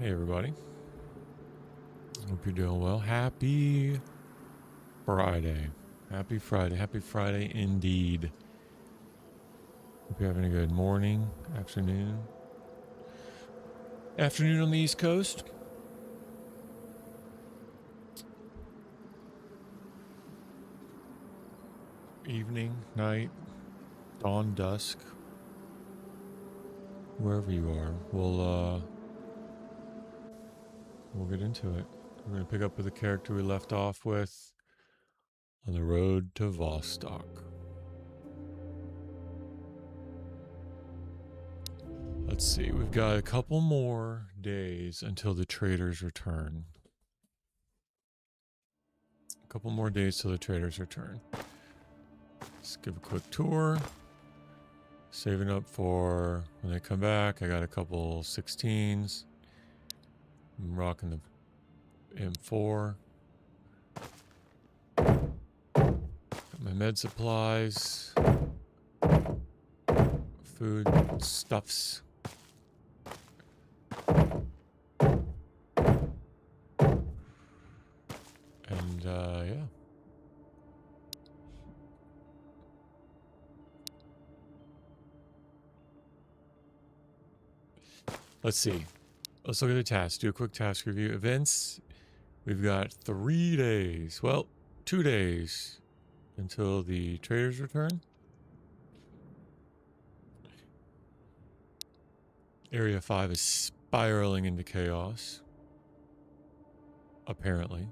Hey everybody, hope you're doing well. Happy Friday. Happy Friday. Happy Friday indeed. Hope you're having a good morning, afternoon on the East Coast, evening, night, dawn, dusk, wherever you are. We'll get into it. We're going to pick up with the character we left off with on the road to Vostok. Let's see. We've got a couple more days until the traders return. A couple more days till the traders return. Let's give a quick tour. Saving up for when they come back. I got a couple 16s. I'm rocking the M4. Got my med supplies. Food stuffs. And yeah. Let's see. Let's look at the tasks. Do a quick task review. Events. We've got 3 days. Well, 2 days until the traders return. Area 5 is spiraling into chaos. Apparently.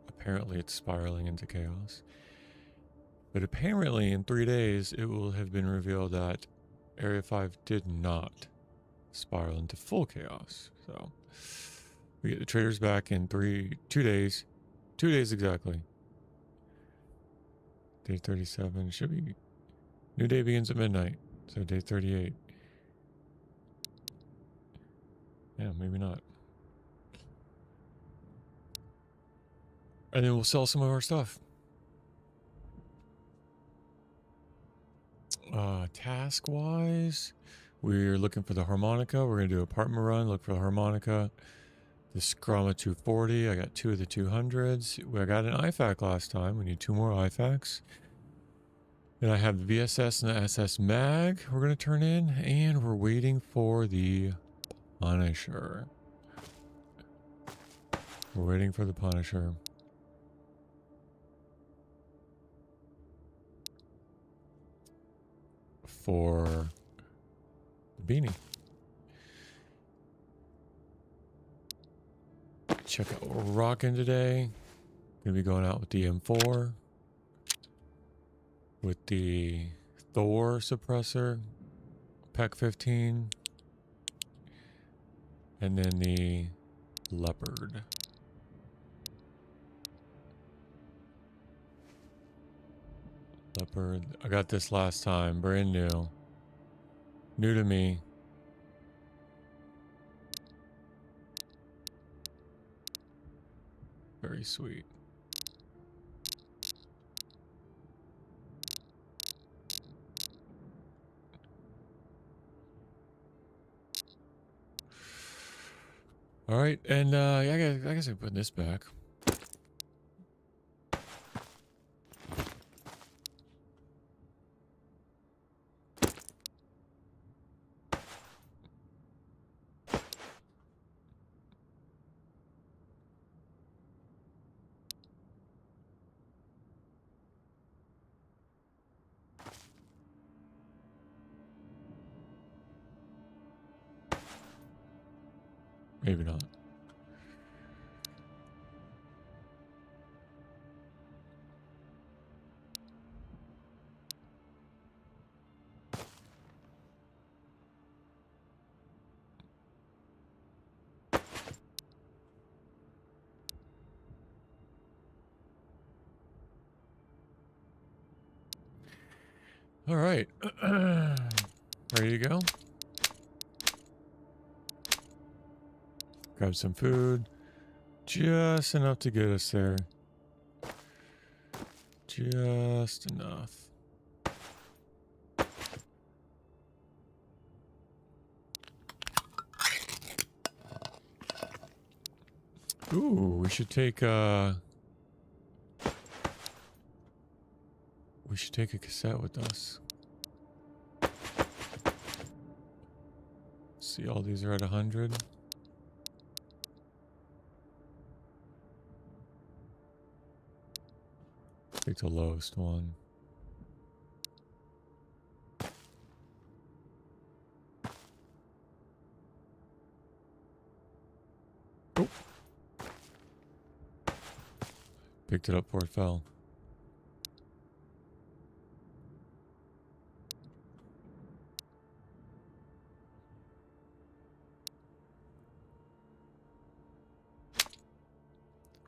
Apparently it's spiraling into chaos. But apparently in 3 days it will have been revealed that Area 5 did not spiral into full chaos. So we get the traders back in 2 days. 2 days exactly. Day 37 should be. New day begins at midnight. So day 38. Yeah, maybe not. And then we'll sell some of our stuff. Task wise, we're looking for the harmonica. We're going to do apartment run, look for the harmonica. The Scrama 240. I got 2 of the 200s. I got an IFAC last time. We need 2 more IFACs. And I have the VSS and the SS Mag we're going to turn in. And we're waiting for the Punisher. We're waiting for the Punisher. For the beanie. Check out what we're rocking today. Gonna be going out with the M4. With the Thor suppressor. Pack 15. And then the Leopard. Leopard. I got this last time. Brand new. New to me. Very sweet. All right, and yeah, I guess I'm putting this back. Maybe not. All right. Ready to go? Grab some food. Just enough to get us there. Just enough. Ooh, we should take a cassette with us. See, all these are at 100. Take the lowest one. Oh. Picked it up before it fell.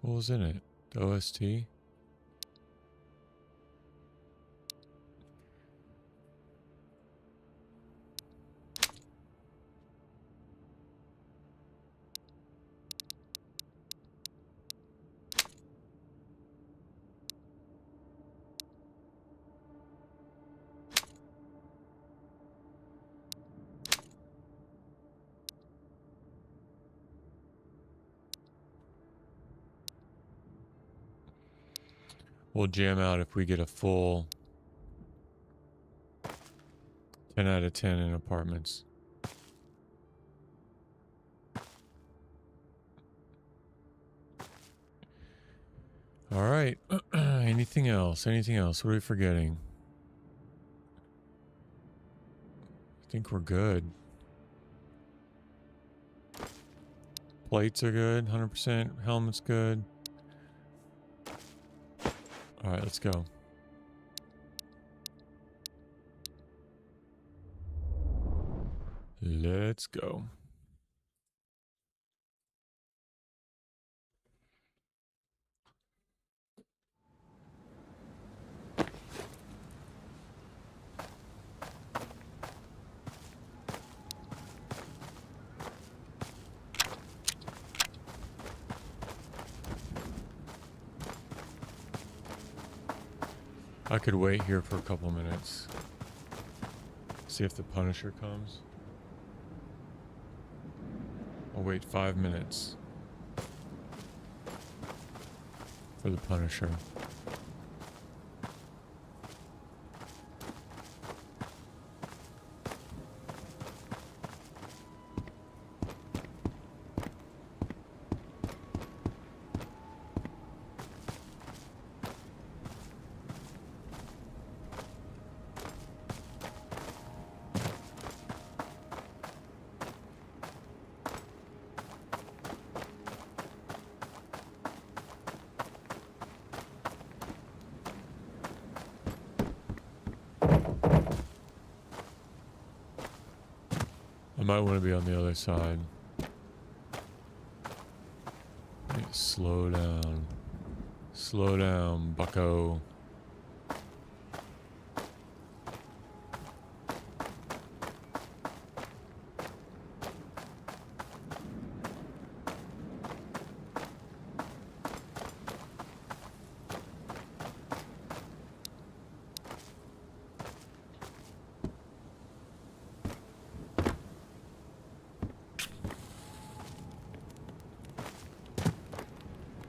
What was in it? The OST? We'll jam out if we get a full 10 out of 10 in apartments. All right. Anything else? Anything else? What are we forgetting? I think we're good. Plates are good. 100%. Helmet's good. All right, let's go. Let's go. I could wait here for a couple minutes. See if the Punisher comes. I'll wait 5 minutes for the Punisher. I might want to be on the other side. Slow down. Slow down, bucko.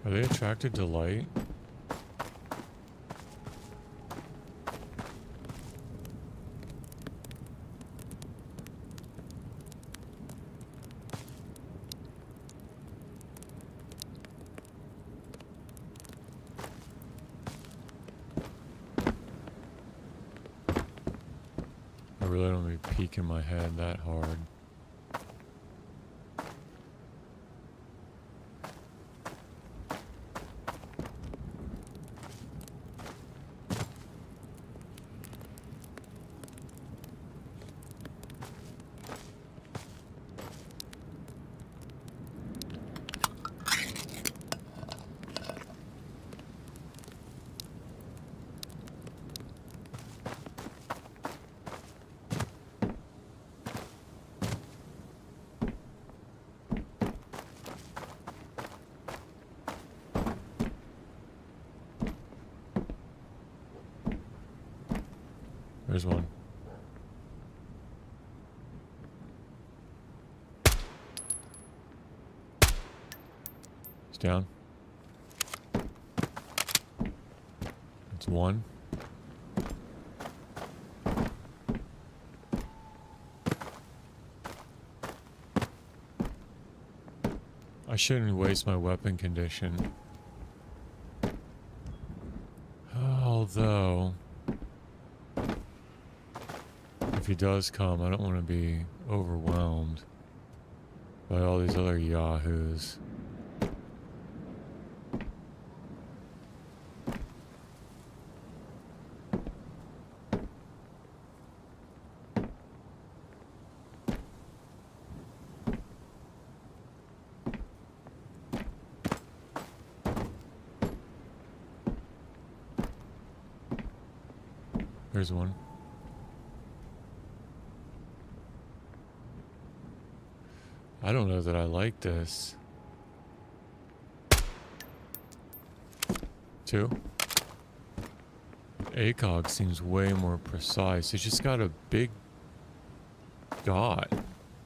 Are they attracted to light? I really don't want to be peeking my head that hard. There's one. It's down. It's one. I shouldn't waste my weapon condition. Although, if he does come, I don't want to be overwhelmed by all these other yahoos. There's one. I don't know that I like this. 2. ACOG seems way more precise. It's just got a big dot.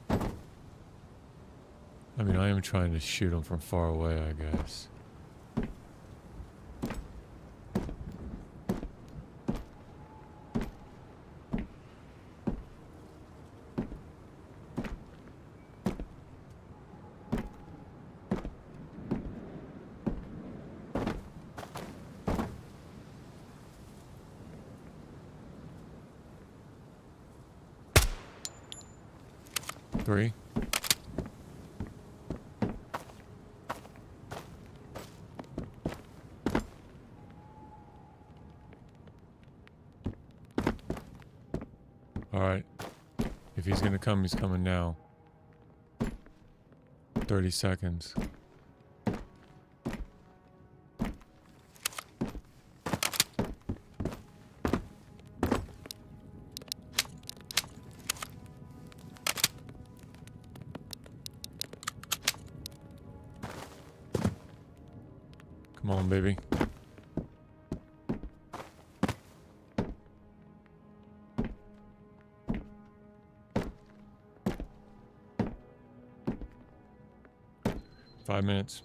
I mean, I am trying to shoot them from far away, I guess. Three. All right. If he's gonna come, he's coming now. 30 seconds. Come on, baby. Five minutes.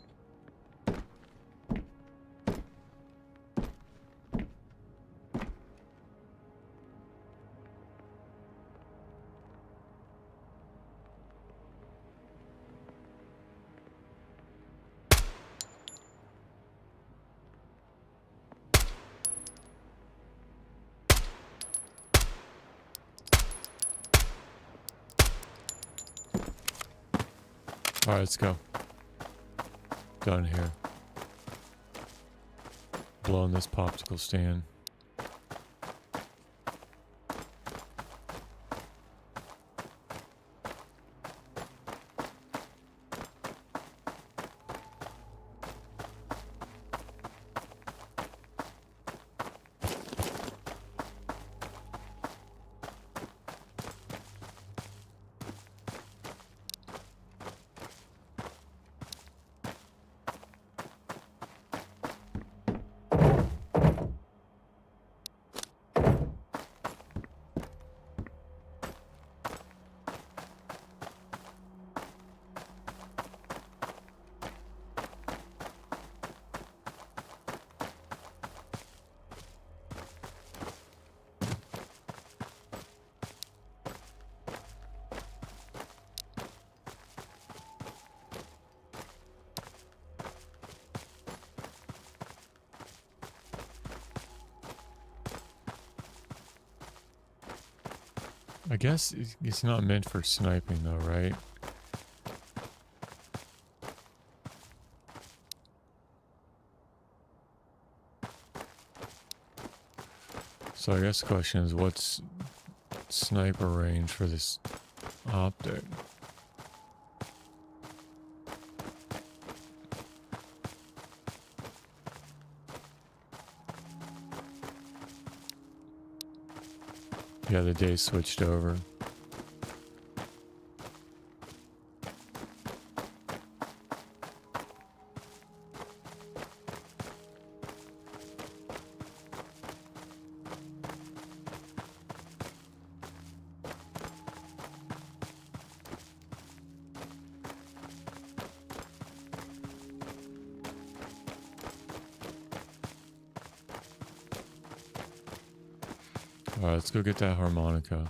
All right, let's go. Done here. Blowing this popsicle stand. I guess it's not meant for sniping though, right? So I guess the question is, what's sniper range for this optic? Yeah, the day switched over. All right, let's go get that harmonica.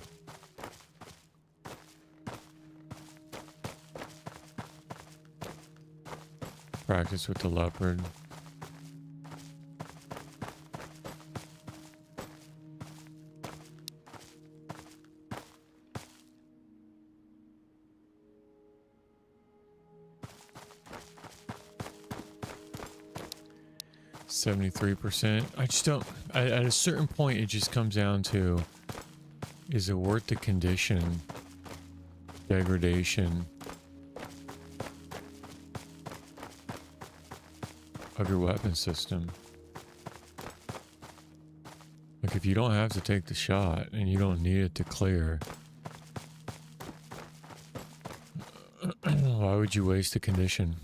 Practice with the leopard. %. I just don't. At a certain point, it just comes down to: is it worth the condition, degradation of your weapon system? Like, if you don't have to take the shot and you don't need it to clear, why would you waste a condition?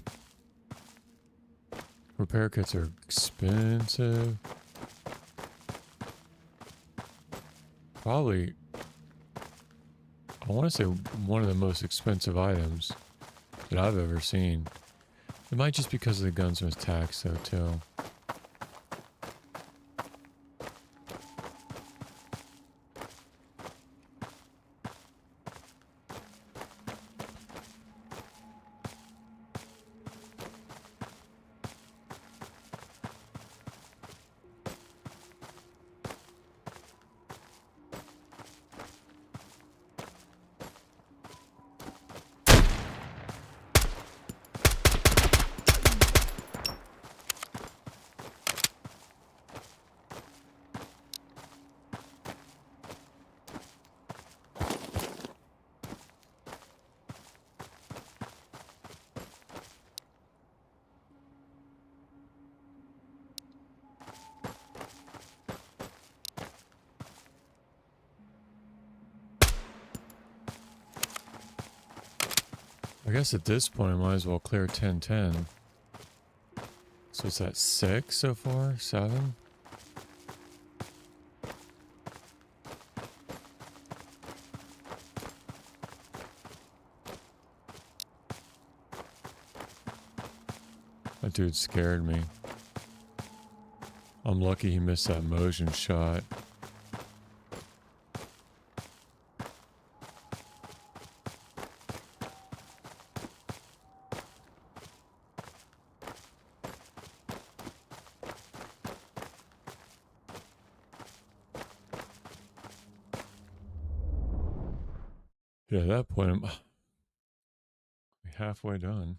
Repair kits are expensive. Probably, I want to say one of the most expensive items that I've ever seen. It might just because of the gunsmith's tax though too. I guess at this point I might as well clear 1010. So it's at 6 so far? 7? That dude scared me. I'm lucky he missed that motion shot. Yeah, at that point I'm halfway done.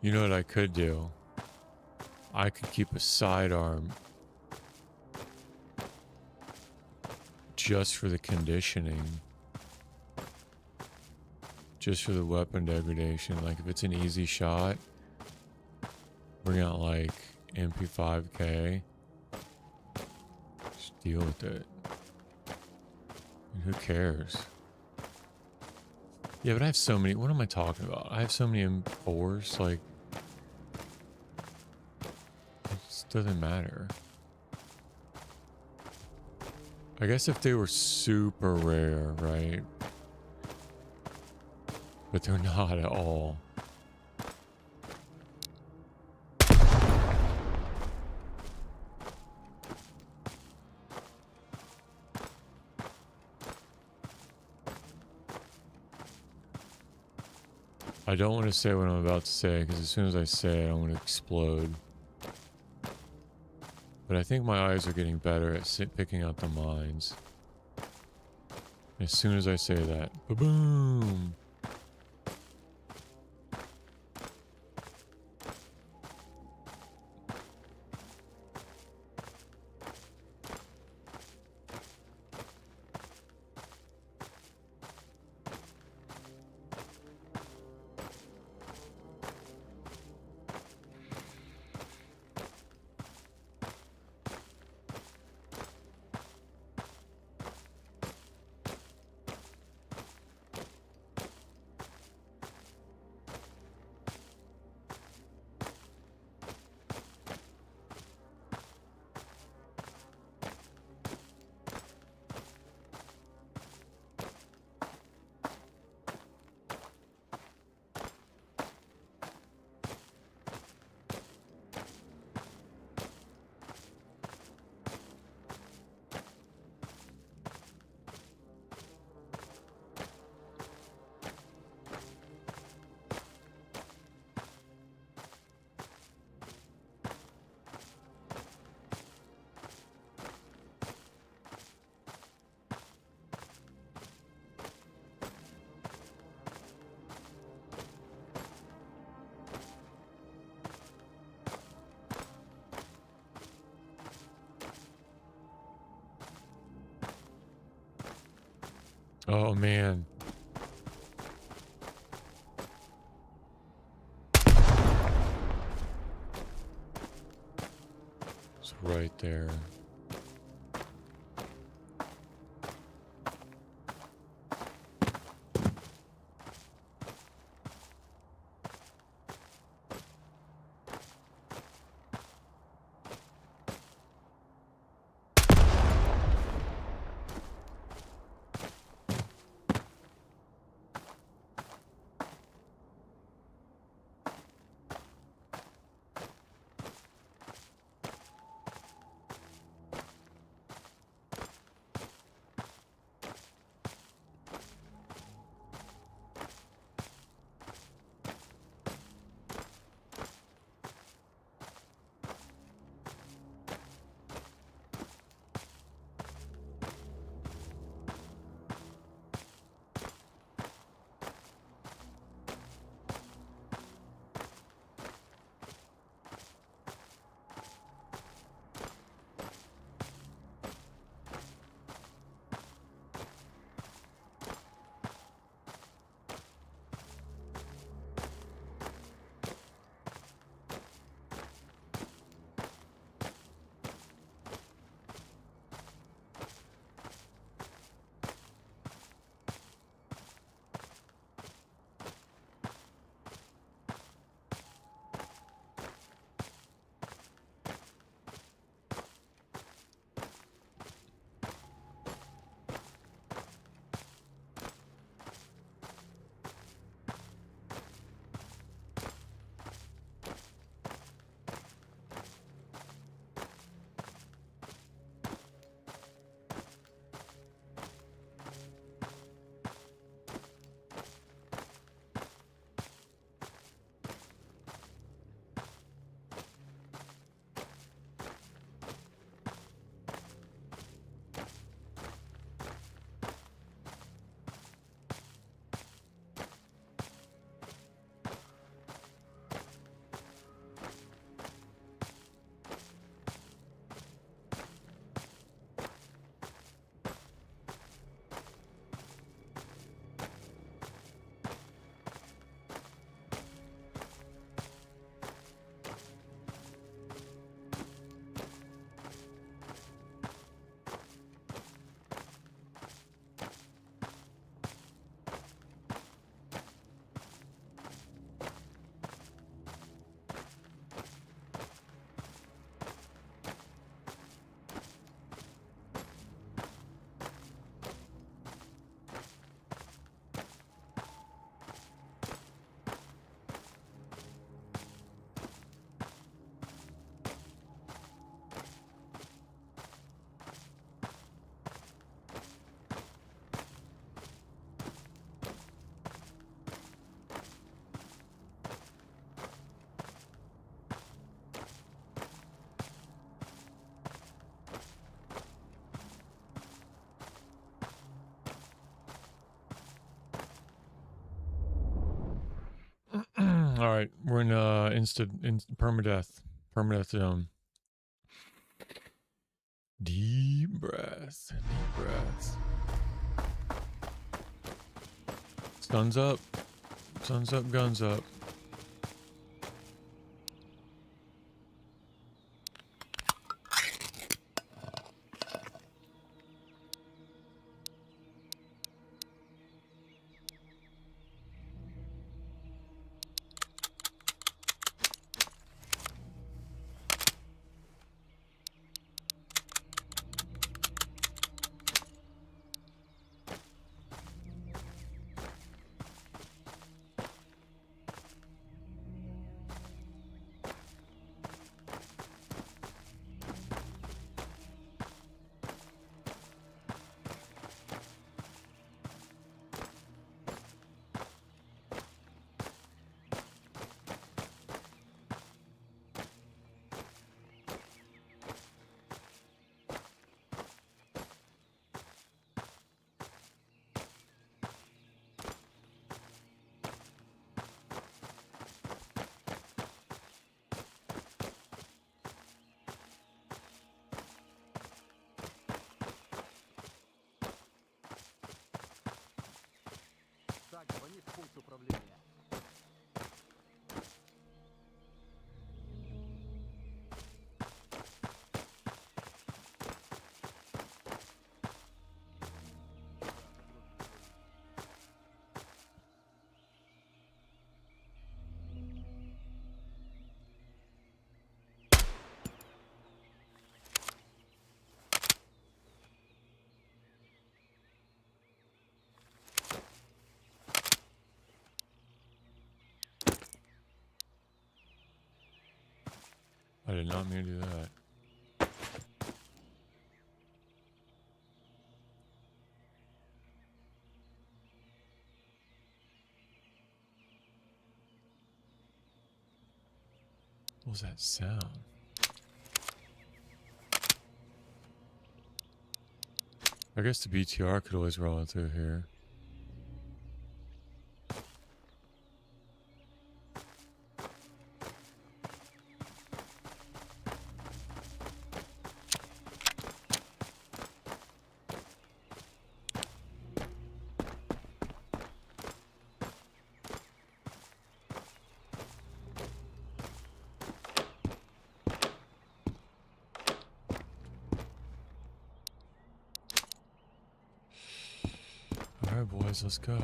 You know what I could do? I could keep a sidearm just for the conditioning. Just for the weapon degradation. Like if it's an easy shot, bring out like MP5K. Just deal with it. And who cares? Yeah, but I have so many. What am I talking about? I have so many M4s. Like, it just doesn't matter. I guess if they were super rare, right? But they're not at all. I don't want to say what I'm about to say because as soon as I say it, I'm going to explode. But I think my eyes are getting better at picking out the mines. As soon as I say that, ba-boom! Oh, man. It's right there. All right, we're in in permadeath zone. Deep breath, deep breath. Sun's up, guns up. I did not mean to do that. What was that sound? I guess the BTR could always roll it through here. All right, boys, let's go.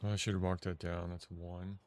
I should have marked that down. That's 1.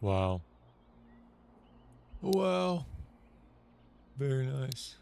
Wow. Wow. Very nice.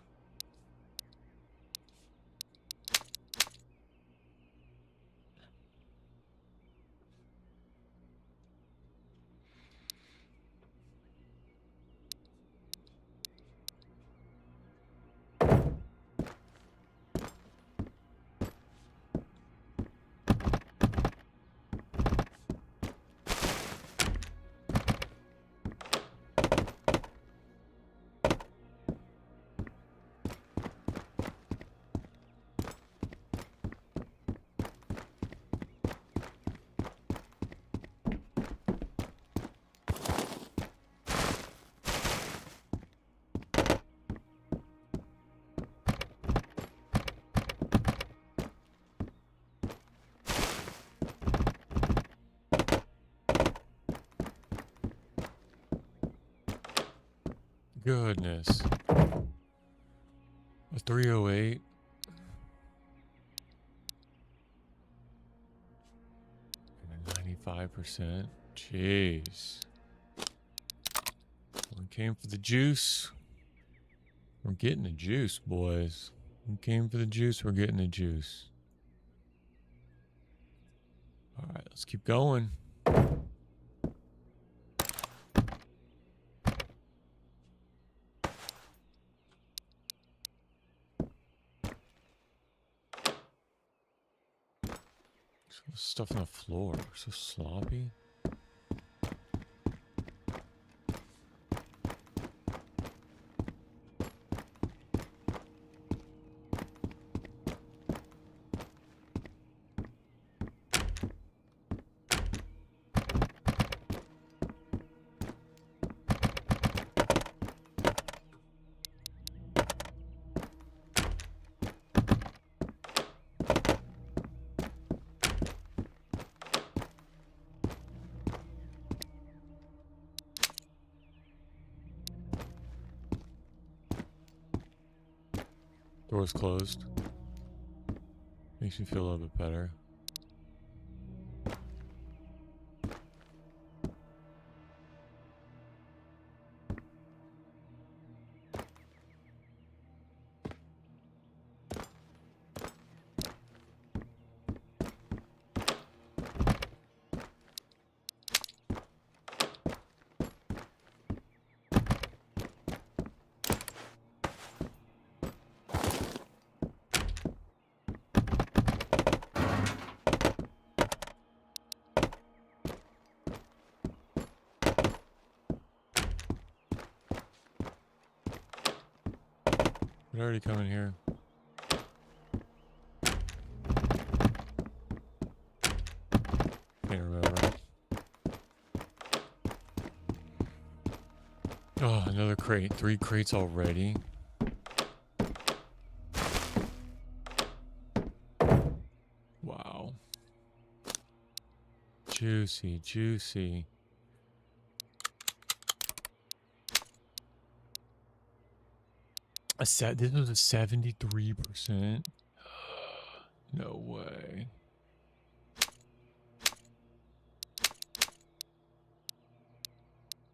Goodness. 308. And a 95%. Jeez. We came for the juice. We're getting the juice, boys. We came for the juice. We're getting the juice. All right, let's keep going. Stuff on the floor. So sloppy. Door's closed. Makes me feel a little bit better. Did I already come in here? Can't remember. Oh, another crate. 3 crates already. Wow. Juicy, juicy. This was a 73%. No way.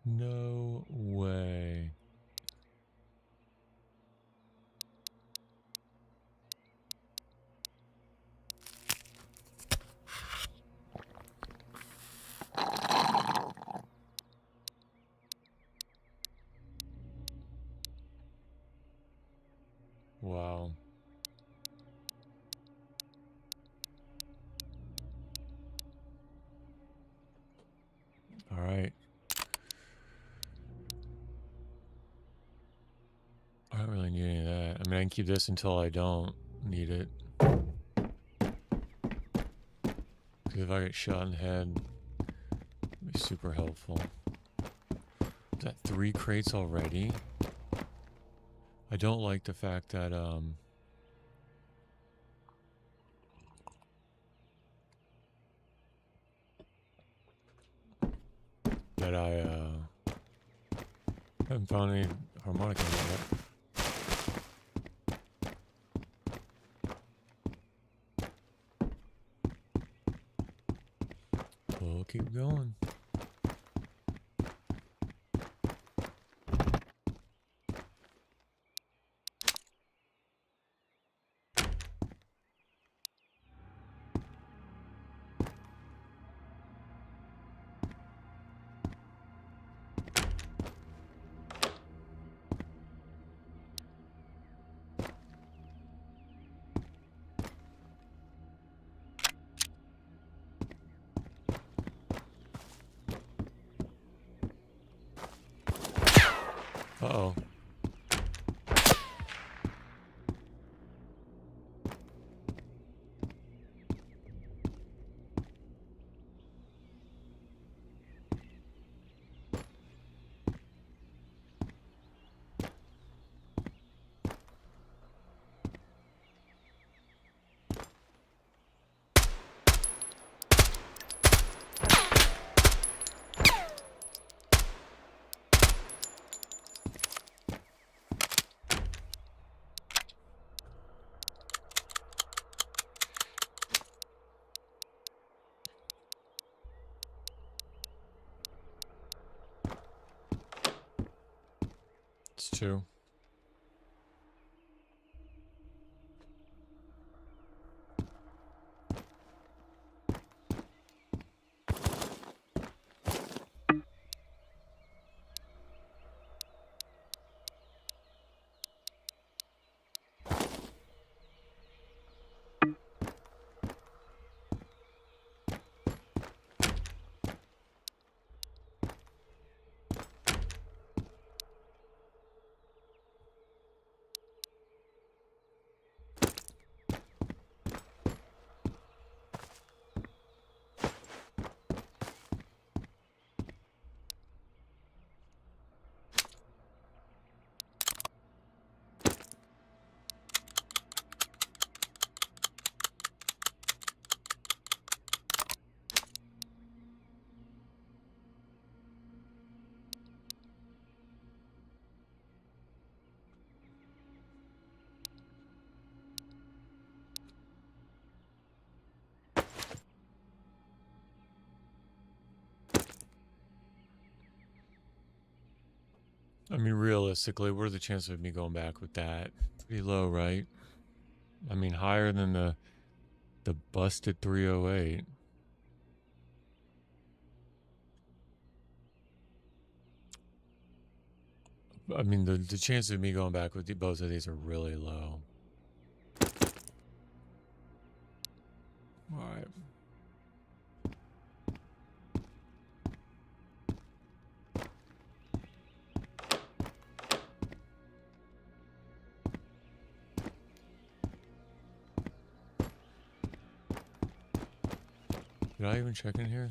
No way. Wow. All right. I don't really need any of that. I mean, I can keep this until I don't need it. Because if I get shot in the head, it'd be super helpful. Is that 3 crates already? I don't like the fact that, I haven't found any harmonica yet. We'll keep going. 2. I mean, realistically, what are the chances of me going back with that? Pretty low, right? I mean, higher than the busted 308. I mean, the chances of me going back with both of these are really low. All right. Did I even check in here?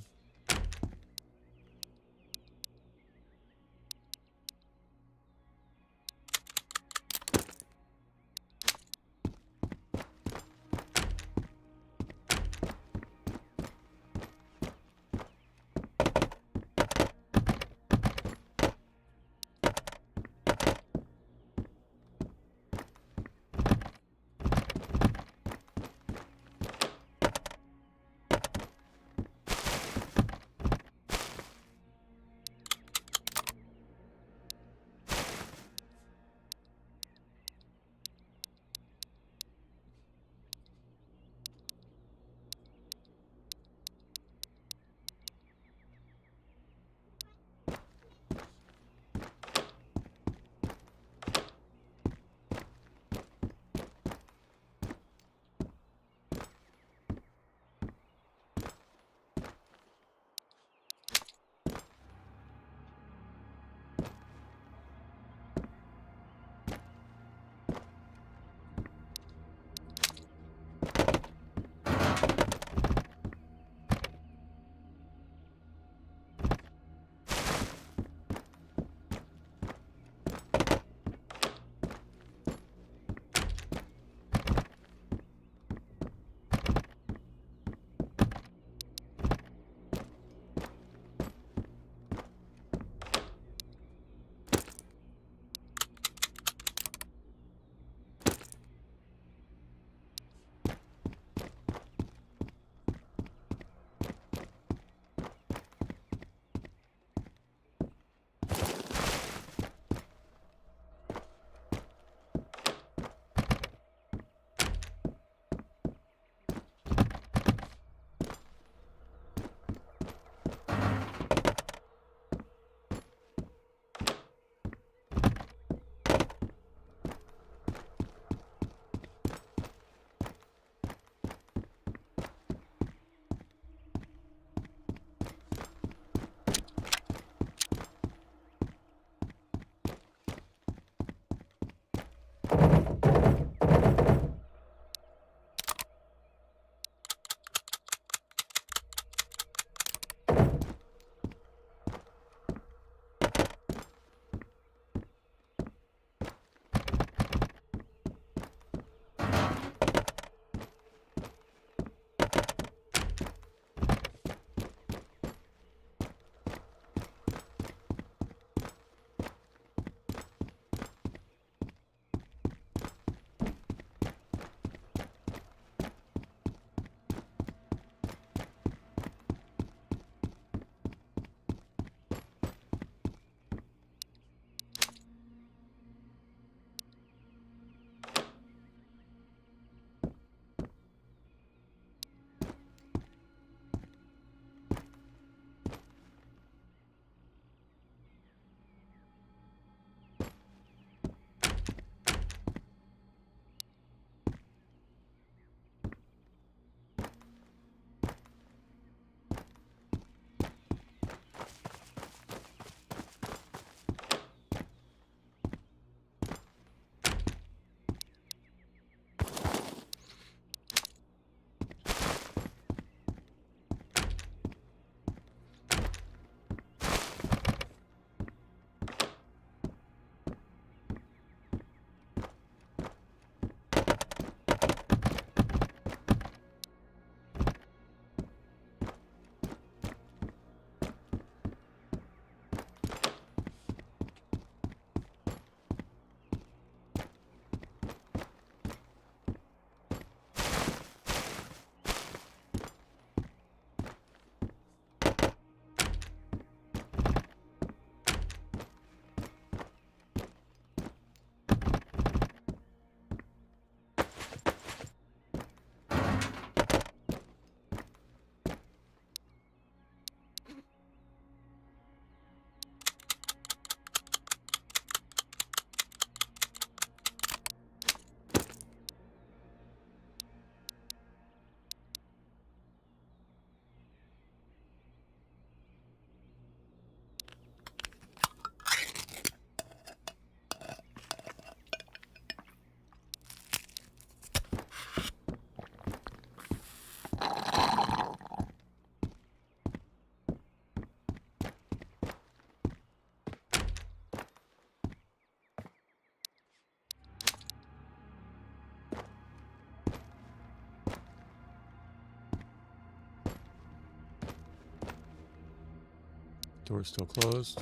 Door's still closed.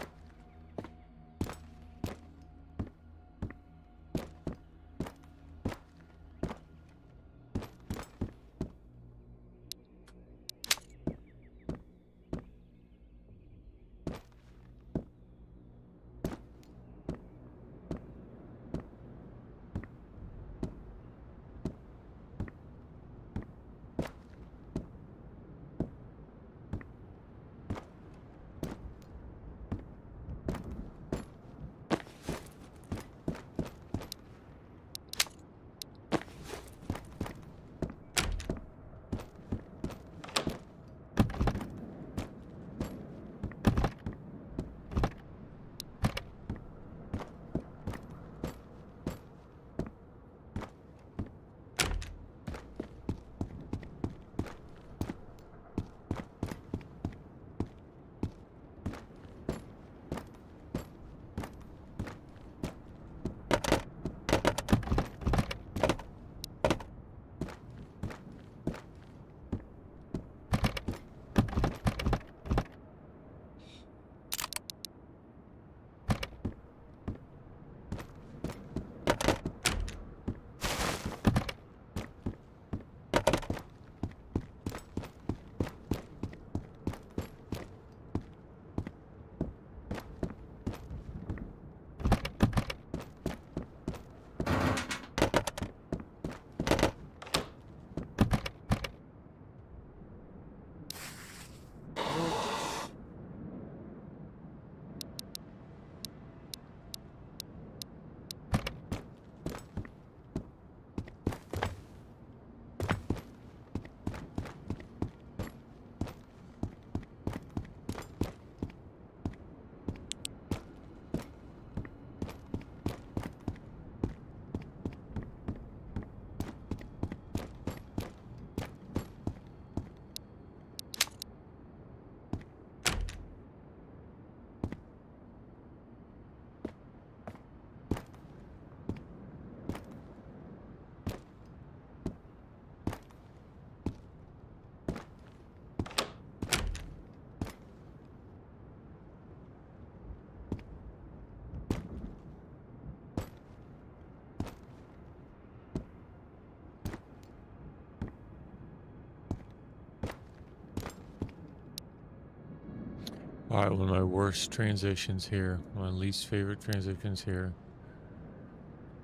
All right, one of my worst transitions here. My least favorite transitions here.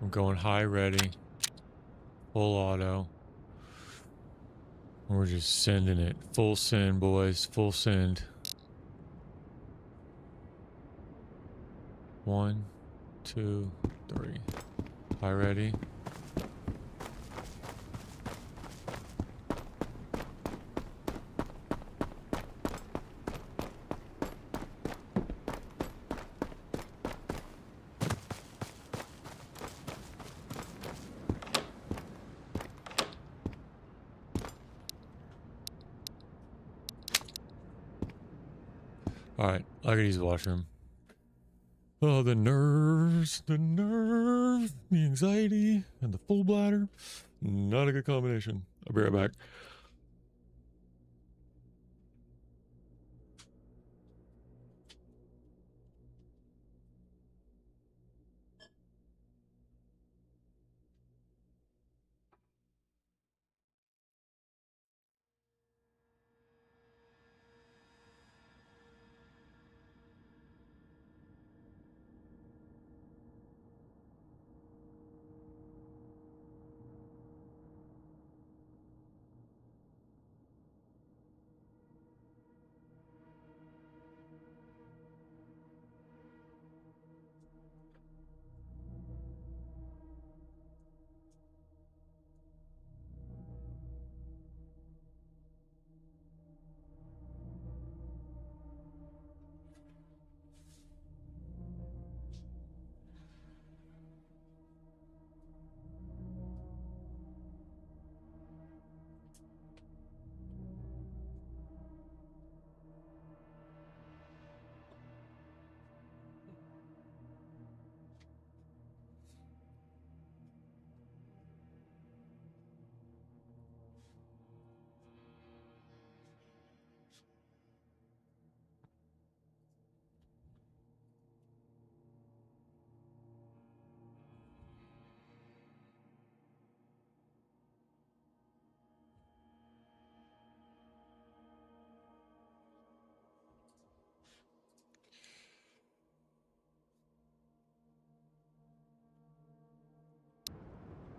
I'm going high ready. Full auto. We're just sending it. Full send, boys. Full send. 1, 2, 3. High ready. Alright, I gotta use the washroom. Oh, the nerves, the anxiety, and the full bladder. Not a good combination. I'll be right back.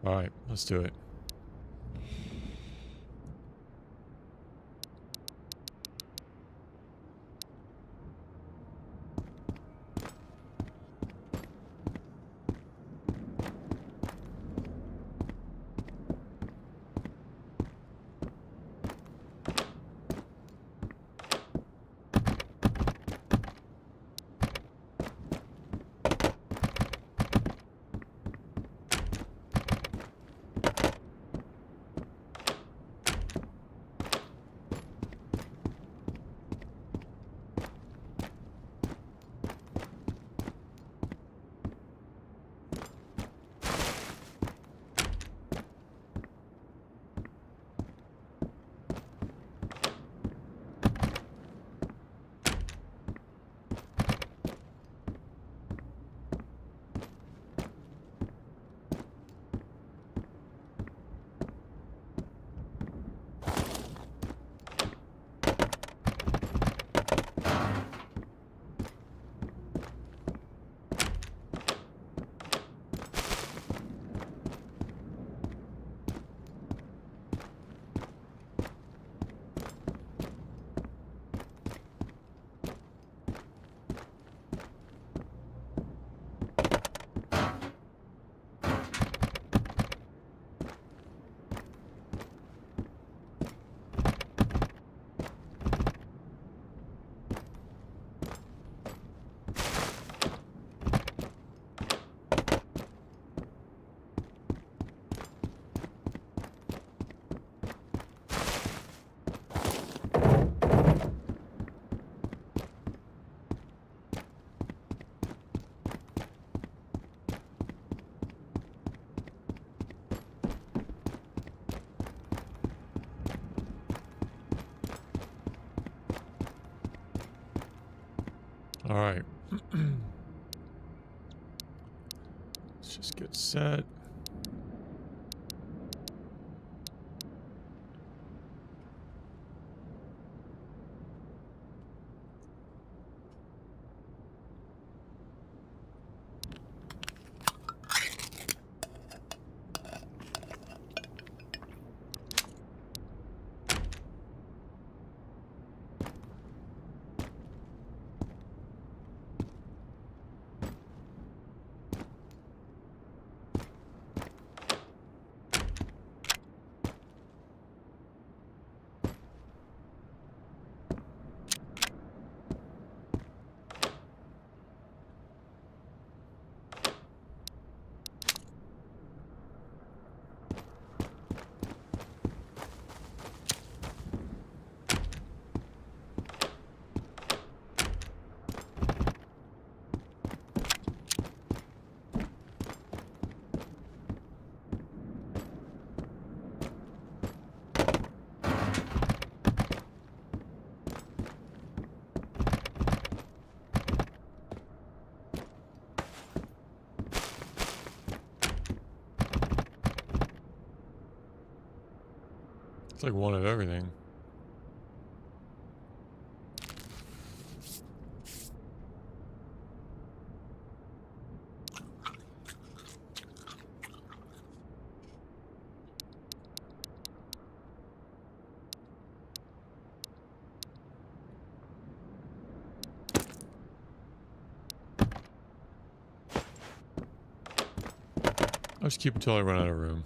All right, let's do it. All right. Let's just get set. It's like one of everything. I'll just keep it till I run out of room.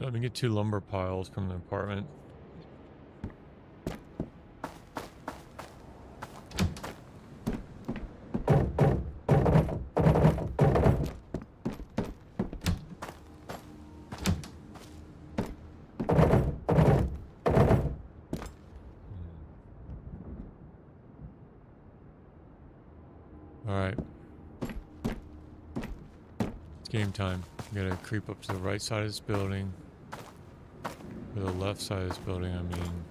Let me get 2 lumber piles from the apartment. Alright. It's game time. We gotta creep up to the right side of this building. Or the left side of this building, I mean.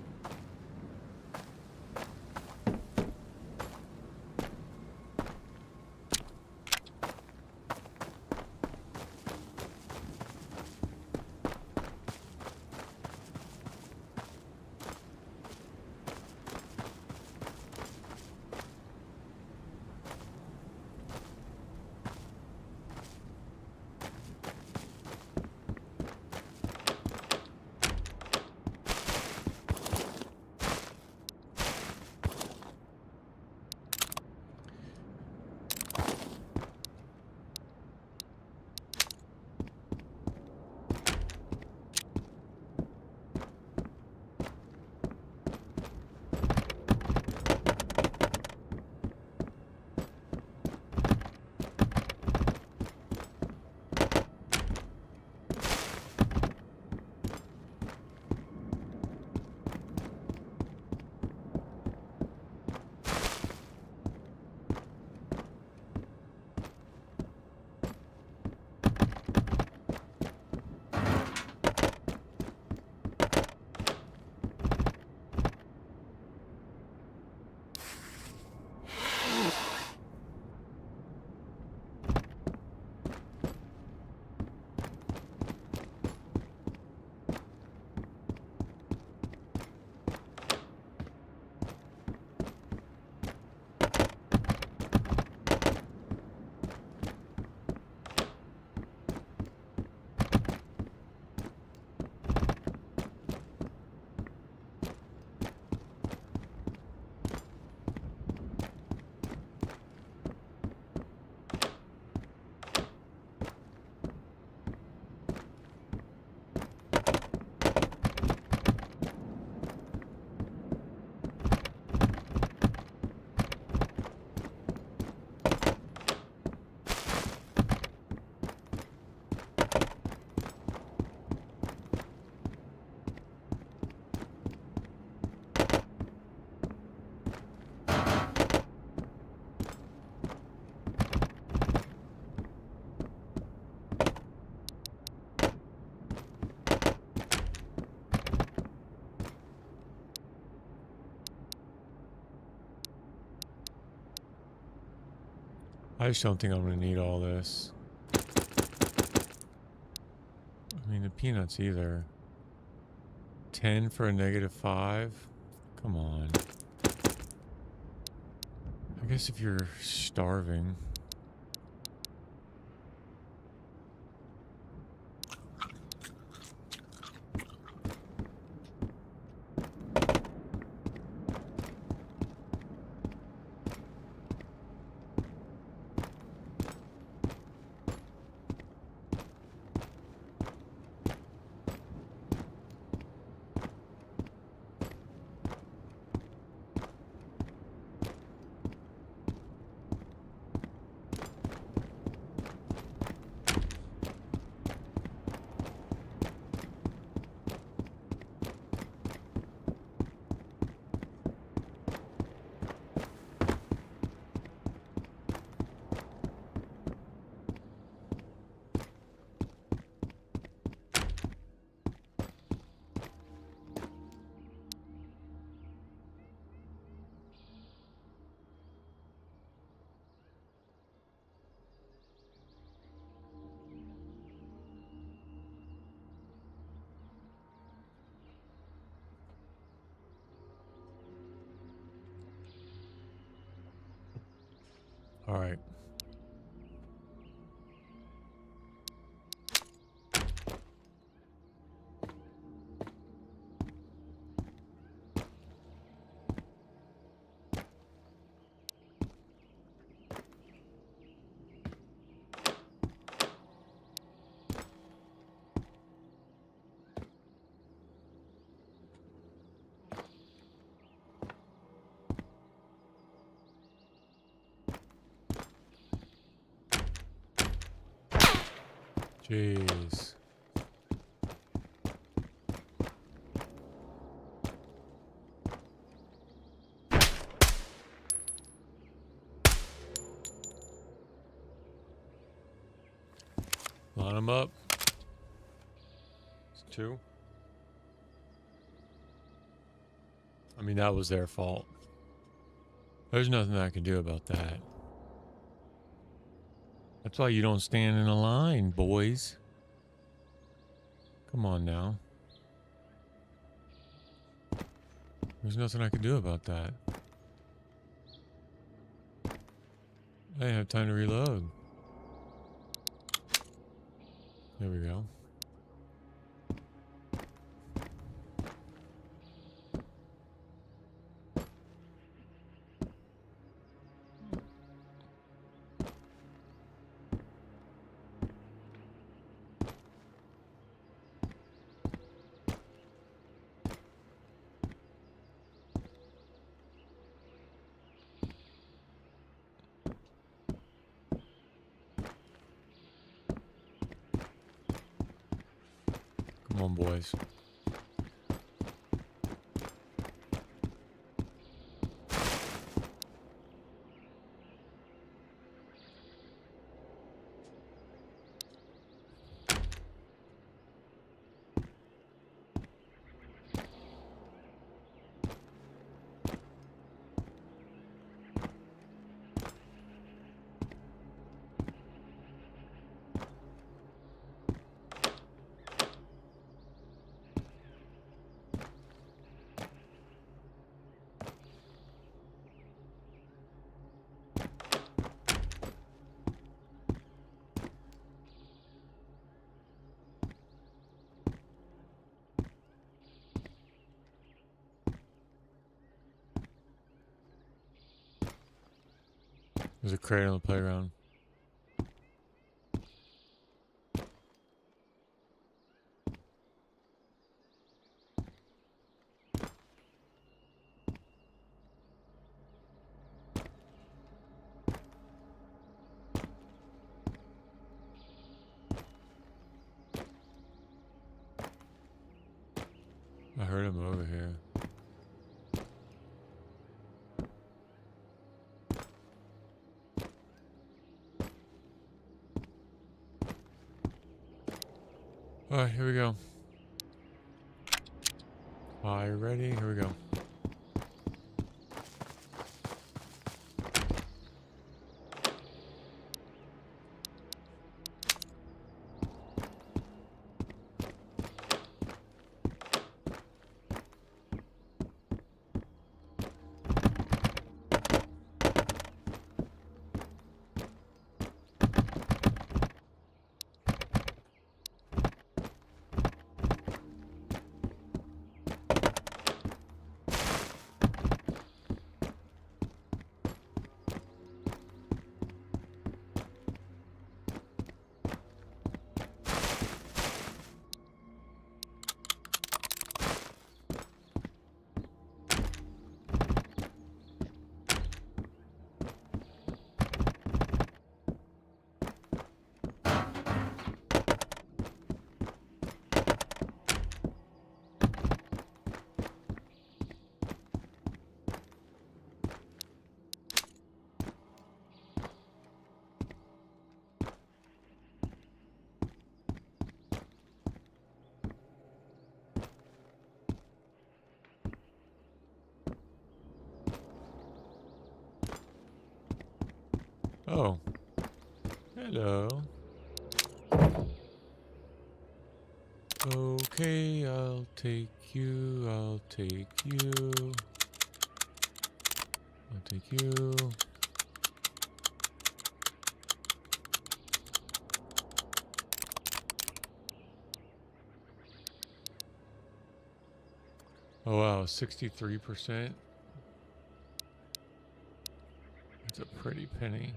I just don't think I'm gonna need all this. I mean, the peanuts either. 10 for a -5? Come on. I guess if you're starving. All right. Jeez. Line them up. It's 2. I mean, that was their fault. There's nothing I can do about that. That's why you don't stand in a line, boys. Come on now. There's nothing I can do about that. I didn't have time to reload. There we go. Come on, boys. There's a crate on the playground. I heard him over here. Alright, here we go. Are you ready? Here we go. Oh. Hello. Okay, I'll take you. I'll take you. I'll take you. Oh wow, 63%. That's a pretty penny.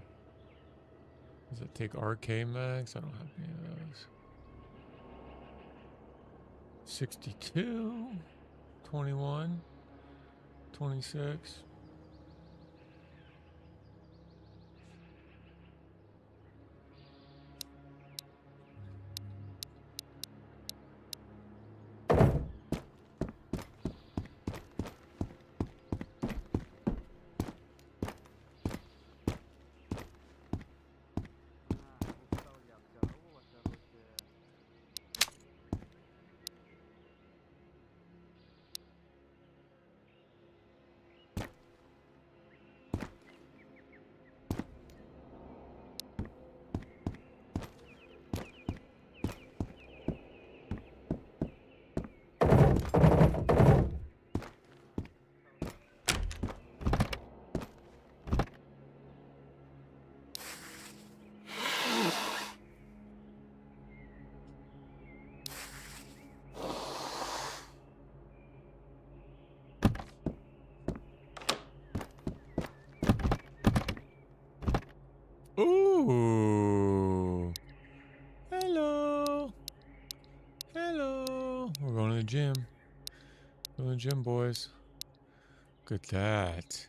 Does it take RK max? I don't have any of those. 62, 21, 26. Ooh. Hello. Hello. We're going to the gym. Going to the gym, boys. Look at that.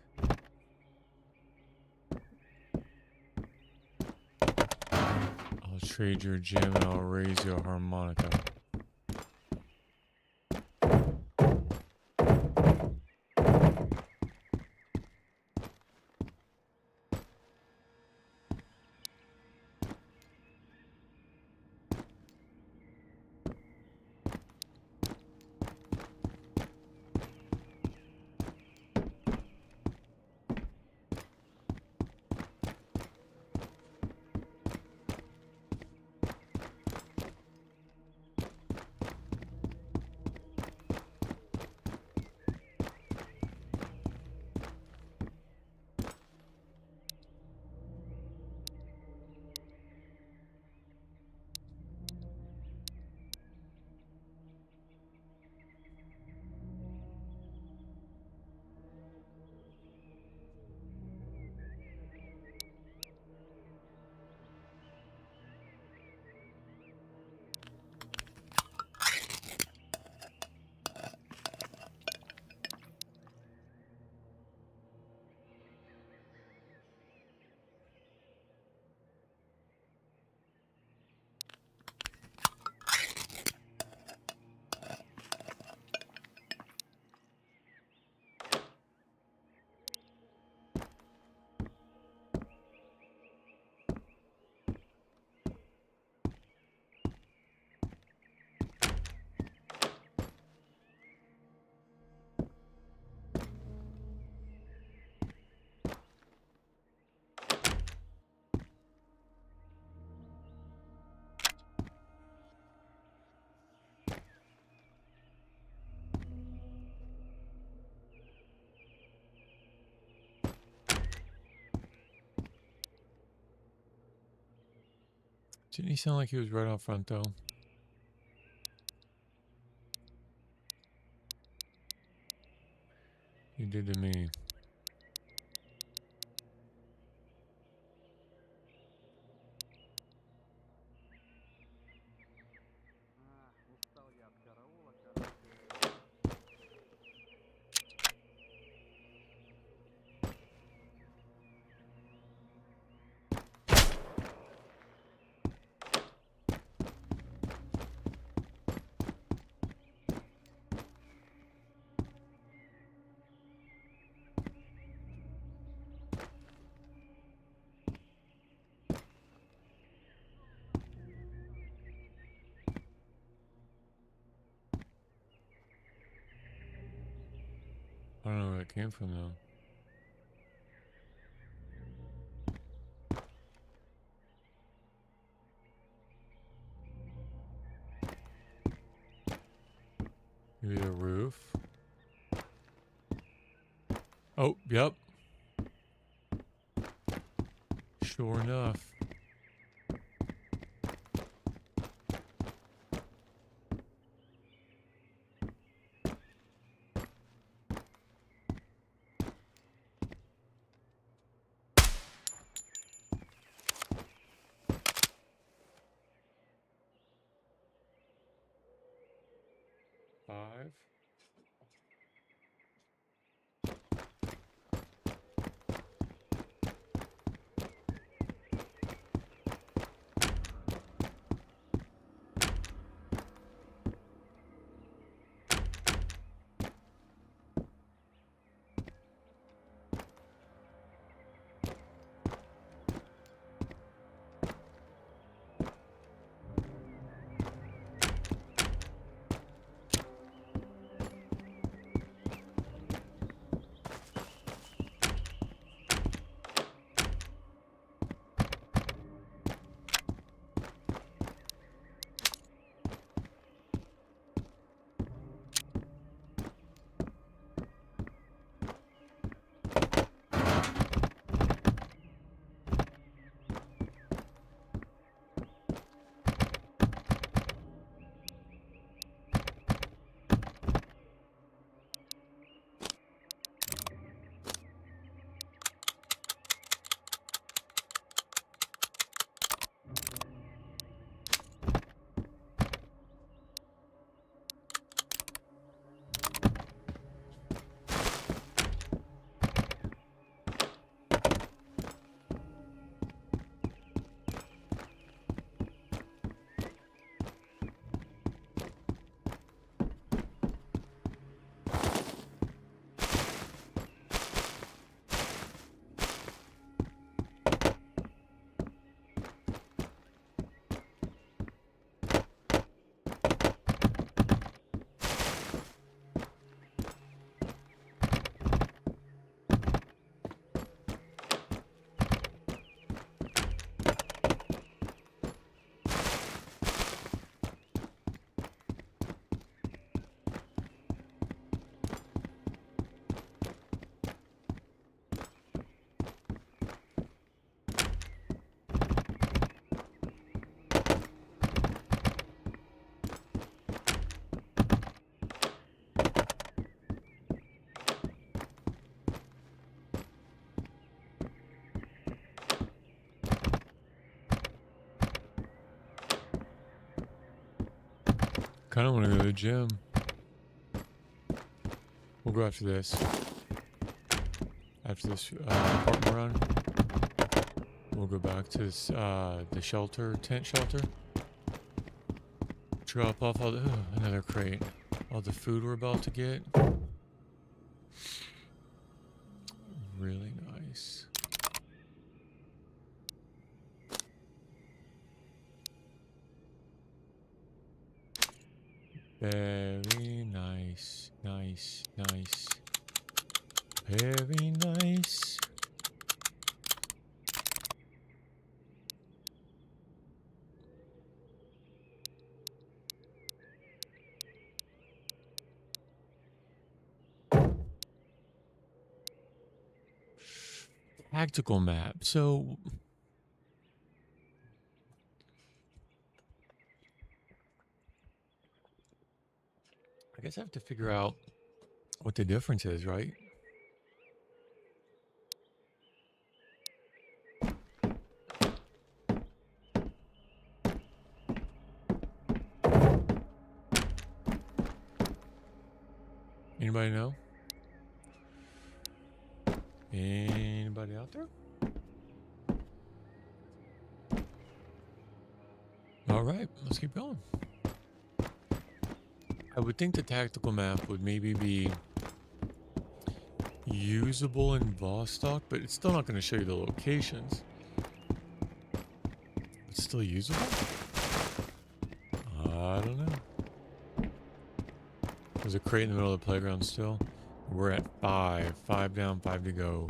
I'll trade your gym and I'll raise you a harmonica. Didn't he sound like he was right out front, though? He did to me. I don't know where it came from, though. Maybe the roof? Oh, yep. Sure enough. Five. kind of want to go to the gym. We'll go after this. After this apartment run, we'll go back to this, the shelter, tent shelter. Drop off all the, another crate. All the food we're about to get. Really nice. Very nice, nice, nice. Very nice. Tactical map. So I guess I have to figure out what the difference is, right? Anybody know? Anybody out there? All right, let's keep going. I would think the tactical map would maybe be usable in Vostok, but it's still not going to show you the locations. It's still usable? I don't know. There's a crate in the middle of the playground still. We're at 5. 5 down, 5 to go.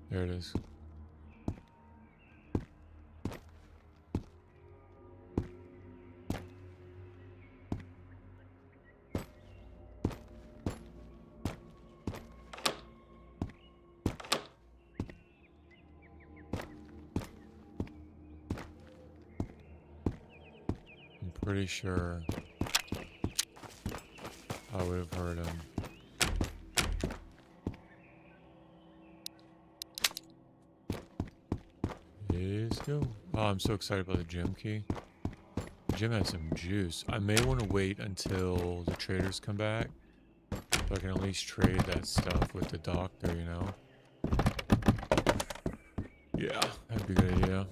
There it is. I'm pretty sure I would have heard him. Let's go. Oh, I'm so excited about the gym key. The gym has some juice. I may want to wait until the traders come back, so I can at least trade that stuff with the doctor, you know? Yeah, that'd be a good idea.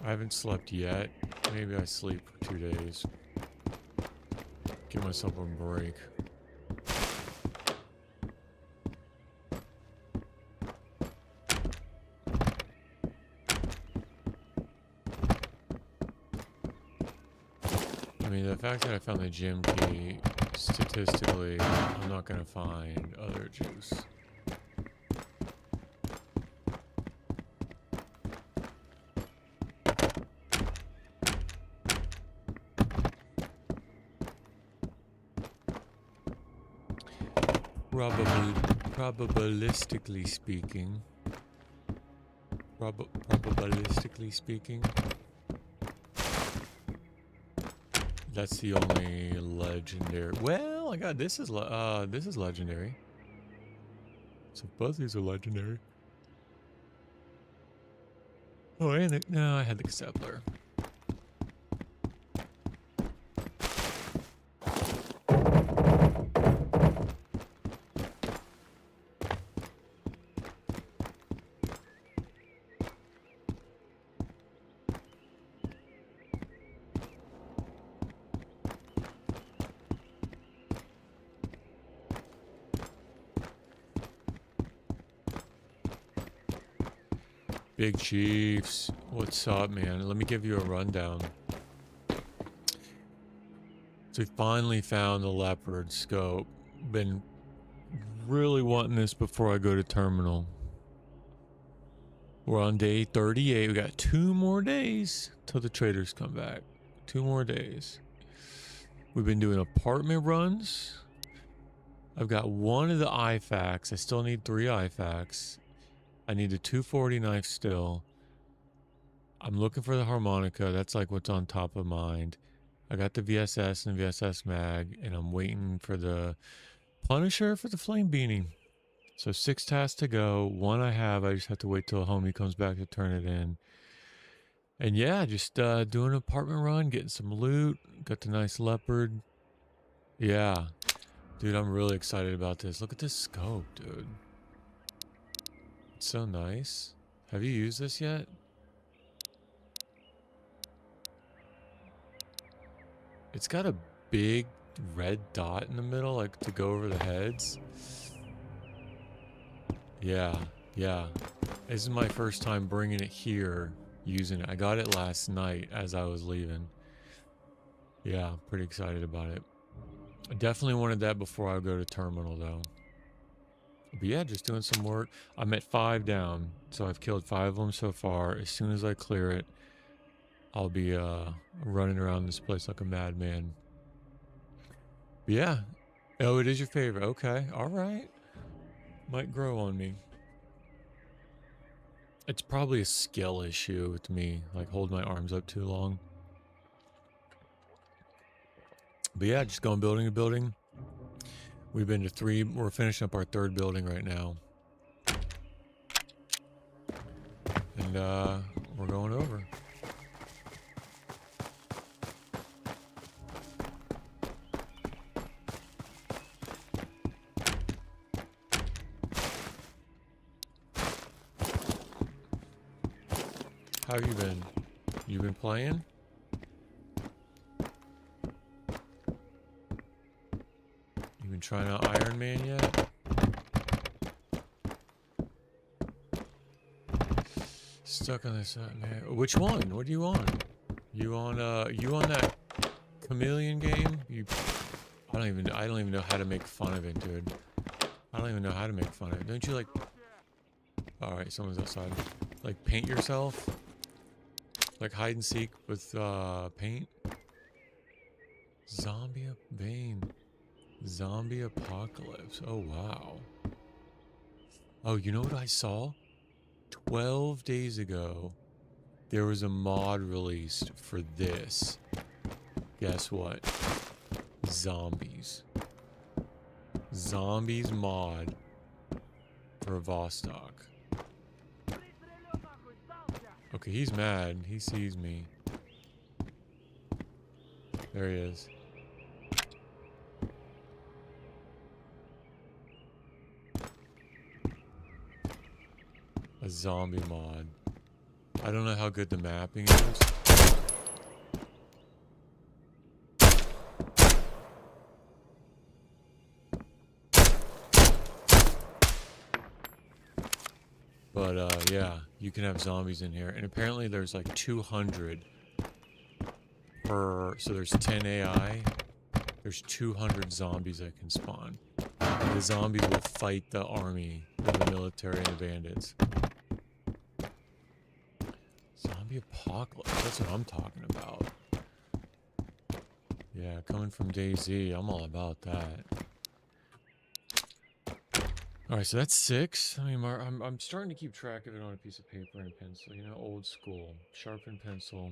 I haven't slept yet. Maybe I sleep for 2 days. Give myself a break. I mean, the fact that I found the gym key, statistically, I'm not going to find other juice. Probabilistically speaking. Probabilistically speaking. That's the only legendary. Well, I got this is legendary. So both these are legendary. Oh, and no, I had the Kessler. Big Chiefs, what's up, man? Let me give you a rundown. So we finally found the leopard scope. Been really wanting this before I go to terminal. We're on day 38. We got 2 more days till the traders come back. 2 more days. We've been doing apartment runs. I've got 1 of the IFAKs. I still need 3 IFAKs. I need a 240 knife still. I'm looking for the harmonica. That's like what's on top of mind. I got the VSS and VSS mag, and I'm waiting for the Punisher for the flame beanie. So 6 tasks to go. 1 I have. I just have to wait till a homie comes back to turn it in. And yeah, just doing an apartment run, getting some loot. Got the nice leopard. Yeah. Dude, I'm really excited about this. Look at this scope, dude. It's so nice. Have you used this yet? It's got a big red dot in the middle, like to go over the heads. Yeah, yeah. This is my first time bringing it here, using it. I got it last night as I was leaving. Yeah, pretty excited about it. I definitely wanted that before I go to terminal, though. But yeah, just doing some work. I'm at 5 down, so I've killed 5 of them so far. As soon as I clear it, I'll be running around this place like a madman. But yeah. Oh, it is your favorite. Okay, all right. Might grow on me. It's probably a skill issue with me, like hold my arms up too long. But yeah, just going building to building. We've been to 3. We're finishing up our 3rd building right now. And we're going over. How have you been? You been playing? You been trying out Iron Man yet? Stuck on this man. Which one? What are you on? You on that chameleon game? I don't even know how to make fun of it, dude. I don't even know how to make fun of it. Don't you like? All right, someone's outside. Like paint yourself? Like hide and seek with paint? Zombie apocalypse. Oh wow. Oh, you know what I saw? 12 days ago, there was a mod released for this. Guess what? Zombies. Zombies mod for Vostok. Okay, he's mad. He sees me. There he is. A zombie mod. I don't know how good the mapping is. But yeah, you can have zombies in here. And apparently there's like 200 per... So there's 10 AI. There's 200 zombies that can spawn. And the zombies will fight the army, the military, and the bandits. Zombie apocalypse. That's what I'm talking about. Yeah, coming from DayZ, I'm all about that. Alright, so that's 6. I mean, I'm starting to keep track of it on a piece of paper and a pencil. You know, old school. Sharpen pencil.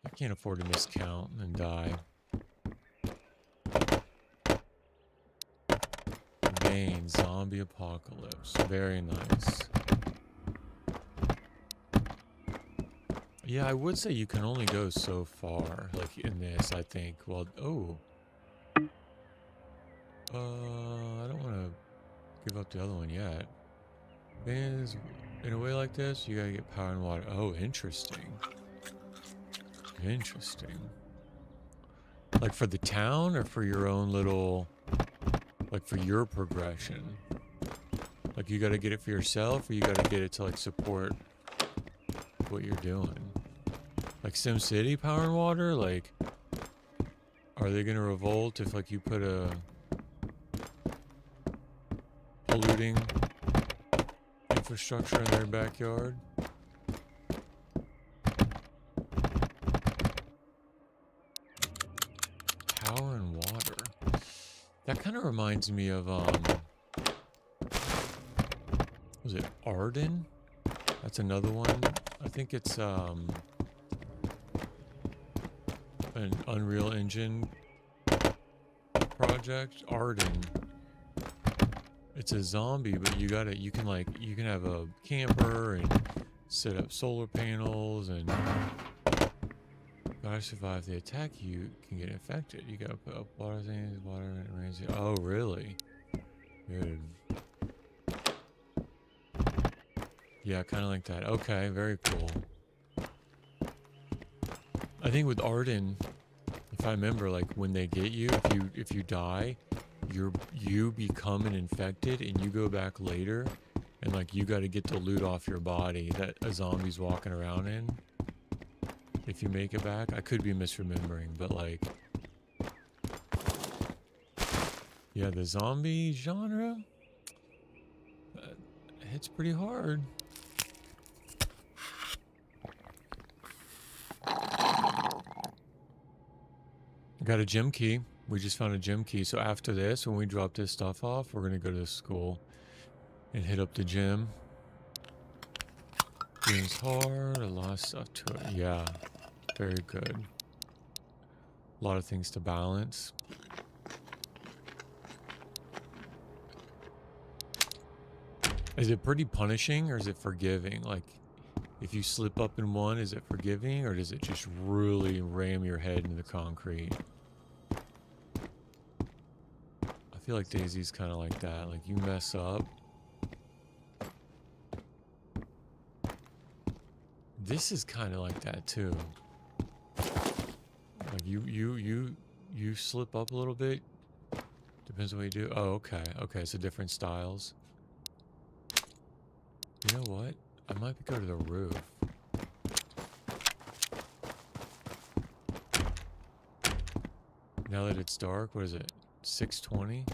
I can't afford to miscount and die. Bane, zombie apocalypse. Very nice. Yeah, I would say you can only go so far, like in this, I think. Well, oh. I don't want to give up the other one yet. Is in a way like this, you gotta get power and water. Oh, interesting. Interesting. Like for the town or for your own little, like for your progression? Like you gotta get it for yourself or you gotta get it to like support what you're doing? Like SimCity power and water? Like, are they gonna revolt if like you put a polluting infrastructure in their backyard? Power and water. That kind of reminds me of was it Arden? That's another one. I think it's an Unreal Engine project, Arden. It's a zombie, but you can have a camper and set up solar panels and gotta survive the attack. You can get infected. You gotta put up water things, water and it rains. Oh, really? Good. Yeah, kind of like that. Okay, very cool. I think with Arden, if I remember, like when they get you, if you die, you become an infected and you go back later and like you got to get the loot off your body that a zombie's walking around in. If you make it back, I could be misremembering, but like, yeah, the zombie genre hits pretty hard. Got a gym key. We just found a gym key. So after this, when we drop this stuff off, we're going to go to school and hit up the gym. Game's hard. A lot of stuff to it. Yeah. Very good. A lot of things to balance. Is it pretty punishing or is it forgiving? Like, if you slip up in one, is it forgiving or does it just really ram your head into the concrete? I feel like Daisy's kind of like that. Like, you mess up. This is kind of like that too. Like you slip up a little bit. Depends on what you do. Oh, okay. Okay, so different styles. You know what? I might go to the roof. Now that it's dark, what is it? 6:20?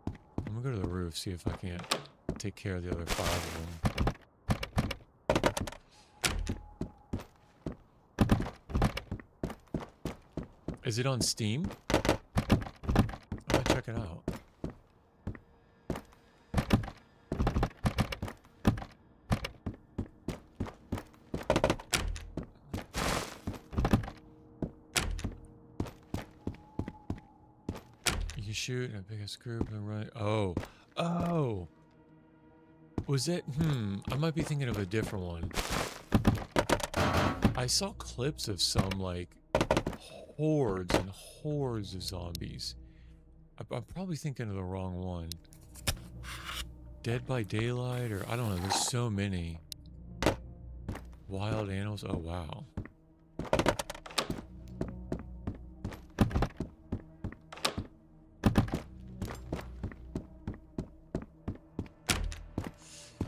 I'm gonna go to the roof, see if I can't take care of the other 5 of them. Is it on Steam? I'm gonna check it out. You can shoot and pick a screw and run. Oh. Oh! Was it? I might be thinking of a different one. I saw clips of some, like, hordes and hordes of zombies. I'm probably thinking of the wrong one. Dead by Daylight, or I don't know, there's so many. Wild animals, oh wow.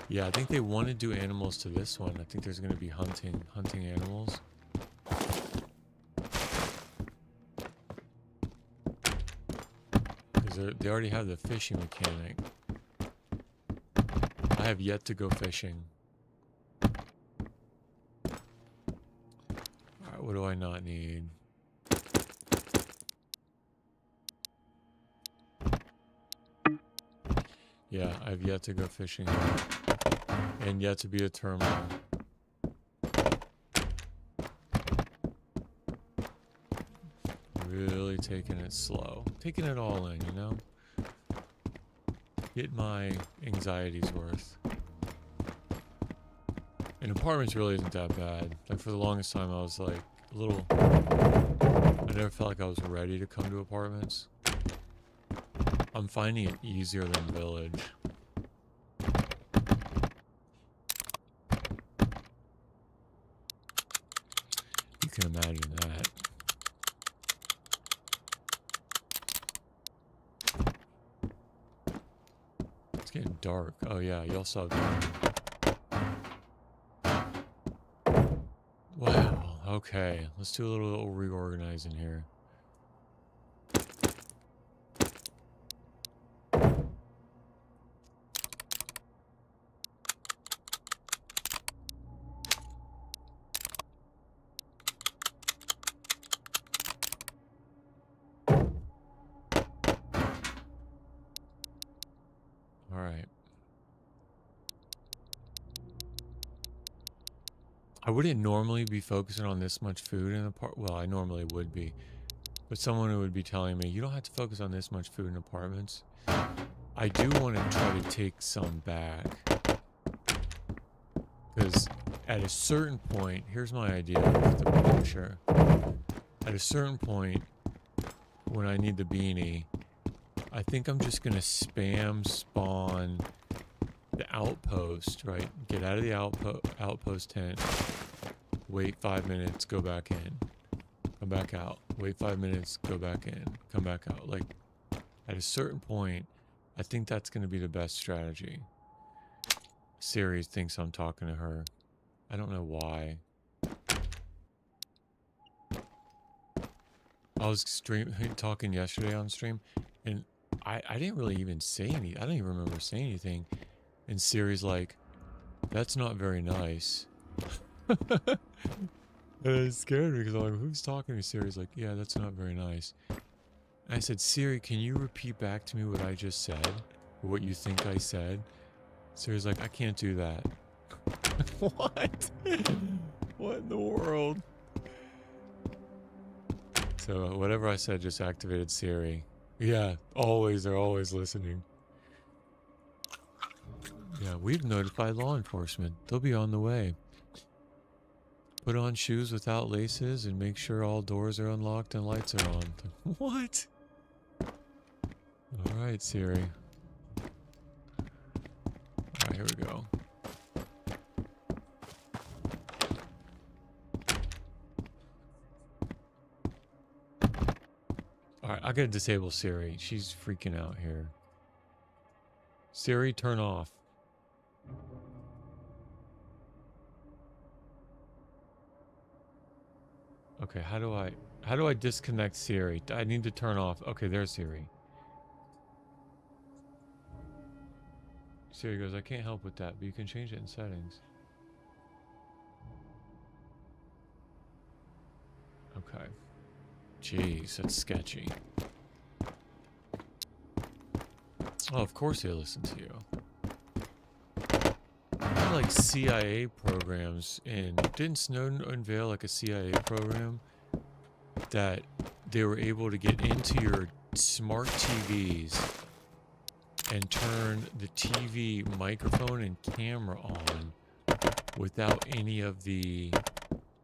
Yeah, I think they want to do animals to this one. I think there's going to be hunting animals. Because they already have the fishing mechanic. I have yet to go fishing. Alright, what do I not need? Yeah, I've yet to go fishing. And yet to be a terminal. Really taking it slow. Taking it all in, you know? Get my anxiety's worth. And apartments really isn't that bad. Like, for the longest time, I was like, a little... I never felt like I was ready to come to apartments. I'm finding it easier than village. You can imagine that. It's getting dark. Oh yeah, y'all saw that. Wow, okay. Let's do a little reorganizing here. I wouldn't normally be focusing on this much food in a part. Well, I normally would be. But someone who would be telling me, you don't have to focus on this much food in apartments. I do want to try to take some back. Because at a certain point, here's my idea with the picture. At a certain point, when I need the beanie, I think I'm just going to spam spawn the outpost, right? Get out of the outpost tent, wait 5 minutes, go back in, come back out, wait 5 minutes, go back in, come back out. Like, at a certain point, I think that's going to be the best strategy. Siri thinks I'm talking to her. I don't know why. I was talking yesterday on stream, and I didn't really even say anything. I don't even remember saying anything. And Siri's like, that's not very nice. And it scared me because I'm like, who's talking to me? Siri's like, yeah, that's not very nice. And I said, Siri, can you repeat back to me what I just said? Or what you think I said? Siri's like, I can't do that. What? What in the world? So whatever I said just activated Siri. Yeah, always. They're always listening. Yeah, we've notified law enforcement. They'll be on the way. Put on shoes without laces and make sure all doors are unlocked and lights are on. What? Alright, Siri. Alright, here we go. Alright, I gotta disable Siri. She's freaking out here. Siri, turn off. Okay, how do I disconnect Siri? I need to turn off. Okay, there's Siri. Siri goes, I can't help with that, but you can change it in settings. Okay. Jeez, that's sketchy. Oh, of course they listen to you. Like CIA programs, and didn't Snowden unveil like a CIA program that they were able to get into your smart TVs and turn the TV microphone and camera on without any of the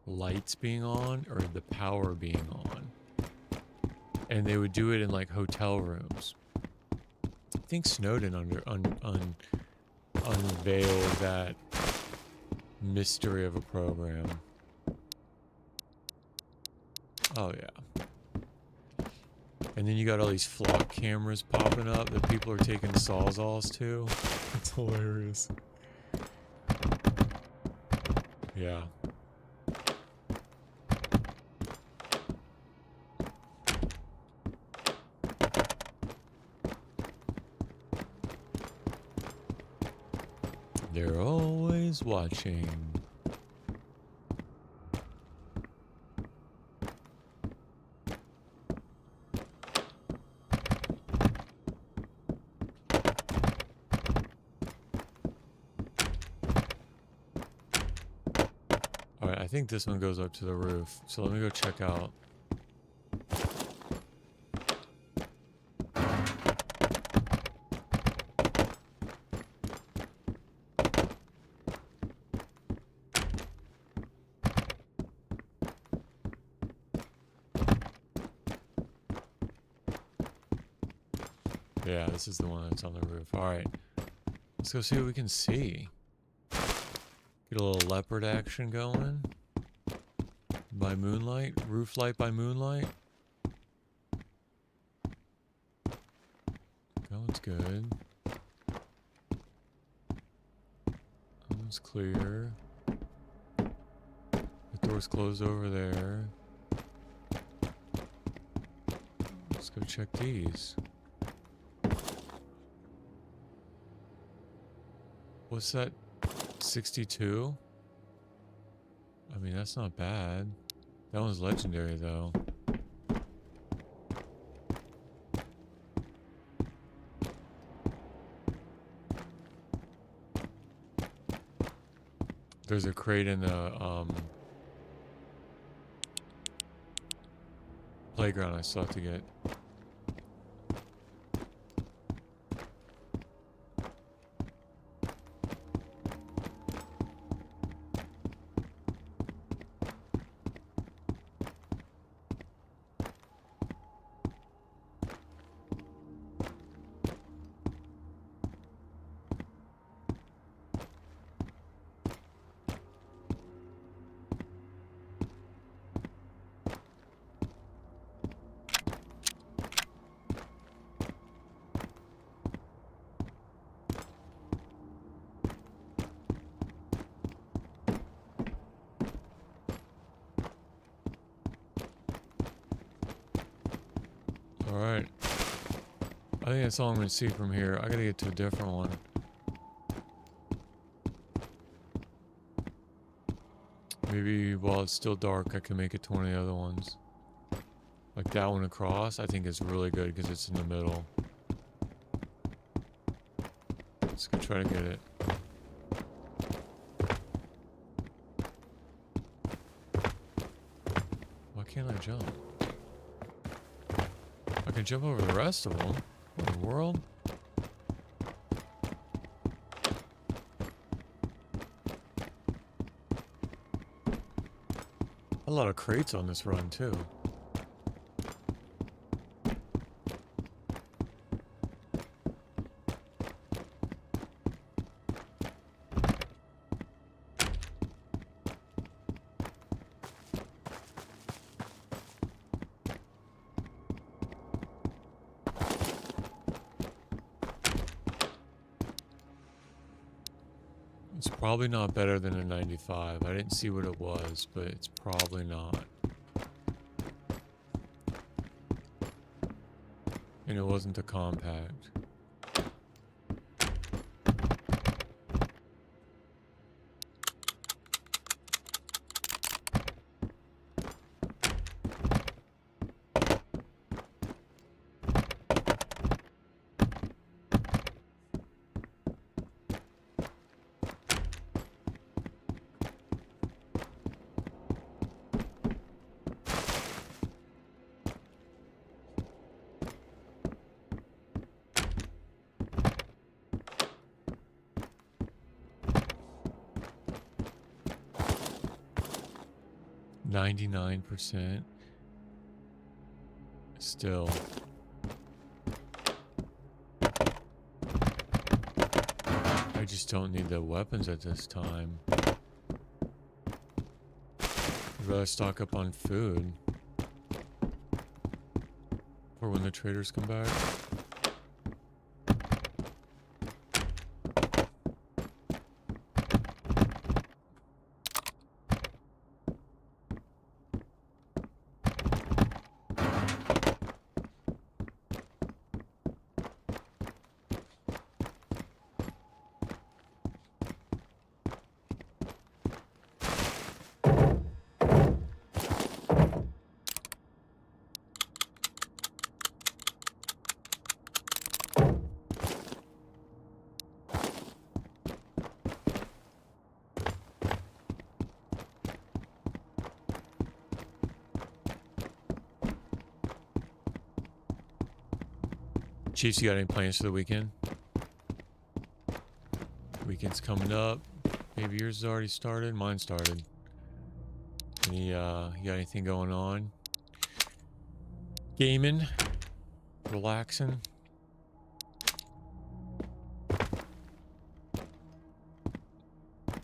lights being on or the power being on, and they would do it in like hotel rooms. I think Snowden unveiled that mystery of a program. Oh yeah. And then you got all these flock cameras popping up that people are taking sawzalls to. It's hilarious. Yeah. They're always watching. Alright, I think this one goes up to the roof. So let me go check out. Yeah, this is the one that's on the roof. Alright. Let's go see what we can see. Get a little leopard action going. By moonlight. Roof light by moonlight. That one's good. That one's clear. The door's closed over there. Let's go check these. What's that? 62? I mean, that's not bad. That one's legendary, though. There's a crate in the playground I still have to get. Alright. I think that's all I'm going to see from here. I gotta get to a different one. Maybe while it's still dark, I can make it to one of the other ones. Like that one across, I think is really good because it's in the middle. Let's go try to get it. Why can't I jump? I can jump over the rest of them. What in the world? A lot of crates on this run too. It's probably not better than a 95. I didn't see what it was, but it's probably not. And it wasn't a compact. %. Still. I just don't need the weapons at this time. I'd rather stock up on food for when the traders come back. Chiefs, you got any plans for the weekend? Weekend's coming up. Maybe yours has already started. Mine started. You got anything going on? Gaming? Relaxing?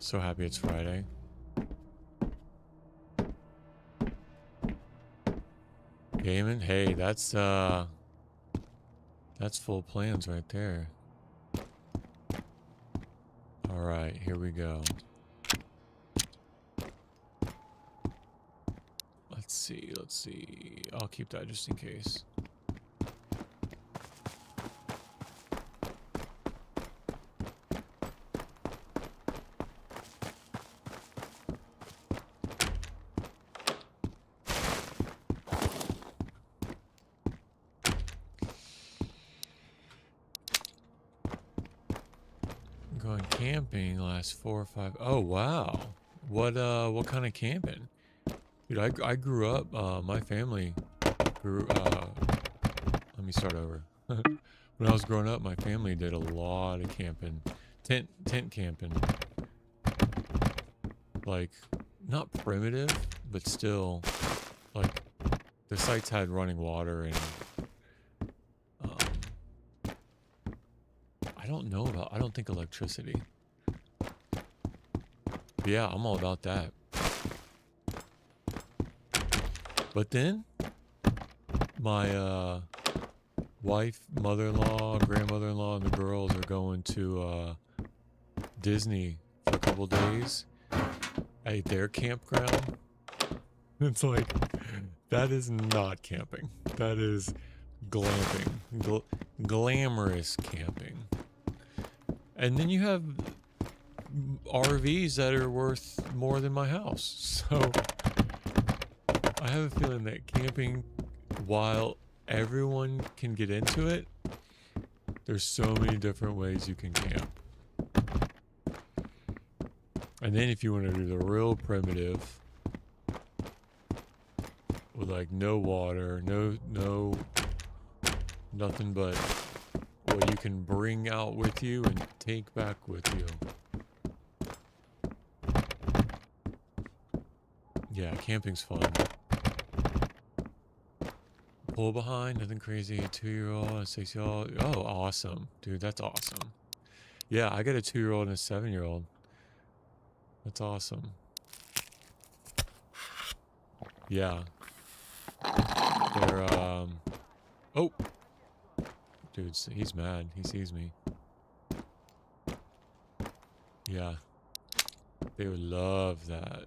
So happy it's Friday. Gaming? Hey, that's full plans right there. Alright, here we go. Let's see. I'll keep that just in case. going camping last 4 or 5. Oh wow. What kind of camping? Dude, I grew up, my family grew, let me start over. When I was growing up, my family did a lot of camping. Tent camping. Like, not primitive, but still, like, the sites had running water and, I don't think electricity. But yeah, I'm all about that. But then, my, wife, mother-in-law, grandmother-in-law, and the girls are going to, Disney for a couple days at their campground. It's like, that is not camping. That is glamping. Glamorous camping. And then you have RVs that are worth more than my house. So I have a feeling that camping, while everyone can get into it, there's so many different ways you can camp. And then if you want to do the real primitive, with like no water, nothing but what you can bring out with you and take back with you. Yeah, camping's fun. Pull behind, nothing crazy. A 2-year-old, a 6-year-old. Oh, awesome. Dude, that's awesome. Yeah, I got a 2-year-old and a 7-year-old. That's awesome. Yeah. They're, oh! Dude, he's mad. He sees me. Yeah. They would love that.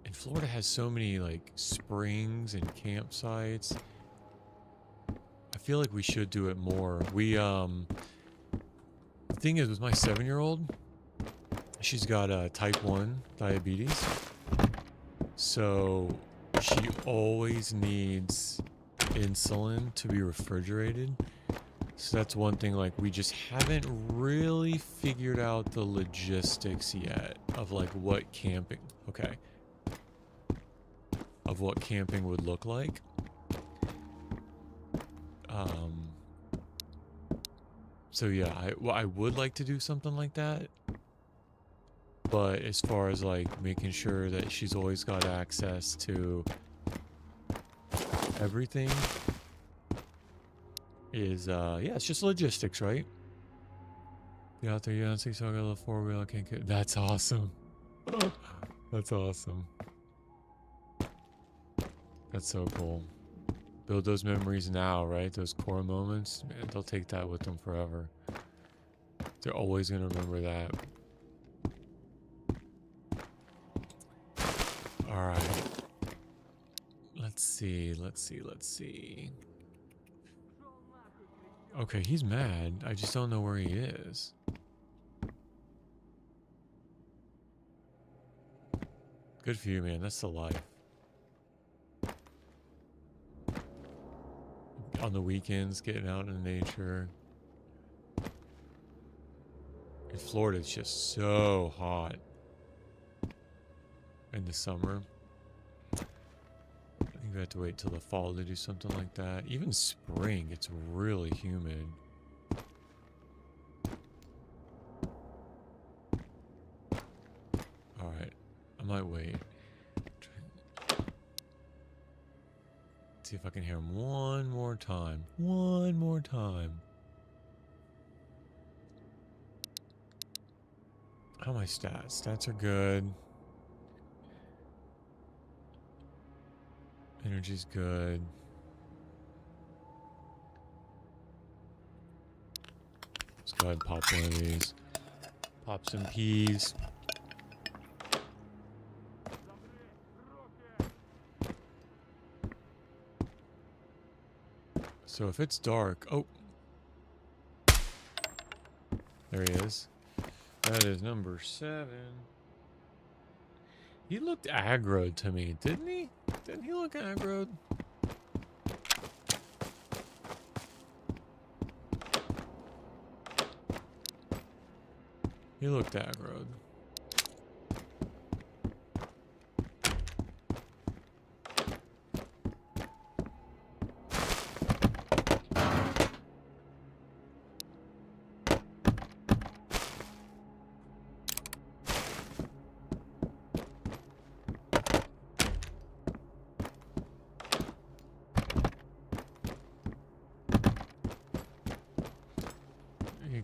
And Florida has so many, like, springs and campsites. I feel like we should do it more. We, the thing is, with my 7-year-old, she's got type 1 diabetes. So she always needs insulin to be refrigerated. So that's one thing, like, we just haven't really figured out the logistics yet of, like, what camping, okay, of what camping would look like. So yeah, I would like to do something like that. But as far as, like, making sure that she's always got access to everything is, yeah, it's just logistics, right? Yeah, out there, you don't see, so I got a little 4-wheel, I can't get. That's awesome. That's awesome. That's so cool. Build those memories now, right? Those core moments, man, they'll take that with them forever. They're always gonna remember that. All right. Let's see. Okay, he's mad. I just don't know where he is. Good for you, man. That's the life. On the weekends, getting out in nature. In Florida, it's just so hot. In the summer. I think we have to wait till the fall to do something like that. Even spring, it's really humid. Alright, I might wait. See if I can hear him one more time. One more time. How are my stats? Stats are good. Energy's good. Let's go ahead and pop one of these. Pop some peas. So if it's dark, oh, there he is. That is number 7. He looked aggroed to me, didn't he? Didn't he look aggroed? He looked aggroed.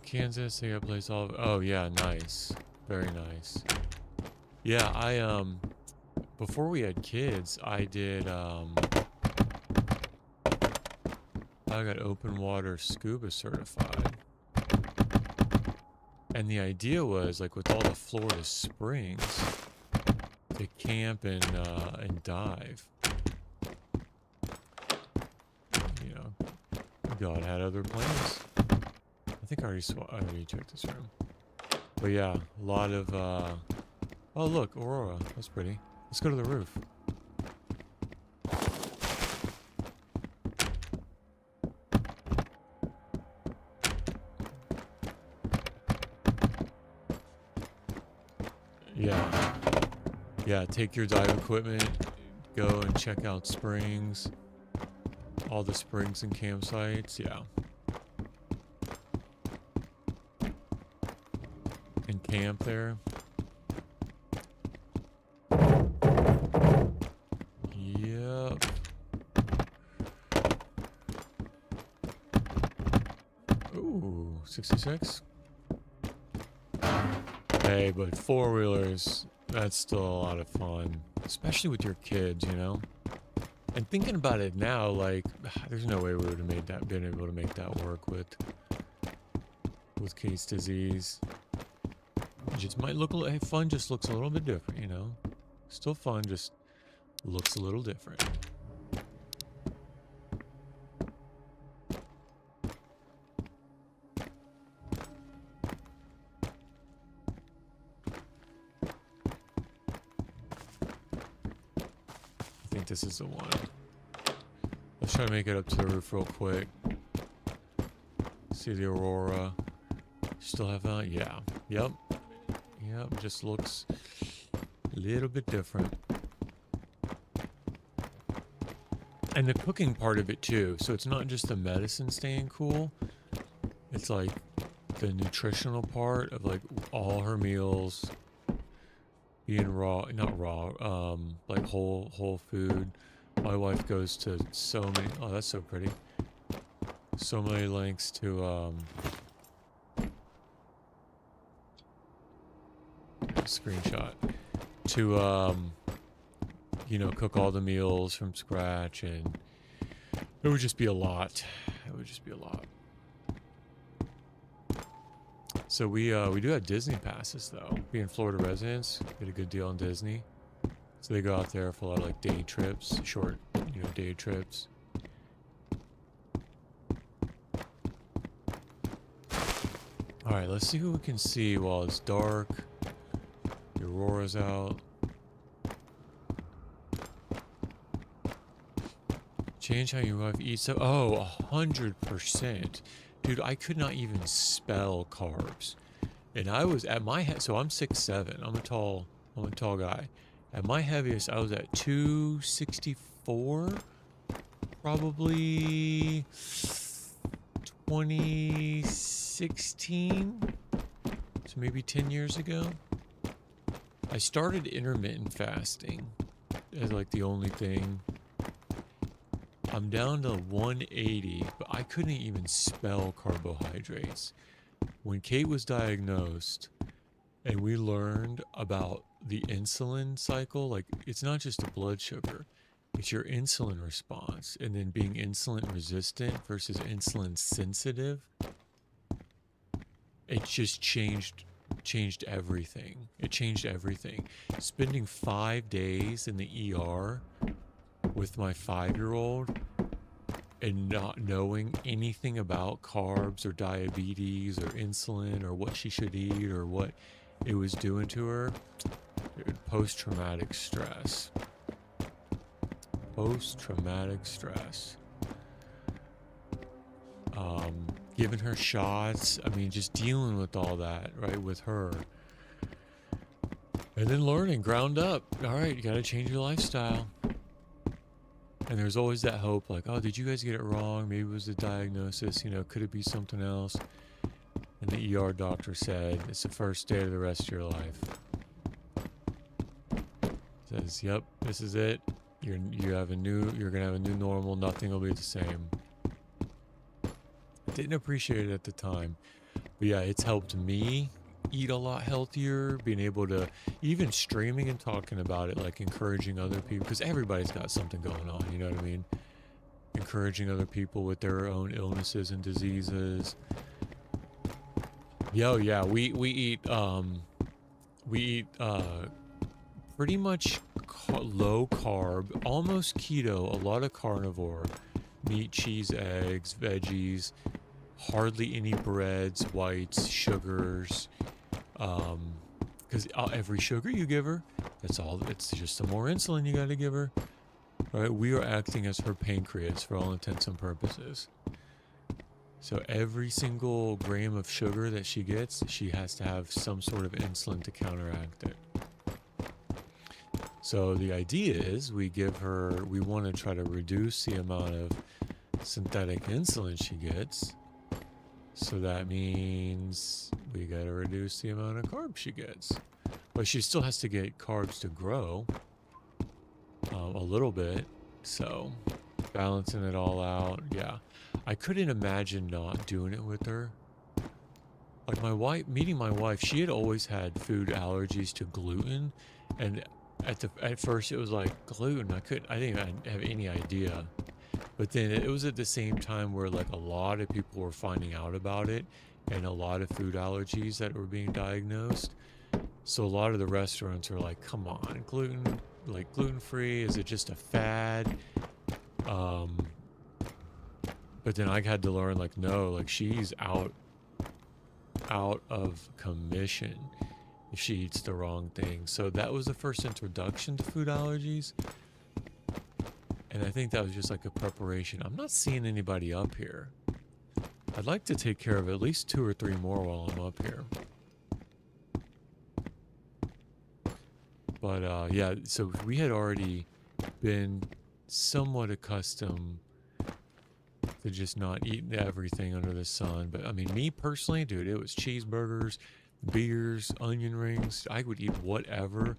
Kansas, they got place all. Oh yeah, nice, very nice. Yeah, I before we had kids, I did I got open water scuba certified, and the idea was like with all the Florida springs to camp and dive. You know, God had other plans. I think I already checked this room. But yeah, a lot of, oh look, Aurora. That's pretty. Let's go to the roof. Yeah. Yeah, take your dive equipment, go and check out springs. All the springs and campsites, yeah. And camp there. Yep. Ooh, 66. Hey, but four-wheelers, that's still a lot of fun. Especially with your kids, you know? And thinking about it now, like, there's no way we would have been able to make that work with Kate's disease. It just might look a little, hey, fun just looks a little bit different, you know? Still fun, just looks a little different. I think this is the one. Let's try to make it up to the roof real quick. See the aurora. Still have that? Yeah. Yep. Yep, just looks a little bit different. And the cooking part of it too. So it's not just the medicine staying cool. It's like the nutritional part of like all her meals being raw, not raw, like whole food. My wife goes to so many, oh, that's so pretty. So many lengths to, screenshot to you know, cook all the meals from scratch, and it would just be a lot. It would just be a lot. So we do have Disney passes though. Being Florida residents, get a good deal on Disney. So they go out there for a lot of like day trips, short, you know, day trips. All right, let's see who we can see while it's dark. The aurora's out. Change how your wife eats. Oh, 100%. Dude, I could not even spell carbs. And I was at my so I'm 6'7". I'm a tall guy. At my heaviest, I was at 264, probably 2016, so maybe 10 years ago. I started intermittent fasting as like the only thing. I'm down to 180, but I couldn't even spell carbohydrates. When Kate was diagnosed and we learned about the insulin cycle, like it's not just the blood sugar, it's your insulin response, and then being insulin resistant versus insulin sensitive, it just changed everything. It changed everything. Spending 5 days in the ER with my 5-year-old and not knowing anything about carbs or diabetes or insulin or what she should eat or what it was doing to her, Dude, post-traumatic stress. Post-traumatic stress. Giving her shots. I mean, just dealing with all that, right, with her. And then learning, ground up. All right, you got to change your lifestyle. And there's always that hope, like, oh, did you guys get it wrong? Maybe it was a diagnosis. You know, could it be something else? And the ER doctor said, it's the first day of the rest of your life. Says, yep, this is it. You're gonna have a new normal. Nothing will be the same. I didn't appreciate it at the time, but yeah, it's helped me eat a lot healthier, being able to, even streaming and talking about it, like encouraging other people, because everybody's got something going on, you know what I mean? Encouraging other people with their own illnesses and diseases. Yeah, we eat pretty much low carb, almost keto, a lot of carnivore, meat, cheese, eggs, veggies, hardly any breads, whites, sugars, because every sugar you give her, it's just some more insulin you got to give her. All right, we are acting as her pancreas for all intents and purposes. So every single gram of sugar that she gets, she has to have some sort of insulin to counteract it. So the idea is we want to try to reduce the amount of synthetic insulin she gets. So that means we got to reduce the amount of carbs she gets. But she still has to get carbs to grow a little bit. So balancing it all out. Yeah. I couldn't imagine not doing it with her. Like meeting my wife, she had always had food allergies to gluten. And at first it was like, gluten, I didn't have any idea. But then it was at the same time where like a lot of people were finding out about it and a lot of food allergies that were being diagnosed. So a lot of the restaurants were like, come on, gluten-free, is it just a fad? But then I had to learn, like, no, like she's out of commission if she eats the wrong thing. So that was the first introduction to food allergies. And I think that was just like a preparation. I'm not seeing anybody up here. I'd like to take care of at least 2 or 3 more while I'm up here. But yeah, so we had already been somewhat accustomed to just not eating everything under the sun. But I mean, me personally, dude, it was cheeseburgers, beers, onion rings. I would eat whatever.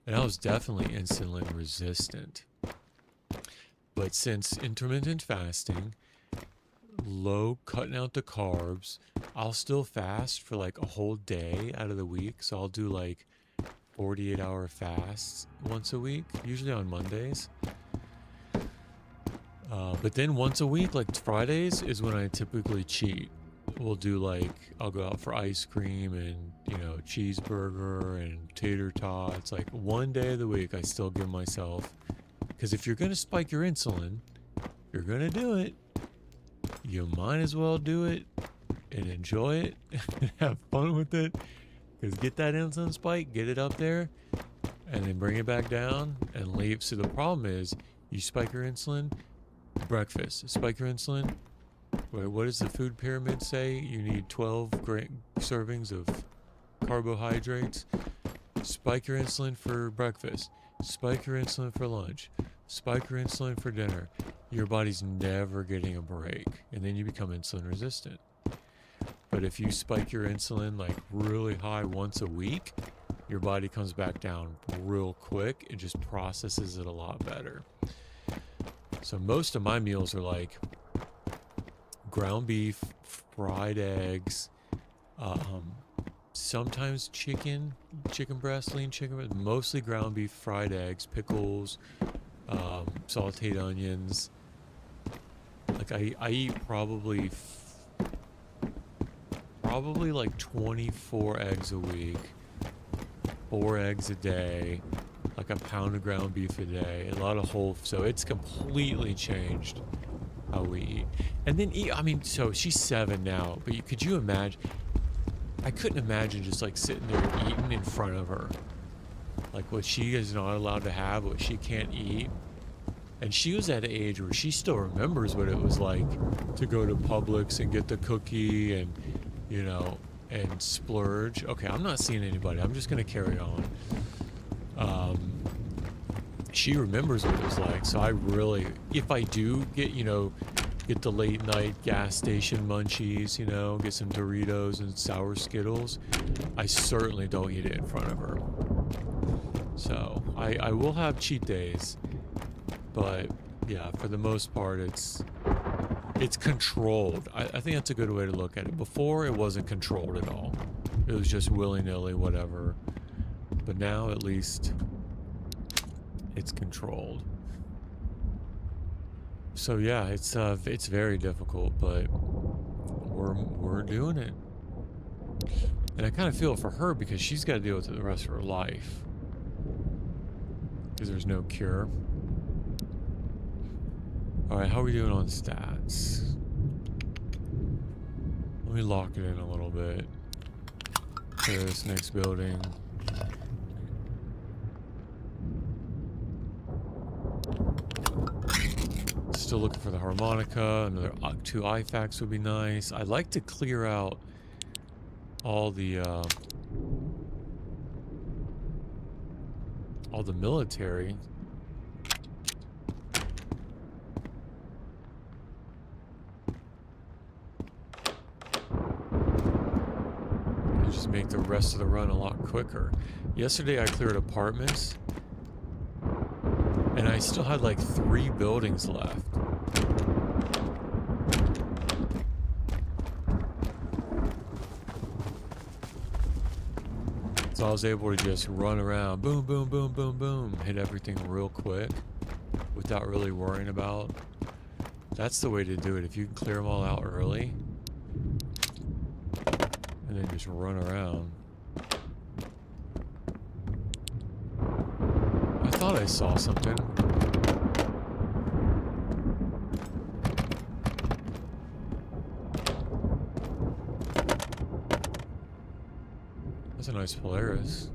And I was definitely insulin resistant. But since intermittent fasting, cutting out the carbs, I'll still fast for like a whole day out of the week. So I'll do like 48-hour fasts once a week, usually on Mondays. But then once a week, like Fridays, is when I typically cheat. We'll do like, I'll go out for ice cream and, cheeseburger and tater tots. Like one day of the week, I still give myself, because if you're going to spike your insulin, you're going to do it. You might as well do it and enjoy it and have fun with it. Because get that insulin spike, get it up there, and then bring it back down and leave. So the problem is, you spike your insulin, breakfast, spike your insulin. What does the food pyramid say? You need 12 servings of carbohydrates. Spike your insulin for breakfast. Spike your insulin for lunch. Spike your insulin for dinner. Your body's never getting a break, and then you become insulin resistant. But if you spike your insulin like really high once a week, your body comes back down real quick. It just processes it a lot better. So most of my meals are like ground beef, fried eggs, sometimes chicken breast, lean chicken breast, mostly ground beef, fried eggs, pickles, sauteed onions. Like I eat probably like 24 eggs a week, 4 eggs a day, like a pound of ground beef a day, a lot of whole. So it's completely changed how we eat. And then so she's 7 now, but could you imagine? I couldn't imagine just like sitting there eating in front of her. like what she is not allowed to have, what she can't eat. And she was at an age where she still remembers what it was like to go to Publix and get the cookie and, you know, and splurge. Okay, I'm not seeing anybody. I'm just going to carry on. She remembers what it was like. So I really, if I do get, you know, get the late night gas station munchies, you know, get some Doritos and sour Skittles, I certainly don't eat it in front of her. So I will have cheat days, but yeah, for the most part, it's controlled. I think that's a good way to look at it. Before, it wasn't controlled at all. It was just willy-nilly, whatever. But now, at least, it's controlled. So yeah, it's very difficult, but we're doing it. And I kind of feel for her because she's got to deal with it the rest of her life. Because there's no cure. Alright, how are we doing on stats? Let me lock it in a little bit. To this next building. Still looking for the harmonica. Another 2 IFACs would be nice. I'd like to clear out all the military. And just make the rest of the run a lot quicker. Yesterday I cleared apartments and I still had like 3 buildings left. So I was able to just run around, boom, boom, boom, boom, boom, hit everything real quick without really worrying about. That's the way to do it. If you can clear them all out early and then just run around. I thought I saw something. That's a nice Polaris.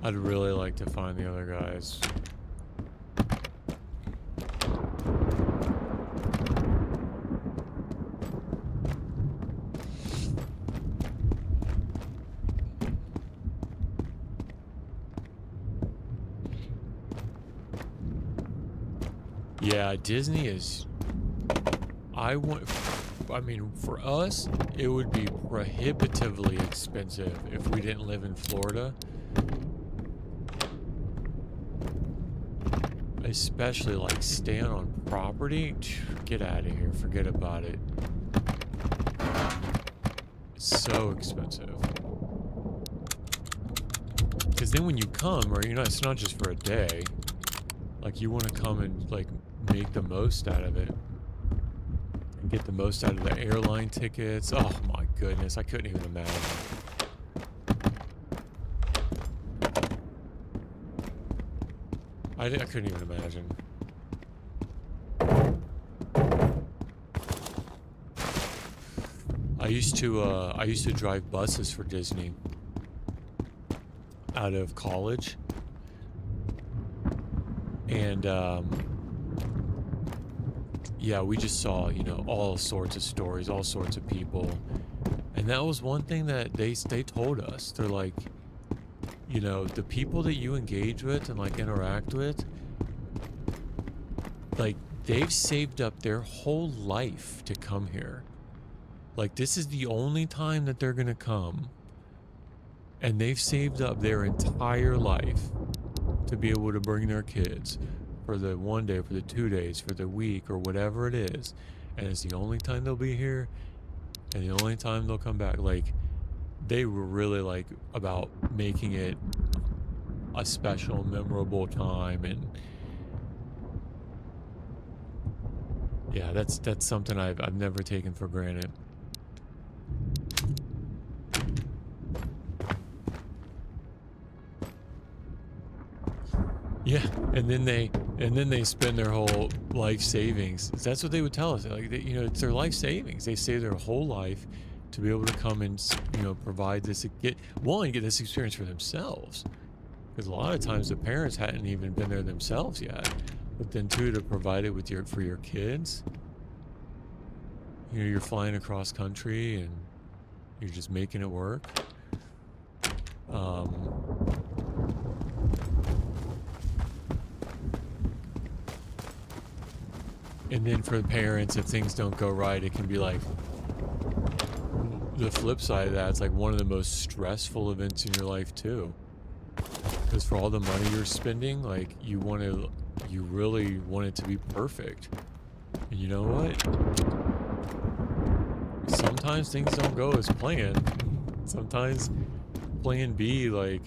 I'd really like to find the other guys. Yeah, Disney is... I mean, for us, it would be prohibitively expensive if we didn't live in Florida. Especially like staying on property. Get out of here. Forget about it. It's so expensive. Because then when you come, or you know, it's not just for a day. Like you want to come and like make the most out of it. And get the most out of the airline tickets. Oh my goodness. I couldn't even imagine. I couldn't even imagine. I used to drive buses for Disney out of college, and yeah, we just saw, you know, all sorts of stories, all sorts of people, and that was one thing that they told us. They're like, you know, the people that you engage with and like interact with, like they've saved up their whole life to come here. Like this is the only time that they're gonna come, and they've saved up their entire life to be able to bring their kids for the 1 day, for the 2 days, for the week, or whatever it is, and it's the only time they'll be here and the only time they'll come back. Like they were really like about making it a special, memorable time. And yeah, that's something I've never taken for granted. Yeah, and then they spend their whole life savings. That's what they would tell us. Like, you know, it's their life savings. They save their whole life to be able to come and, you know, provide this, get this experience for themselves. Because a lot of times the parents hadn't even been there themselves yet. But then too, to provide it with for your kids. You know, you're flying across country and you're just making it work. And then for the parents, if things don't go right, it can be like the flip side of that. It's like one of the most stressful events in your life too. Because for all the money you're spending, like you really want it to be perfect. And you know what? Sometimes things don't go as planned. Sometimes plan B like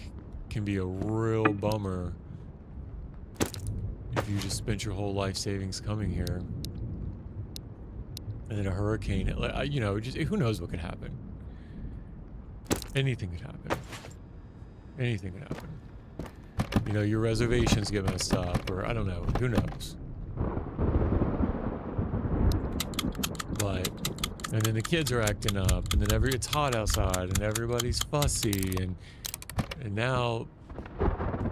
can be a real bummer if you just spent your whole life savings coming here. And then a hurricane, you know, just who knows what could happen. Anything could happen. Anything could happen. You know, your reservations get messed up, or I don't know, who knows. But, and then the kids are acting up, and then it's hot outside, and everybody's fussy, and now,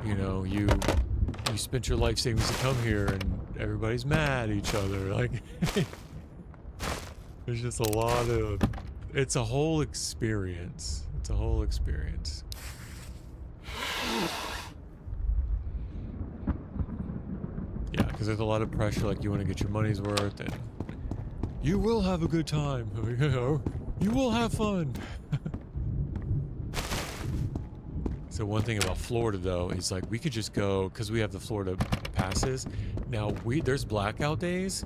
you know, you spent your life savings to come here, and everybody's mad at each other. Like, there's just a lot of, it's a whole experience. It's a whole experience. Yeah, because there's a lot of pressure, like you want to get your money's worth, and you will have a good time. You will have fun. So one thing about Florida, though, is like we could just go, because we have the Florida passes. Now, there's blackout days.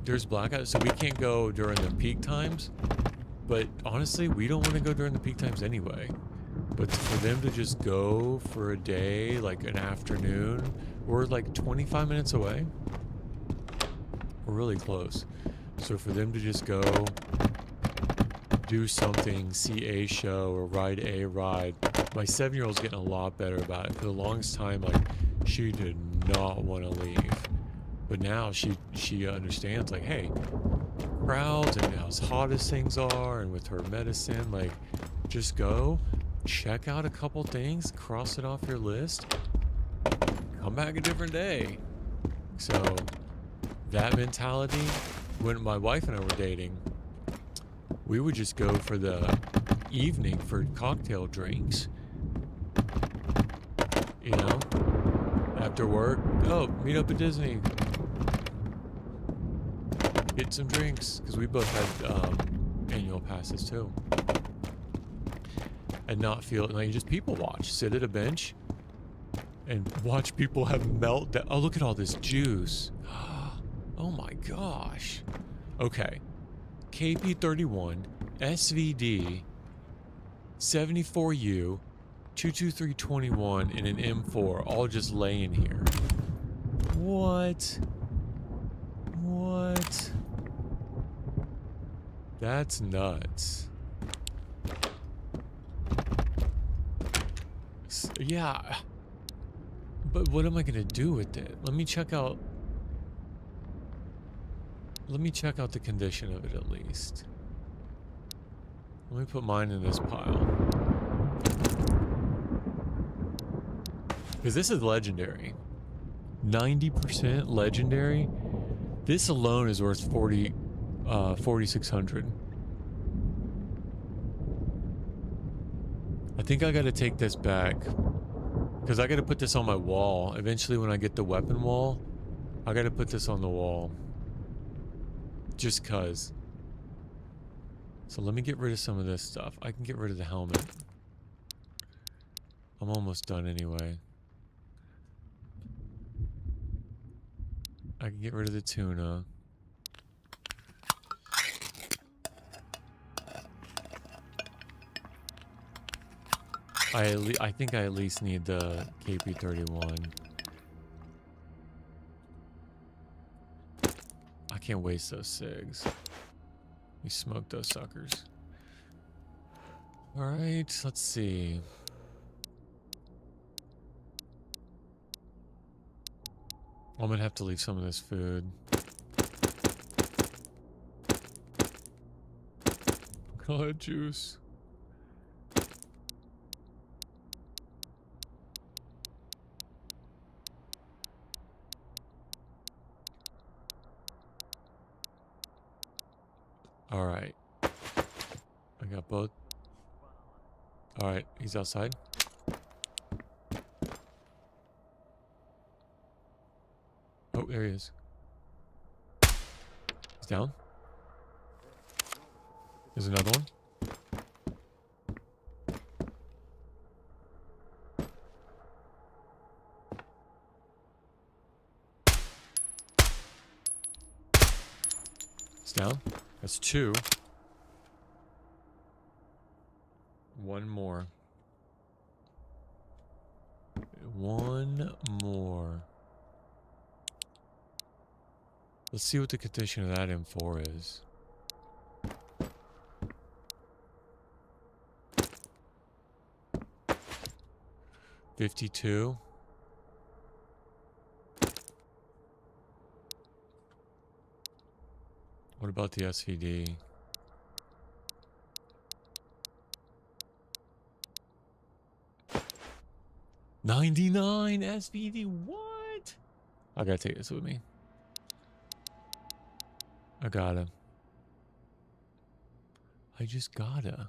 There's blackout, so we can't go during the peak times. But honestly, we don't want to go during the peak times anyway. But for them to just go for a day, like an afternoon, we're like 25 minutes away. We're really close. So for them to just go do something, see a show or ride a ride, my 7-year-old's getting a lot better about it. For the longest time, like, she did not want to leave. But now she understands, like, hey, crowds and how hot as things are, and with her medicine, like, just go, check out a couple things, cross it off your list, come back a different day. So that mentality, when my wife and I were dating, we would just go for the evening for cocktail drinks. You know, after work, oh, meet up at Disney, get some drinks, because we both had annual passes too. And not feel like you just people watch, sit at a bench and watch people have meltdown. Oh, look at all this juice. Oh my gosh. Okay. KP31, SVD, 74U, 22321, and an M4 all just laying here. What? What? That's nuts. Yeah. But what am I gonna do with it? Let me check out the condition of it at least. Let me put mine in this pile. Because this is legendary. 90% legendary. This alone is worth 4,600. I think I gotta take this back. Because I gotta put this on my wall. Eventually when I get the weapon wall, I gotta put this on the wall. Just cause. So let me get rid of some of this stuff. I can get rid of the helmet. I'm almost done anyway. I can get rid of the tuna. I think I at least need the KP31. I can't waste those cigs. We smoked those suckers. All right, let's see. I'm gonna have to leave some of this food. God, juice. All right. I got both. All right, he's outside. Oh, there he is. He's down. There's another one. He's down. That's two. One more. One more. Let's see what the condition of that M4 is. $52. What about the SVD? $99 SVD. What? I gotta take this with me. I gotta. I just gotta.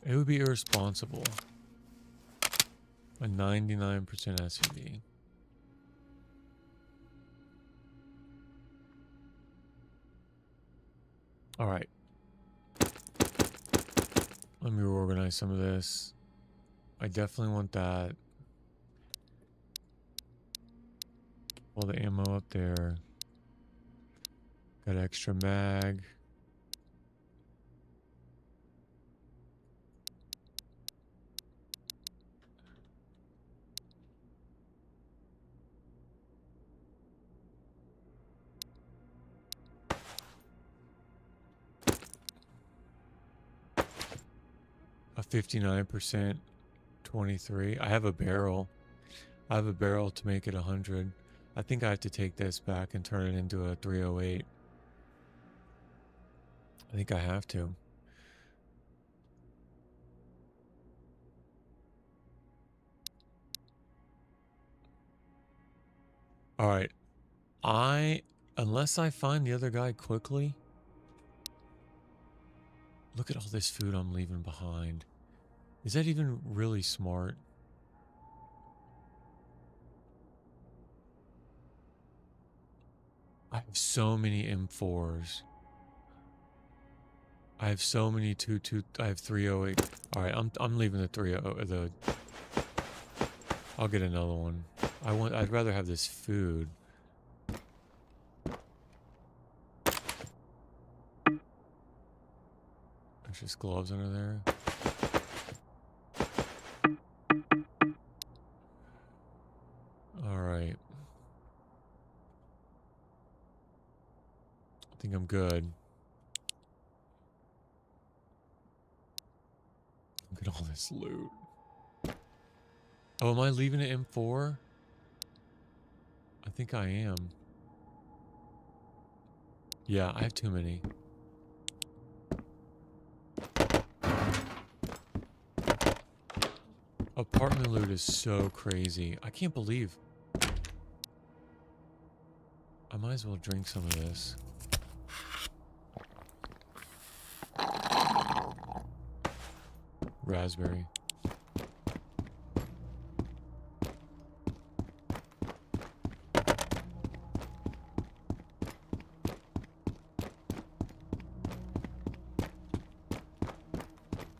It would be irresponsible. A 99% SVD. All right. Let me reorganize some of this. I definitely want that. All the ammo up there. Got extra mag. A 59%, 23. I have a barrel. I have a barrel to make it 100. I think I have to take this back and turn it into a 308. I think I have to. All right. Unless I find the other guy quickly. Look at all this food I'm leaving behind. Is that even really smart? I have so many M4s. I have so many I have 308. All right, I'm leaving the 30. I'll get another one. I'd rather have this food. There's just gloves under there. All right. I think I'm good. Look at all this loot. Oh, am I leaving it M4? I think I am. Yeah, I have too many. Apartment loot is so crazy. I can't believe. I might as well drink some of this. Raspberry.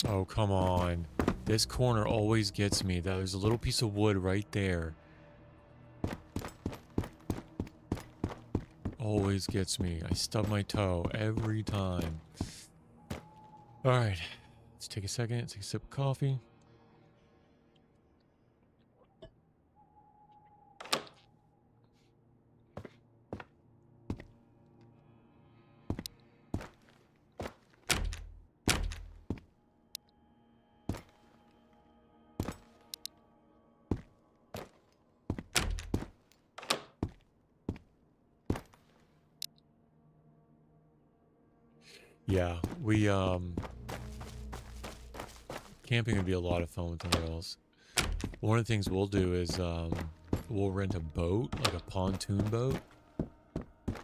Oh, come on. This corner always gets me. There's a little piece of wood right there. Always gets me. I stub my toe every time. All right. Let's take a second, take a sip of coffee. Yeah, we camping would be a lot of fun with the rails. One of the things we'll do is we'll rent a boat, like a pontoon boat,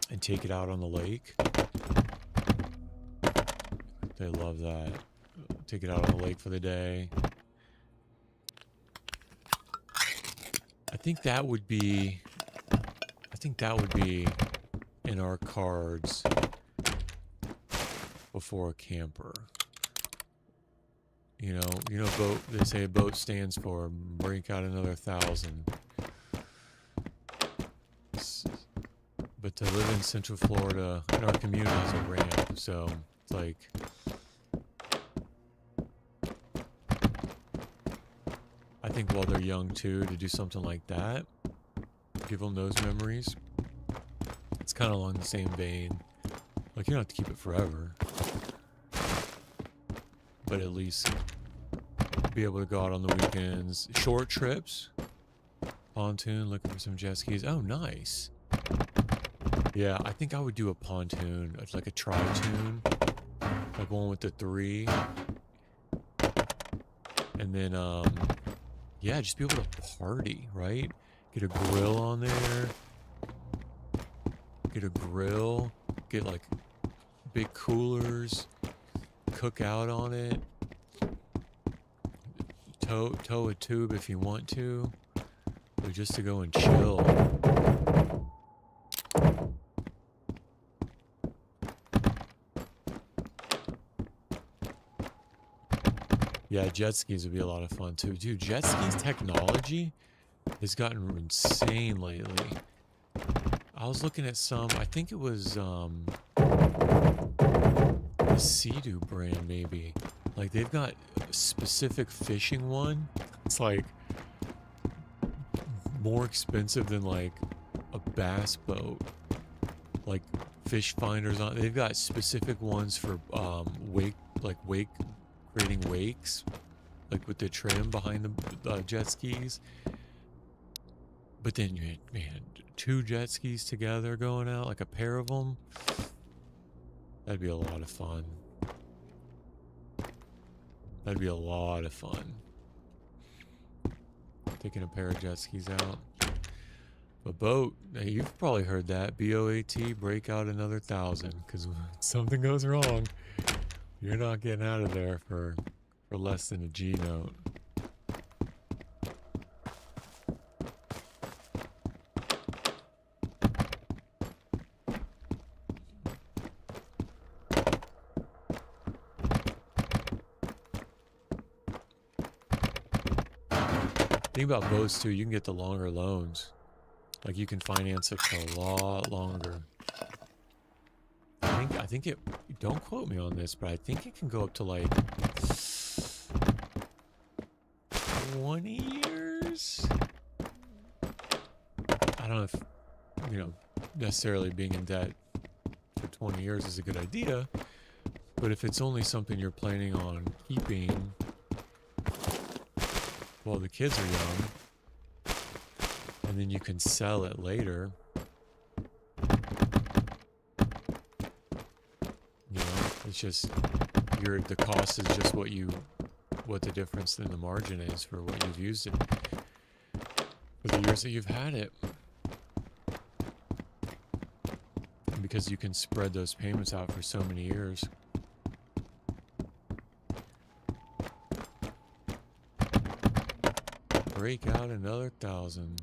and take it out on the lake. They love that. Take it out on the lake for the day. I think that would be in our cards before a camper. You know, boat. They say a boat stands for break out another 1,000. But to live in Central Florida, and our community has a ramp, so it's like I think while they're young too, to do something like that, give them those memories. It's kind of along the same vein. Like you don't have to keep it forever, but at least be able to go out on the weekends, short trips, pontoon, looking for some jet skis. Oh, nice. Yeah, I think I would do a pontoon, like a tri-tune, like one with the 3, and then yeah, just be able to party, right? Get a grill on there, get like big coolers, cook out on it, tow a tube if you want to, but just to go and chill. Yeah, jet skis would be a lot of fun too. Dude, jet skis technology has gotten insane lately. I was looking at some, I think it was the Sea-Doo brand maybe. Like they've got a specific fishing one. It's like more expensive than like a bass boat. Like fish finders on. They've got specific ones for wake creating wakes, like with the trim behind the jet skis. But then, man, 2 jet skis together going out, like a pair of them, that'd be a lot of fun. That'd be a lot of fun. Taking a pair of jet skis out. A boat, you've probably heard that. BOAT, break out another 1,000. Because when something goes wrong, you're not getting out of there for less than a G note. Think about boats too, you can get the longer loans. Like you can finance it for a lot longer. I think it, don't quote me on this, but I think it can go up to like 20 years? I don't know if, necessarily being in debt for 20 years is a good idea, but if it's only something you're planning on keeping while the kids are young, and then you can sell it later, it's just the cost is just what the difference in the margin is for what you've used it for the years that you've had it. And because you can spread those payments out for so many years. Break out another 1,000.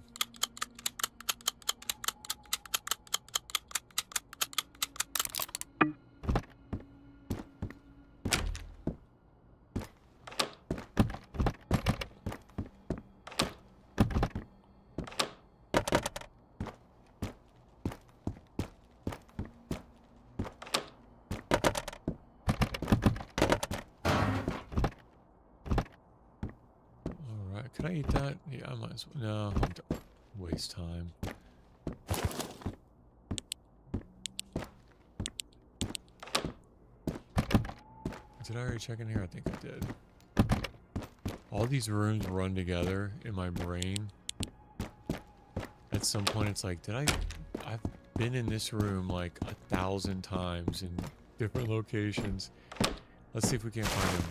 Can I eat that? Yeah, I might as well. No, don't waste time. Did I already check in here? I think I did. All these rooms run together in my brain. At some point, it's like, I've been in this room like 1,000 times in different locations. Let's see if we can't find them.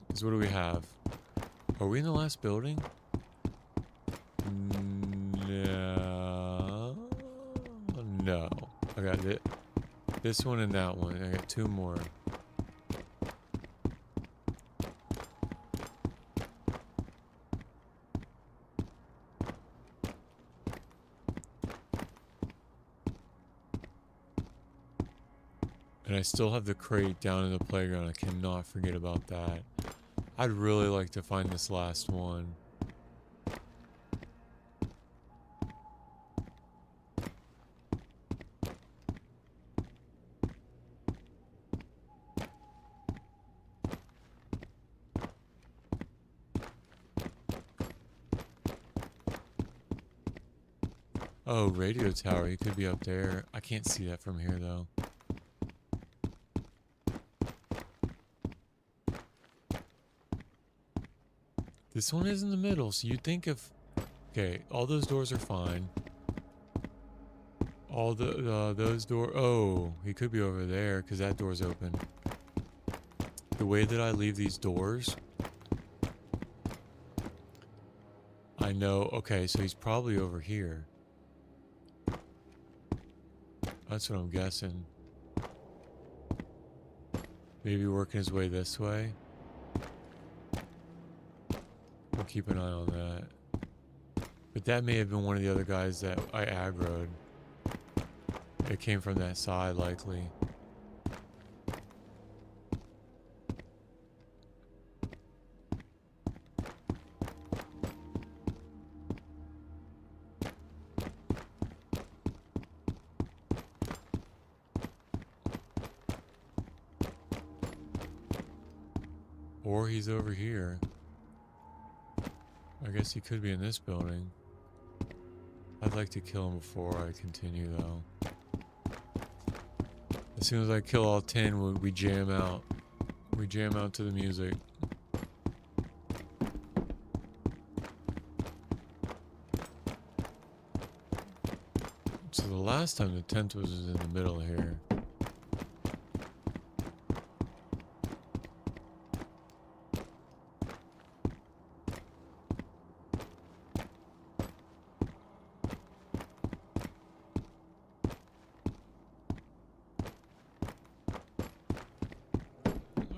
Because what do we have? Are we in the last building? No. No. I got it. This one and that one. I got 2 more. And I still have the crate down in the playground. I cannot forget about that. I'd really like to find this last one. Oh, radio tower. He could be up there. I can't see that from here, though. This one is in the middle, so you'd think if... Okay, all those doors are fine. All those doors... Oh, he could be over there, because that door's open. The way that I leave these doors... I know... Okay, so he's probably over here. That's what I'm guessing. Maybe working his way this way. We'll keep an eye on that. But that may have been one of the other guys that I aggroed. It came from that side, likely. Or he's over here. I guess he could be in this building. I'd like to kill him before I continue, though. As soon as I kill all 10, we jam out. We jam out to the music. So the last time the tent was in the middle here.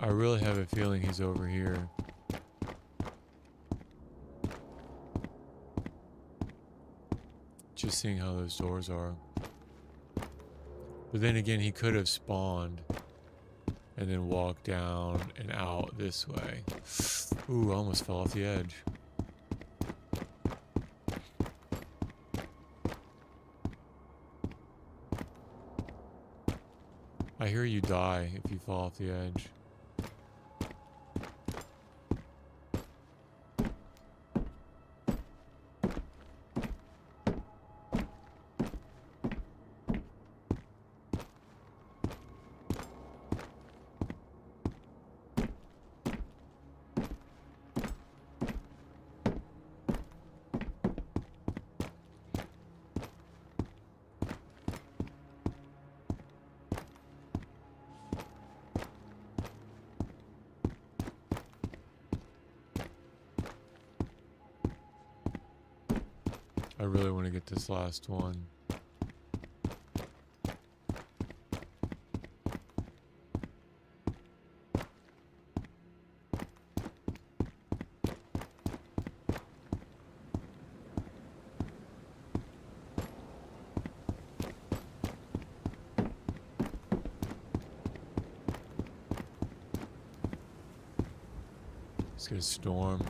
I really have a feeling he's over here. Just seeing how those doors are. But then again, he could have spawned and then walked down and out this way. Ooh, I almost fell off the edge. I hear you die if you fall off the edge. I really want to get this last one. Let's get a storm.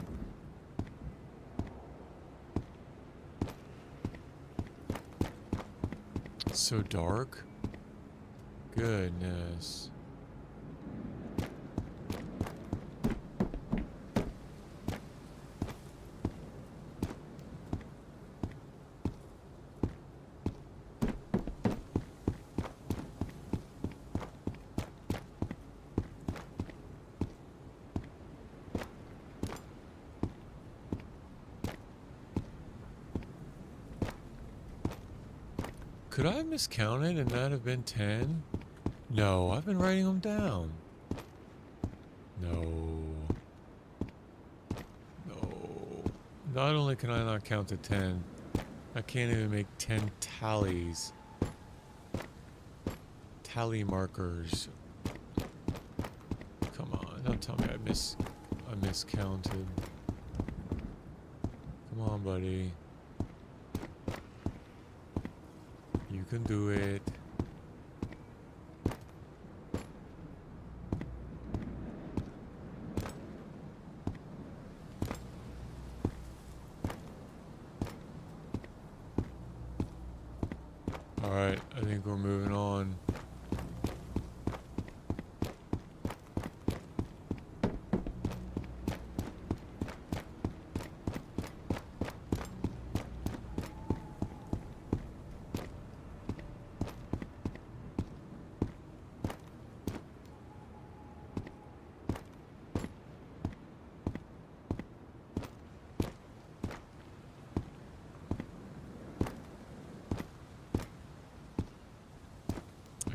It's so dark. Goodness. Could I have miscounted and that have been 10? No, I've been writing them down. No. No. Not only can I not count to 10, I can't even make 10 tallies. Tally markers. Come on, don't tell me I miscounted. Come on, buddy. You can do it. Alright, I think we're moving on.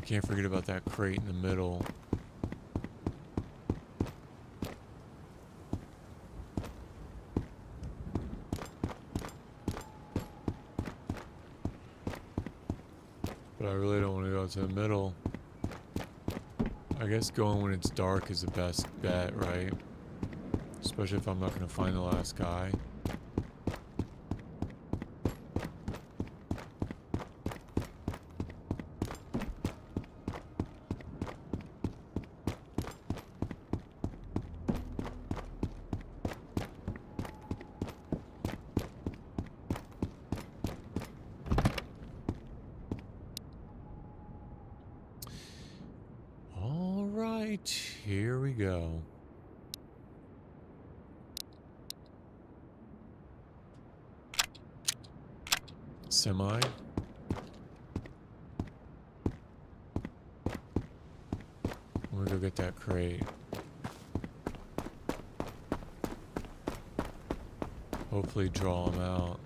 Can't forget about that crate in the middle. But I really don't want to go to the middle. I guess going when it's dark is the best bet, right? Especially if I'm not going to find the last guy. Here we go. Semi. I'm gonna go get that crate. Hopefully draw them out.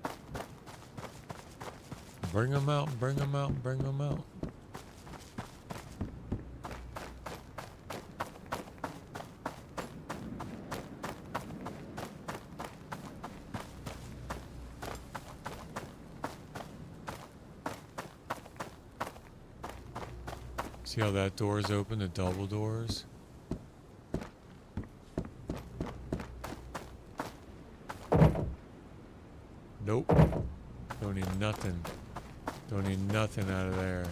Bring them out, bring them out, bring them out. See how that door is open, the double doors? Nope. Don't need nothing. Don't need nothing out of there.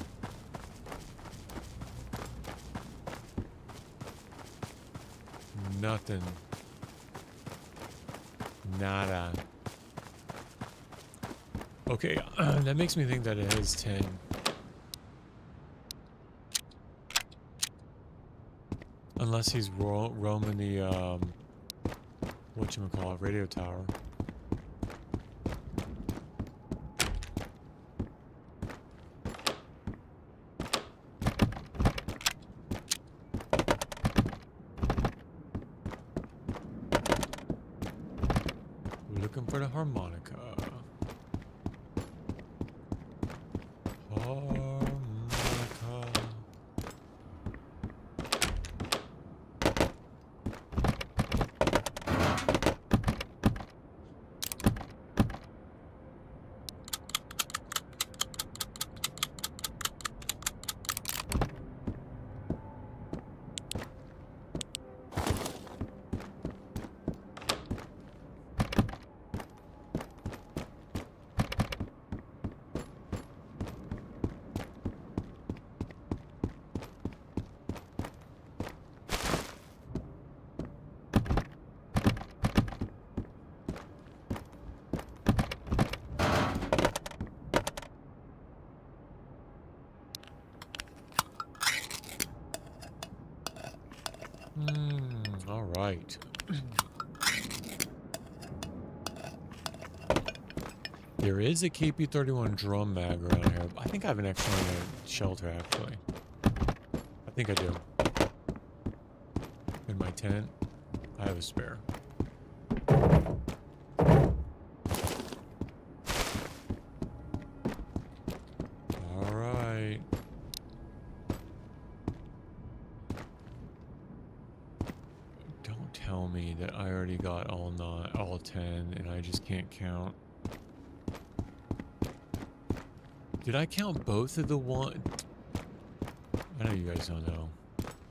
Nothing. Nada. Okay, that makes me think that it is 10. Unless he's roaming the, whatchamacallit, radio tower. We're looking for the harmonica. All right. There is a KP-31 drum mag around here. I think I have an extra one in the shelter, actually. I think I do. In my tent, I have a spare. All me that I already got all 10 and I just can't count. Did I count both of the one? I know you guys don't know.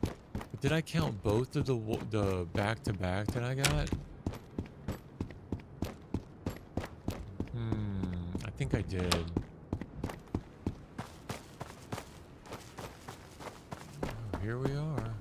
But did I count both of the back-to-back that I got? I think I did. Oh, here we are.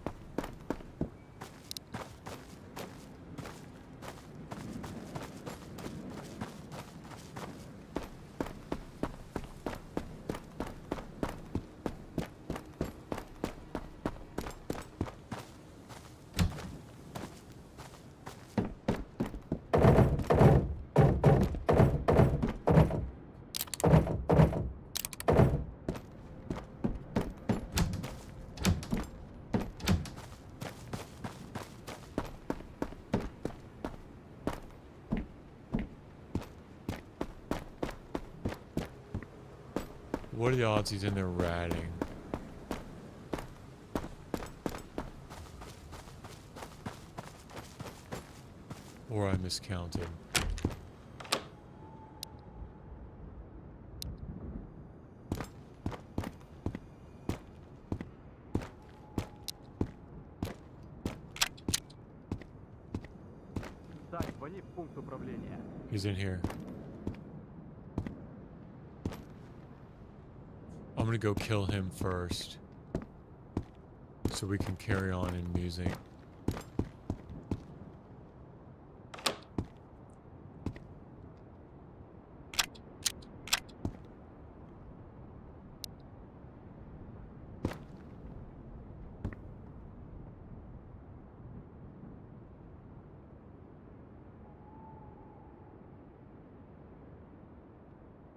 What are the odds he's in there ratting? Or I miscounted. He's in here. I'm gonna go kill him first, so we can carry on in music.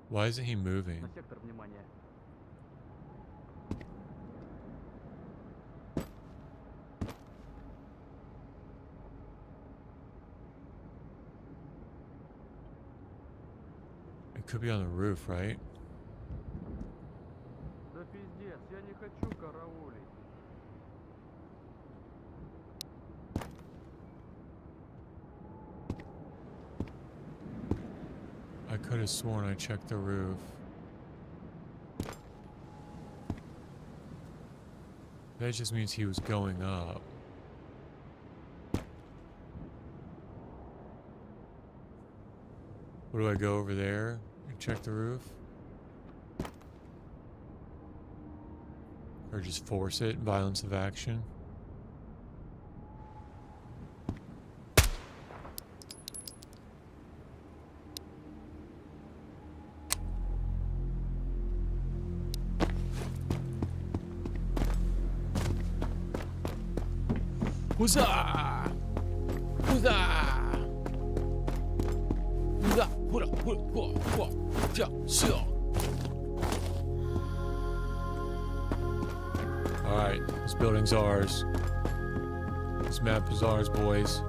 Why isn't he moving? It could be on the roof, right? I could have sworn I checked the roof. That just means he was going up. What do I go over there and check the roof? Or just force it, violence of action? Huzzah! Huzzah! Alright, this building's ours. This map is ours, boys.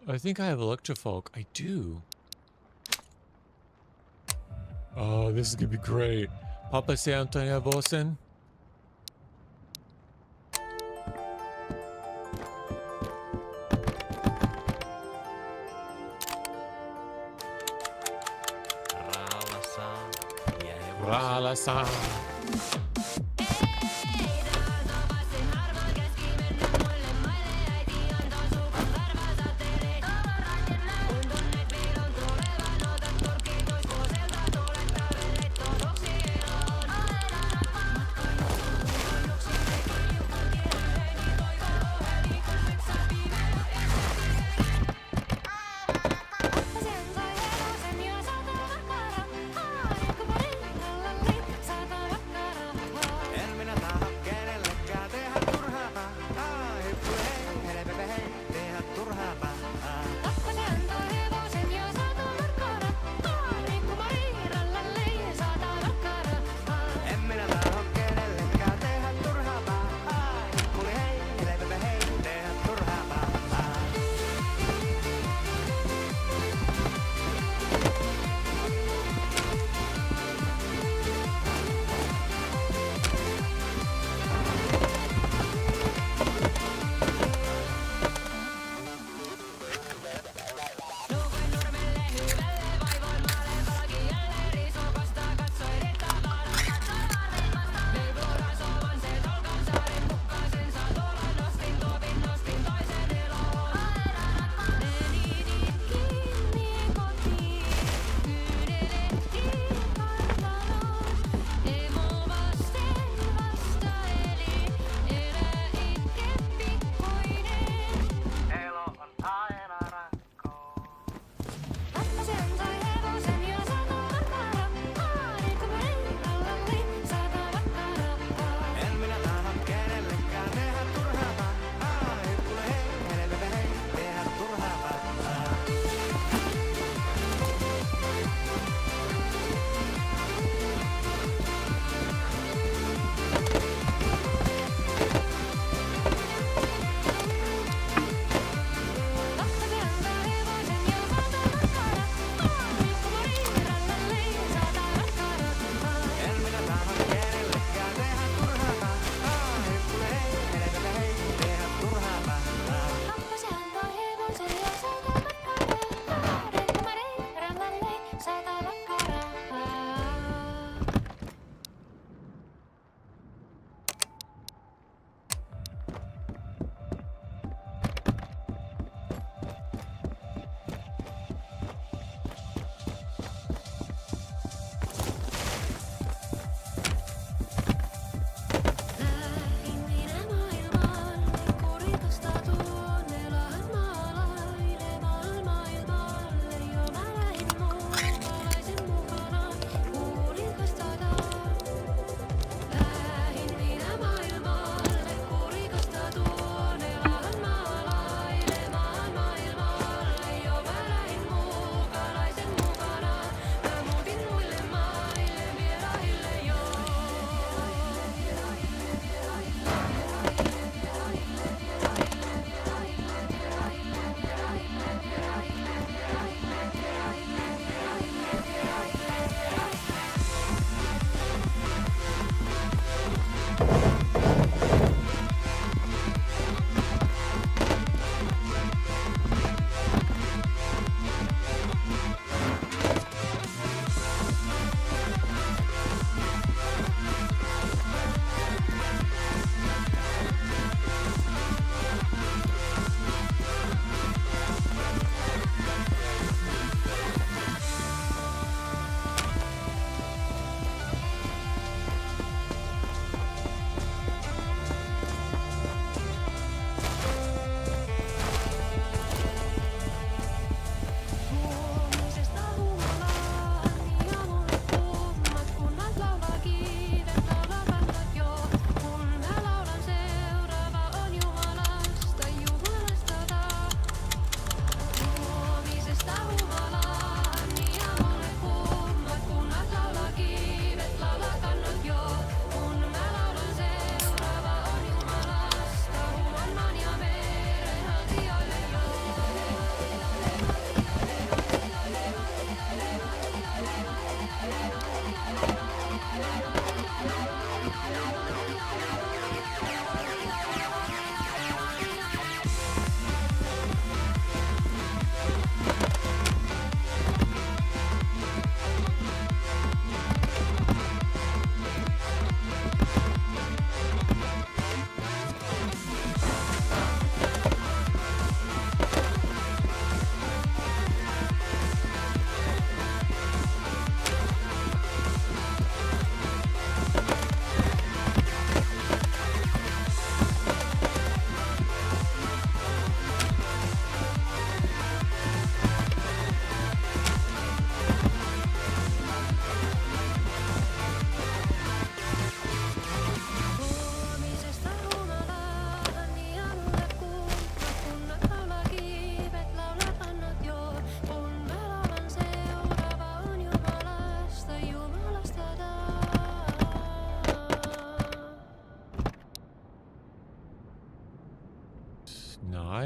I think I have Electrofolk. I do. Oh, this is gonna be great. Papa se Antonia Vosen. Ralasa.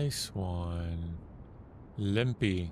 Nice one. Limpy.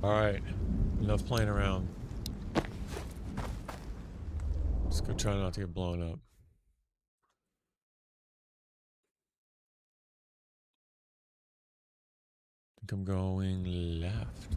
Alright. Enough playing around. Let's go try not to get blown up. I think I'm going left.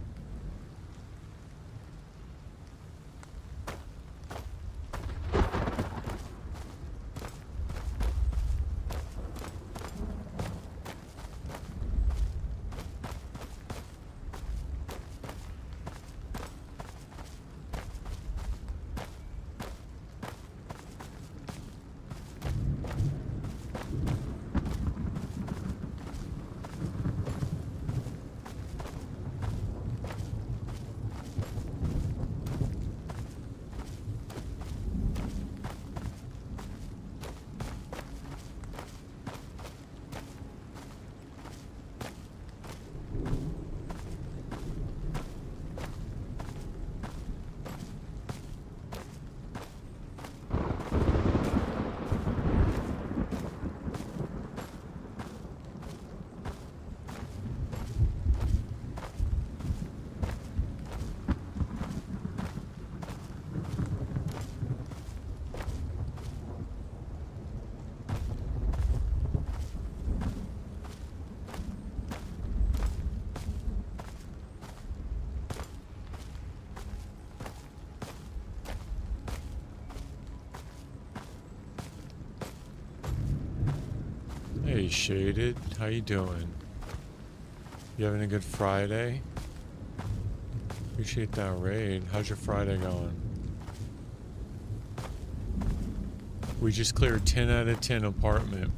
Hey, Shaded. How you doing? You having a good Friday? Appreciate that raid. How's your Friday going? We just cleared 10 out of 10 apartment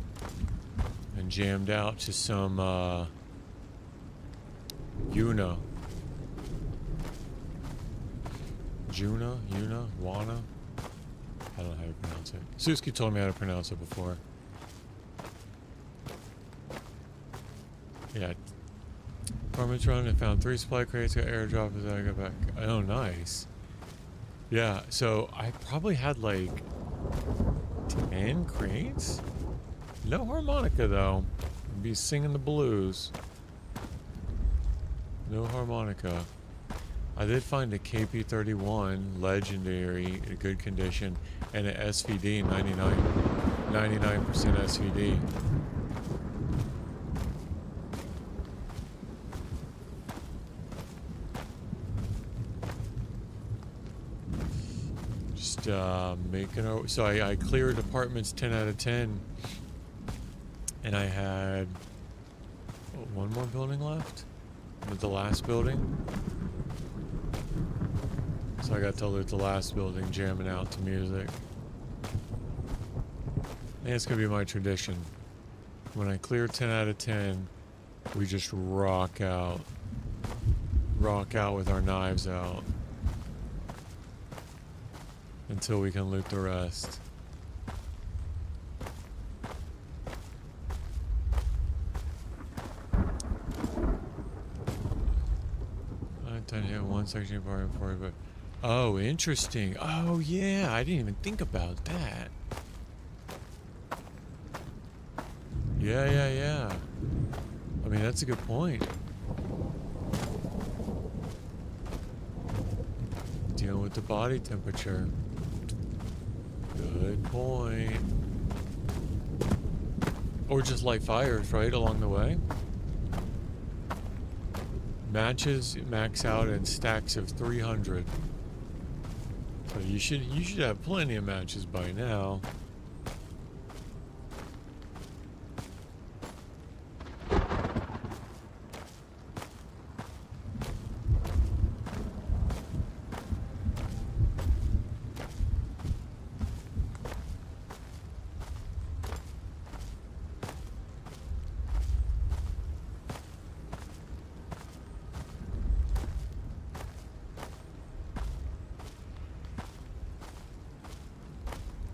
and jammed out to some Wana. I don't know how you pronounce it. Suski told me how to pronounce it before. Yeah. Apartment's run and found 3 supply crates, got airdrop as I got back. Oh, nice. Yeah, so I probably had like 10 crates? No harmonica though. I'd be singing the blues. No harmonica. I did find a KP31 legendary in good condition and an SVD 99% SVD. Just making our, so I cleared apartments 10 out of 10 and I had one more building left with the last building. So I got to loot the last building, jamming out to music. And it's gonna be my tradition. When I clear 10 out of 10, we just rock out with our knives out until we can loot the rest. I done hit one section of our inventory, but oh, interesting. Oh yeah, I didn't even think about that. Yeah. I mean, that's a good point. Dealing with the body temperature. Good point. Or just light fires, right, along the way. Matches max out in stacks of 300. So you should have plenty of matches by now.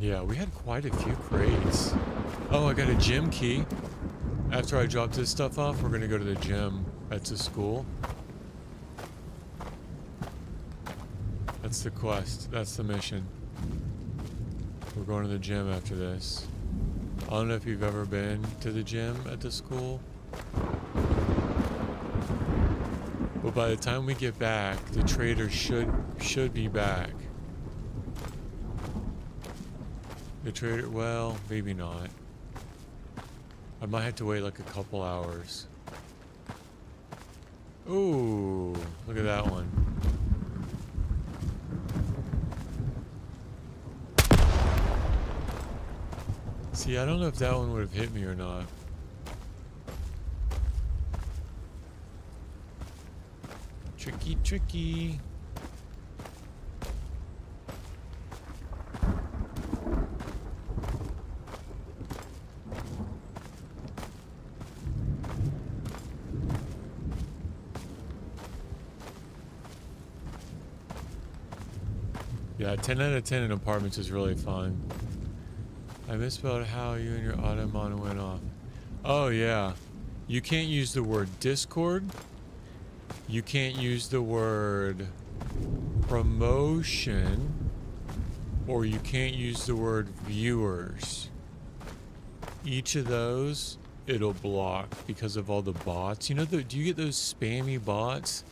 Yeah, we had quite a few crates. Oh, I got a gym key. After I drop this stuff off, we're gonna go to the gym at the school. That's the quest. That's the mission. We're going to the gym after this. I don't know if you've ever been to the gym at the school. But by the time we get back, the trader should be back. The trader, well, maybe not. I might have to wait like a couple hours. Ooh, look at that one. See, I don't know if that one would have hit me or not. Tricky, tricky. Yeah, 10 out of 10 in apartments is really fun. I misspelled how you and your automon went off. Oh, yeah. You can't use the word Discord. You can't use the word promotion. Or you can't use the word viewers. Each of those, it'll block because of all the bots. You know, do you get those spammy bots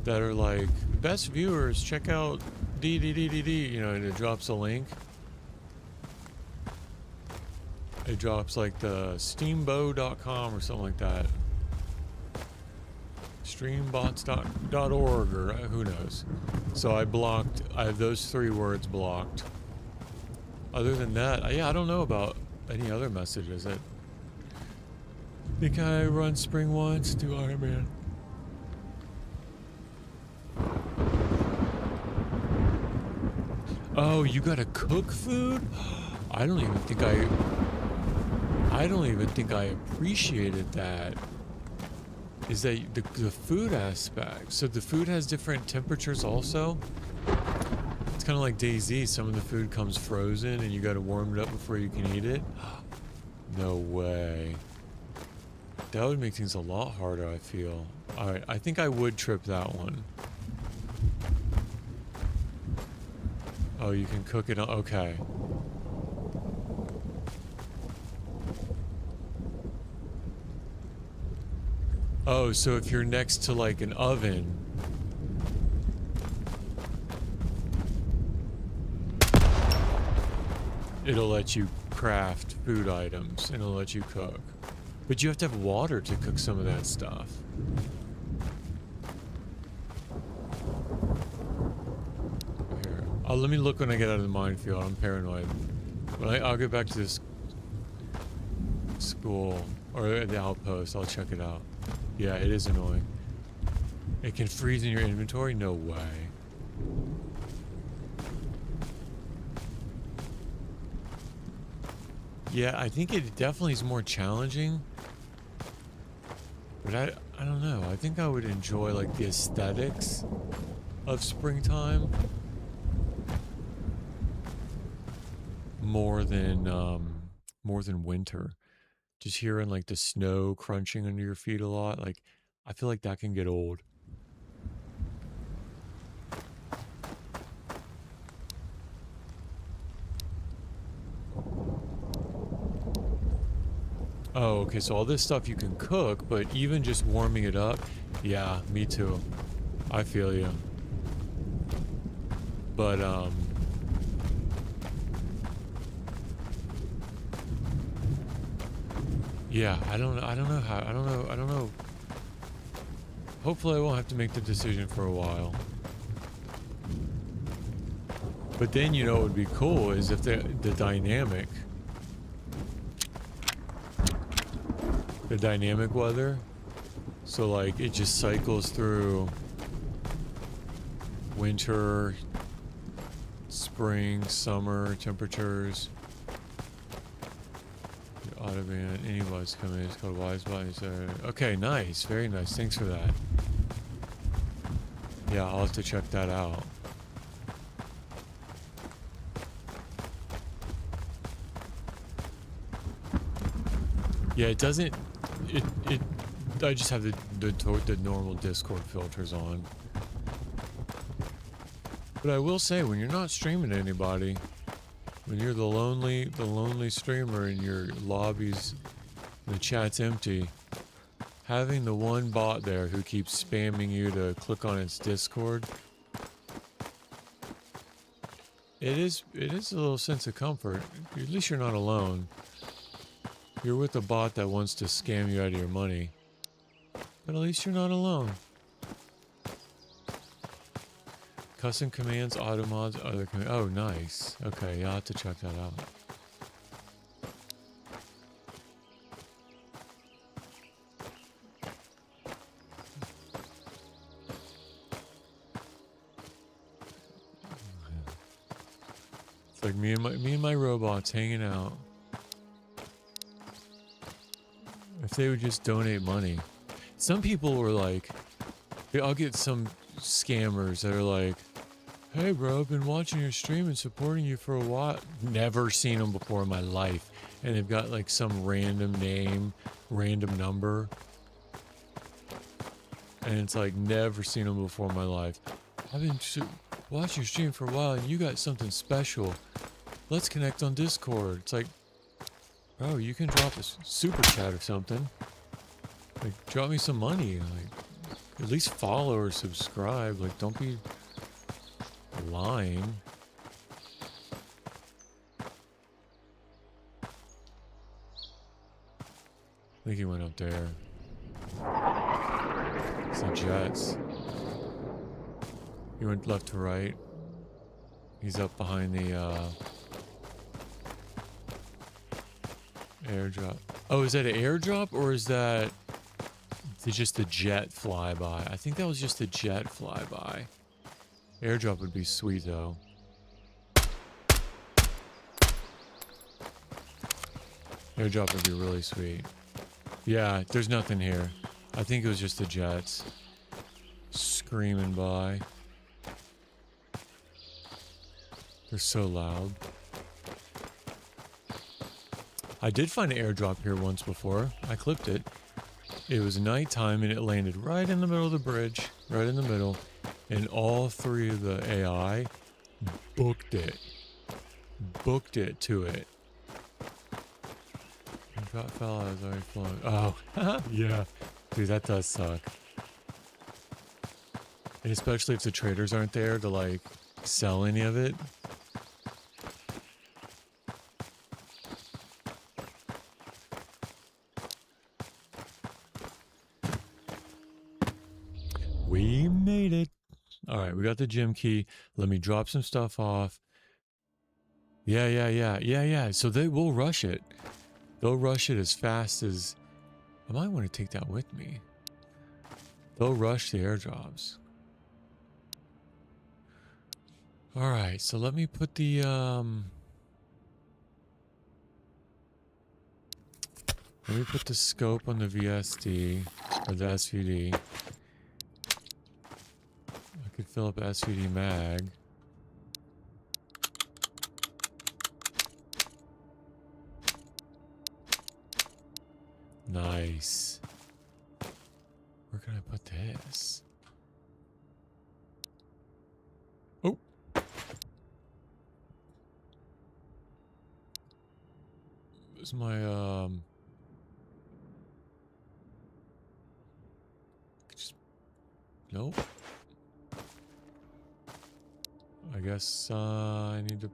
that are like, best viewers, check out DDDDD, you know, and it drops a link. It drops like the steambow.com or something like that. Streambots.org or who knows. So I have those 3 words blocked. Other than that, yeah, I don't know about any other messages. I think I run Spring once to Iron Man. Oh, you gotta cook food? I don't even think I appreciated that. Is that the food aspect? So the food has different temperatures also? It's kind of like DayZ. Some of the food comes frozen and you gotta warm it up before you can eat it? No way. That would make things a lot harder, I feel. Alright, I think I would trip that one. Oh, you can cook it on... Okay. Oh, so if you're next to like an oven... it'll let you craft food items and it'll let you cook. But you have to have water to cook some of that stuff. Let me look when I get out of the minefield. I'm paranoid. But I'll get back to this school or the outpost. I'll check it out. Yeah, it is annoying. It can freeze in your inventory? No way. Yeah, I think it definitely is more challenging. But I don't know. I think I would enjoy like the aesthetics of springtime. More than winter. Just hearing like the snow crunching under your feet a lot, like I feel like that can get old. Oh, okay, so all this stuff you can cook, but even just warming it up, yeah, me too. I feel you. But yeah, I don't know. Hopefully I won't have to make the decision for a while. But then, you know, what would be cool is if the dynamic weather. So like it just cycles through winter, spring, summer temperatures. Autobahn, anybody's coming. It's called Wise Bodies. Okay, nice, very nice. Thanks for that. Yeah, I'll have to check that out. Yeah, it doesn't. I just have the normal Discord filters on. But I will say, when you're not streaming to anybody, when you're the lonely streamer and your lobbies, the chat's empty, Having the one bot there who keeps spamming you to click on its Discord, it is a little sense of comfort. At least you're not alone. You're with a bot that wants to scam you out of your money, but at least you're not alone. Custom commands, auto mods, other commands. Oh, nice. Okay, I'll have to check that out. It's like me and my robots hanging out. If they would just donate money. Some people were like, I'll get some scammers that are like, hey bro, I've been watching your stream and supporting you for a while. Never seen them before in my life. And they've got like some random name, random number. And it's like, never seen them before in my life. I've been watching your stream for a while and you got something special. Let's connect on Discord. It's like, bro, you can drop a super chat or something. Like, drop me some money. Like, at least follow or subscribe. Like, don't be lying. I think he went up there. It's the jets. He went left to right. He's up behind the airdrop. Oh, is that an airdrop or is that just a jet flyby? I think that was just a jet flyby. Airdrop would be sweet though. Airdrop would be really sweet. Yeah, there's nothing here. I think it was just the jets screaming by. They're so loud. I did find an airdrop here once before. I clipped it. It was nighttime and it landed right in the middle of the bridge, right in the middle, and all three of the AI booked it to it. Fat fella is already flowing. Oh, yeah. Dude, that does suck. And especially if the traders aren't there to like sell any of it. We made it. All right, we got the gym key. Let me drop some stuff off. Yeah. So they will rush it. They'll rush it as fast as... I might want to take that with me. They'll rush the airdrops. All right, so let me put the... Let me put the scope on the VSD, or the SVD. I could fill up SVD mag. Nice. Where can I put this? Oh. Where's my, just, nope. I guess, I need to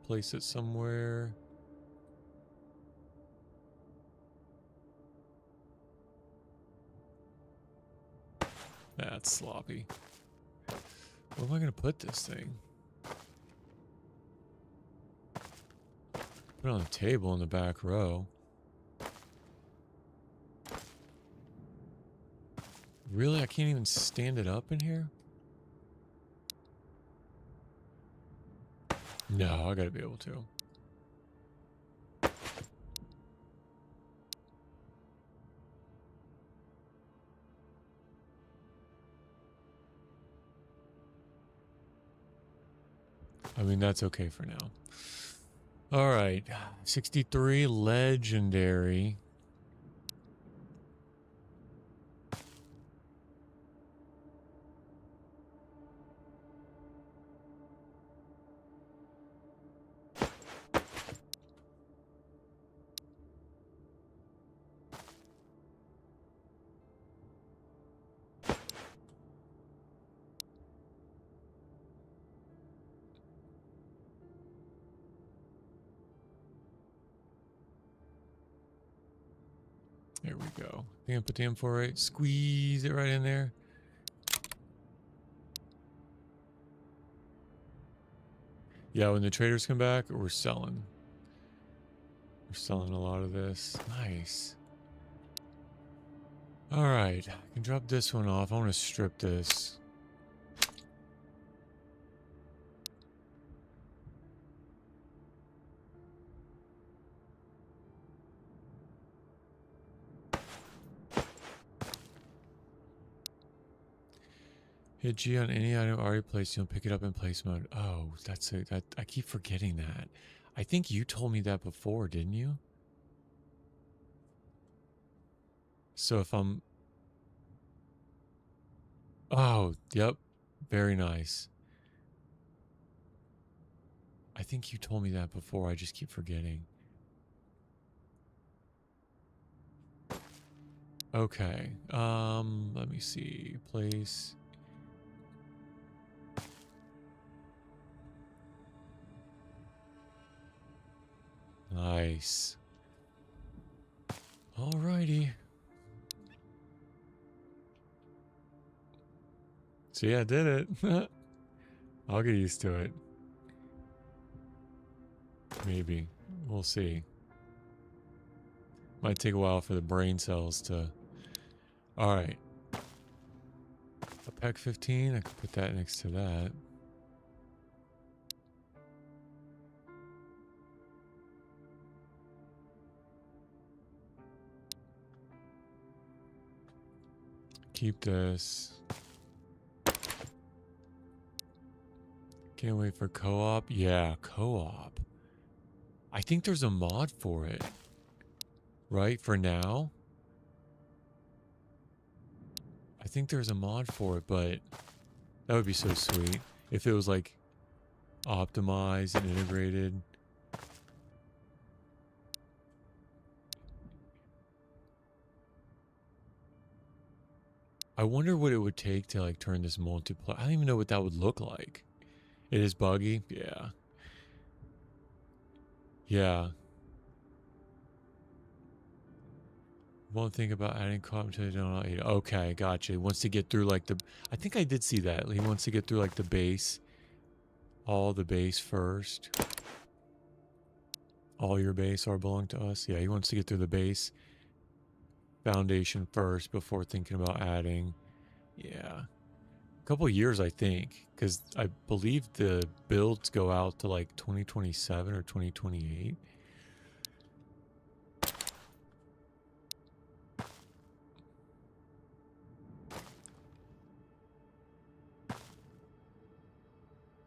place it somewhere. That's sloppy. Where am I going to put this thing? Put it on the table in the back row. Really? I can't even stand it up in here? No, I gotta be able to. I mean, that's okay for now. All right, 63 legendary. There we go. I think I put the M4 right. Squeeze it right in there. Yeah, when the traders come back, we're selling. We're selling a lot of this. Nice. All right, I can drop this one off. I want to strip this. Hit G on any item already placed. You'll pick it up in place mode. Oh, that's it. I keep forgetting that. I think you told me that before, didn't you? So if I'm... Oh, yep. Very nice. I think you told me that before. I just keep forgetting. Okay. Let me see. Place. Nice. Alrighty. See, I did it. I'll get used to it. Maybe. We'll see. Might take a while for the brain cells to... Alright. A pack 15, I could put that next to that. Keep this. Can't wait for co-op. Yeah, co-op. I think there's a mod for it. Right? For now? I think there's a mod for it, but that would be so sweet. If it was like optimized and integrated. I wonder what it would take to like turn this multiplayer. I don't even know what that would look like. It is buggy? Yeah. Yeah. Won't think about adding co-op to the... Okay, gotcha. He wants to get through like the... I think I did see that. He wants to get through like the base. All the base first. All your base are belong to us. Yeah, he wants to get through the base foundation first before thinking about adding. Yeah. A couple years, I think. Because I believe the builds go out to like 2027 or 2028.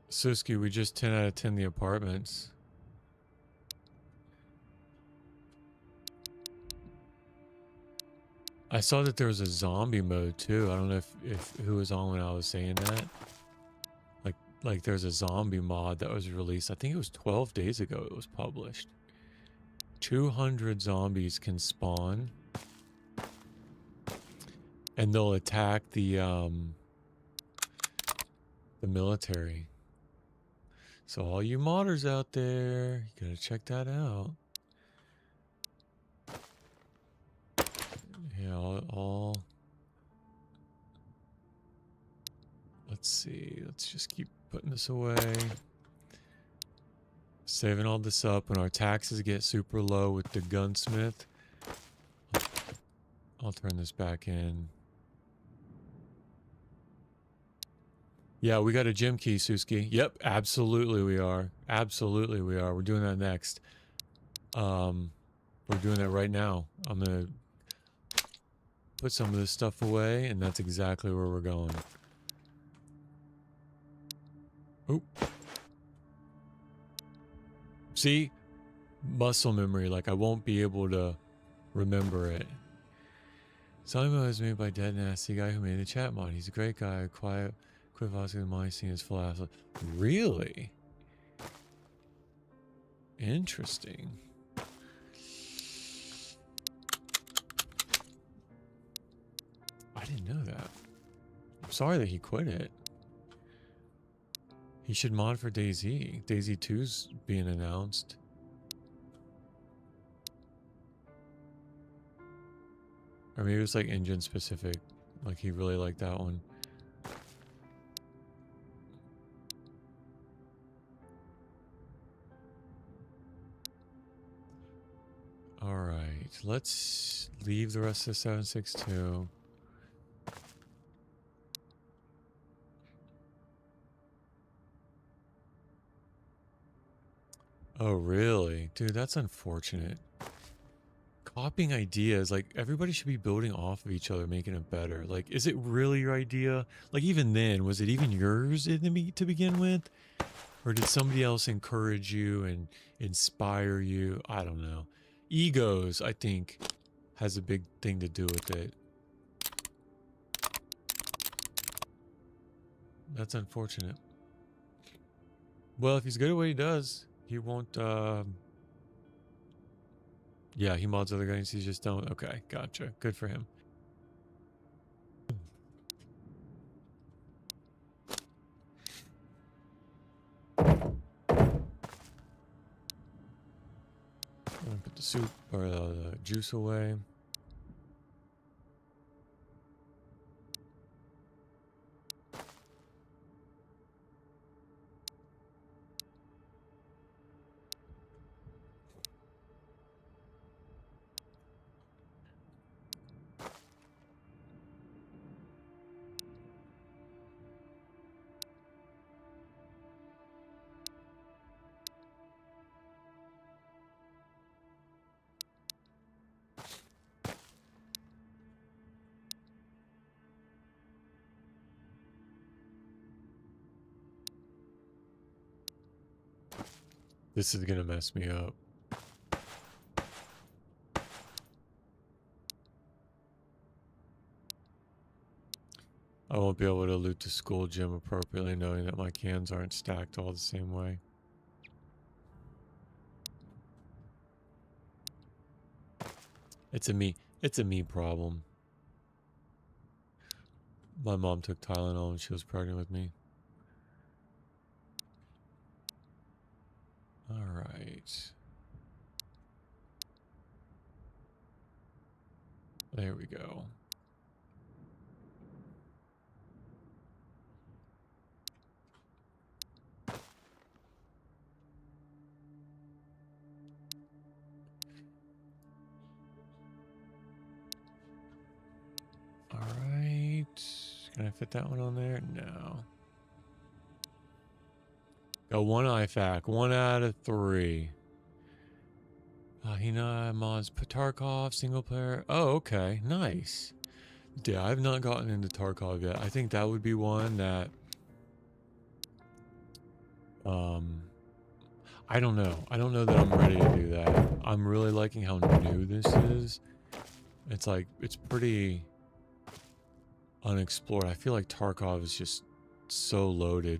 Suski, we just 10 out of 10 the apartments. I saw that there was a zombie mode too. I don't know if who was on when I was saying that. Like there's a zombie mod that was released. I think it was 12 days ago it was published. 200 zombies can spawn. And they'll attack the military. So all you modders out there, you gotta check that out. Yeah, all let's see. Let's just keep putting this away. Saving all this up. When our taxes get super low with the gunsmith, I'll turn this back in. Yeah, we got a gym key, Suski. Yep, absolutely we are. Absolutely we are. We're doing that next. We're doing that right now. I'm gonna put some of this stuff away, and that's exactly where we're going. Oop. See? Muscle memory. Like, I won't be able to remember it. Zombie mode is made by Dead Nasty, guy who made the chat mod. He's a great guy. Quiet. Quit Vostok and mind seeing his full ass. Really? Interesting. I didn't know that. I'm sorry that he quit it. He should mod for DayZ. DayZ 2's being announced. Or maybe it was like engine specific. Like he really liked that one. All right, let's leave the rest of the 762. Oh, really? Dude, that's unfortunate. Copying ideas, like, everybody should be building off of each other, making it better. Like, is it really your idea? Like, even then, was it even yours to begin with? Or did somebody else encourage you and inspire you? I don't know. Egos, I think, has a big thing to do with it. That's unfortunate. Well, if he's good at what he does, he won't, yeah, he mods other guys, he's just don't. Okay, gotcha. Good for him. I'm gonna put the soup or the juice away. This is gonna mess me up. I won't be able to loot the school gym appropriately knowing that my cans aren't stacked all the same way. It's a me problem. My mom took Tylenol when she was pregnant with me. All right. There we go. All right. Can I fit that one on there? No. Got one IFAC. 1 out of 3. Hina mods Tarkov single player. Oh, okay. Nice. Yeah, I've not gotten into Tarkov yet. I think that would be one that I don't know. I don't know that I'm ready to do that. I'm really liking how new this is. It's like, it's pretty unexplored. I feel like Tarkov is just so loaded.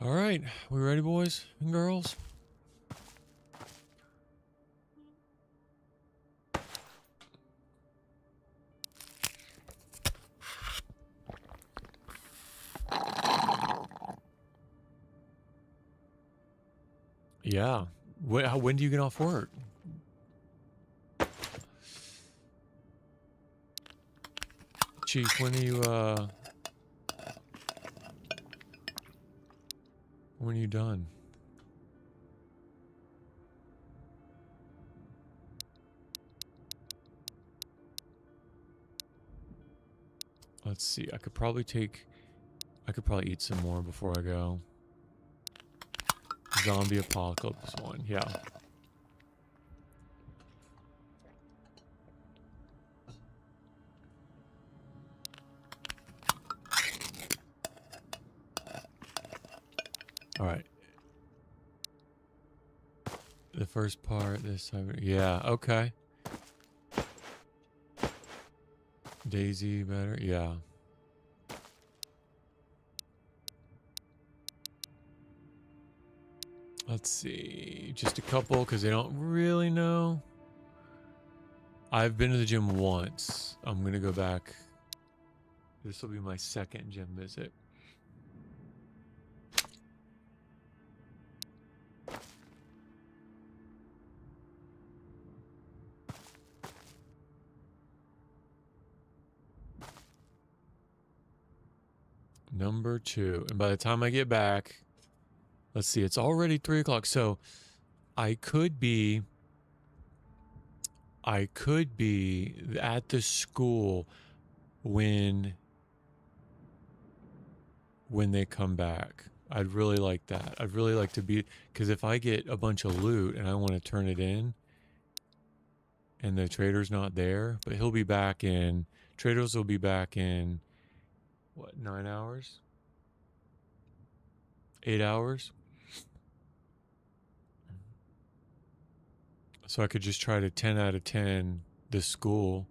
All right, we ready, boys and girls? Yeah. When do you get off work? Chief, when are you done? Let's see. I could probably eat some more before I go. Zombie apocalypse one. Yeah. All right. The first part this time. Yeah, okay. Daisy better. Yeah. Let's see. Just a couple because they don't really know. I've been to the gym once. I'm going to go back. This will be my second gym visit. Number 2. And by the time I get back, let's see, it's already 3 o'clock. So I could be at the school when they come back. I'd really like that. I'd really like to be, because if I get a bunch of loot and I want to turn it in and the trader's not there, but he'll be back in, traders will be back in, what, 9 hours? 8 hours? So I could just try to 10 out of 10 this school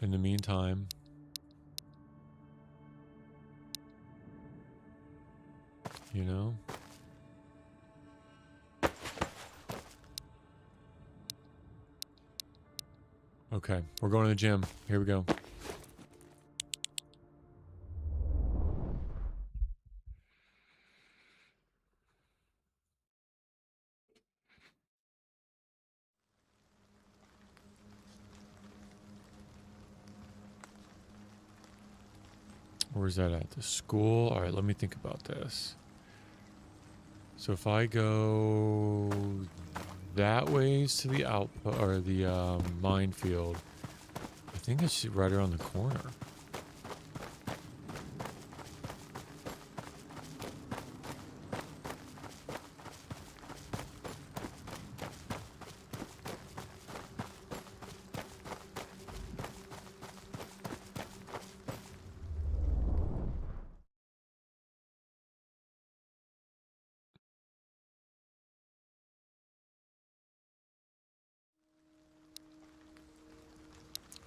in the meantime. You know? Okay, we're going to the gym. Here we go. Where's that at? The school? All right, let me think about this. So if I go that ways to the output or the minefield, I think it's right around the corner.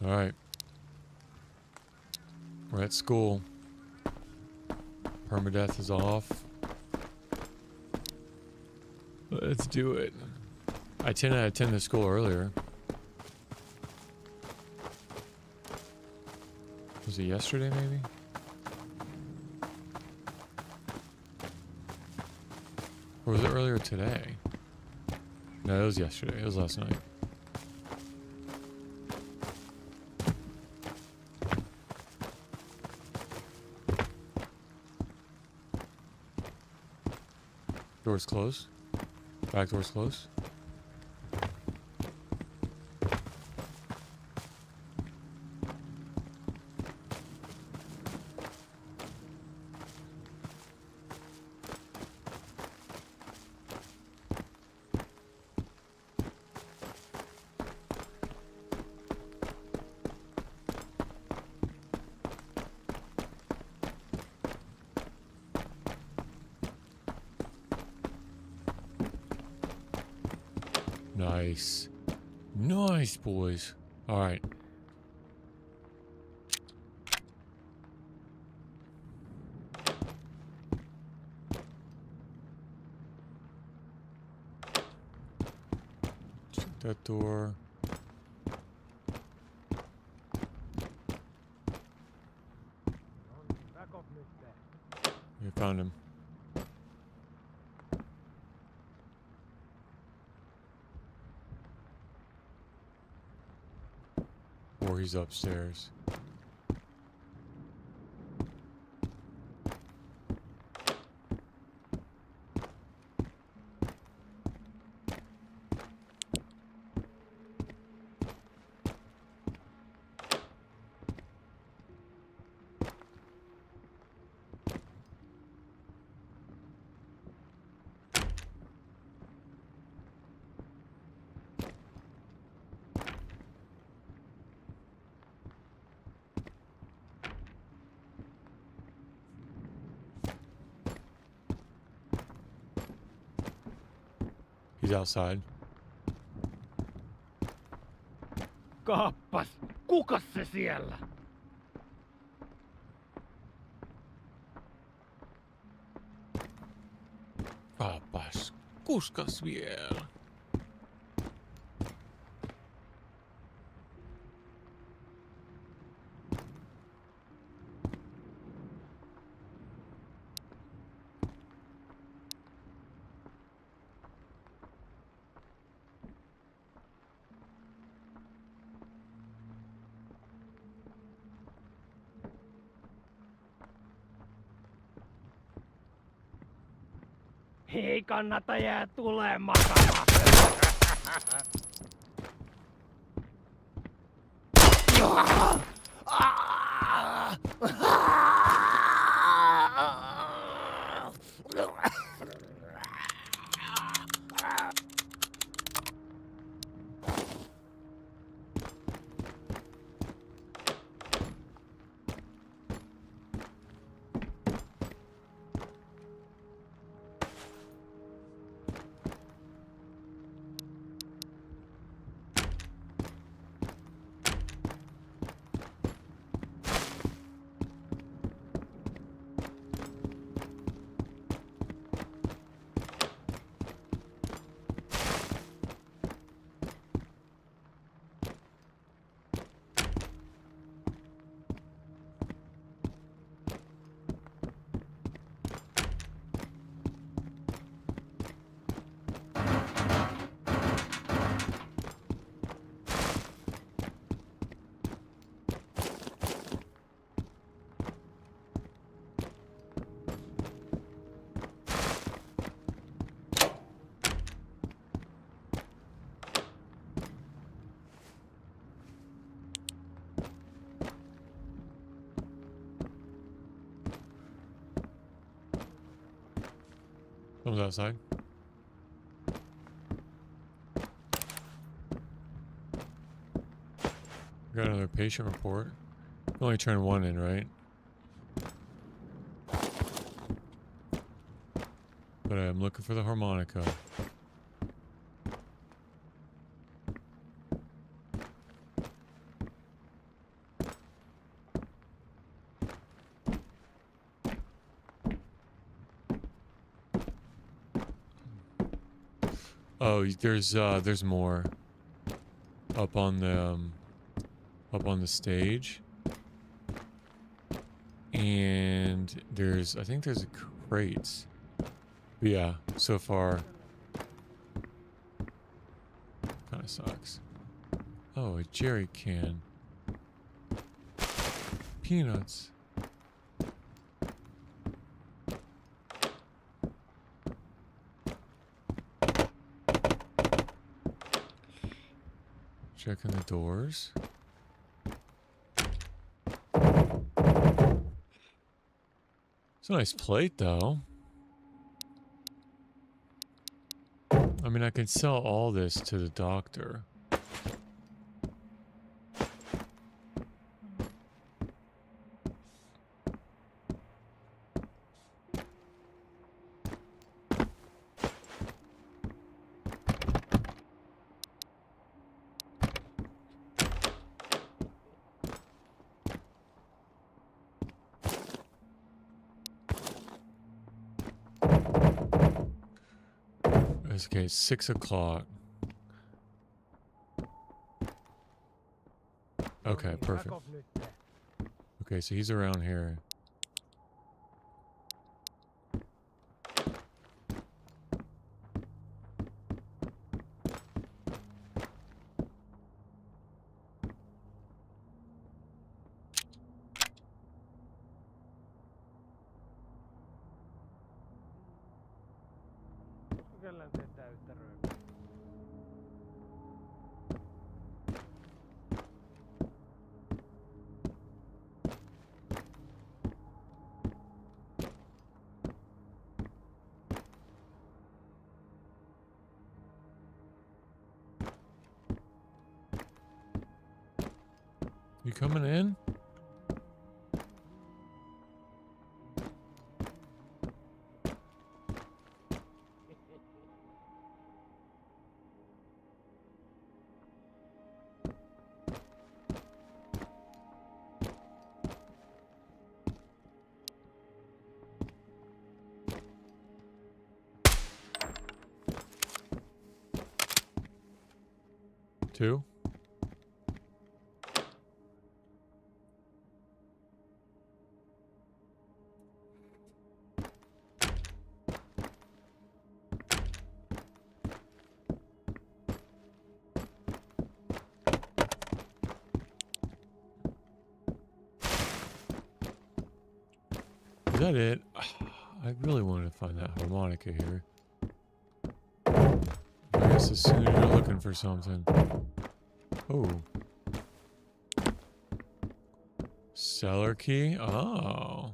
All right. We're at school. Permadeath is off. Let's do it. I 10 out of 10 this school earlier. Was it yesterday, maybe? Or was it earlier today? No, it was yesterday. It was last night. Door's closed. Back door's closed. Nice. Nice, boys. All right. Check that door. We found him. Or he's upstairs. He's outside. Kappas, kukas se siellä? Kappas, kuskas vielä. Ei kannata jää tuleen makaamaan. Someone's outside. Got another patient report. Only turn one in, right? But I'm looking for the harmonica. Oh, there's more up on the stage, and I think there's crates. But yeah, so far kind of sucks. Oh, a jerry can. Peanuts. Checking the doors. It's a nice plate, though. I mean, I can sell all this to the doctor. Okay, 6 o'clock. Okay, perfect. Okay, so he's around here. You coming in? Two? Is that it? I really wanted to find that harmonica here. guess as soon as you're looking for something. Oh. Cellar key? Oh.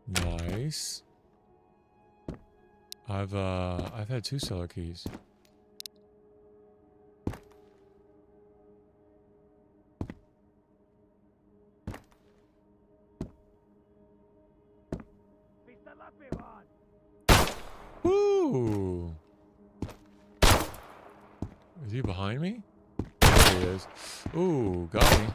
Nice. I've had 2 cellar keys. Woo! Is he behind me? There he is. Ooh, got me.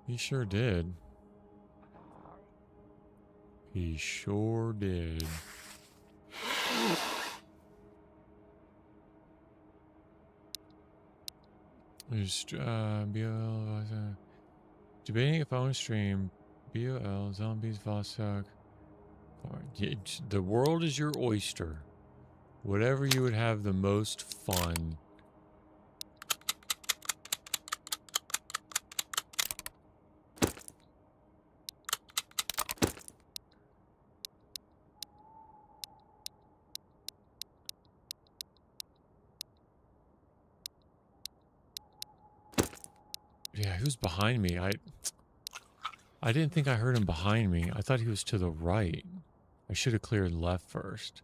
He sure did. He sure did. Just BOL debating a phone stream. BOL zombies Vostok. The world is your oyster. Whatever you would have the most fun. Yeah, he was behind me. I didn't think I heard him behind me. I thought he was to the right. I should have cleared left first.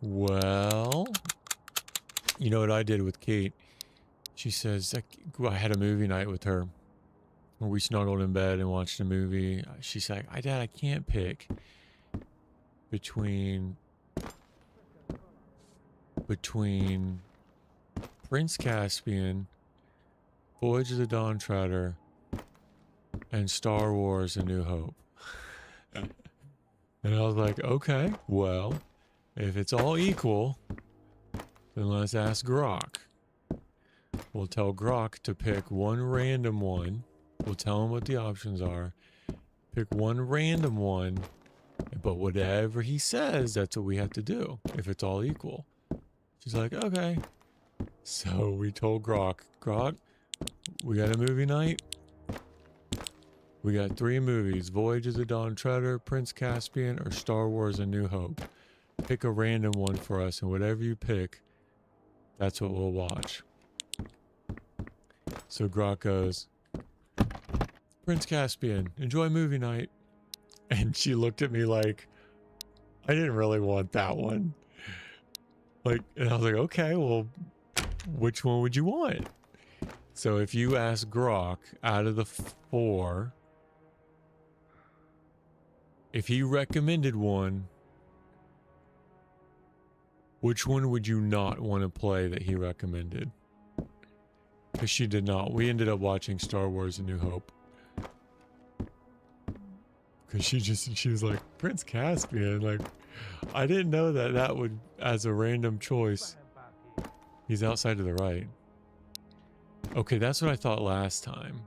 Well, you know what I did with Kate? She says, I had a movie night with her where we snuggled in bed and watched a movie. She's like, Dad, I can't pick between Prince Caspian, Voyage of the Dawn Treader, and Star Wars A New Hope. And I was like, okay, well, if it's all equal, then let's ask Grok. We'll tell Grok to pick one random one. We'll tell him what the options are. Pick one random one. But whatever he says, that's what we have to do. If it's all equal. She's like, okay. So we told Grok, we got a movie night. We got 3 movies. Voyage of the Dawn Treader, Prince Caspian, or Star Wars A New Hope. Pick a random one for us, and whatever you pick, that's what we'll watch. So Grok goes, Prince Caspian, enjoy movie night. And she looked at me like, I didn't really want that one. Like, and I was like, okay, well, which one would you want? So if you ask Grok, out of the 4, if he recommended one, which one would you not want to play that he recommended? Because she did not. We ended up watching Star Wars A New Hope. Because she was like, Prince Caspian, like, I didn't know that would, as a random choice. He's outside to the right. Okay, that's what I thought last time.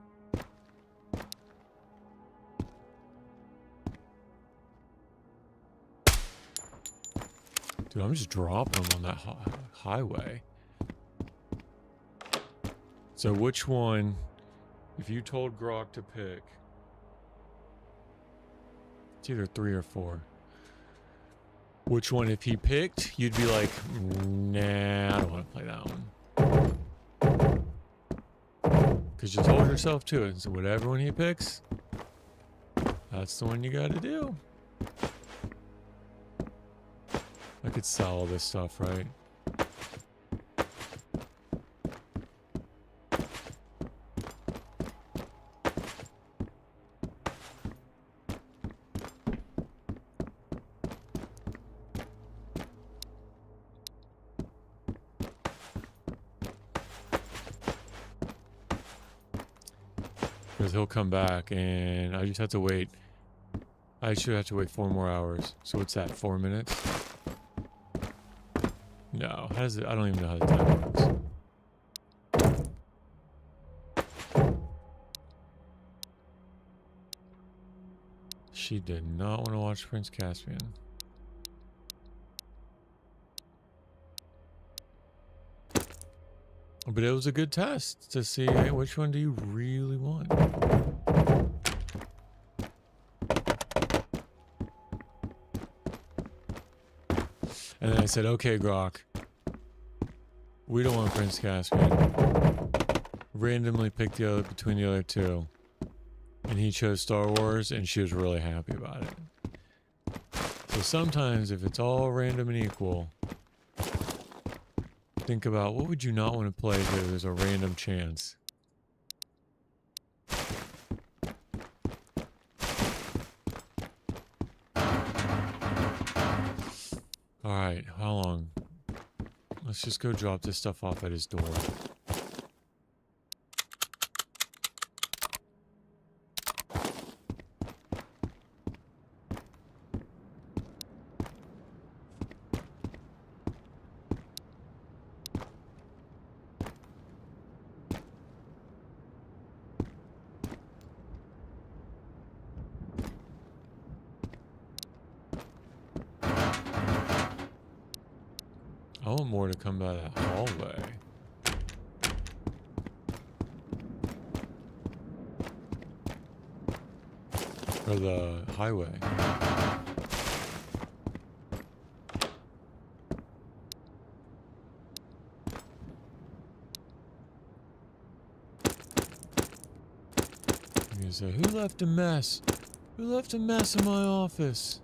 Dude, I'm just dropping them on that highway. So which one, if you told Grok to pick, it's either 3 or 4. Which one, if he picked, you'd be like, nah, I don't want to play that one. Because you told yourself to it. So whatever one he picks, that's the one you got to do. I could sell all this stuff, right? Because he'll come back and I just have to wait. I should have to wait 4 more hours. So what's that, 4 minutes? No. How does it? I don't even know how the time works. She did not want to watch Prince Caspian. But it was a good test to see, hey, which one do you really want? And then I said, okay, Grok, we don't want Prince Caspian. Randomly picked the other between the other two. And he chose Star Wars, and she was really happy about it. So sometimes, if it's all random and equal, think about what would you not want to play if there's a random chance. Alright, how long? Let's just go drop this stuff off at his door. I want more to come out of that hallway. Or the highway. He said, who left a mess? Who left a mess in my office?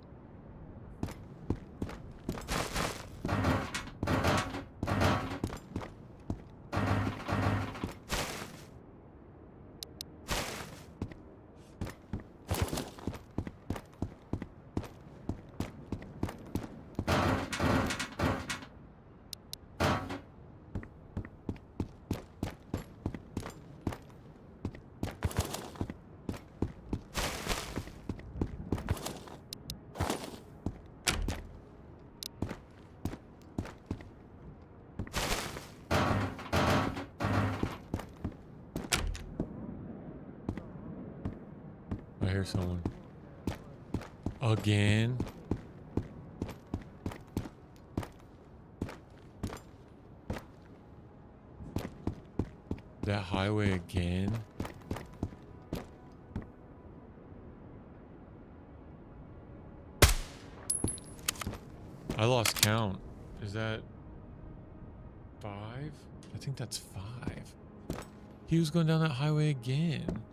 I hear someone. Again? That highway again? I lost count. Is that 5? I think that's 5. He was going down that highway again.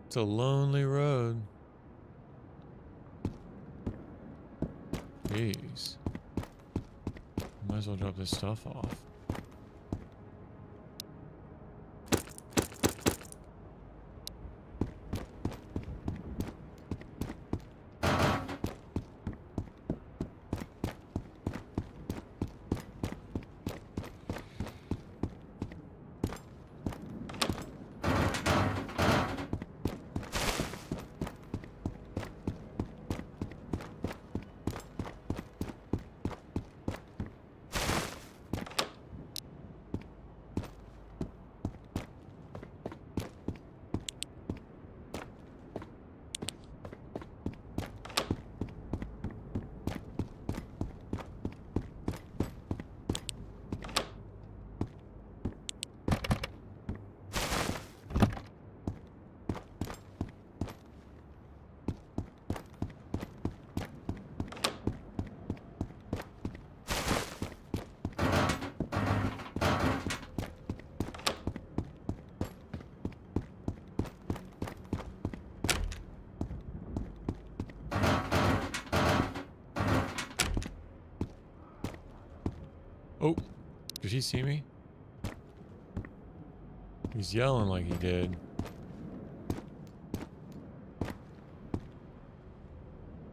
It's a lonely road. Jeez. Might as well drop this stuff off. Oh, did he see me? He's yelling like he did.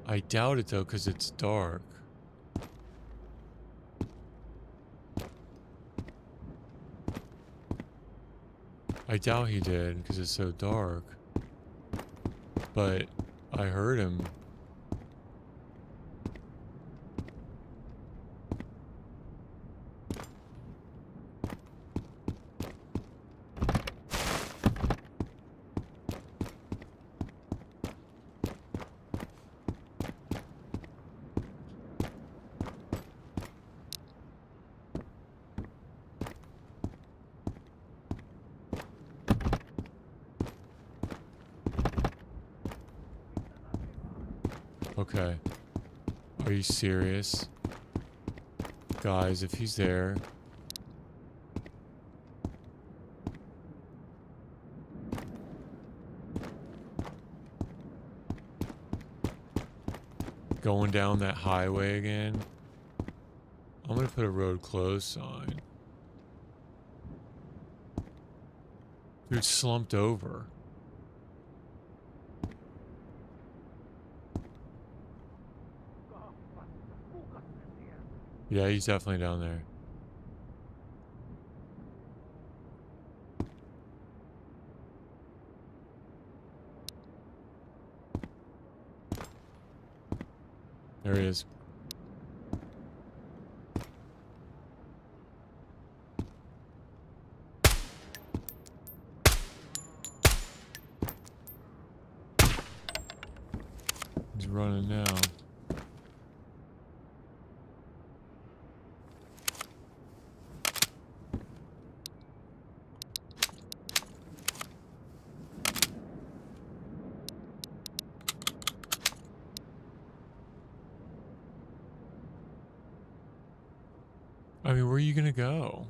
I doubt it though, because it's dark. I doubt he did, because it's so dark. But I heard him. Okay. Are you serious? Guys, if he's there. Going down that highway again. I'm gonna put a road closed sign. Dude slumped over. Yeah, he's definitely down there. There he is. He's running now. I mean, where are you gonna go?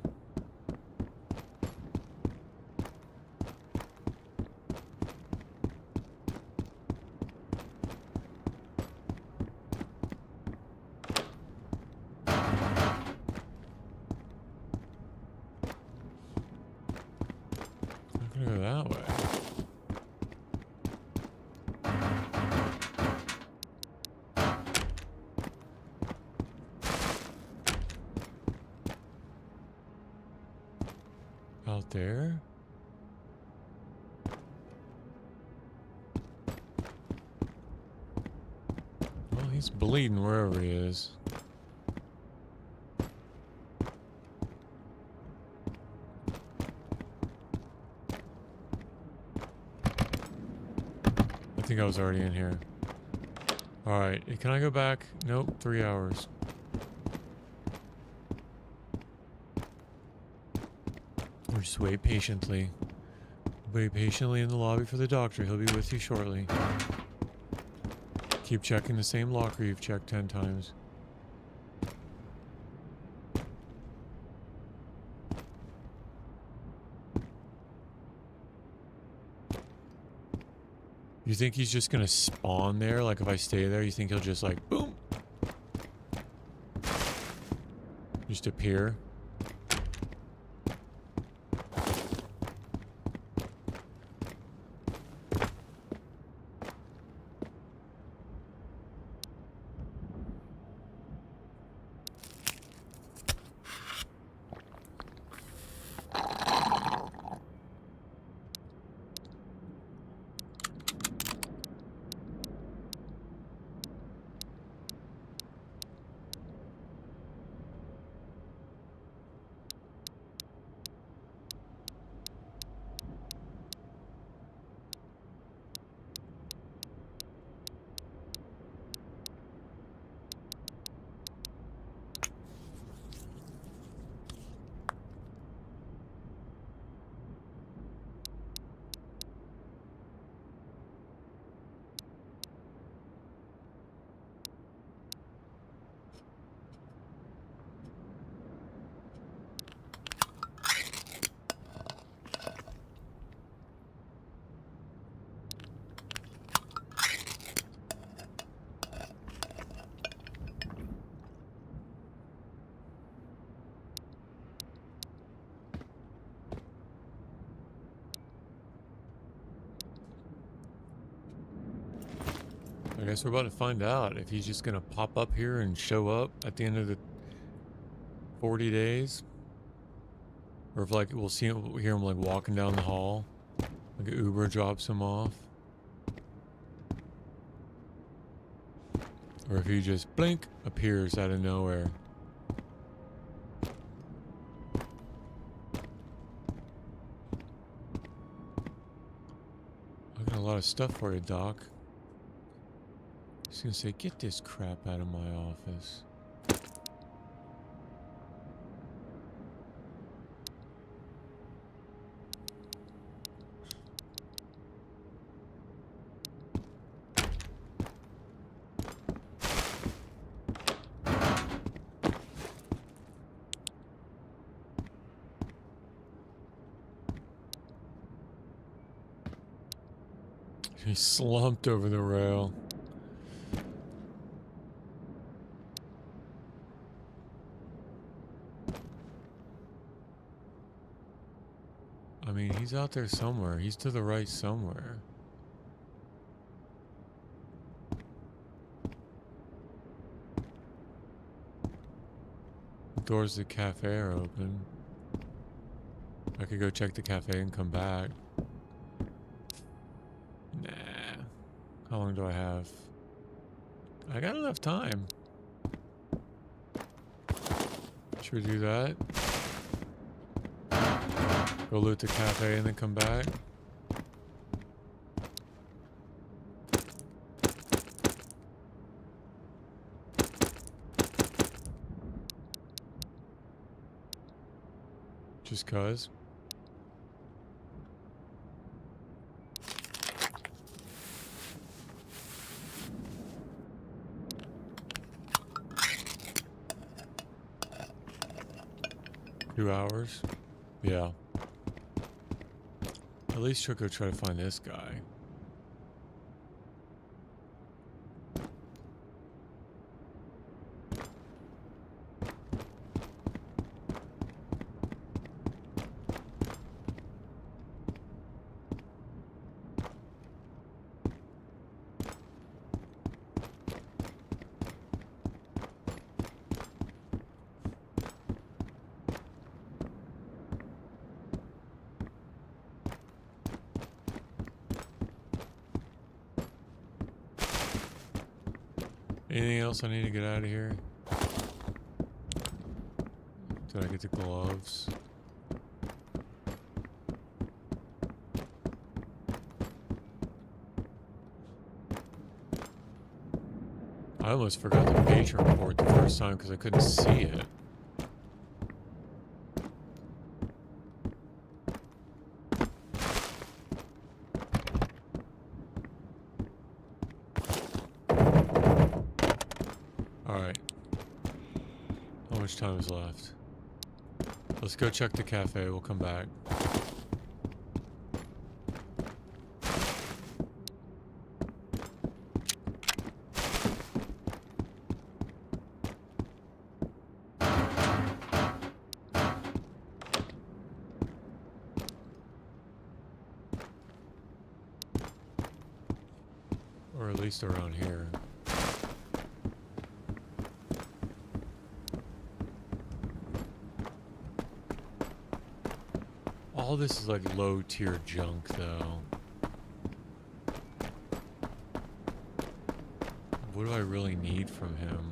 I'm gonna go that way. Out there? Well, he's bleeding wherever he is. I think I was already in here. Alright, can I go back? Nope, 3 hours. Or just wait patiently. Wait patiently in the lobby for the doctor. He'll be with you shortly. Keep checking the same locker you've checked 10 times. You think he's just gonna spawn there? Like if I stay there, you think he'll just like, boom? Just appear? I guess we're about to find out if he's just gonna pop up here and show up at the end of the 40 days. Or if like we'll see him, hear him like walking down the hall. Like an Uber drops him off. Or if he just blink appears out of nowhere. I got a lot of stuff for you, Doc. He's gonna say, get this crap out of my office. He slumped over the rail. I mean, he's out there somewhere. He's to the right somewhere. The doors to the cafe are open. I could go check the cafe and come back. Nah. How long do I have? I got enough time. Should we do that? Go loot the cafe and then come back? Just cuz? Two hours? Yeah. At least she'll go try to find this guy. Anything else I need to get out of here? Did I get the gloves? I almost forgot the patron report the first time because I couldn't see it. Alright. How much time is left? Let's go check the cafe, we'll come back. Or at least around here. All this is like low tier junk though. What do I really need from him?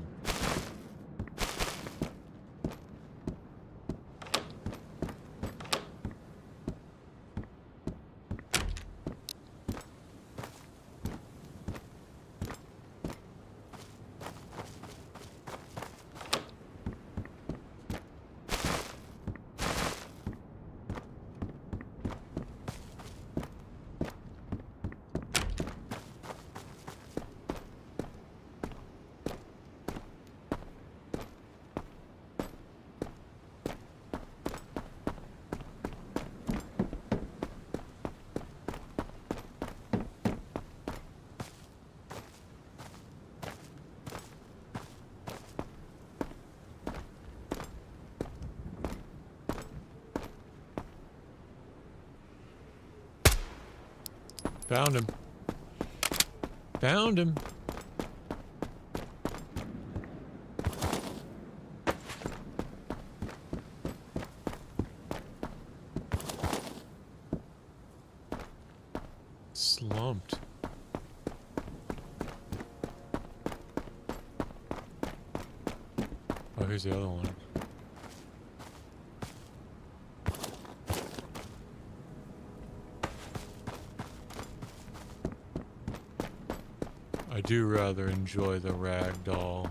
Found him. Found him. Slumped. Oh, here's the other one. I do rather enjoy the rag doll.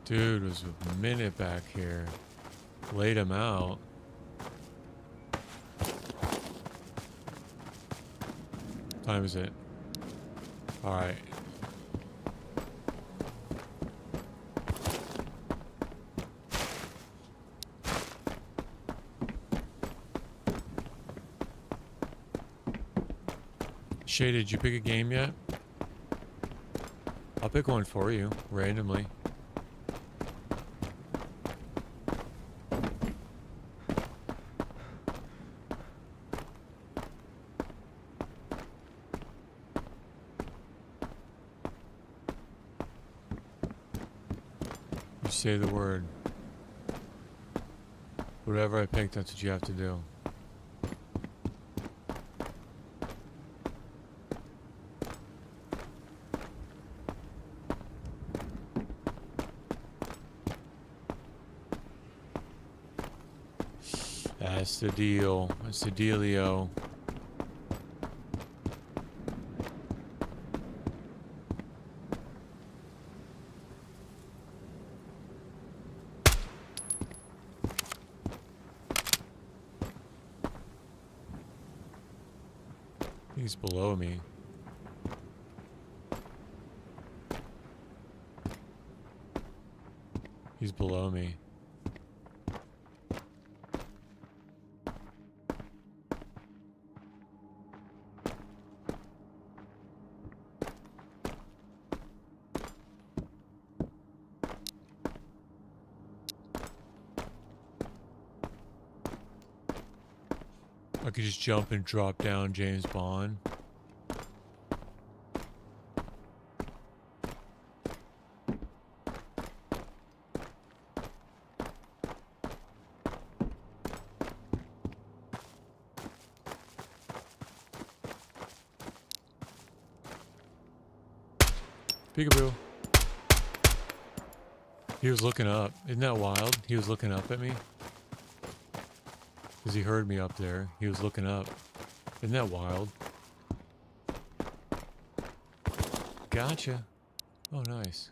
Dude was a minute back here. Laid him out. Time is it? All right. Shay, did you pick a game yet? I'll pick one for you, randomly. You say the word. Whatever I pick, that's what you have to do. That's the deal. That's the dealio. He's below me. He's below me. I could just jump and drop down James Bond. Peekaboo. He was looking up. Isn't that wild? He was looking up at me. Because he heard me up there. He was looking up. Isn't that wild? Gotcha. Oh, nice.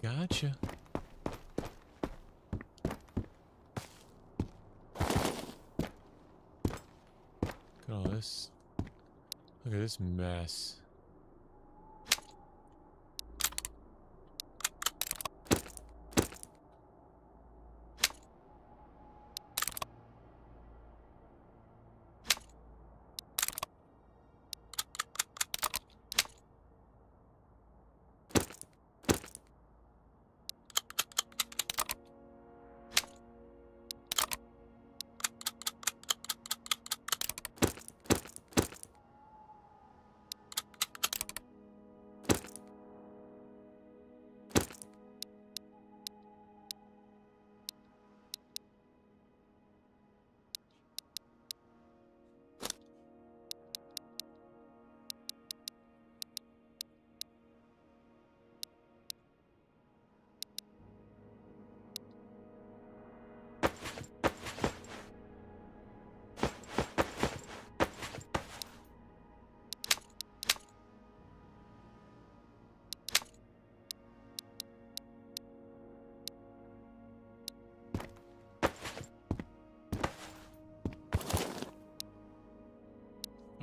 Gotcha. Look at all this. Look at this mess.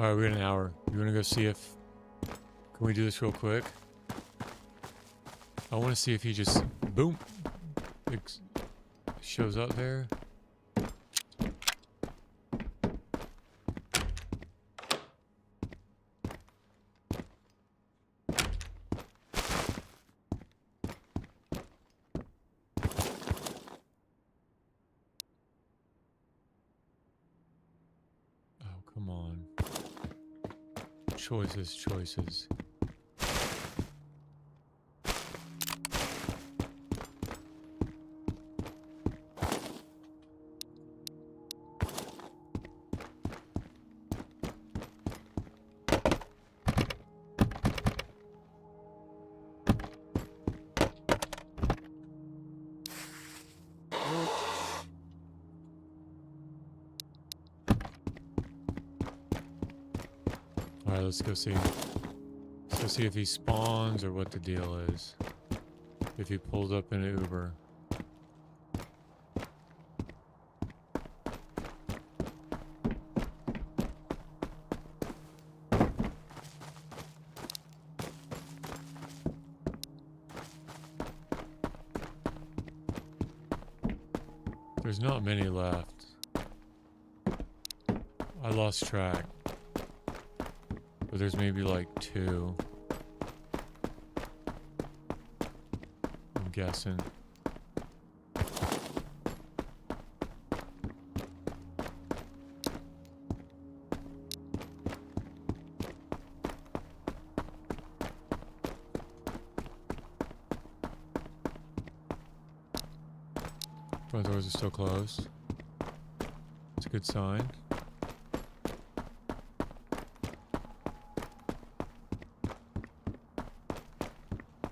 Alright, we got an hour. You wanna go see if... Can we do this real quick? I wanna see if he just... Boom! Shows up there. Oh, come on. Choices, choices. Alright, let's go see. Let's go see if he spawns or what the deal is. If he pulls up in an Uber. There's not many left. I lost track. But there's maybe like 2. I'm guessing. Front doors are still closed. It's a good sign.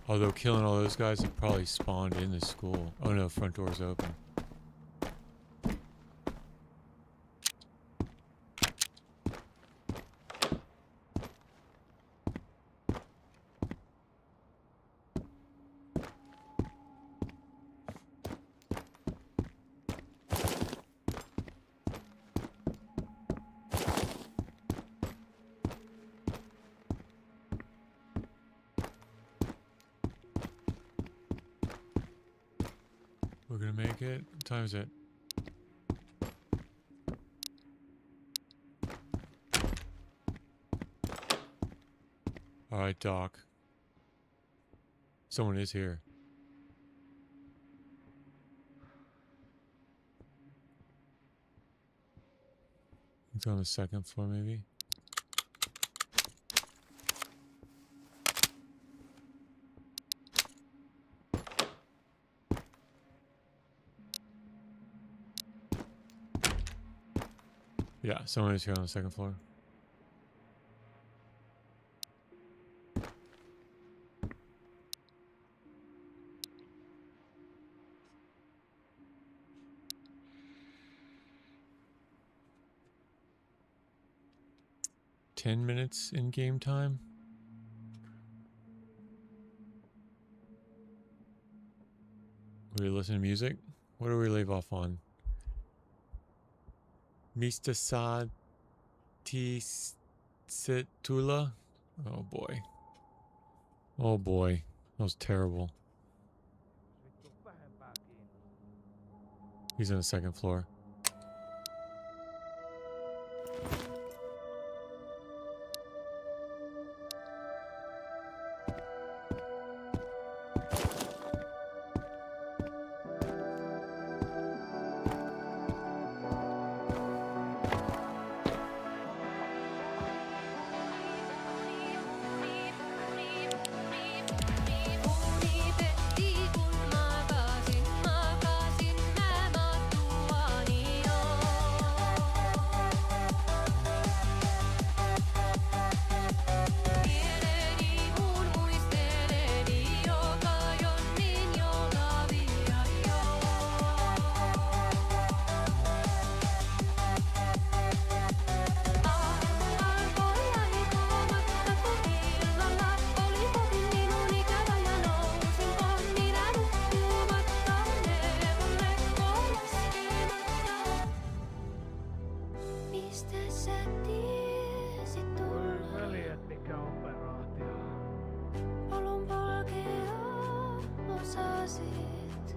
Although killing all those guys have probably spawned in the school. Oh no, front door's open. We're gonna make it. What time is it? Alright, Doc. Someone is here. It's on the 2nd floor, maybe. Yeah, someone is here on the 2nd floor. "10 minutes in game time." We listen to music. What do we leave off on? Mr. Satula? Oh boy. Oh boy. That was terrible. He's on the 2nd floor. Veljet, mikä operaatio? Palon polkea osasit.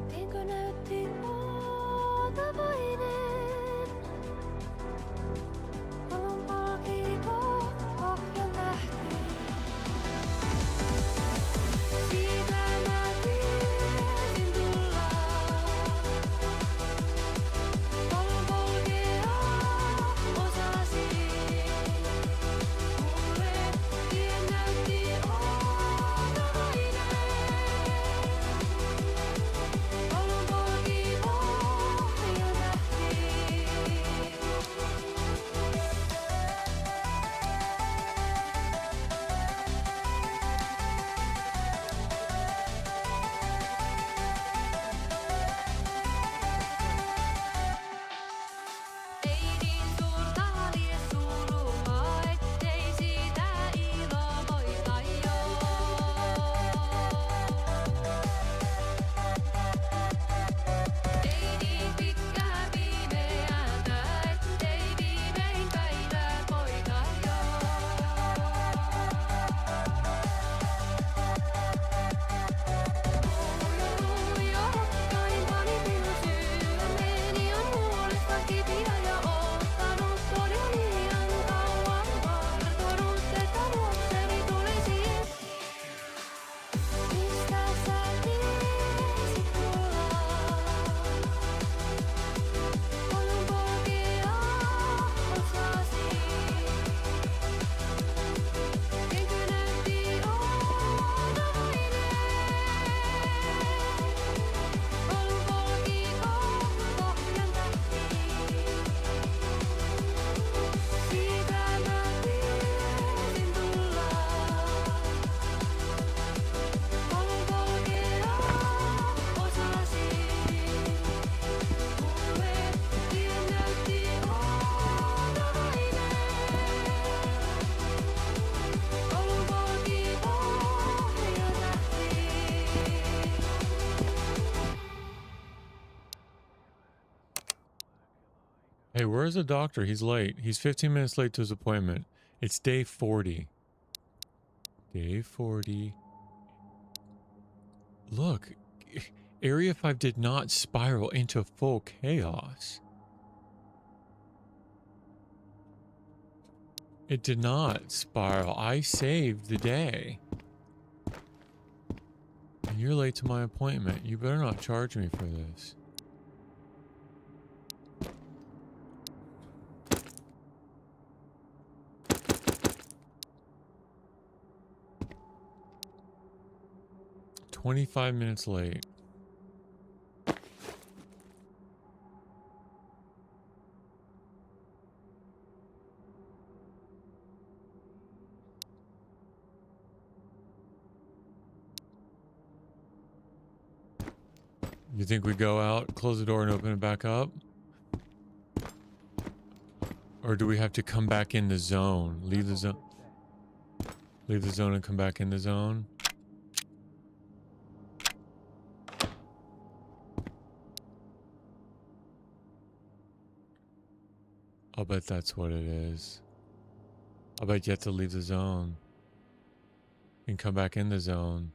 Niinkö näytti luotavainen? Palon polkiko pohjan tähti? Siitä mä tiesin tulla. Palon polkea osasit. Mulle tien näytti luotavainen. Hey, where's the doctor? He's late. He's 15 minutes late to his appointment. It's day 40. Day 40. Look, Area 5 did not spiral into full chaos. It did not spiral. I saved the day. And you're late to my appointment. You better not charge me for this. "25 minutes late." You think we go out, close the door, and open it back up? Or do we have to come back in the zone? Leave the zone and come back in the zone? I'll bet that's what it is. I'll bet you have to leave the zone and come back in the zone.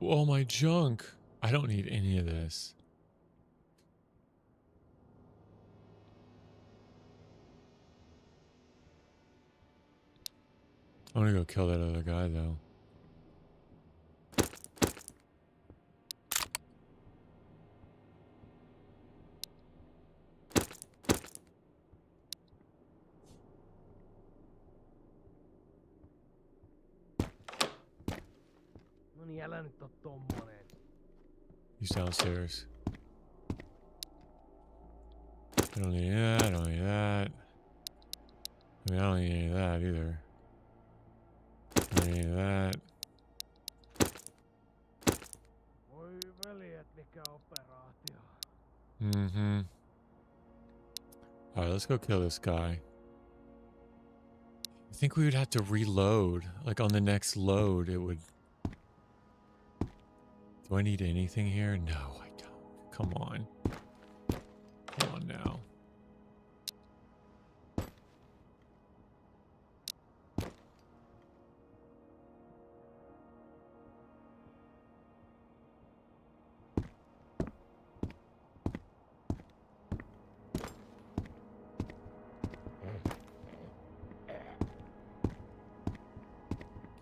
Oh, my junk. I don't need any of this. I'm gonna go kill that other guy, though. No niin, älä nyt oo tommonen. He's downstairs. I don't need that. I don't need that. I mean, I don't need any of that either. I don't need any of that. Oi veljet, mikä operaatio. Mm-hmm. Alright, let's go kill this guy. I think we would have to reload. Like on the next load, it would... Do I need anything here? No, I don't. Come on. Come on now.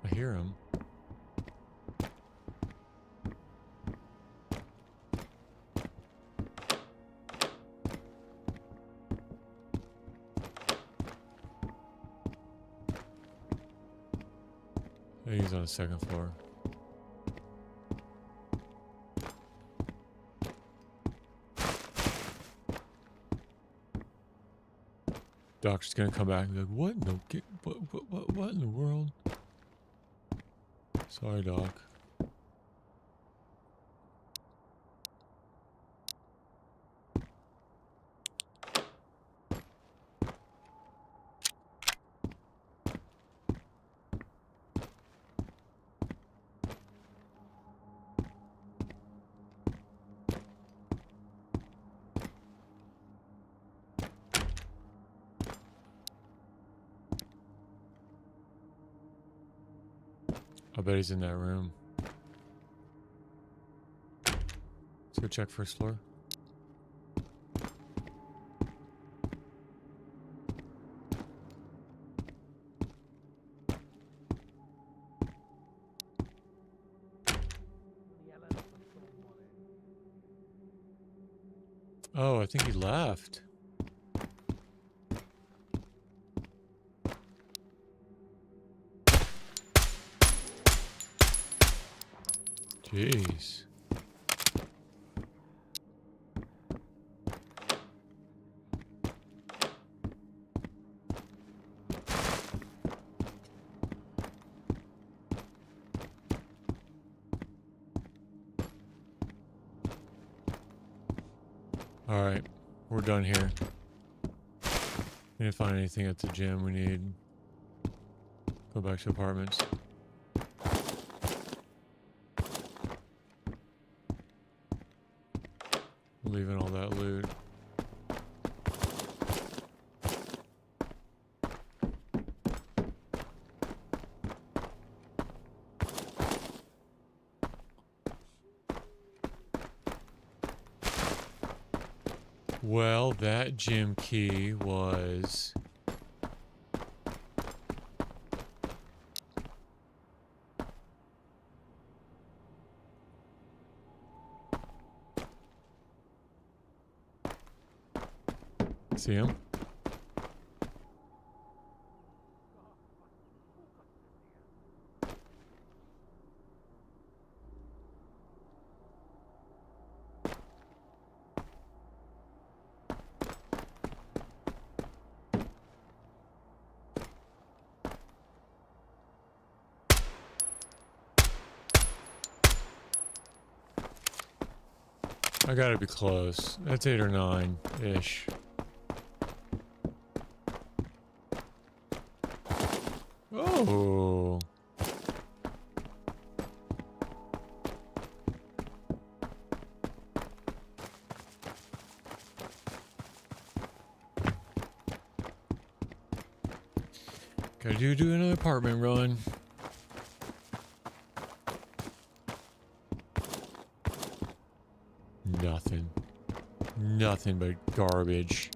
I hear him. He's on the second floor. Doctor's gonna come back and be like, "What in the what in the world?" Sorry, Doc. I bet he's in that room. Let's go check first floor. Oh, I think he left. Jeez. All right, we're done here. Didn't find anything at the gym we need. Go back to apartments. Leaving all that loot. Well, that gym key was... See him? I gotta be close. That's 8 or 9-ish. Oh. Gotta do another apartment run. Nothing. Nothing but garbage.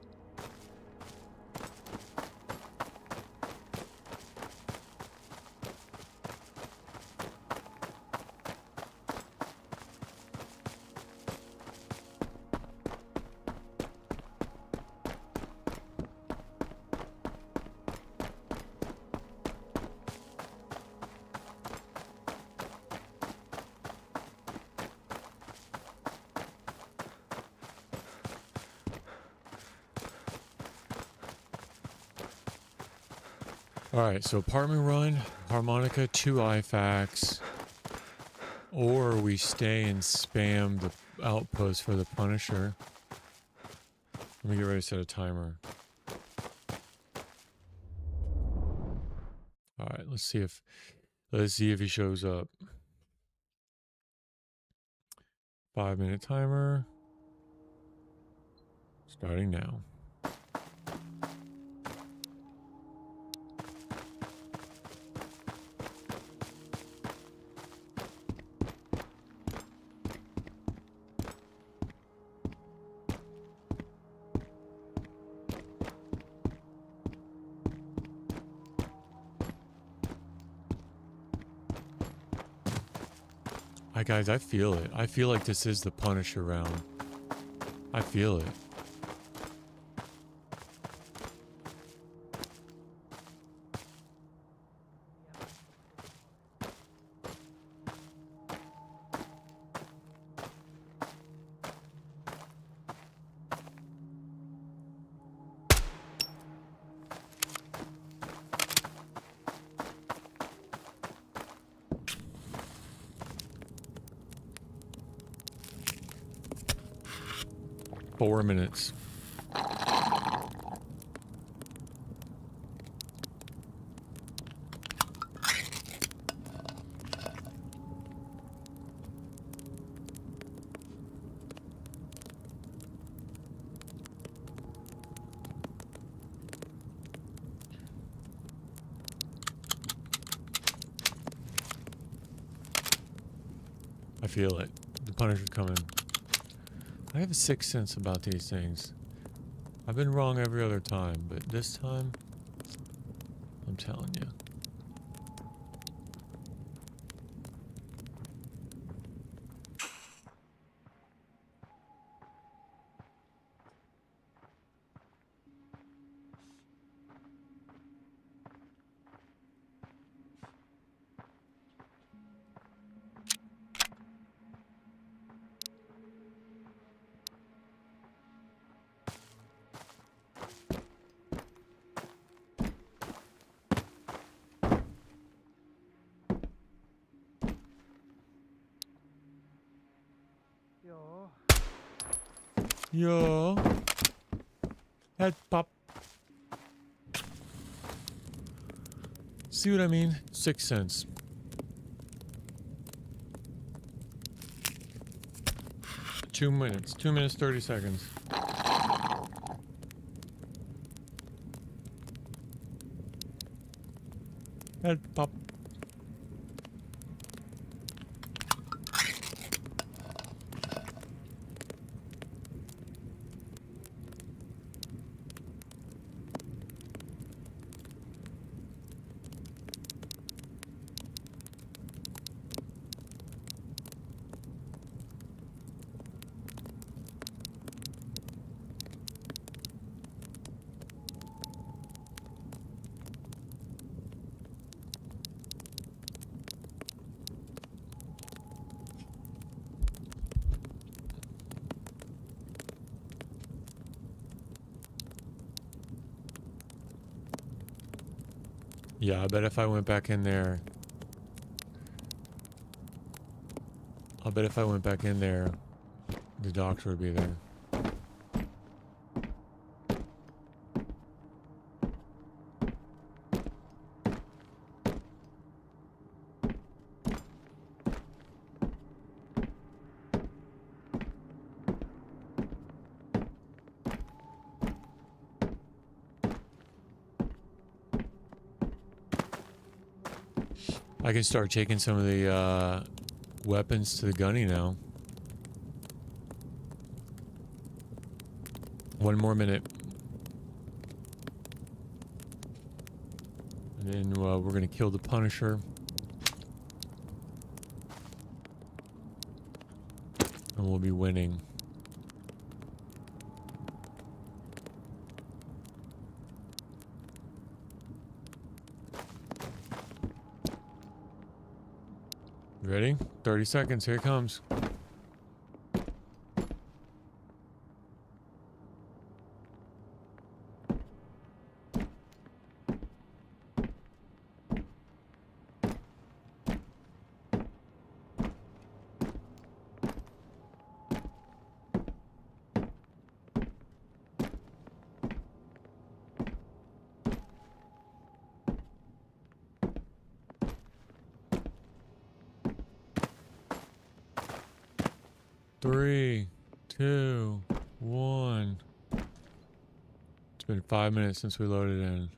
Alright, so apartment run, harmonica, 2 IFAKs, or we stay and spam the outpost for the Punisher. Let me get ready to set a timer. Alright, let's see if he shows up. 5-minute timer. Starting now. Hi guys, I feel it. I feel like this is the Punisher round. I feel it. Four minutes. I feel it. The Punisher's coming. I have a sixth sense about these things. I've been wrong every other time, but this time, I'm telling you. Joo. Joo. Head pop. see what I mean? 6 cents. Two minutes. 2 minutes, 30 seconds. Head pop. Yeah, I bet if I went back in there... I'll bet if I went back in there, the doctor would be there. I can start taking some of the weapons to the gunny now. 1 more minute. And then we're going to kill the Punisher. And we'll be winning. Ready? 30 seconds. Here it comes. Three, 2, 1. It's been 5 minutes since we loaded in.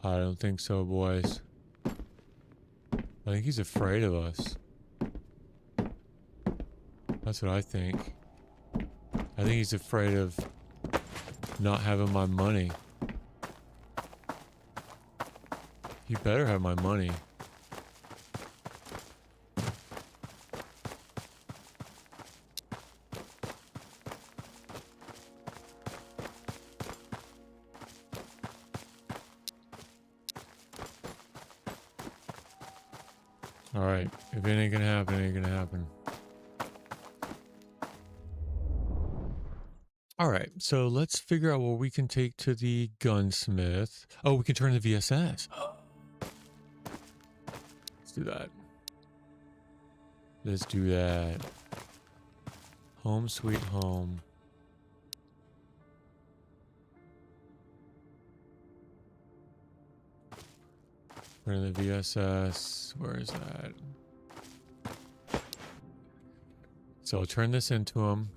I don't think so, boys. I think he's afraid of us. That's what I think. I think he's afraid of not having my money. You better have my money. All right, if it ain't gonna happen, it ain't gonna happen. All right, so let's figure out what we can take to the gunsmith. Oh, we can turn the VSS. Let's do that. Let's do that. Home sweet home. Turn the VSS. Where is that? So I'll turn this into him.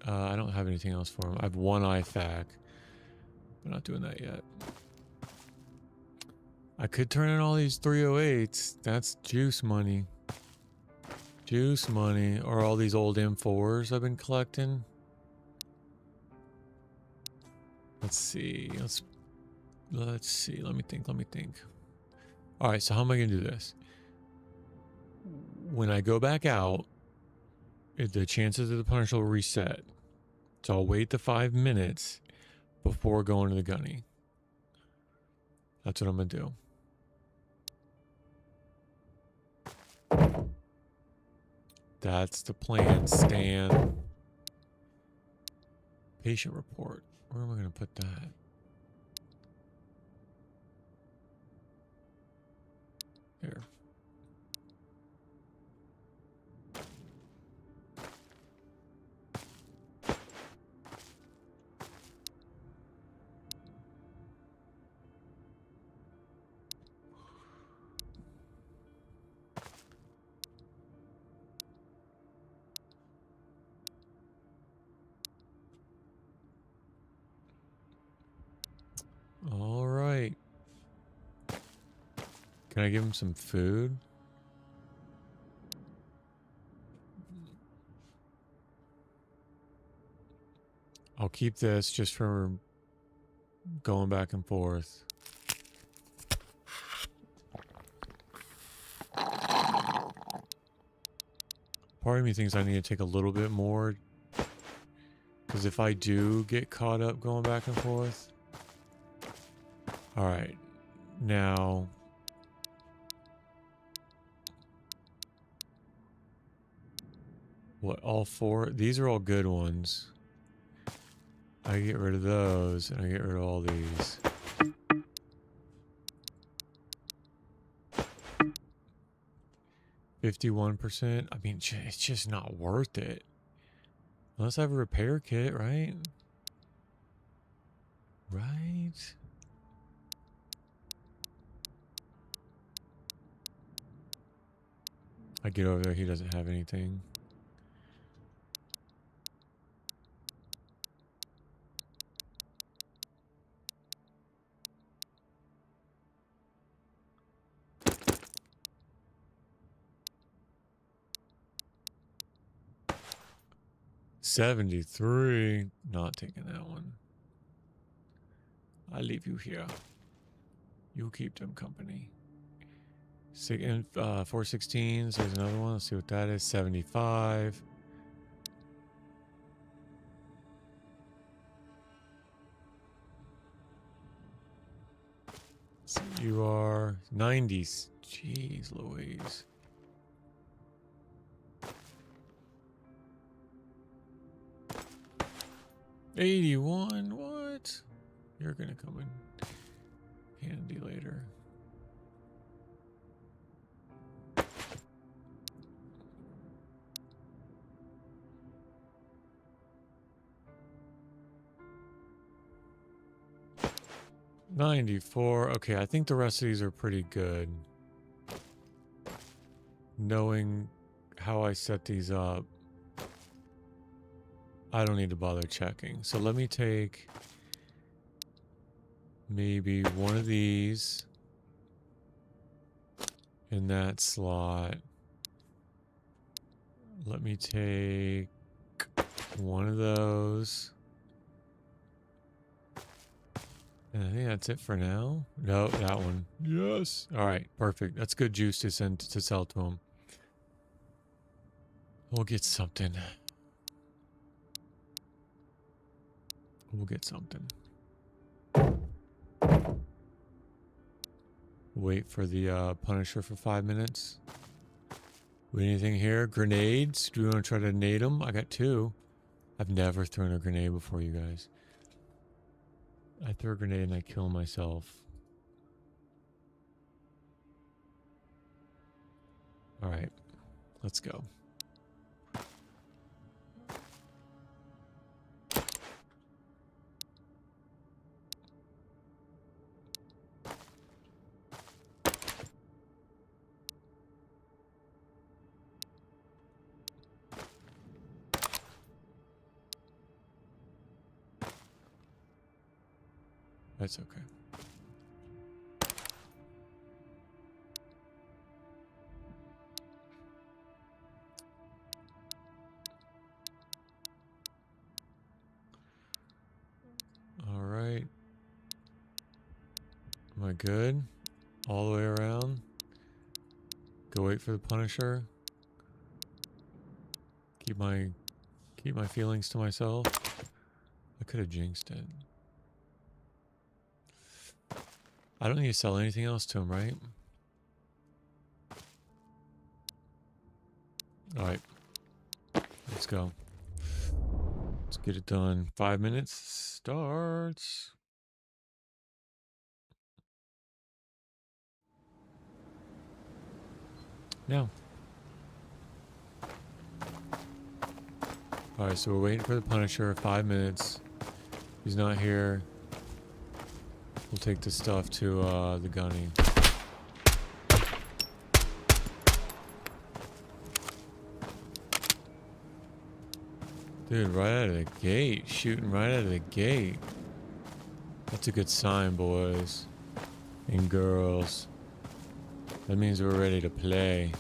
I don't have anything else for him. I have 1 IFAC. I'm not doing that yet. I could turn in all these 308s. That's juice money. Juice money. Or all these old M4s I've been collecting. Let's see. Let's see. Let me think. All right, so how am I going to do this? When I go back out, the chances of the Punisher will reset. So I'll wait the 5 minutes before going to the gunny. That's what I'm going to do. That's the plan, Stan. Patient report. Where am I going to put that? Here. All right. Can I give him some food? I'll keep this just for going back and forth. Part of me thinks I need to take a little bit more, because if I do get caught up going back and forth. All right, now what? All four? These are all good ones. I get rid of those, and I get rid of all these. %51%. I mean, it's just not worth it. Unless I have a repair kit, right? Right? I get over there, he doesn't have anything. $73. Not taking that one. I leave you here. You keep them company. 416s. There's another one. Let's see what that is. 75. So you are 90s. Jeez Louise. $81. What? You're gonna come in handy later. $94. Okay, I think the rest of these are pretty good. Knowing how I set these up, I don't need to bother checking. So let me take maybe one of these in that slot. Let me take one of those. And I think that's it for now. No, that one. Yes. All right, perfect. That's good juice to send to sell to him. We'll get something. We'll get something. Wait for the Punisher for 5 minutes. Anything here? Grenades? Do we want to try to nade them? I got 2. I've never thrown a grenade before, you guys. I throw a grenade and I kill myself. All right, let's go. That's okay. All right. Am I good? All the way around? Go wait for the Punisher. Keep my feelings to myself. I could have jinxed it. I don't need to sell anything else to him, right? All right. Let's go. Let's get it done. 5 minutes starts. Now. All right, so we're waiting for the Punisher. 5 minutes. He's not here. We'll take the stuff to the gunny. Dude, right out of the gate. Shooting right out of the gate. That's a good sign, boys and girls. That means we're ready to play.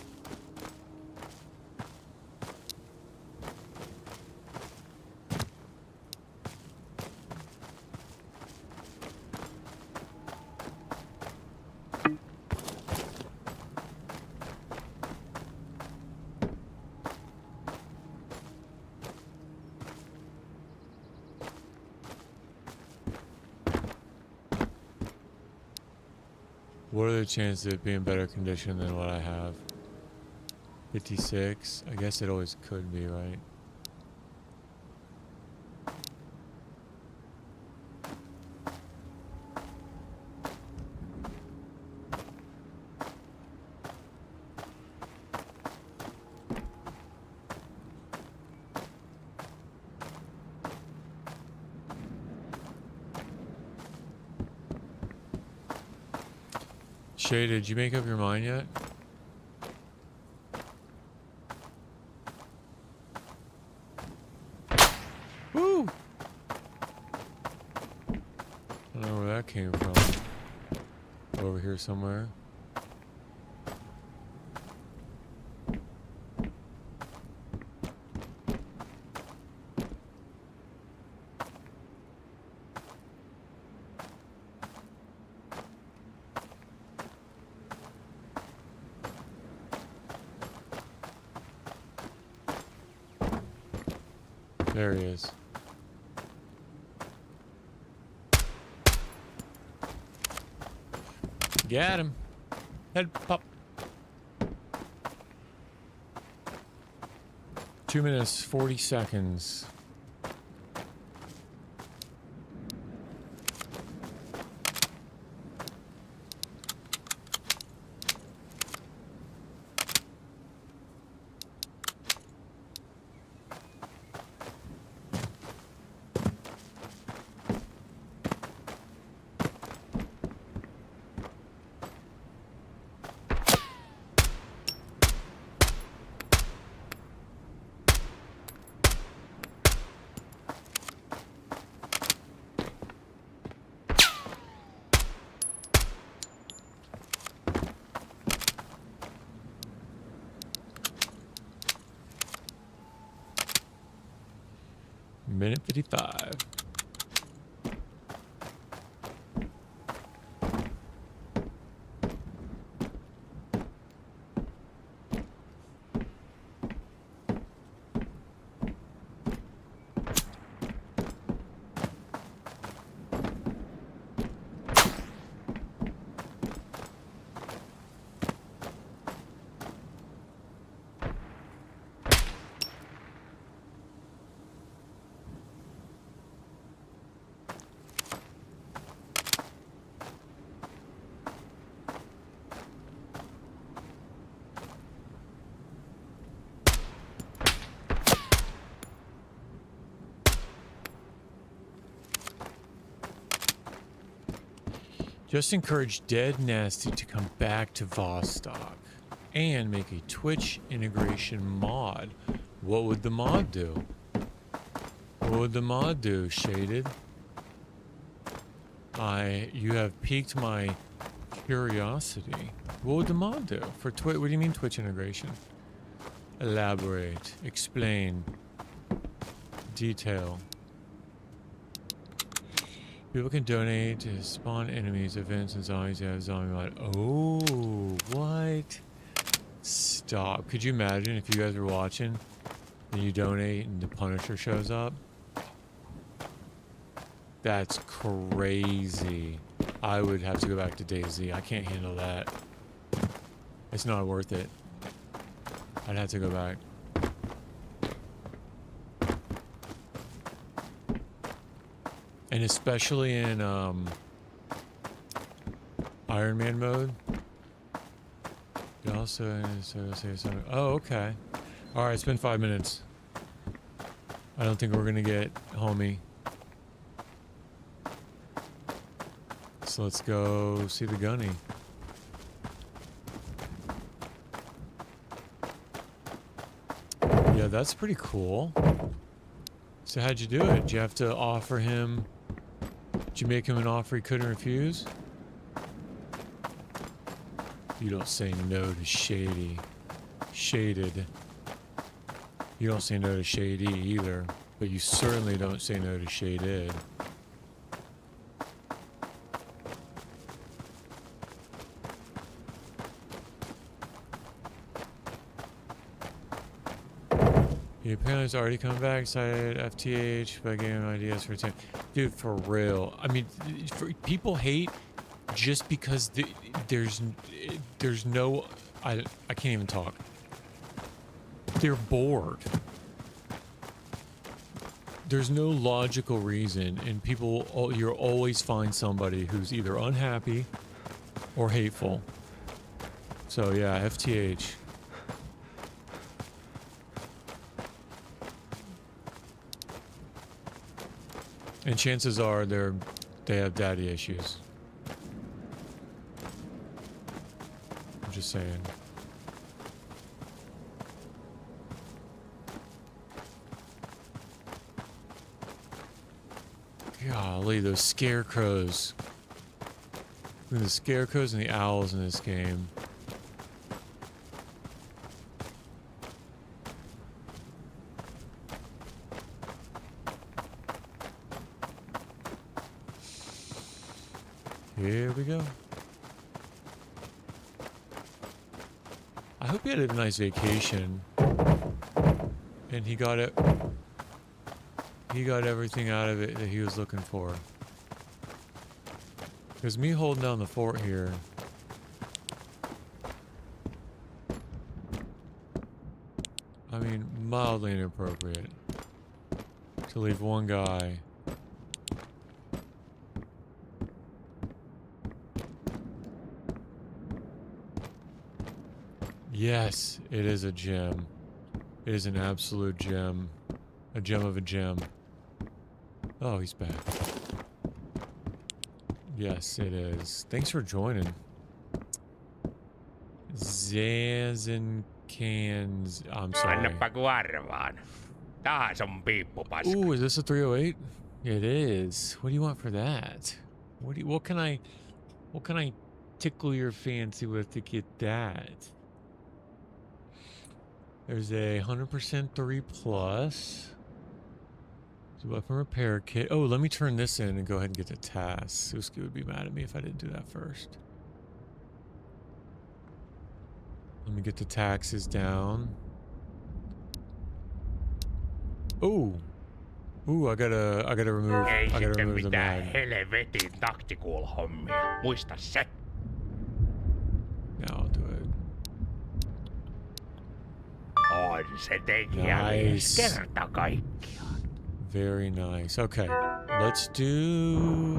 What are the chances of it being better condition than what I have? 56. I guess it always could be, right? Shay, did you make up your mind yet? Woo! I don't know where that came from. Over here somewhere. There he is. Got him. Head pop. 2 minutes, 40 seconds. Minute 55. Just encourage Dead Nasty to come back to Vostok and make a Twitch integration mod. What would the mod do? What would the mod do, Shaded? You have piqued my curiosity. What would the mod do for Twitch? What do you mean Twitch integration? Elaborate. Explain. Detail. People can donate to spawn enemies, events, and zombies. You have zombie mod. Oh, what? Stop. Could you imagine if you guys were watching and you donate and the Punisher shows up? That's crazy. I would have to go back to DayZ. I can't handle that. It's not worth it. I'd have to go back. And especially in Iron Man mode. You also say something. Oh, okay. All right, it's been 5 minutes. I don't think we're gonna get homie. So let's go see the gunny. Yeah, that's pretty cool. So how'd you do it? Did you have to offer him Did you make him an offer he couldn't refuse? You don't say no to shady. Shaded. You don't say no to shady either, but you certainly don't say no to shaded. He apparently is already coming back, excited, FTH, but I gave him ideas for 10. Dude, for real. I mean, people hate just because there's no... I can't even talk. They're bored. There's no logical reason, and you'll always find somebody who's either unhappy or hateful. So yeah, FTH. And chances are they have daddy issues. I'm just saying. Golly, those scarecrows. Look at the scarecrows and the owls in this game. Here we go. I hope he had a nice vacation. And he got it. He got everything out of it that he was looking for. Because me holding down the fort here. I mean, mildly inappropriate. To leave one guy. Yes, it is a gem. It is an absolute gem. A gem of a gem. Oh, he's back. Yes, it is. Thanks for joining. Zaz and cans. I'm sorry. Annapa kun arvaan. Taas on piippupaska. Ooh, is this a 308? It is. What do you want for that? What can I tickle your fancy with to get that? There's a 100% 3 plus. Weapon repair kit. Oh, let me turn this in and go ahead and get the task. Suski would be mad at me if I didn't do that first. Let me get the taxes down. Oh. Ooh, I gotta remove. Ei I gotta sitten remove the mitään mag. helvetin tactical-hommia. Muista se. Now I'll do it. On se tekijämies Nice. kerta kaikkiaan. Very nice. Okay, let's do...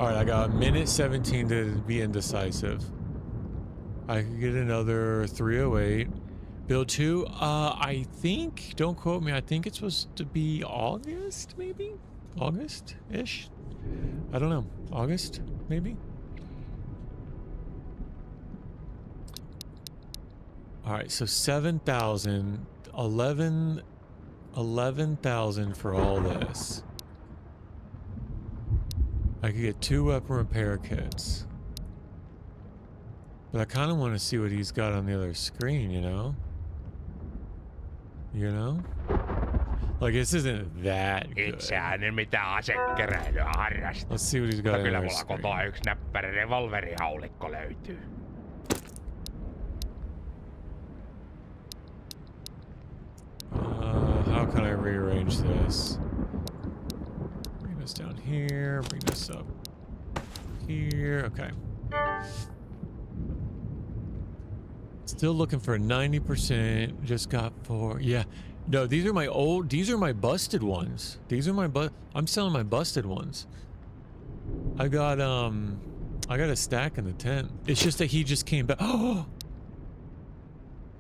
Alright, I got a minute 17 to be indecisive. I could get another 308. Build 2, I think, don't quote me, I think it's supposed to be August, maybe? August-ish? I don't know. August, maybe? Alright, so 7,000, 11,000 for all this. I could get 2 weapon repair kits. But I kind of want to see what he's got on the other screen, you know? You know? Like, this isn't that good. Itseään en mitään asekeräilyä harrasta. Let's see what he's got Mutta on the kyllä other mulla screen. kotoa yksi näppärä revolverihaulikko löytyy. How can I rearrange this? Bring this down here, bring this up here, okay. Still looking for 90%, just got 4, yeah. No, these are my busted ones. I'm selling my busted ones. I got a stack in the tent. It's just that he just came back. Oh!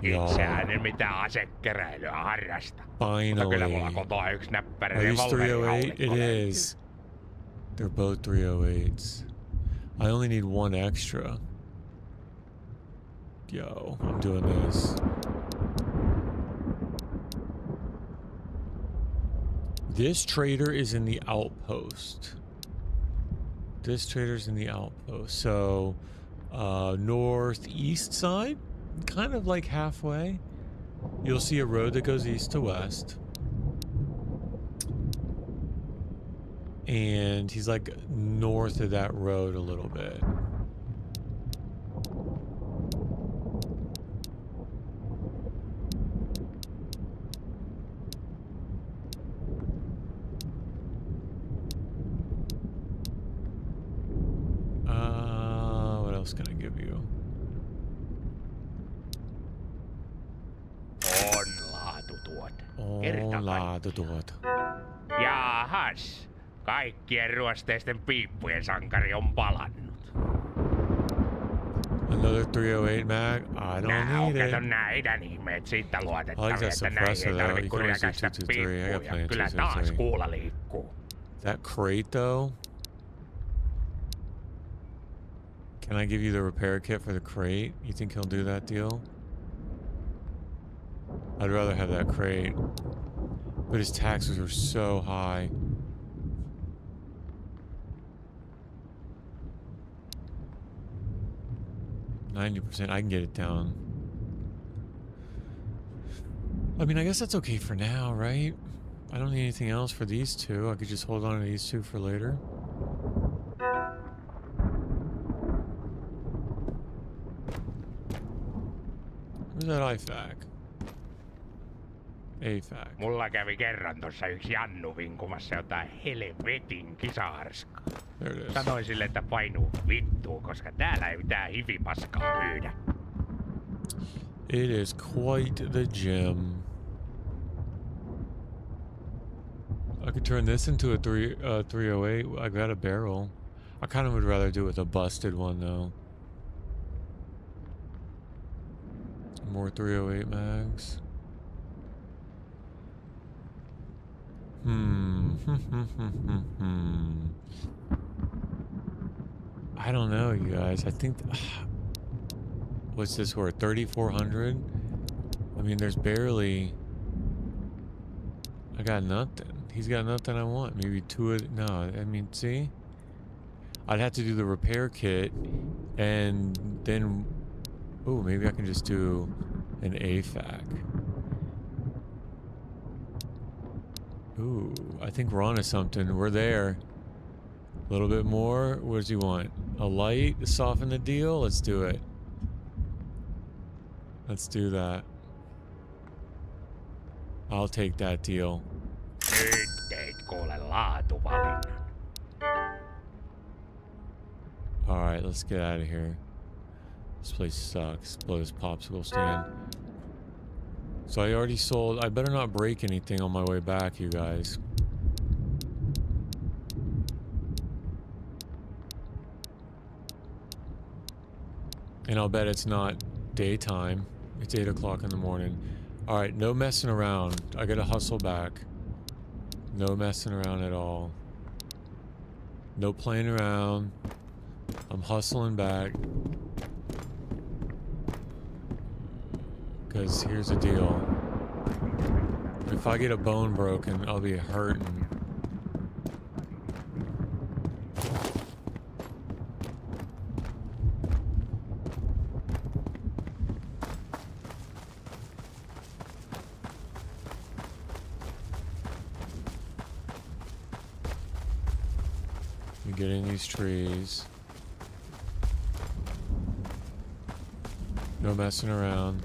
Itseään en mitään asekeräilyä harrasta. Mutta kyllä mulla Finally. kotoa yksi näppärä Are these 308? revolverihaulikko It löytyy. is. They're both 308s. I only need 1 extra. Yo, I'm doing this. This trader is in the outpost. This trader's in the outpost. So, northeast side, kind of like halfway. You'll see a road that goes east to west. And he's like north of that road a little bit. What else can I give you? On laatutuote. On laatutuote. Jaahas. Kaikkien ruosteisten piippujen sankari on palannut. Another 308 mag? I don't need it. Kato näiden ihmeet siitä luotettavia, that että näin ei suppressor, though. tarvi You can always do ryökäistä 223. I got piippuja. plenty of Kyllä taas 223. kuulla liikkuu. That crate, though. Can I give you the repair kit for the crate? You think he'll do that deal? I'd rather have that crate. But his taxes are so high. %, I can get it down. I mean, I guess that's okay for now, right? I don't need anything else for these two. I could just hold on to these two for later. Where's that IFAC? AFAC. Mulla kävi kerran tossa yksi Jannu vinkumassa jotain helvetin kisaharskaa. There it is. Sanoin sille, että painuu vittuun, koska täällä ei mitään hivipaskaa myydä. It is quite the gem. I could turn this into a 308. I got a barrel. I kind of would rather do it with a busted one though. More 308 mags. I don't know, you guys. I think what's this worth? 3,400? I mean, there's barely. I got nothing. He's got nothing I want. Maybe two of. No, I mean, see? I'd have to do the repair kit and then. Oh, maybe I can just do an AFAC. Ooh, I think we're on to something. We're there. A little bit more. What does he want? A light to soften the deal? Let's do it. Let's do that. I'll take that deal. Nyt teit kuule laatuvalinnan. Alright, let's get out of here. This place sucks. Blow this popsicle stand. So I already sold. I better not break anything on my way back, you guys. And I'll bet it's not daytime. It's 8 o'clock in the morning. Alright, no messing around. I gotta hustle back. No messing around at all. No playing around. I'm hustling back. Because here's the deal. If I get a bone broken, I'll be hurting. You get in these trees. No messing around.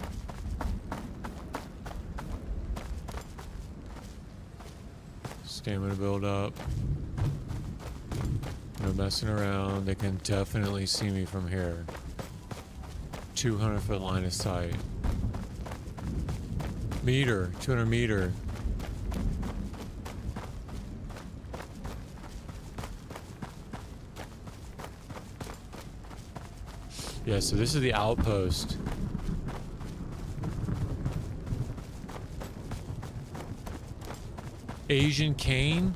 Stamina build up. No messing around. They can definitely see me from here. 200-foot line of sight. Meter. 200 meter. Yeah, so this is the outpost. Asian Kane?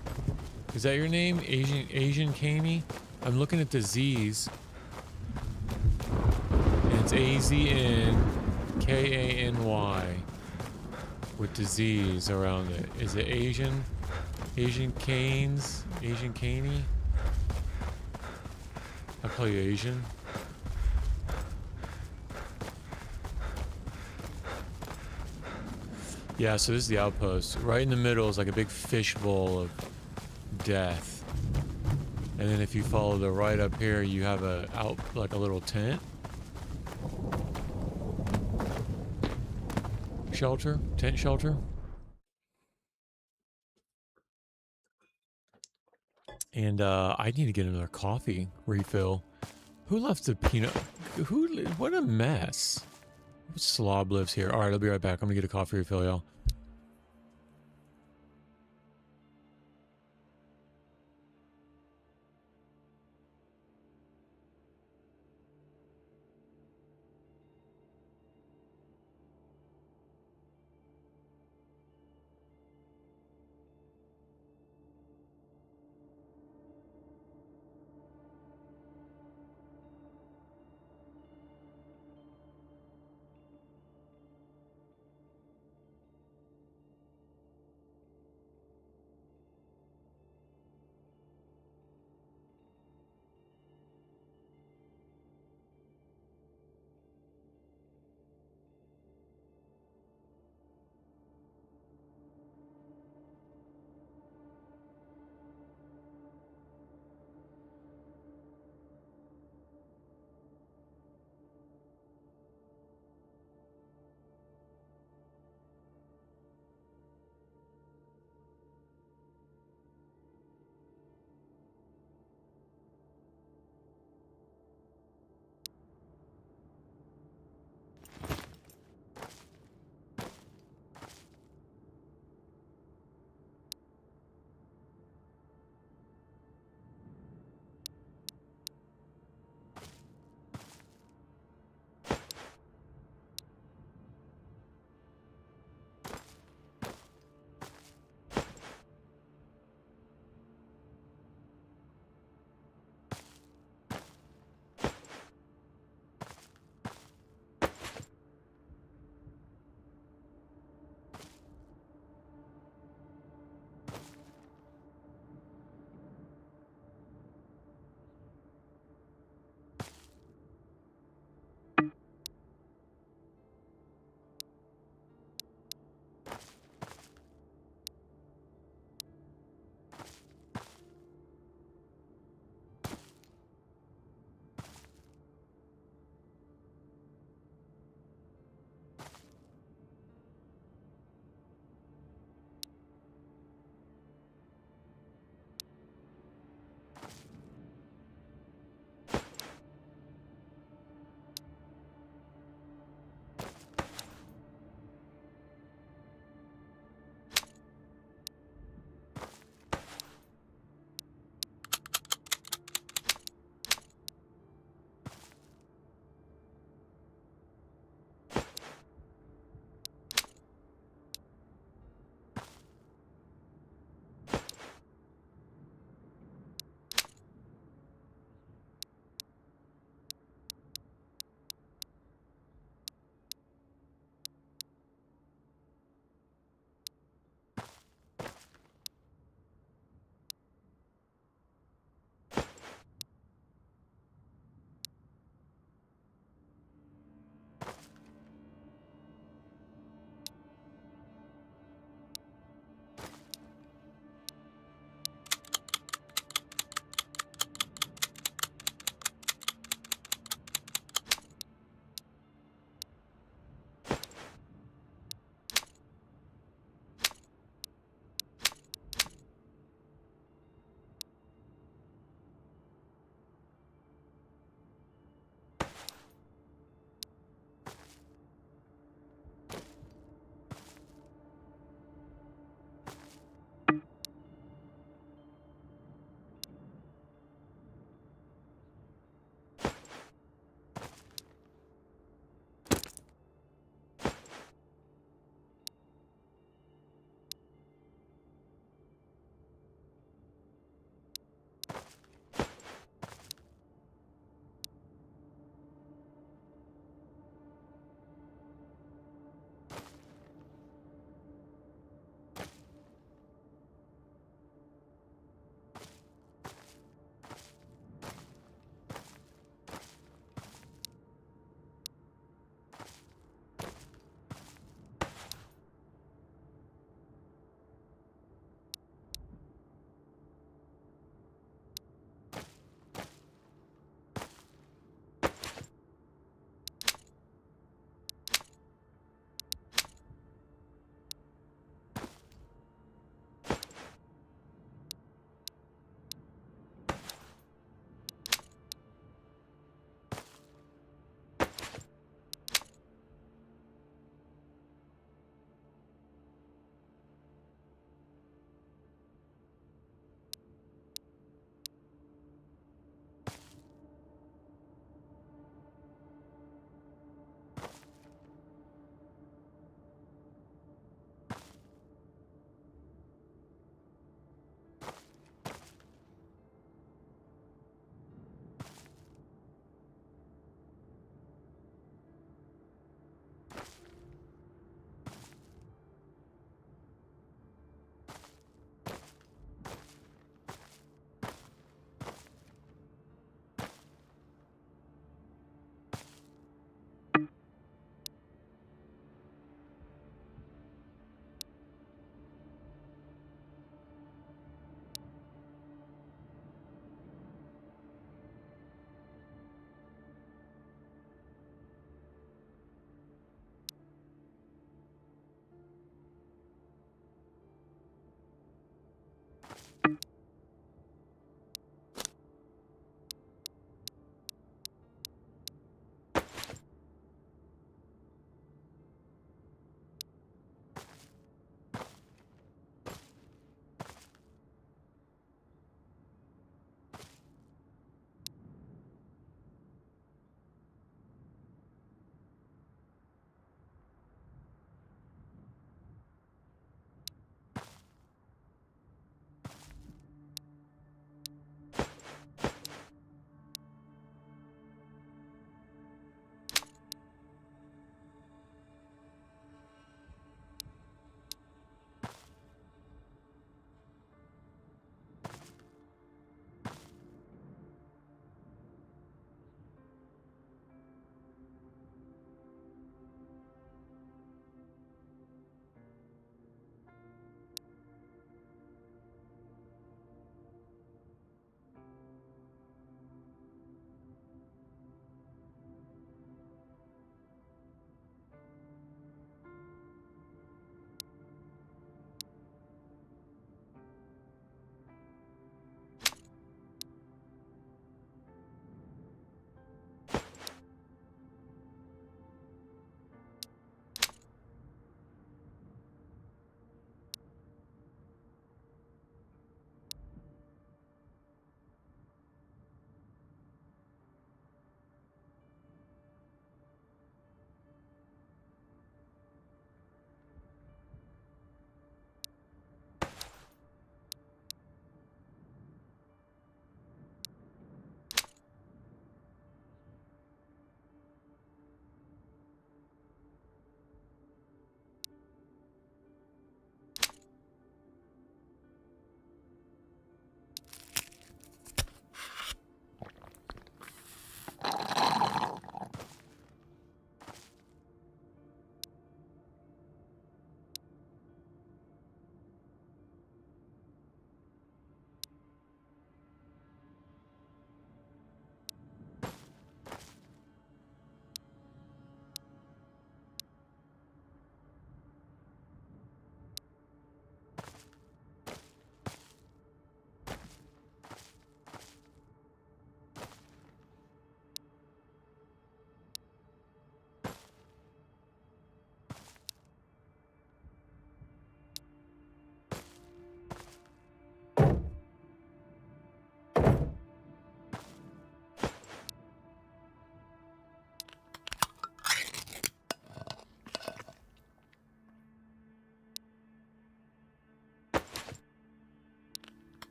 Is that your name? Asian Caney? I'm looking at the Z's. And it's AZNKANY with the Z's around it. Is it Asian? Asian Canes? Asian Caney? I call you Asian. Yeah, so this is the outpost. Right in the middle is like a big fishbowl of death. And then if you follow the right up here, you have like a little tent. Shelter? Tent shelter? And I need to get another coffee refill. Who left the peanut? What a mess. What slob lives here? Alright, I'll be right back. I'm gonna get a coffee refill, y'all.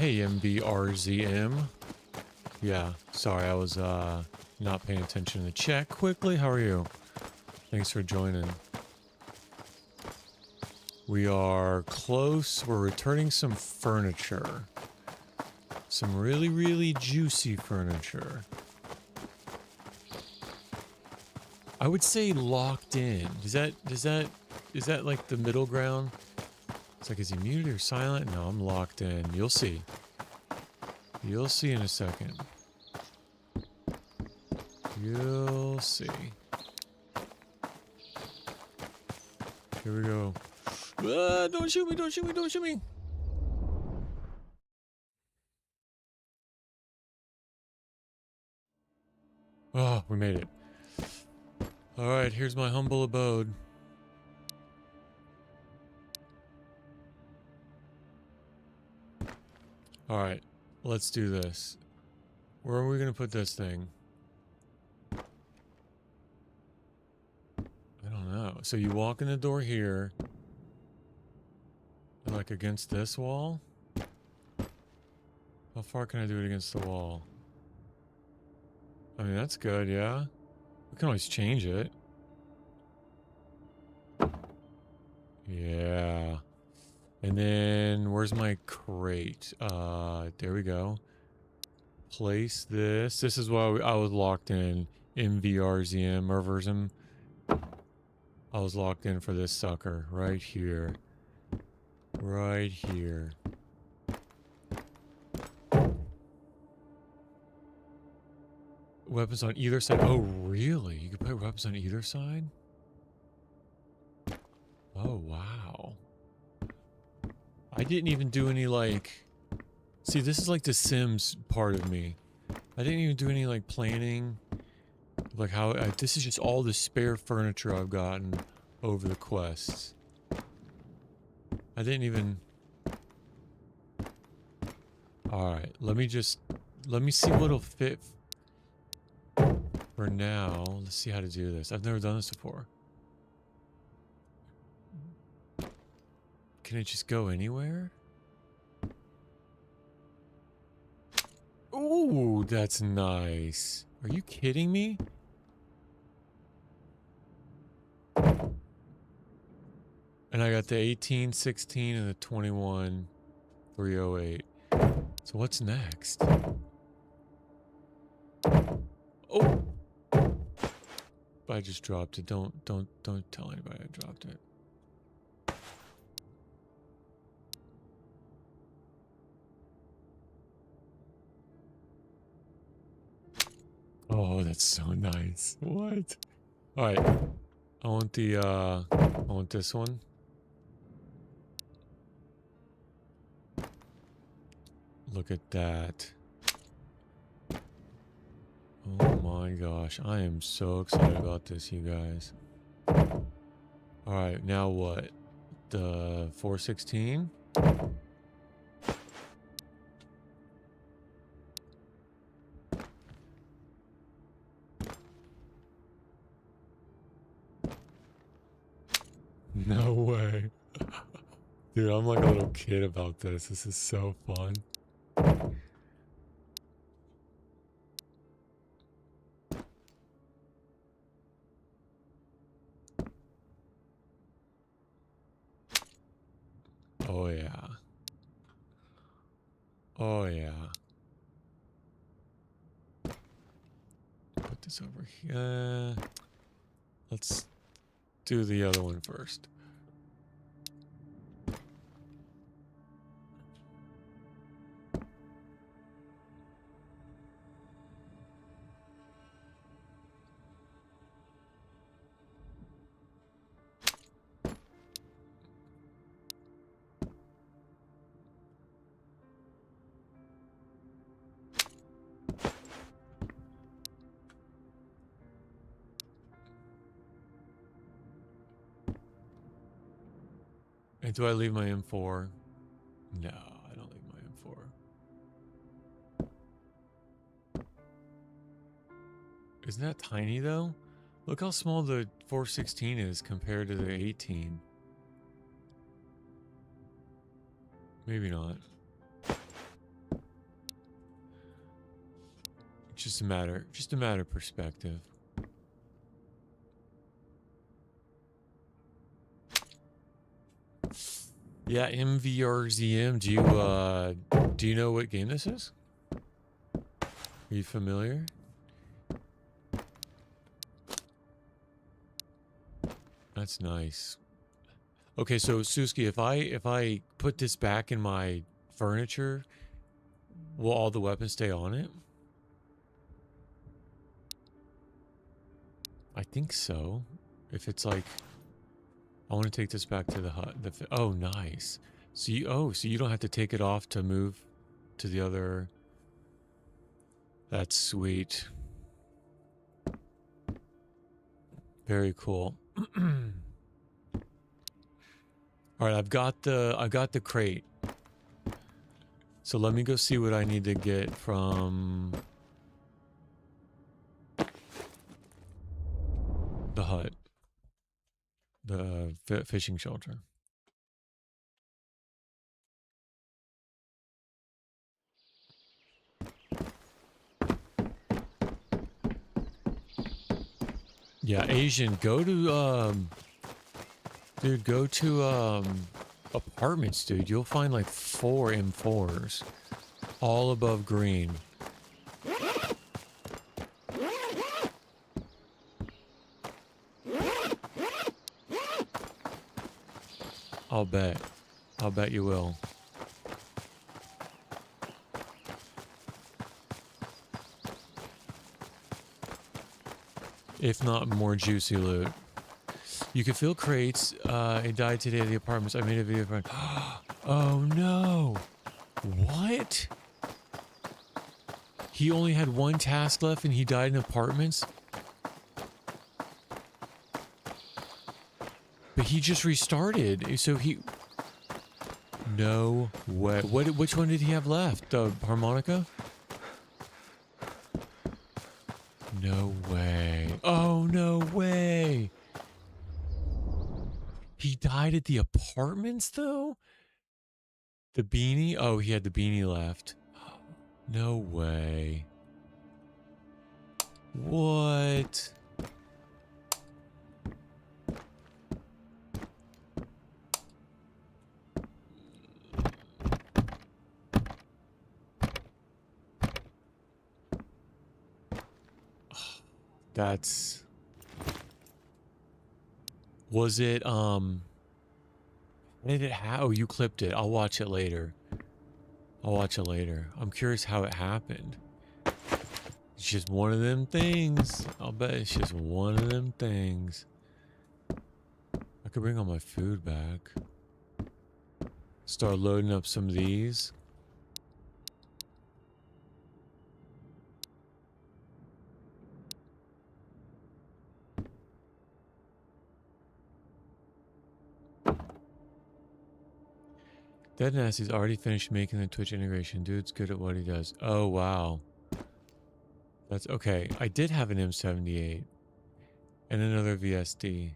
Hey, MBRZM. Yeah, sorry, I was not paying attention to the chat quickly. How are you? Thanks for joining. We are close. We're returning some furniture. Some really, really juicy furniture. I would say locked in. Is that like the middle ground? It's like, is he muted or silent? No, I'm locked in. You'll see. You'll see in a second. You'll see. Here we go. Don't shoot me, don't shoot me, don't shoot me. Oh, we made it. Alright, here's my humble abode. Alright, let's do this. Where are we gonna put this thing? I don't know. So you walk in the door here. Like against this wall? How far can I do it against the wall? I mean, that's good, yeah. We can always change it. Yeah. And then, where's my crate? There we go. Place this. This is why I was locked in. MVRZM, Merversm. I was locked in for this sucker. Right here. Right here. Weapons on either side. Oh, really? You can put weapons on either side? Oh, wow. I didn't even do any, like... See, this is like the Sims part of me. I didn't even do any, like, planning. Like, how... this is just all the spare furniture I've gotten over the quests. I didn't even... Alright, let me see what'll fit for now. Let's see how to do this. I've never done this before. Can it just go anywhere? Ooh, that's nice. Are you kidding me? And I got the 1816 and the 21308. So what's next? Oh! I just dropped it. Don't tell anybody I dropped it. Oh, that's so nice. What? Alright. I want this one. Look at that. Oh my gosh. I am so excited about this, you guys. Alright, now what? The 416? No way. Dude, I'm like a little kid about this. This is so fun. Oh yeah. Oh yeah. Put this over here. Let's do the other one first. And do I leave my M4? No, I don't leave my M4. Isn't that tiny though? Look how small the 416 is compared to the 18. Maybe not. Just a matter of perspective. Yeah, MVRZM, do you know what game this is? Are you familiar? That's nice. Okay, so Suski, if I put this back in my furniture, will all the weapons stay on it? I think so. If it's like, I want to take this back to the hut. Oh, nice. So you don't have to take it off to move to the other. That's sweet. Very cool. All right, I've got the crate. So let me go see what I need to get from the hut, the fishing shelter. Yeah, Asian, go to dude, go to apartments, dude. You'll find like 4 M4s all above green. I'll bet you will. If not more juicy loot. You can fill crates. It died today at the apartments. I made a video for it. Oh no. What? He only had 1 task left and he died in apartments? But he just restarted. So he... No way. Which one did he have left? The harmonica? No way. Oh, no way. He died at the apartments, though? The beanie? Oh, he had the beanie left. No way. What? That's... Was it, did it how? Oh, you clipped it. I'll watch it later. I'm curious how it happened. It's just one of them things. I'll bet it's just one of them things. I could bring all my food back. Start loading up some of these. Dead Nasty's already finished making the Twitch integration. Dude's good at what he does. Oh, wow. That's okay. I did have an M78 and another VSD.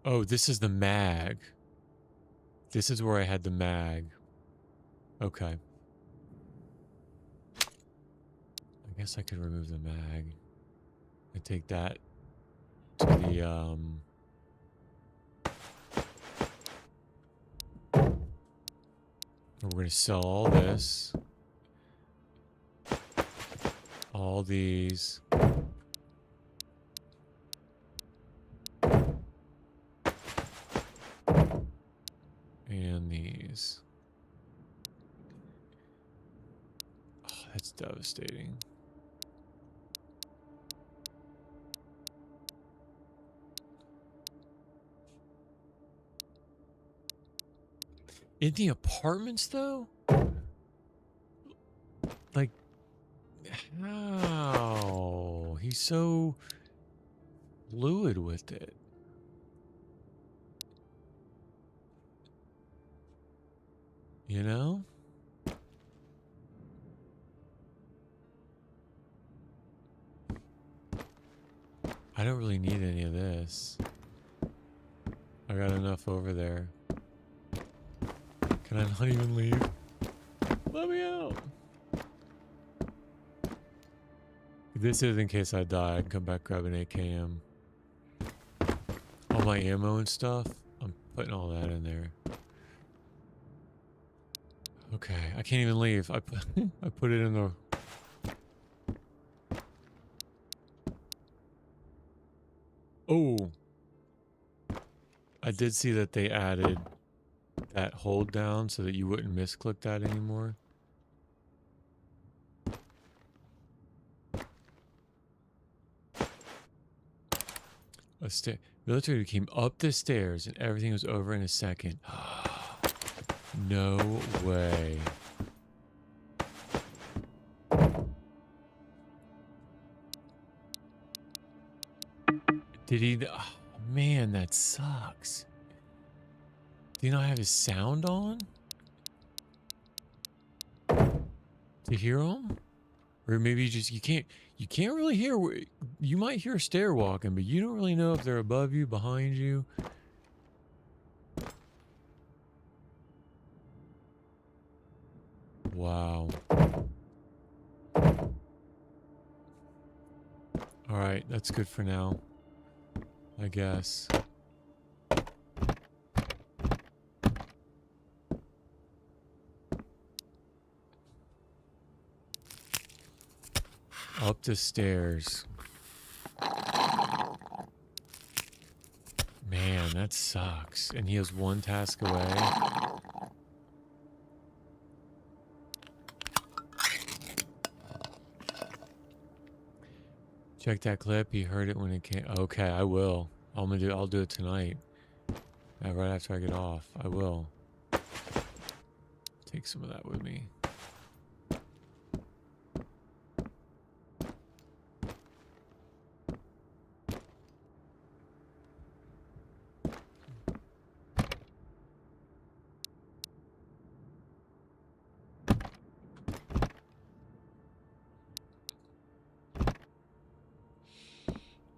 Oh, this is the mag. This is where I had the mag. Okay. I guess I could remove the mag. I take that to the we're gonna sell all this, all these, and these. Oh, that's devastating. In the apartments, though? Like, how? He's so fluid with it. You know? I don't really need any of this. I got enough over there. Can I not even leave? Let me out. This is in case I die. I can come back, grab an AKM. All my ammo and stuff. I'm putting all that in there. Okay, I can't even leave. I put it in the... Oh! I did see that they added that hold down so that you wouldn't misclick that anymore. Military came up the stairs and everything was over in a second. No way. Did he? Oh, man, that sucks. Do you not have his sound on? To hear him? Or maybe you can't really hear. You might hear a stair walking, but you don't really know if they're above you, behind you. Wow. Alright, that's good for now, I guess. Up the stairs. Man, that sucks. And he has one task away. Check that clip. He heard it when it came. Okay, I will. I'll do it tonight. Right after I get off. I will. Take some of that with me.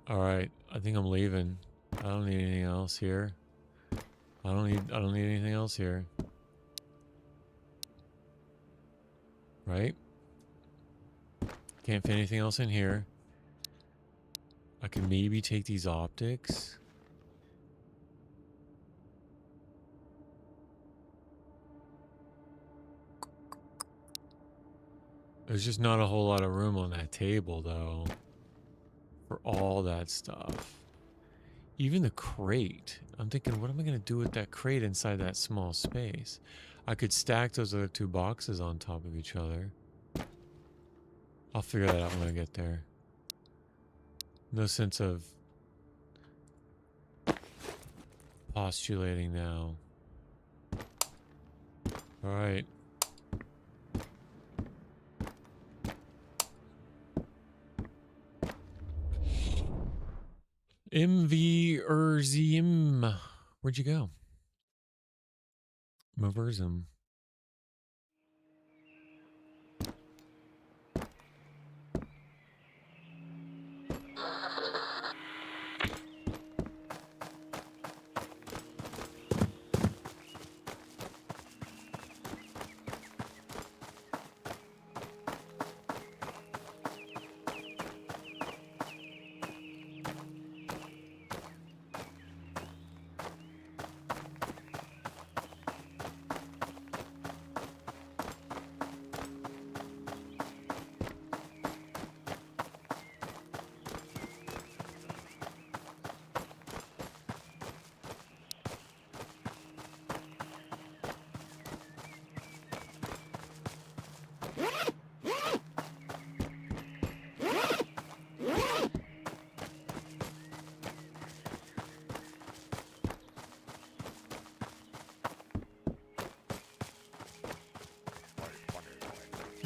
Alright, I think I'm leaving. I don't need anything else here. I don't need anything else here. Right? Can't fit anything else in here. I can maybe take these optics. There's just not a whole lot of room on that table, though. For all that stuff. Even the crate. I'm thinking, what am I going to do with that crate inside that small space? I could stack those other two boxes on top of each other. I'll figure that out when I get there. No sense of postulating now. Alright. MV Erzim. Where'd you go? Maverzim.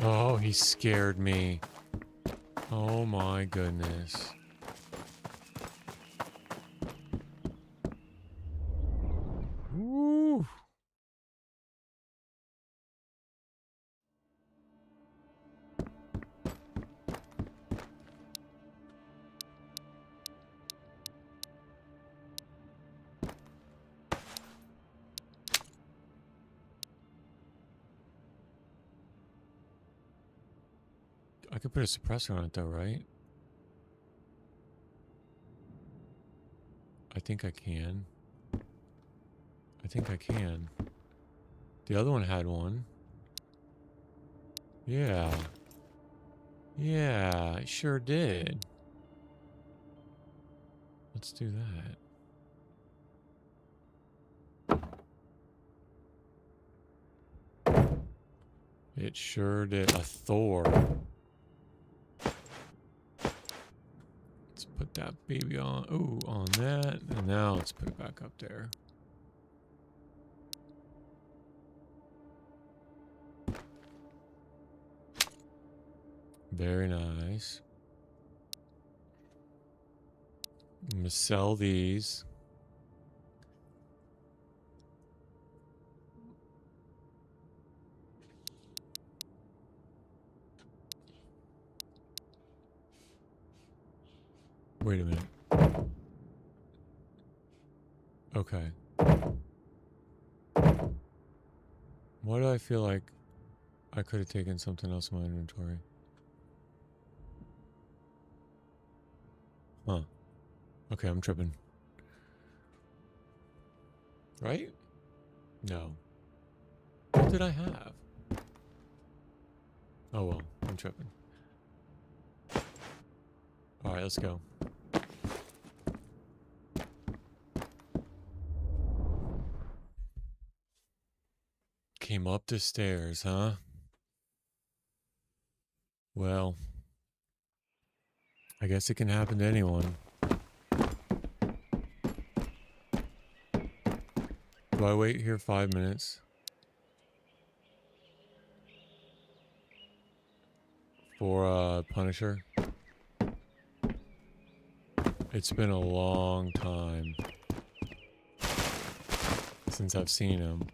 Oh, he scared me. Oh my goodness. Woo. I could put a suppressor on it though, right? I think I can. I think I can. The other one had one. Yeah. Yeah, it sure did. Let's do that. It sure did. A Thor. Let's put that baby on. Ooh, on that. And now let's put it back up there. Very nice. I'm gonna sell these. Wait a minute. Okay. Why do I feel like I could have taken something else in my inventory? Huh. Okay, I'm tripping. Right? No. What did I have? Oh well, I'm tripping. Alright, let's go. Came up the stairs, huh? Well, I guess it can happen to anyone. Do I wait here 5 minutes? For Punisher? It's been a long time since I've seen him.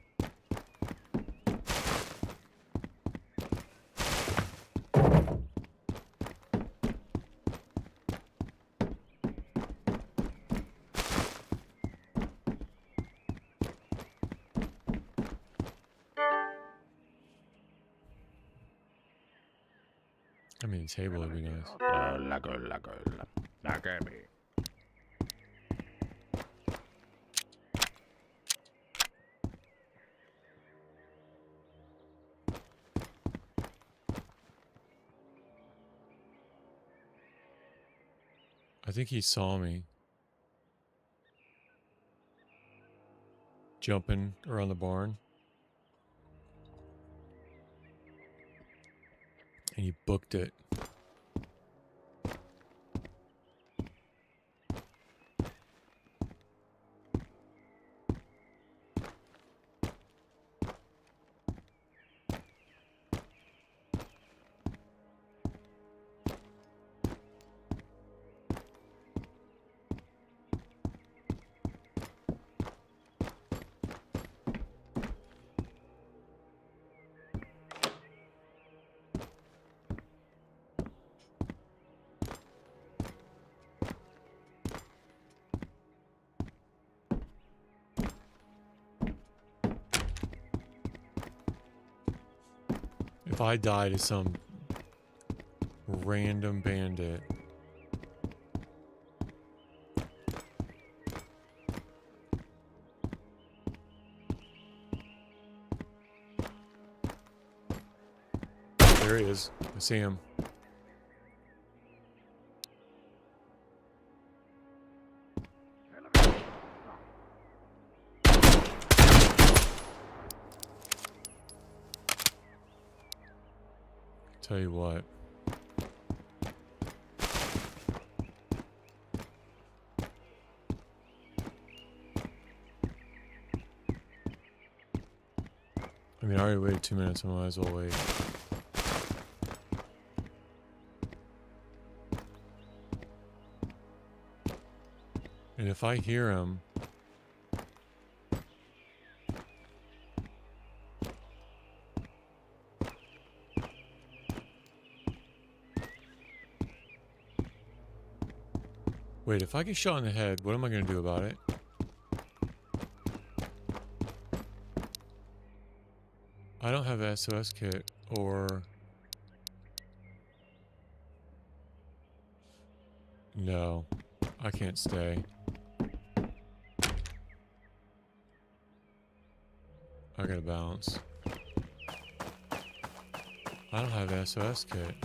I mean, table would be nice. Kyllä, kyllä, kyllä. Näkemiin. I think he saw me jumping around the barn. And he booked it. If I die to some random bandit, there he is. I see him. Tell you what. I mean, I already waited 2 minutes, I might as well wait. And if I hear him, wait, if I get shot in the head, what am I going to do about it? I don't have an SOS kit or No, I can't stay. I gotta bounce. I don't have an SOS kit.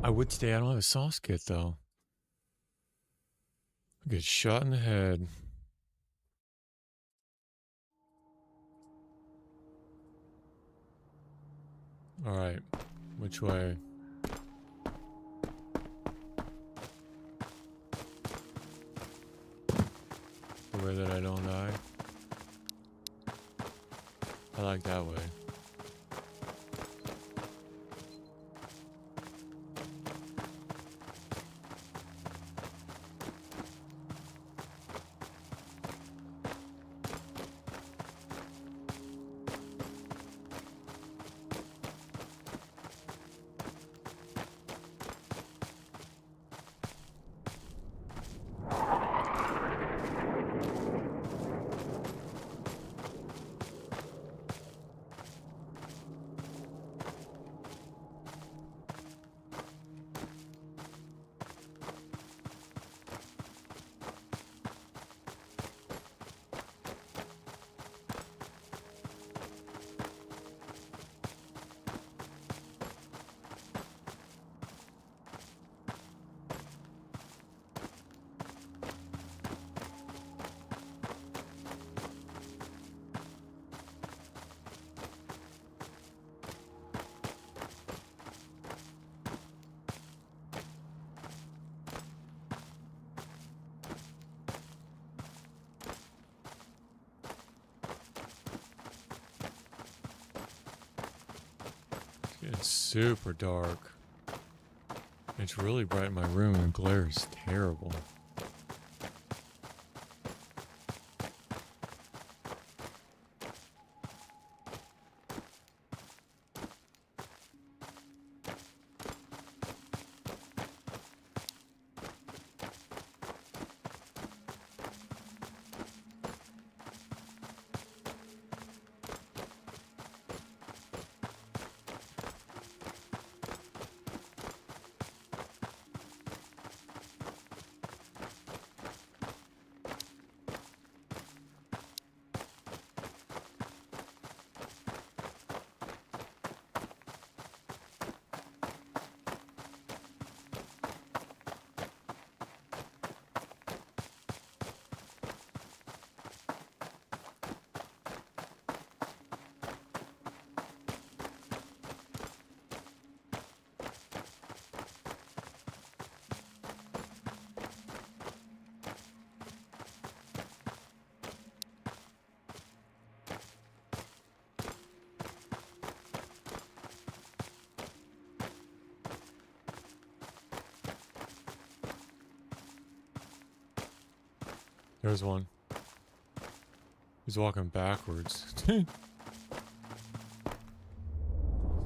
I would stay. I don't have a sauce kit though. I get shot in the head. All right, which way? The way that I don't die. I like that way. It's super dark. It's really bright in my room and the glare is terrible. There's one. He's walking backwards.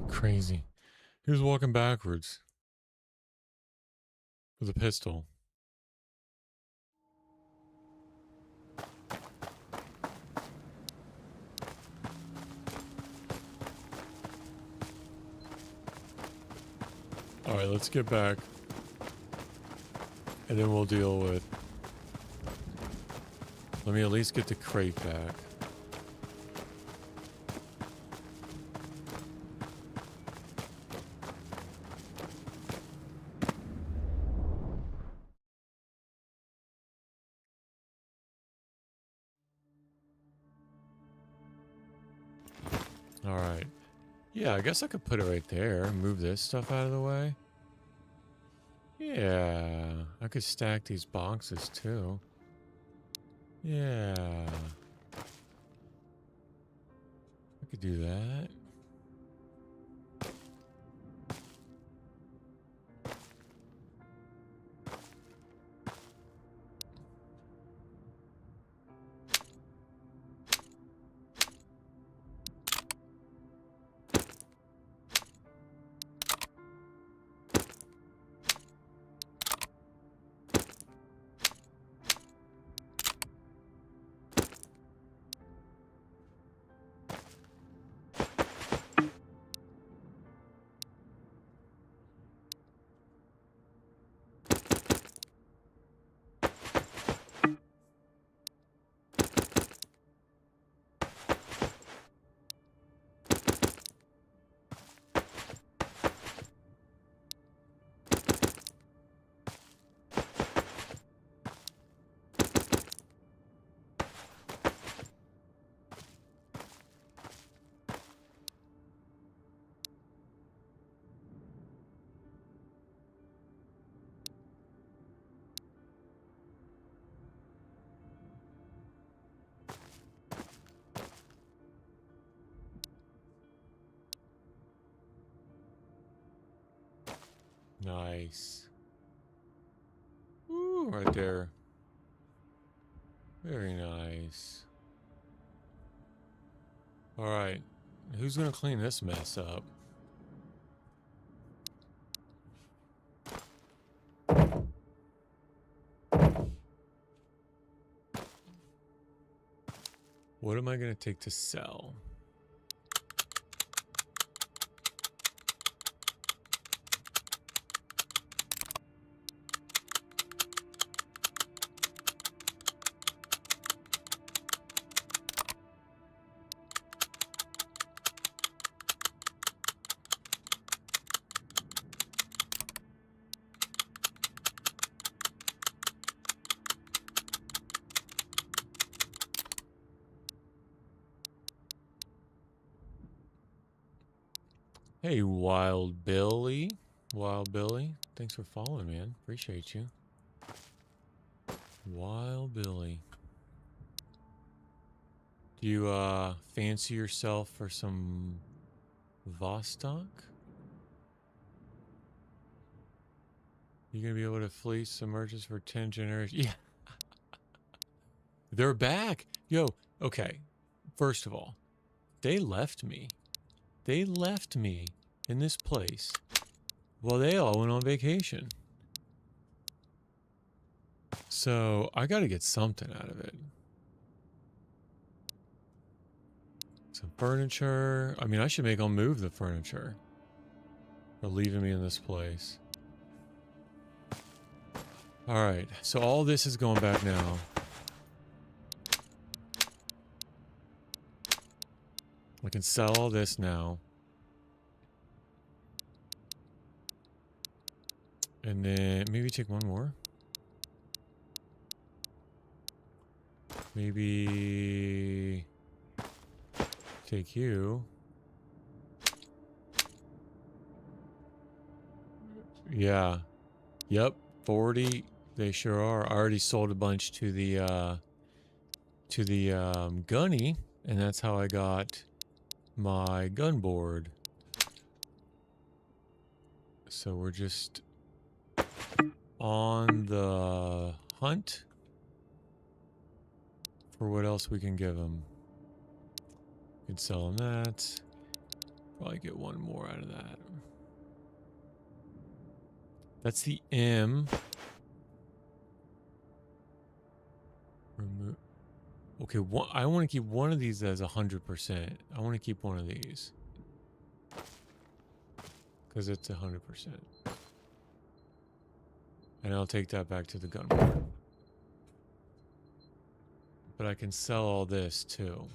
Crazy. He was walking backwards. With a pistol. Alright, let's get back. And then we'll deal with... Let me at least get the crate back. Alright. Yeah, I guess I could put it right there. Move this stuff out of the way. Yeah. I could stack these boxes too. Yeah. I could do that. Nice. Ooh, right there. Very nice. Alright. Who's gonna clean this mess up? What am I gonna take to sell? Hey, Wild Billy. Wild Billy. Thanks for following, man. Appreciate you. Wild Billy. Do you, fancy yourself for some Vostok? You gonna be able to fleece some merchants for 10 generations? Yeah. They're back. Yo, okay. First of all, they left me. They left me in this place while they all went on vacation. So I got to get something out of it. Some furniture. I mean, I should make them move the furniture. They're leaving me in this place. All right. So all this is going back now. I can sell all this now. And then maybe take one more. Maybe take you. Yeah. Yep. 40. They sure are. I already sold a bunch to the gunny, and that's how I got my gun board. So we're just on the hunt for what else we can give them. We can sell them that. Probably get one more out of that. That's the M. Remove. Okay, I want to keep one of these as 100%. I want to keep one of these. Because it's 100%. And I'll take that back to the gun barn. But I can sell all this too.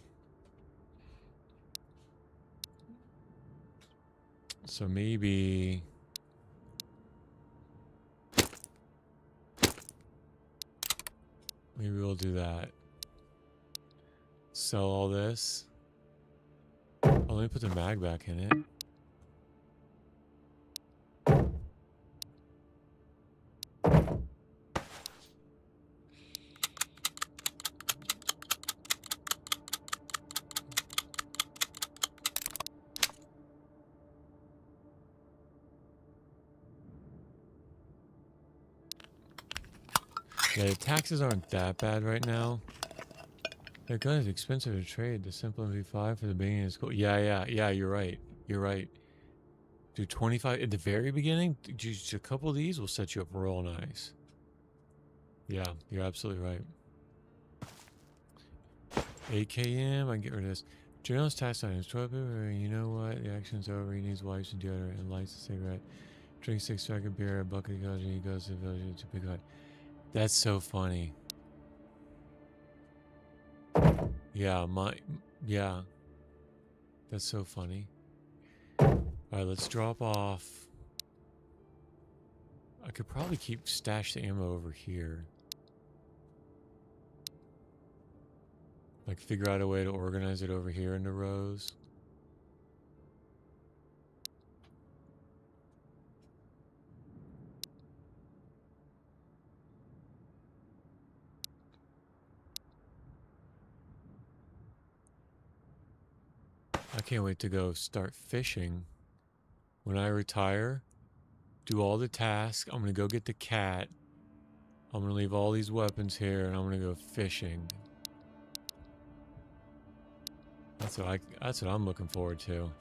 So maybe we'll do that. Sell all this. Oh, let me put the mag back in it. Yeah, the taxes aren't that bad right now. Their gun is expensive to trade. The simple MP5 for the beginning is cool. Yeah, you're right. You're right. Do 25 at the very beginning? Just a couple of these will set you up real nice. Yeah, you're absolutely right. 8 km, I can get rid of this. Journalist tax items. 12 people, you know what? The action's over. He needs wipes and deodorant and lights and cigarette. Drink 6-pack of beer, a bucket of gosh, and he goes to the village to pick up. That's so funny. Yeah, yeah. That's so funny. Alright, let's drop off. I could probably stash the ammo over here. Like figure out a way to organize it over here into rows. I can't wait to go start fishing. When I retire, do all the tasks. I'm gonna go get the cat. I'm gonna leave all these weapons here and I'm gonna go fishing. That's what I'm looking forward to.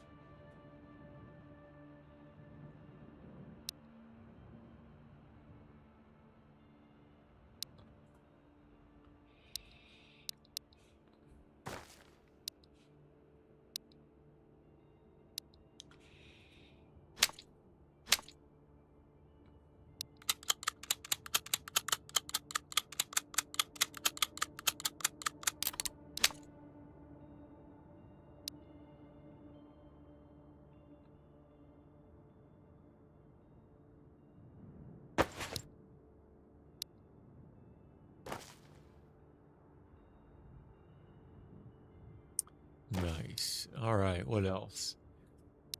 Nice. All right, what else?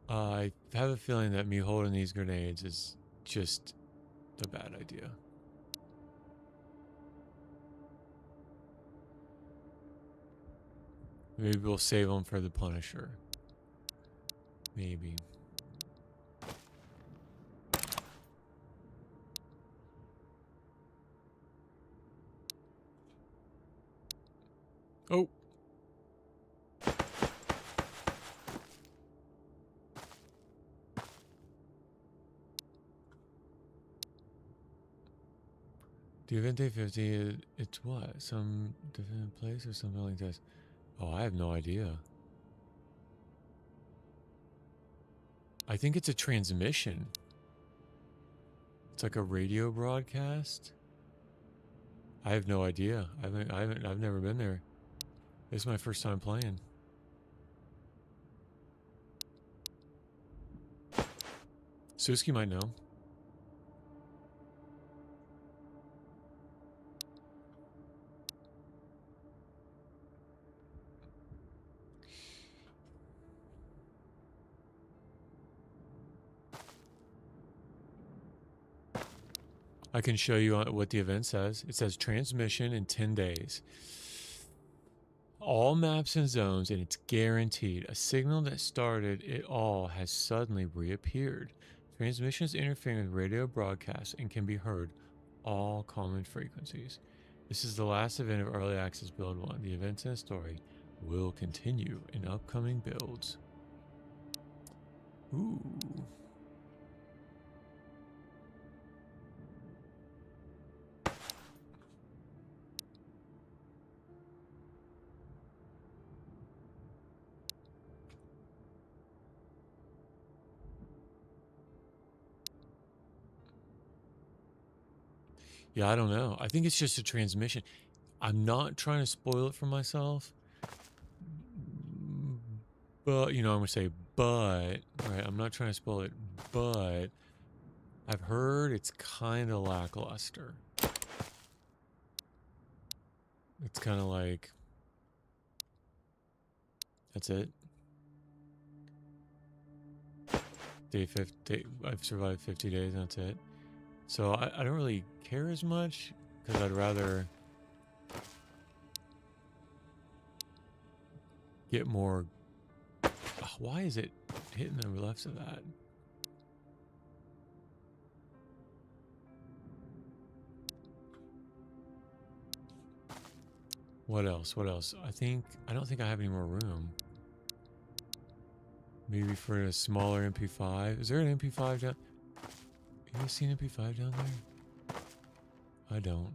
I have a feeling that me holding these grenades is just a bad idea. Maybe we'll save them for the Punisher. Maybe. Oh! The event day 50, it's what? Some different place or something like this? Oh, I have no idea. I think it's a transmission. It's like a radio broadcast. I have no idea. I've never been there. This is my first time playing. Suski might know. I can show you what the event says. It says transmission in 10 days. All maps and zones, and it's guaranteed. A signal that started it all has suddenly reappeared. Transmissions interfering with radio broadcasts and can be heard all common frequencies. This is the last event of Early Access Build 1. The events in the story will continue in upcoming builds. Ooh. Yeah, I don't know. I think it's just a transmission. I'm not trying to spoil it for myself. But, you know, I'm going to say, but, right? I'm not trying to spoil it, but I've heard it's kind of lackluster. It's kind of like, that's it. Day 50, I've survived 50 days, and that's it. So I don't really care as much, because I'd rather get more. Why is it hitting the left of that? What else? What else? I don't think I have any more room. Maybe for a smaller MP5. Is there an MP5 down? Have you seen MP5 down there? I don't.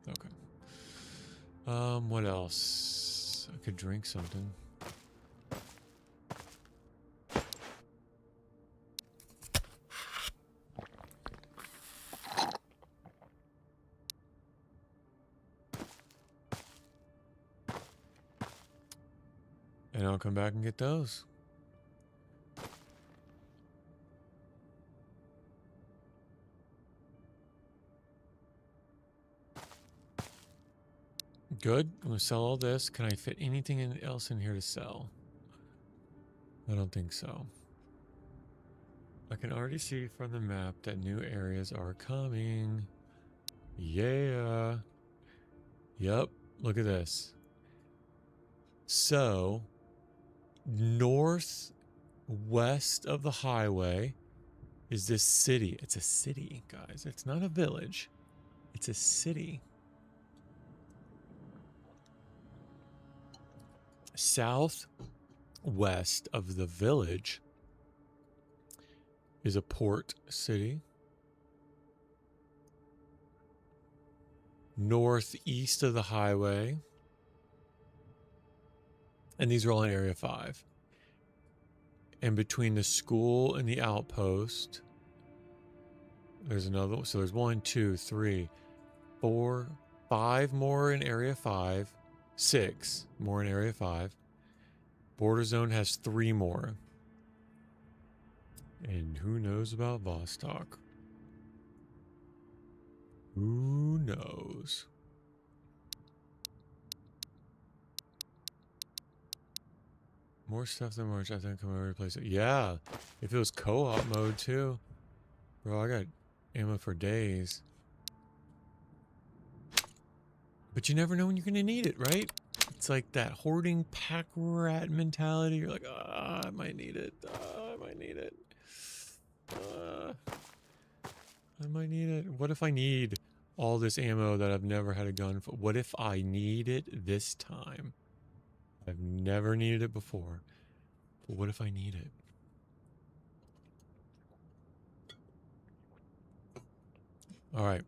Okay. What else? I could drink something. And I'll come back and get those. Good. I'm going to sell all this. Can I fit anything else in here to sell? I don't think so. I can already see from the map that new areas are coming. Yeah. Yep. Look at this. So, northwest of the highway is this city. It's a city, guys. It's not a village. It's a city. Southwest of the village is a port city. Northeast of the highway. And these are all in Area 5. And between the school and the outpost, there's another one. So there's 1, 2, 3, 4, 5 more in Area 5. 6 more in Area 5. Border Zone has 3 more. And who knows about Vostok? Who knows? More stuff than March. I think I'm gonna replace it. Yeah, if it was co-op mode too. Bro, I got ammo for days. But you never know when you're gonna need it, right? It's like that hoarding pack rat mentality. You're like, I might need it. I might need it. I might need it. What if I need all this ammo that I've never had a gun for? What if I need it this time? I've never needed it before. But what if I need it? All right.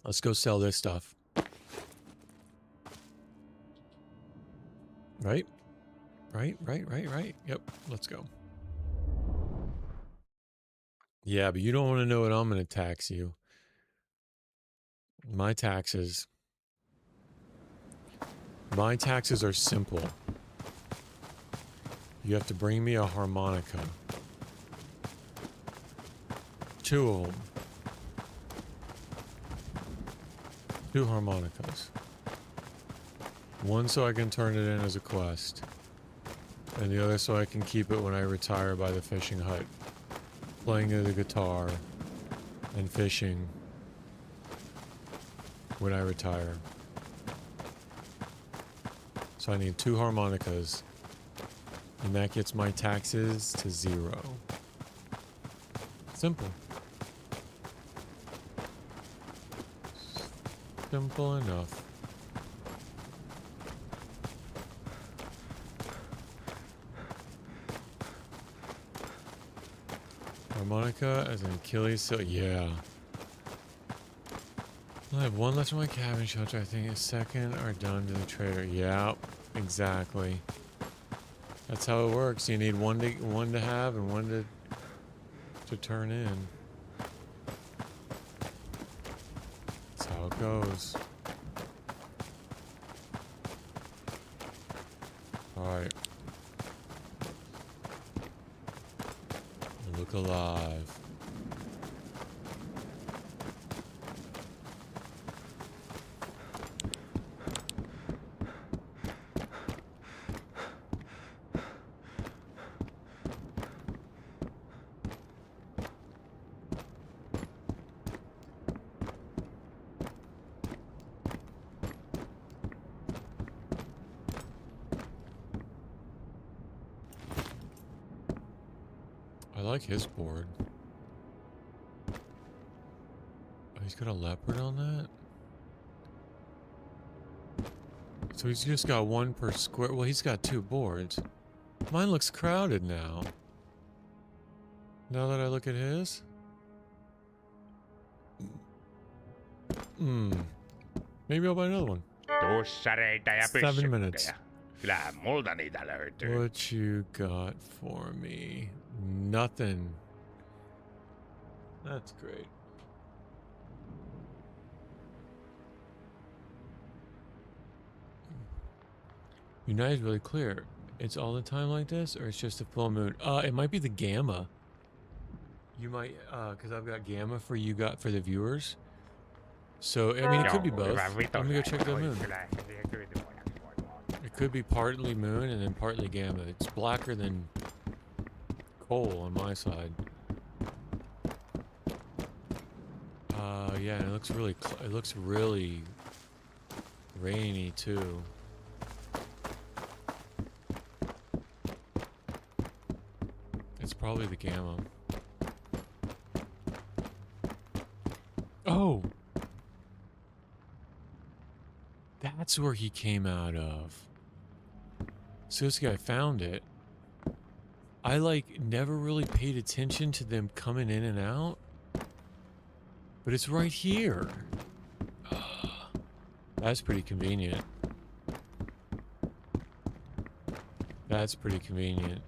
Let's go sell this stuff. Right? Right. Yep. Let's go. Yeah, but you don't want to know what I'm going to tax you. My taxes are simple. You have to bring me a harmonica. 2 of them. 2 harmonicas. 1 so I can turn it in as a quest. And the other so I can keep it when I retire by the fishing hut. Playing the guitar and fishing when I retire. So I need 2 harmonicas. And that gets my taxes to 0. Simple. Simple enough. Harmonica as an Achilles heel. Yeah. I have 1 left in my cabin shelter. I think a second are done to the trader. Yeah. Exactly. That's how it works. You need one to have and one to turn in. That's how it goes. Alright. Look alive. I like his board. Oh, he's got a leopard on that? So he's just got one per square. Well, he's got two boards. Mine looks crowded now. Now that I look at his? Maybe I'll buy another one. Tussareita ja 7 minutes. pyssykkejä. Kyllähän multa niitä löytyy. What you got for me? Nothing. That's great. Your night is really clear. It's all the time like this, or it's just a full moon? It might be the gamma. You might, because I've got gamma for you got for the viewers. So I mean, it could be both. Let me go check the moon. It could be partly moon and then partly gamma. It's blacker than coal on my side. Yeah, and it looks really rainy too. It's probably the gamma. Oh! That's where he came out of. Suzuki, I found it. I never really paid attention to them coming in and out. But it's right here. That's pretty convenient. That's pretty convenient.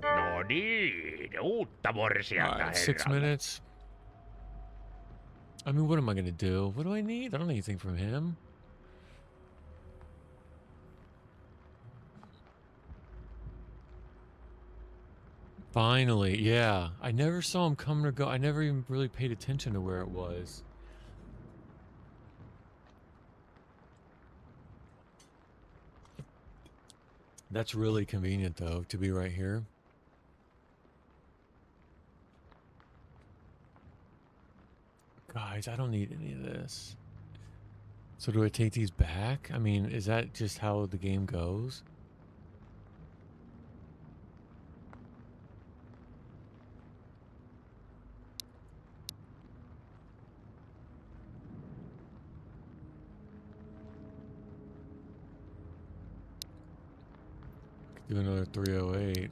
No niin, uutta morsianta Alright, 6 herralle. minutes. I mean, what am I gonna do? What do I need? I don't need anything from him. Finally, yeah. I never saw him come or go. I never even really paid attention to where it was. That's really convenient, though, to be right here. Guys, I don't need any of this. So do I take these back? I mean, is that just how the game goes? Could do another 308.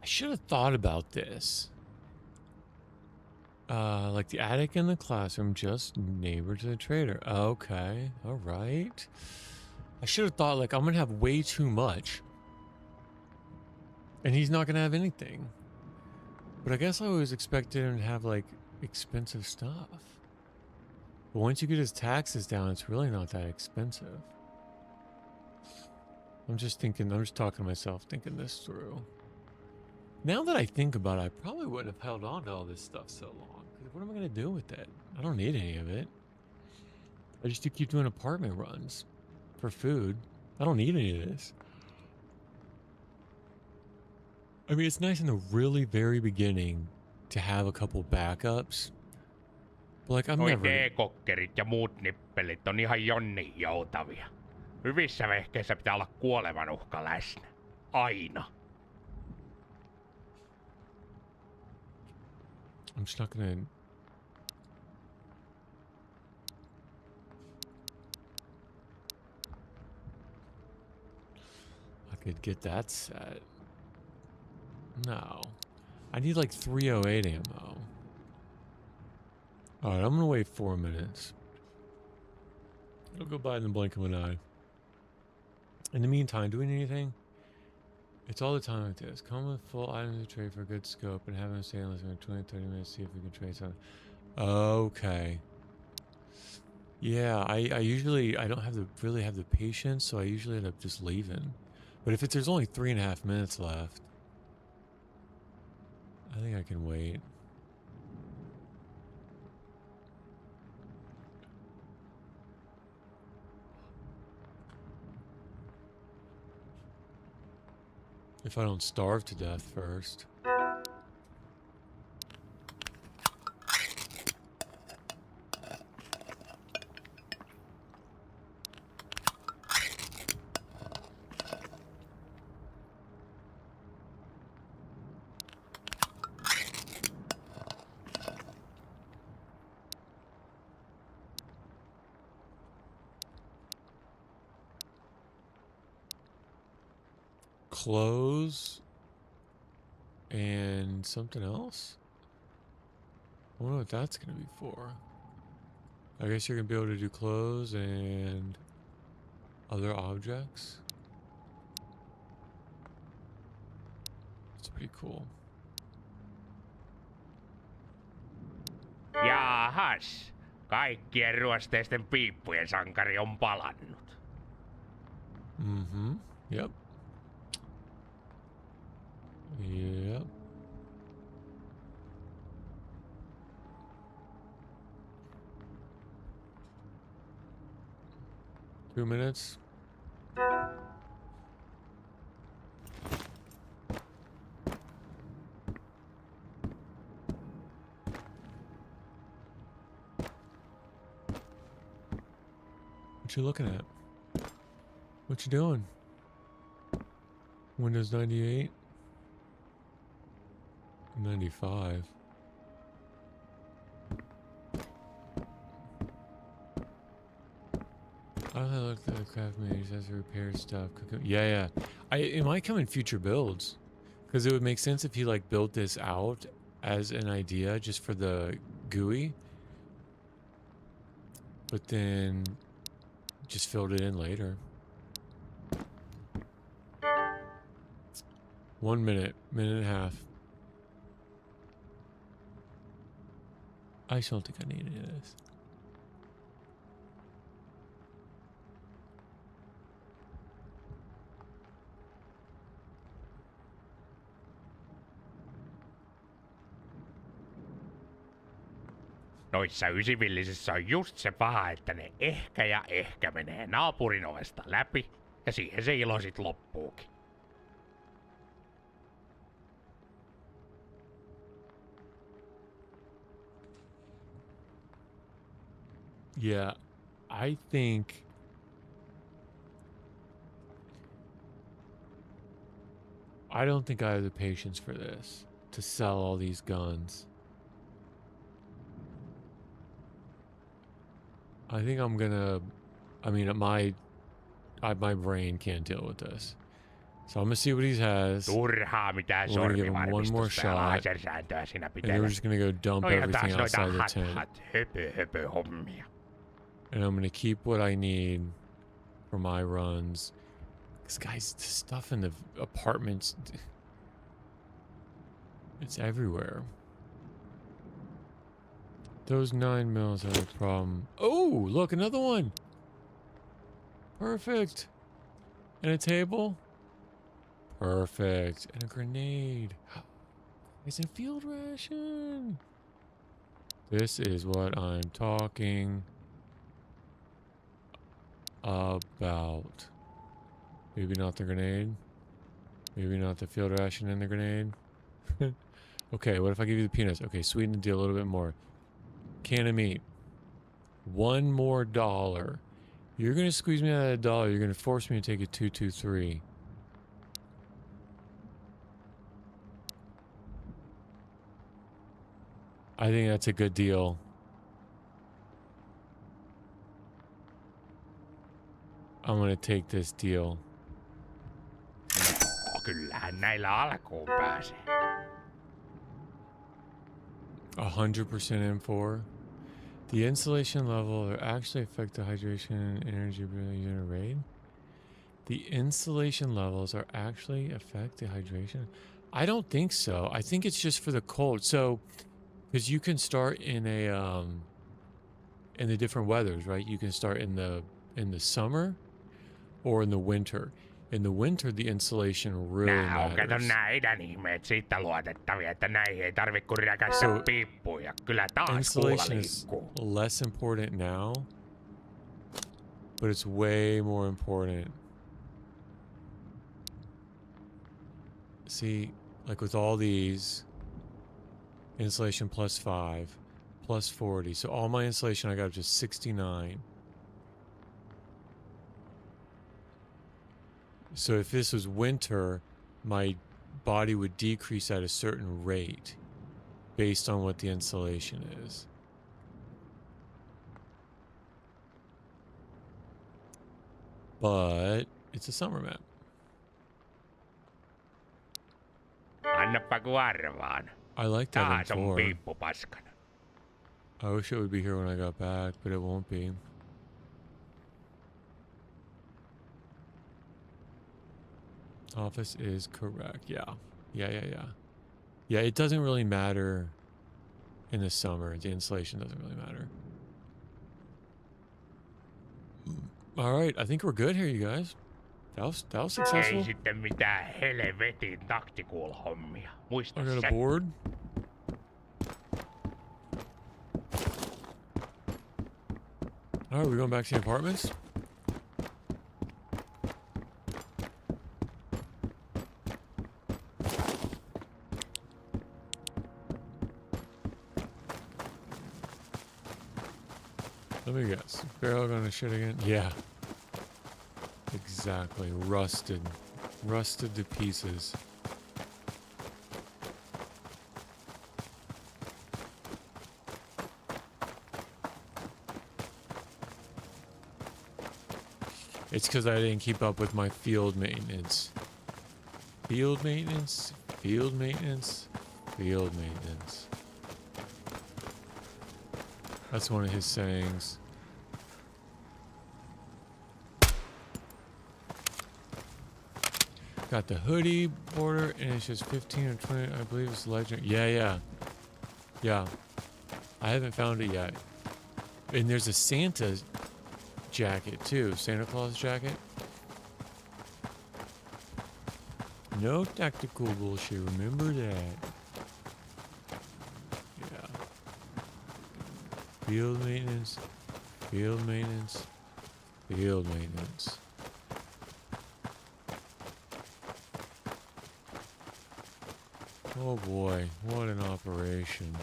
I should have thought about this. Like the attic in the classroom, just neighbor to the trader. Okay, all right. I should have thought, I'm gonna have way too much. And he's not gonna have anything. But I guess I always expected him to have, expensive stuff. But once you get his taxes down, it's really not that expensive. I'm just talking to myself, thinking this through. Now that I think about it, I probably wouldn't have held on to all this stuff so long. 'Cause what am I going to do with it? I don't need any of it. I just keep doing apartment runs for food. I don't need any of this. I mean, it's nice in the really very beginning to have a couple backups. But I'm Noi never... D-kokkerit ja muut nippelit on ihan jonnin joutavia. Hyvissä vehkeissä pitää olla kuoleman uhka läsnä. Aina. I'm just not gonna... I could get that set. No. I need 308 ammo. Alright, I'm gonna wait 4 minutes. It'll go by in the blink of an eye. In the meantime, do we need anything? It's all the time like this. Come with full items to trade for a good scope and have them stay unless we're 20-30 minutes to see if we can trade something. Okay. Yeah, I usually I don't have the really have the patience, so I usually end up just leaving. But if there's only 3.5 minutes left, I think I can wait. If I don't starve to death first. Clothes and something else? I wonder what that's gonna be for. I guess you're gonna be able to do clothes and other objects. It's pretty cool. Jaahas. Kaikkien ruosteisten piippujen sankari on palannut. Mm-hmm. Yep. Yep. Two minutes. What you looking at? What you doing? Windows 98? 95. I look at the craft managers as a repair stuff. Yeah. It might come in future builds. Because it would make sense if he like built this out as an idea just for the GUI. But then just filled it in later. 1 minute, minute and a half. I just don't think I need any of this. Noissa ysivillisissä on just se paha, että ne ehkä ja ehkä menee naapurin ovesta läpi, ja siihen se ilo sit loppuukin. Yeah, I think I don't think I have the patience for this to sell all these guns. I think I'm gonna. I mean, my brain can't deal with this. So I'm gonna see what he has. Turhaa mitään We're gonna give him one more sormivarmistusta ja shot, lasersääntöä siinä and then pitää. we're just gonna go dump No ihan everything taas noita outside the tent. höpö hommia. And I'm gonna keep what I need for my runs. This guy's stuff in the apartments. It's everywhere. Those 9 mils are a problem. Oh, look, another one. Perfect. And a table. Perfect. And a grenade. It's a field ration. This is what I'm talking about. Maybe not the grenade. Maybe not the field ration and the grenade. Okay, what if I give you the peanuts? Okay, sweeten the deal a little bit more. Can of meat. $1 more. You're going to squeeze me out of $1. You're going to force me to take a 223. I think that's a good deal. I'm going to take this deal. Kyllähän näillä alkuun pääsee. 100% M4. The insulation level will actually affect the hydration and energy unit rate. The insulation levels are actually affect the hydration. I don't think so. I think it's just for the cold. So, because you can start in the different weathers, right? You can start in the summer or in the winter. In the winter, the insulation really Nää on kato matters. nää idän ihmeet siitä luotettavia, että näihin ei tarvi kun räkästä So, piippuja. Kyllä taas kuulla insulation is liikkuu. less important now, but it's way more important. See, like with all these, insulation +5, +40. So all my insulation, I got up to 69. So if this was winter, my body would decrease at a certain rate based on what the insulation is. But it's a summer map. Annappa kun arvaan. I like that Taas on M4. piippu paskana. I wish it would be here when I got back, but it won't be. Office is correct. Yeah. Yeah, it doesn't really matter in the summer. The insulation doesn't really matter. All right, I think we're good here, you guys. That was successful. Ei sitten mitään helvetin tactical-hommia. Muista I got se. a board. All right, we're going back to the apartments. Let me guess. Barrel gonna shit again? Yeah. Exactly. Rusted. Rusted to pieces. It's because I didn't keep up with my field maintenance. Field maintenance, field maintenance, field maintenance. That's one of his sayings. Got the hoodie border, and it's just 15 or 20, I believe it's legend. Yeah. I haven't found it yet. And there's a Santa jacket too, Santa Claus jacket. No tactical bullshit, remember that. Yeah. Field maintenance, field maintenance, field maintenance. Oh boy, what an operation.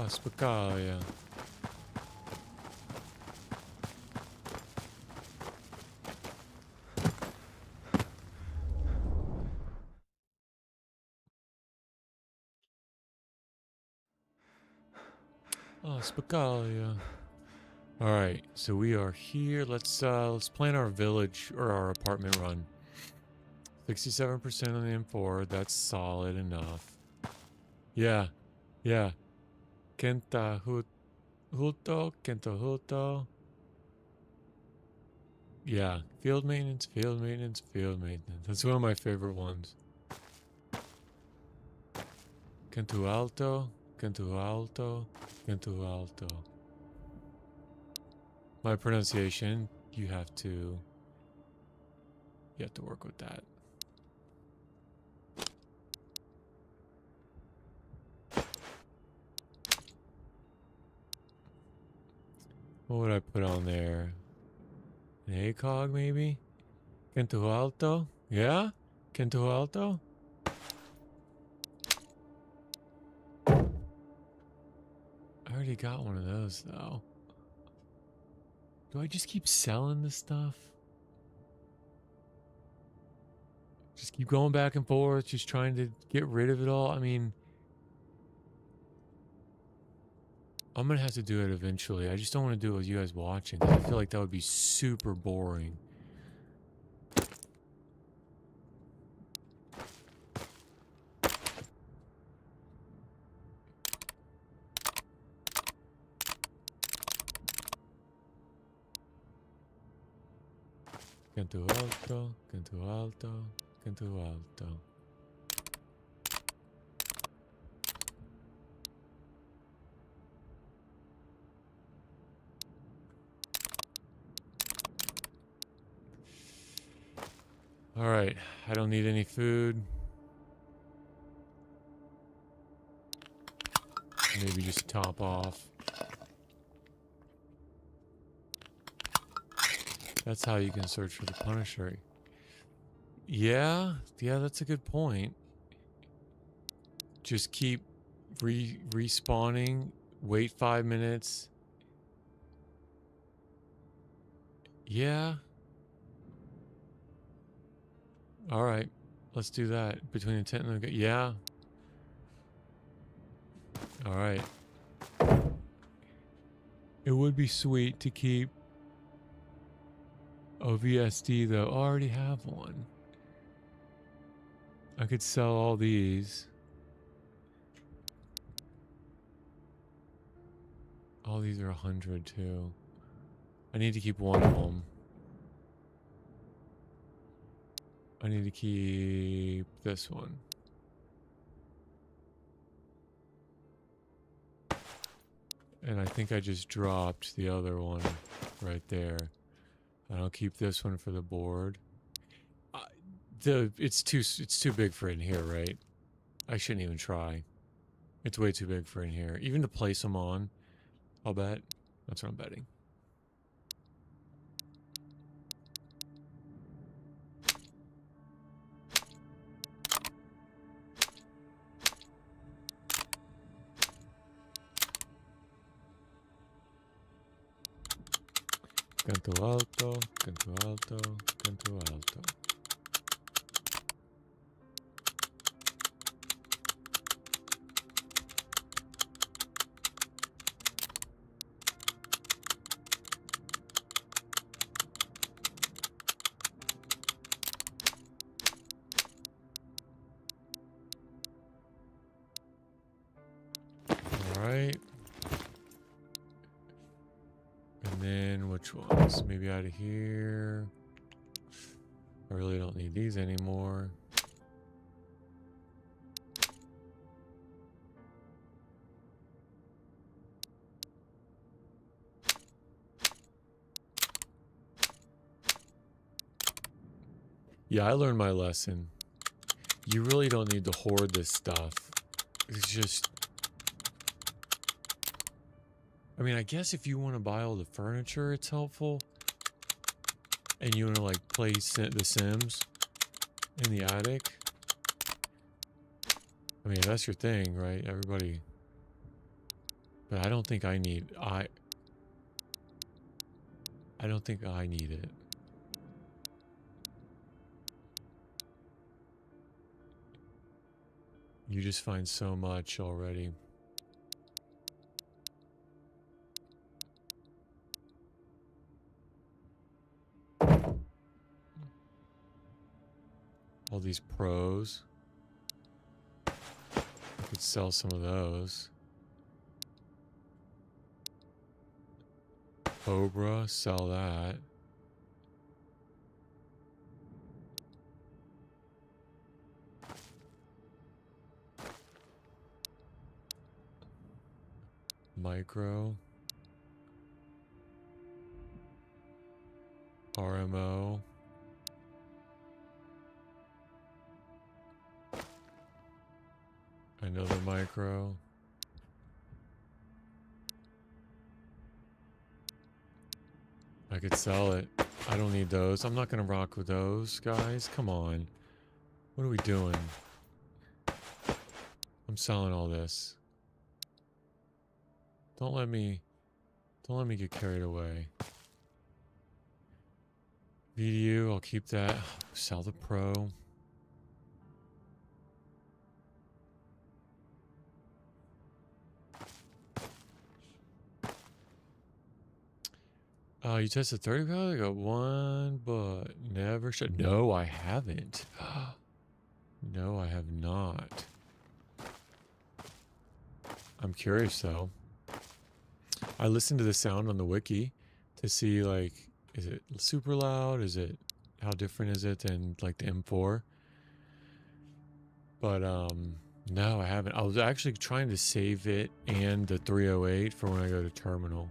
Spakalia. Spakalia. All right, so we are here. Let's plan our village or our apartment run. 67% on the M4. That's solid enough. Yeah. Kenta Huto. Yeah, field maintenance. That's one of my favorite ones. Kento Alto. My pronunciation, you have to work with that. What would I put on there? An ACOG maybe? Kento Alto? Yeah? Kento Alto? I already got one of those though. Do I just keep selling this stuff? Just keep going back and forth, just trying to get rid of it all? I mean, I'm gonna have to do it eventually. I just don't want to do it with you guys watching. I feel like that would be super boring. Canto alto, canto alto, canto alto. All right, I don't need any food. Maybe just top off. That's how you can search for the Punisher. Yeah, that's a good point. Just keep respawning, wait 5 minutes. Yeah. All right, let's do that. Between the tent and the... Yeah. All right. It would be sweet to keep a VSD though. I already have one. I could sell all these. All these are 100 too. I need to keep one of them. I need to keep this one. And I think I just dropped the other one right there. And I'll keep this one for the board. It's too big for in here, right? I shouldn't even try. It's way too big for in here. Even to place them on, I'll bet. That's what I'm betting. Canto alto, canto alto, canto alto. Alright. And then which ones? Maybe out of here. I really don't need these anymore. Yeah, I learned my lesson. You really don't need to hoard this stuff. It's just... I mean, I guess if you want to buy all the furniture, it's helpful. And you want to, like, play The Sims in the attic. I mean, that's your thing, right? Everybody... But I don't think I need... I don't think I need it. You just find so much already. All these pros. I could sell some of those. Cobra, sell that. Micro. RMO. Another micro. I could sell it. I don't need those. I'm not gonna rock with those, guys. Come on. What are we doing? I'm selling all this. Don't let me get carried away. VDU, I'll keep that. Sell the Pro. You tested 30 pounds? I got one, but never should. No, I haven't. No, I have not. I'm curious though. I listened to the sound on the wiki to see, like, is it super loud? Is it how different is it than like the M4? But no, I haven't. I was actually trying to save it and the 308 for when I go to terminal.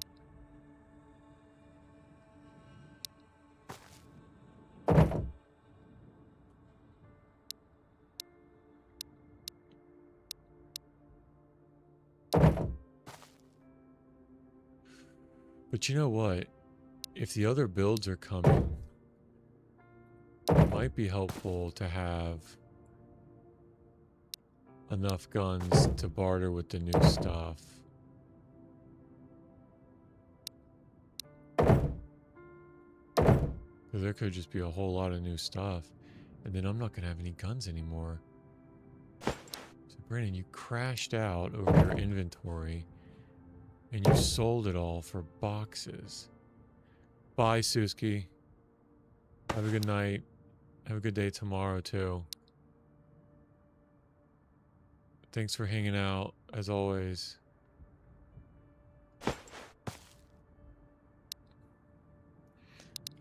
But you know what? If the other builds are coming, it might be helpful to have enough guns to barter with the new stuff. Because there could just be a whole lot of new stuff. And then I'm not going to have any guns anymore. So Brandon, you crashed out over your inventory. And you sold it all for boxes. Bye, Suski. Have a good night. Have a good day tomorrow, too. Thanks for hanging out, as always.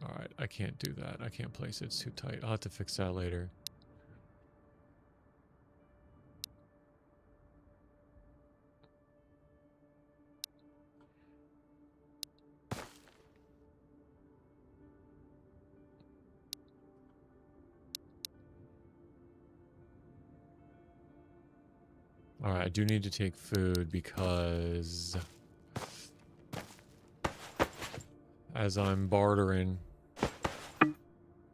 Alright, I can't do that. I can't place it. It's too tight. I'll have to fix that later. Alright, I do need to take food because as I'm bartering,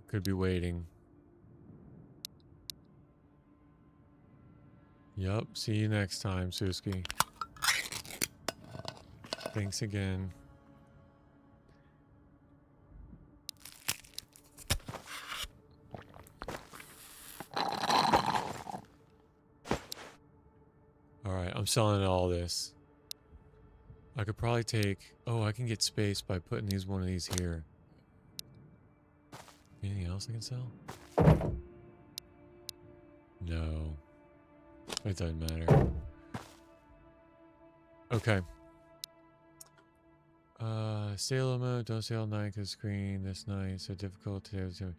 could be waiting. Yup, see you next time, Suski. Thanks again. Alright, I'm selling all this. I could probably take... Oh, I can get space by putting one of these here. Anything else I can sell? No. It doesn't matter. Okay. Stay low mode, don't stay all night because screen this night so difficult to do.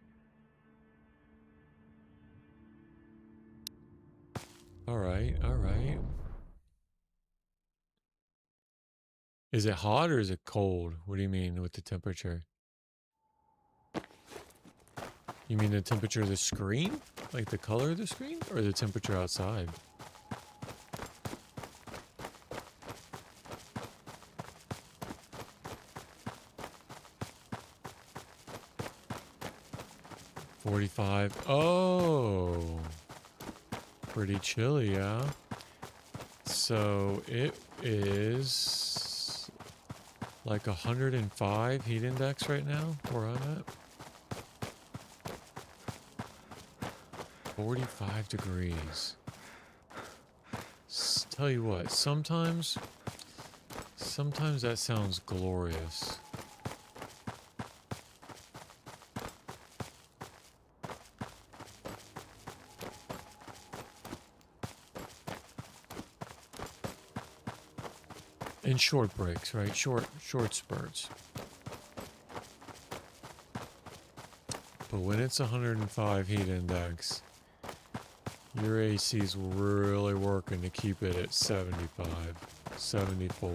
Alright, alright. Is it hot or is it cold? What do you mean with the temperature? You mean the temperature of the screen? Like the color of the screen? Or the temperature outside? $45. Oh. Pretty chilly, yeah. So it is like 105 heat index right now where I'm at. 45 degrees. Tell you what, sometimes that sounds glorious. In short breaks, right? Short spurts. But when it's 105 heat index, your AC's really working to keep it at 75, 74.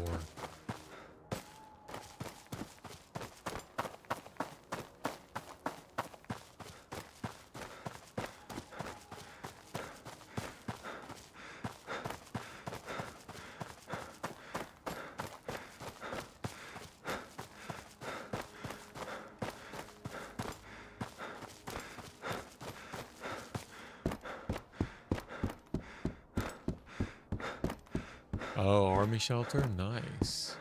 Oh, army shelter? Nice.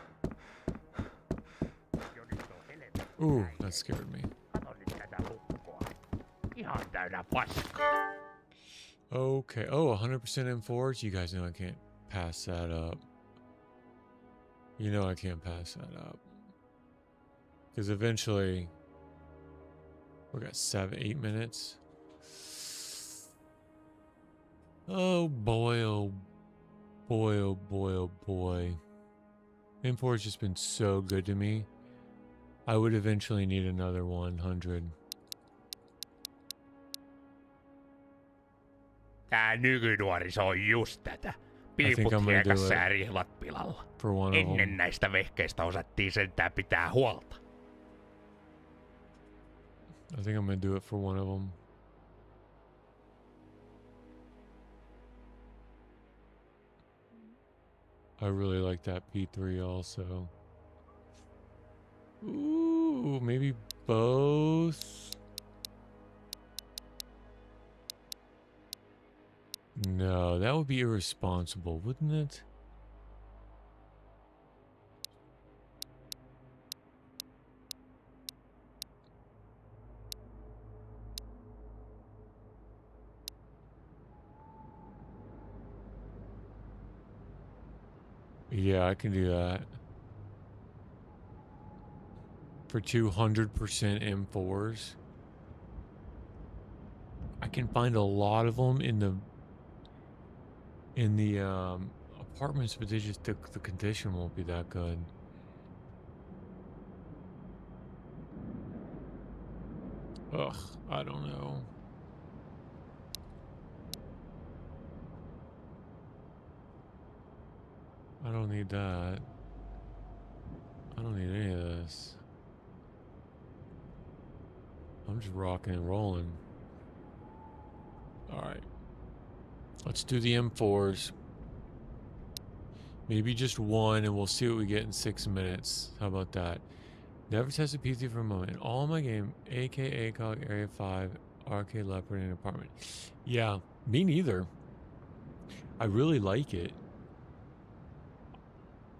Ooh, that scared me. Okay. Oh, 100% M4s? You guys know I can't pass that up. You know I can't pass that up. Because eventually... We got 8 minutes. Oh boy, oh boy, oh boy, oh boy. M4's just been so good to me. I would eventually need another 100. Tää nykynuoriso on just tätä. think Piiput I'm gonna do hiekassa it ja rihlat pilalla. for one of them. Ennen näistä vehkeistä osattiin sentään pitää huolta. I think I'm gonna do it for one of them. I really like that P3 also. Ooh, maybe both. No, that would be irresponsible, wouldn't it? Yeah, I can do that. For 200% M4s. I can find a lot of them in the apartments, but they just the condition won't be that good. Ugh, I don't know. I don't need that. I don't need any of this. I'm just rocking and rolling. Alright. Let's do the M4s. Maybe just one, and we'll see what we get in 6 minutes. How about that? Never tested PC for a moment. In all my game, AK, ACOG, Area 5, Arcade Leopard, and Apartment. Yeah, me neither. I really like it.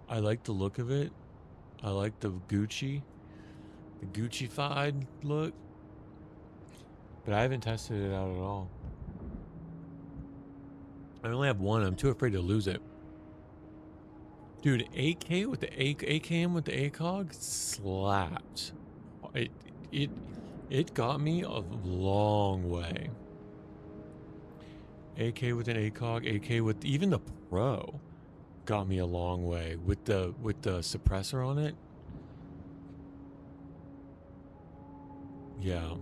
I like the look of it. I like the Gucci-fied look. But I haven't tested it out at all. I only have one. I'm too afraid to lose it. Dude, AK with the AKM with the ACOG slapped. It got me a long way. AK with an ACOG, AK with even the Pro got me a long way with the suppressor on it. Yeah.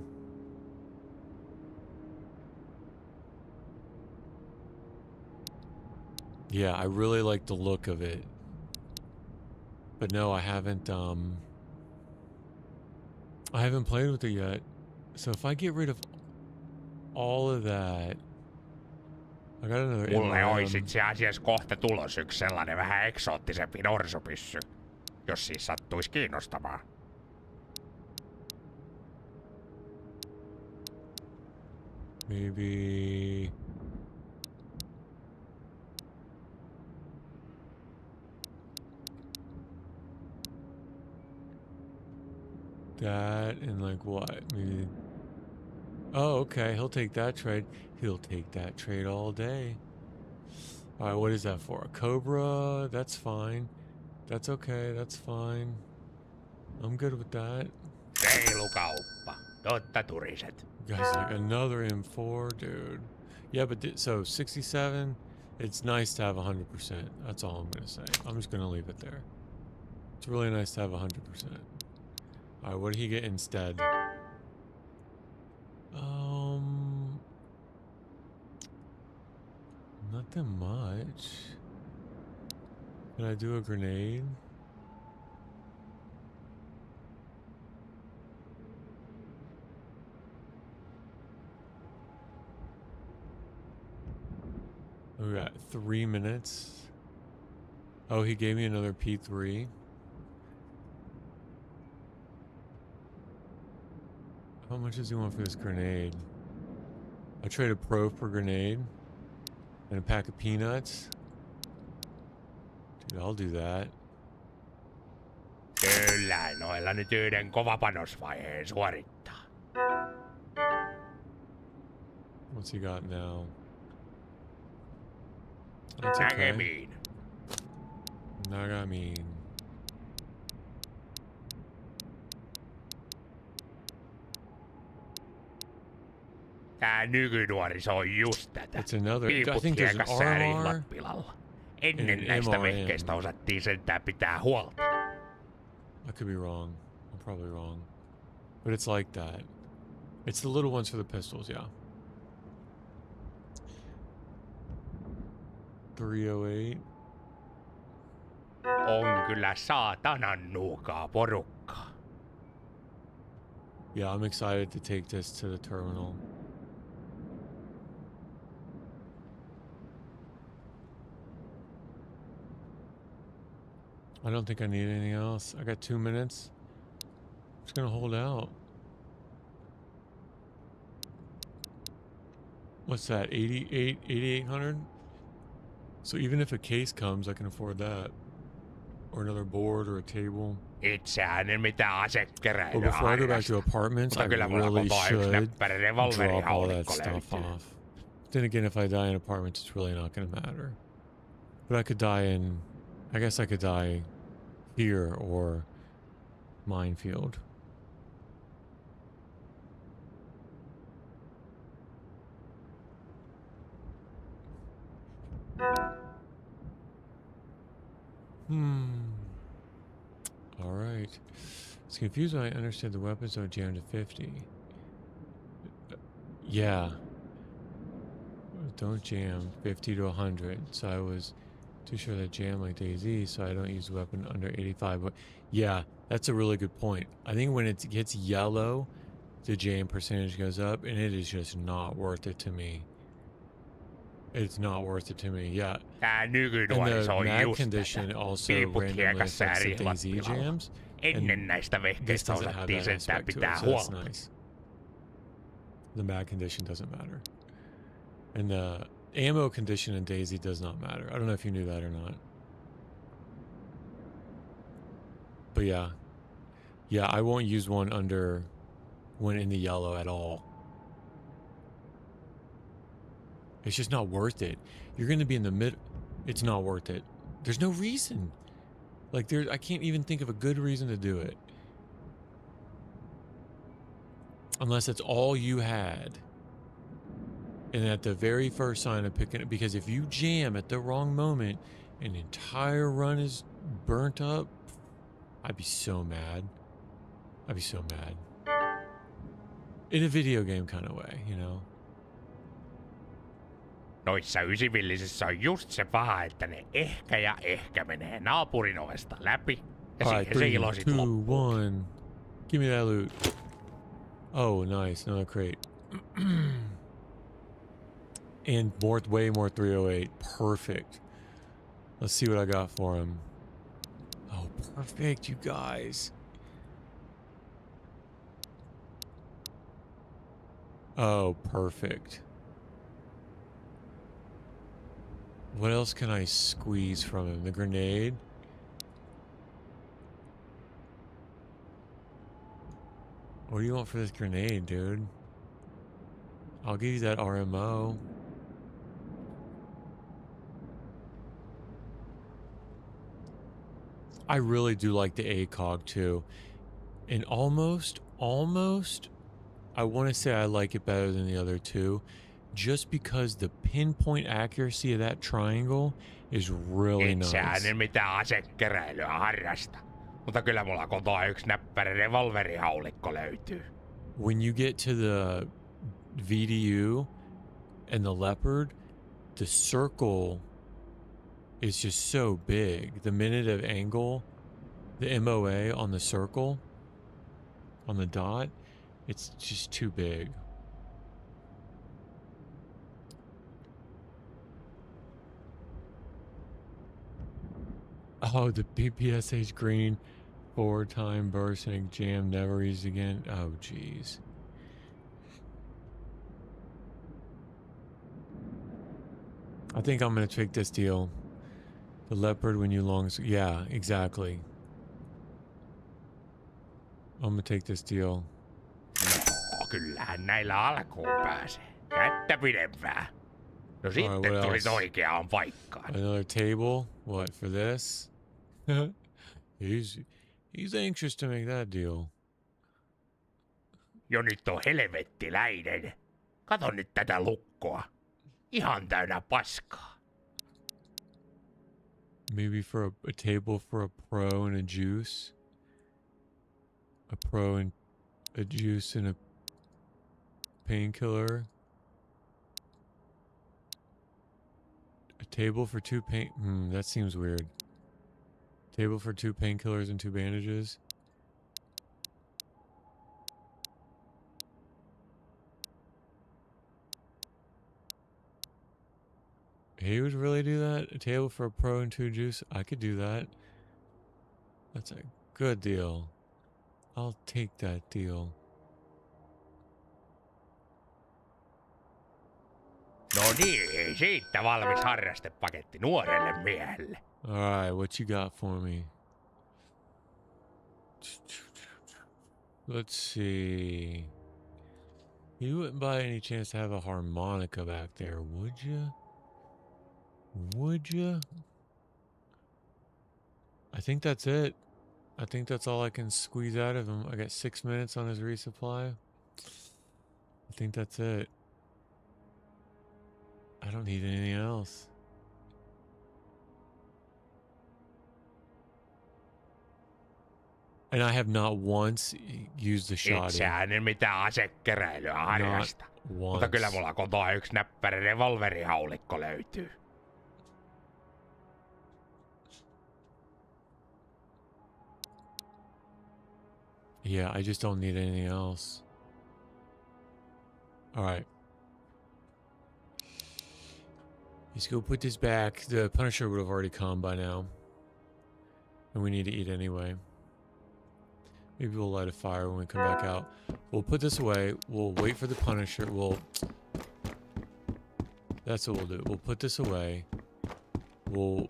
Yeah, I really like the look of it. But no, I haven't played with it yet. So if I get rid of all of that, I got another Mulle MRM. ois itse asiassa kohta tulos yksi sellainen vähän eksoottisempi norsupyssy, jos siis sattuis kiinnostamaan. Maybe that and like what? Maybe. Oh, okay. He'll take that trade. He'll take that trade all day. All right, what is that for? A Cobra? That's fine. That's okay. That's fine. I'm good with that. Reilu kauppa. Totta turiset. Guys, like another M4, dude. Yeah, but so 67. It's nice to have 100%. That's all I'm gonna say. I'm just gonna leave it there. It's really nice to have 100%. All right, what did he get instead? Nothing much. Can I do a grenade? We got 3 minutes. Oh, he gave me another P3. How much does he want for this grenade? I traded Pro for grenade. And a pack of peanuts. Dude, I'll do that. Kyllä, noilla nyt yhden kovapanosvaiheen suorittaa. What's he got now? That's okay. Näkemiin. Nagamiin. Tää nykynuoriso on just tätä. It's another. I Piiput think there's an hiekassa ja RR rihlat pilalla. Ennen and näistä MRM. vehkeistä osattiin sentään pitää huolta. I could be wrong. I'm probably wrong. But it's like that. It's the little ones for the pistols, yeah. 308. On kyllä saatanan nuukaa porukkaa. Yeah, I'm excited to take this to the terminal. I don't think I need anything else. I got 2 minutes. I'm just gonna hold out. What's that? 8,800? So even if a case comes, I can afford that. Or another board or a table. Itseään en mitään asekeräilyä But before I go back to harrasta. apartments, I Mutta kyllä mulla really kotoa yksi should näppäri revolveri drop all that haulikko stuff löytyy. off. Then again, if I die in apartments, it's really not gonna matter. But I could die in, I guess I could die here or minefield. All right. It's confused when I understood the weapons don't jam to 50. Yeah. Don't jam 50 to 100. So I was too sure that jam like DayZ, so I don't use the weapon under 85. But yeah, that's a really good point. I think when it gets yellow, the jam percentage goes up, and it is just not worth it to me. It's not worth it to me. Yeah. Tää And nykynuoriso the on mag just condition tätä. also Piiput randomly hiekassa ja affects the rihlat DayZ pilalla. jams. Ennen näistä This vehkeistä doesn't have osattiin that sentään aspect to pitää it, so that's huolta. nice. The mag condition doesn't matter. And the ammo condition in DayZ does not matter. I don't know if you knew that or not. But yeah. Yeah, I won't use one under when in the yellow at all. It's just not worth it. You're going to be in the mid. It's not worth it. There's no reason. Like I can't even think of a good reason to do it. Unless it's all you had. And at the very first sign of picking it, because if you jam at the wrong moment, an entire run is burnt up, I'd be so mad. I'd be so mad. In a video game kind of way, you know? Noissa ysivillisissä on just se paha, että ne ehkä ja ehkä menee naapurin ovesta läpi. Ja Alright, siihen se 3, ilo sit 2, loppuu. 1. Give me that loot. Oh, nice. Another crate. And way more 308. Perfect. Let's see what I got for him. Oh, perfect, you guys. Oh, perfect. What else can I squeeze from him? The grenade? What do you want for this grenade, dude? I'll give you that RMO. I really do like the ACOG too. And almost, I want to say I like it better than the other two. Just because the pinpoint accuracy of that triangle is really Itseään nice. en mitään asekeräilyä harrasta. Mutta kyllä mulla kotoa yksi näppäri revolverihaulikko löytyy. When you get to the VDU and the leopard, the circle is just so big. The minute of angle, the MOA on the circle, on the dot, it's just too big. Oh, the BPSH green 4-time burst and jam never used again. Oh, jeez. I think I'm gonna take this deal. The leopard when you long. Yeah, exactly. I'm gonna take this deal. Kyllähän näillä alkuun pääsee. Kättä pidempää. No sitten what tulit else? oikeaan paikkaan. Another table. What for this? He's anxious to make that deal. Jo nyt on helvettiläinen. Kato nyt tätä lukkoa. Ihan täynnä paskaa. Maybe for a table for a pro and a juice. A pro and a juice and a painkiller. A table for 2 pain. That seems weird. Table for 2 painkillers and 2 bandages. He would really do that? A table for a pro and 2 juice? I could do that. That's a good deal. I'll take that deal. No niin, siitä valmis harrastepaketti nuorelle miehelle. Alright, what you got for me? Let's see. You wouldn't by any chance have a harmonica back there, would you? Would you? I think that's it. I think that's all I can squeeze out of him. I got 6 minutes on his resupply. I think that's it. I don't need anything else. And I have not once used the shot. Itseään en mitään asekeräilyä harrasta. Mutta Once. kyllä mulla kotoa yksi näppäri revolverihaulikko löytyy. Yeah, I just don't need anything else. Alright. Let's go put this back. The Punisher would have already come by now. And we need to eat anyway. Maybe we'll light a fire when we come back out. We'll put this away. We'll wait for the Punisher. That's what we'll do. We'll put this away. We'll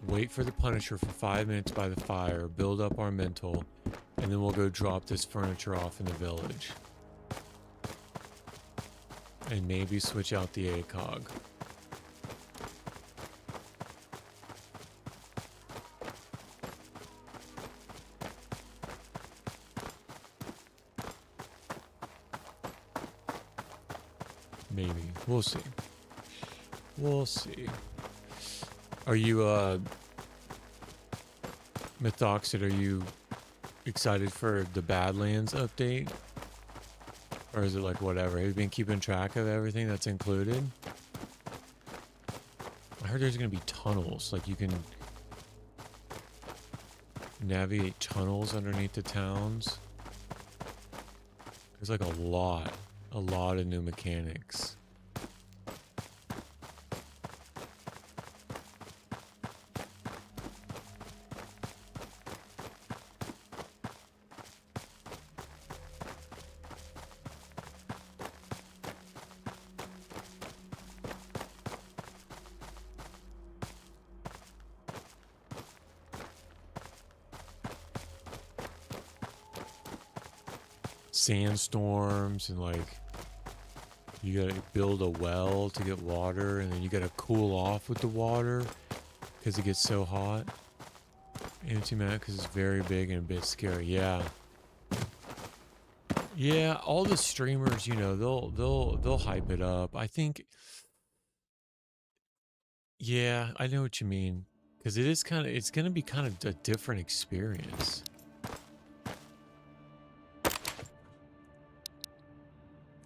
wait for the Punisher for 5 minutes by the fire. Build up our mental. And then we'll go drop this furniture off in the village. And maybe switch out the ACOG. Maybe. We'll see. We'll see. Are you, Mythoxid, are you excited for the Badlands update? Or is it like whatever? Have you been keeping track of everything that's included? I heard there's going to be tunnels. Like you can navigate tunnels underneath the towns. There's like a lot of new mechanics. Sandstorms and like you gotta build a well to get water and then you gotta cool off with the water because it gets so hot. Antimatter because it's very big and a bit scary. Yeah, all the streamers, you know, they'll hype it up. I think, yeah, I know what you mean, because it's gonna be kind of a different experience.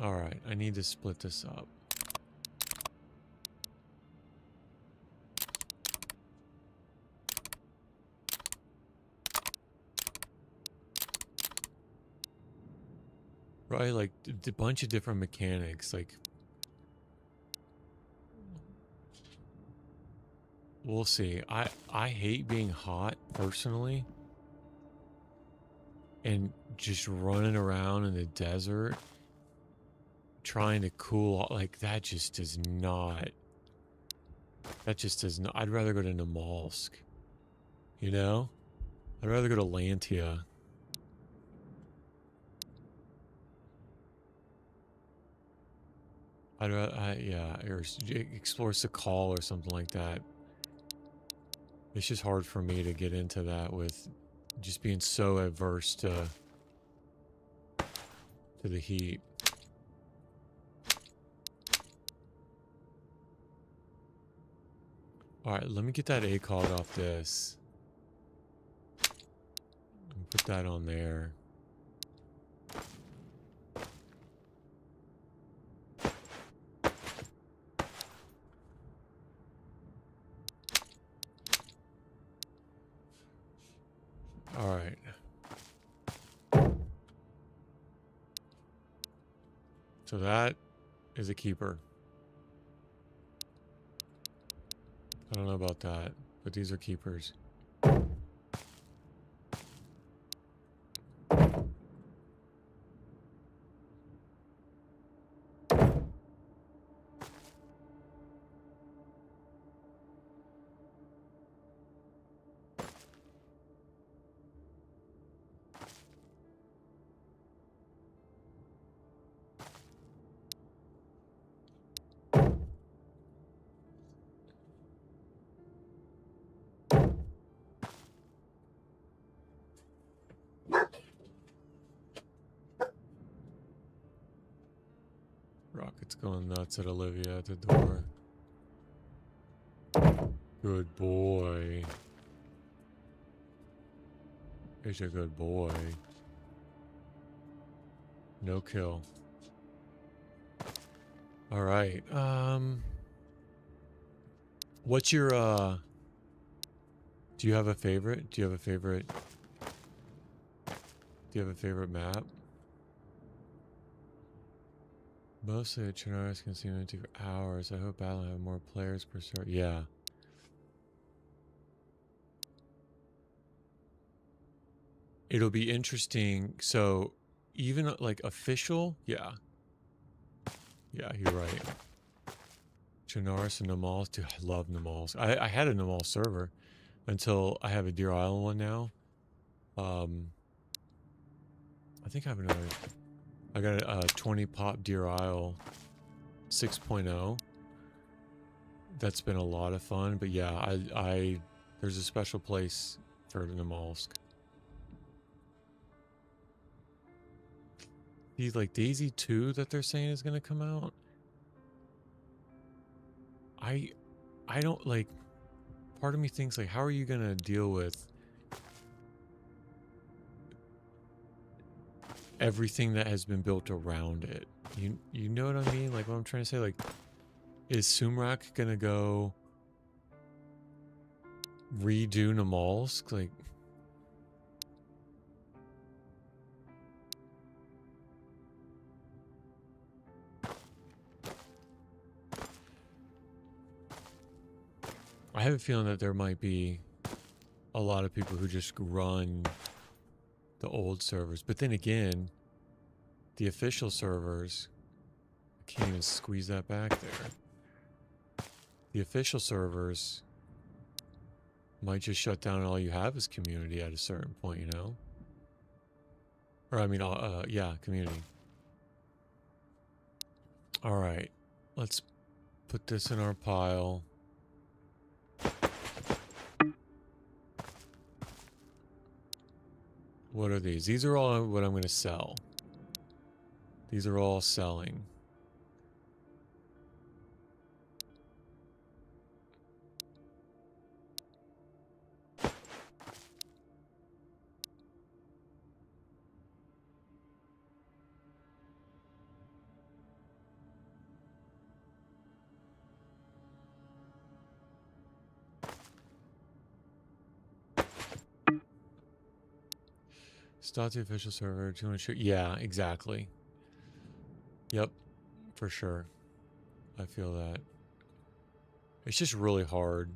All right, I need to split this up. Right, like a bunch of different mechanics, like we'll see. I hate being hot personally. And just running around in the desert trying to cool, like that just does not, I'd rather go to Namalsk, you know? I'd rather go to Lantia. I'd rather, yeah, or explore Sakal or something like that. It's just hard for me to get into that with just being so adverse to the heat. Alright, let me get that ACOG off this. And put that on there. All right. So that is a keeper. I don't know about that, but these are keepers. Rocket's going nuts at Olivia at the door. Good boy. He's a good boy. No kill. All right. What's your do you have a favorite? Do you have a favorite? Do you have a favorite map? Mostly the Chernars can seem empty for hours. I hope Battle will have more players per server. Yeah. It'll be interesting. So even like official, yeah. Yeah, you're right. Chernars and Namals. Dude, I love Namals. I had a Namal server until I have a Deer Island one now. I think I have another. I got a 20 pop Deer Isle 6.0. That's been a lot of fun, but yeah, I there's a special place for Namalsk. He's like Daisy 2 that they're saying is gonna come out. I don't like. Part of me thinks like, how are you gonna deal with everything that has been built around it? You know what I mean? Like what I'm trying to say. Like, is Sumrak gonna go redo Namalsk? Like, I have a feeling that there might be a lot of people who just run the old servers. But then again, the official servers, I can't even squeeze that back there. The official servers might just shut down and all you have is community at a certain point, you know? Or I mean, yeah, community. All right, let's put this in our pile. What are these? These are all what I'm going to sell. These are all selling. Start the official server. 200 shoot. Yeah, exactly. Yep, for sure. I feel that. It's just really hard.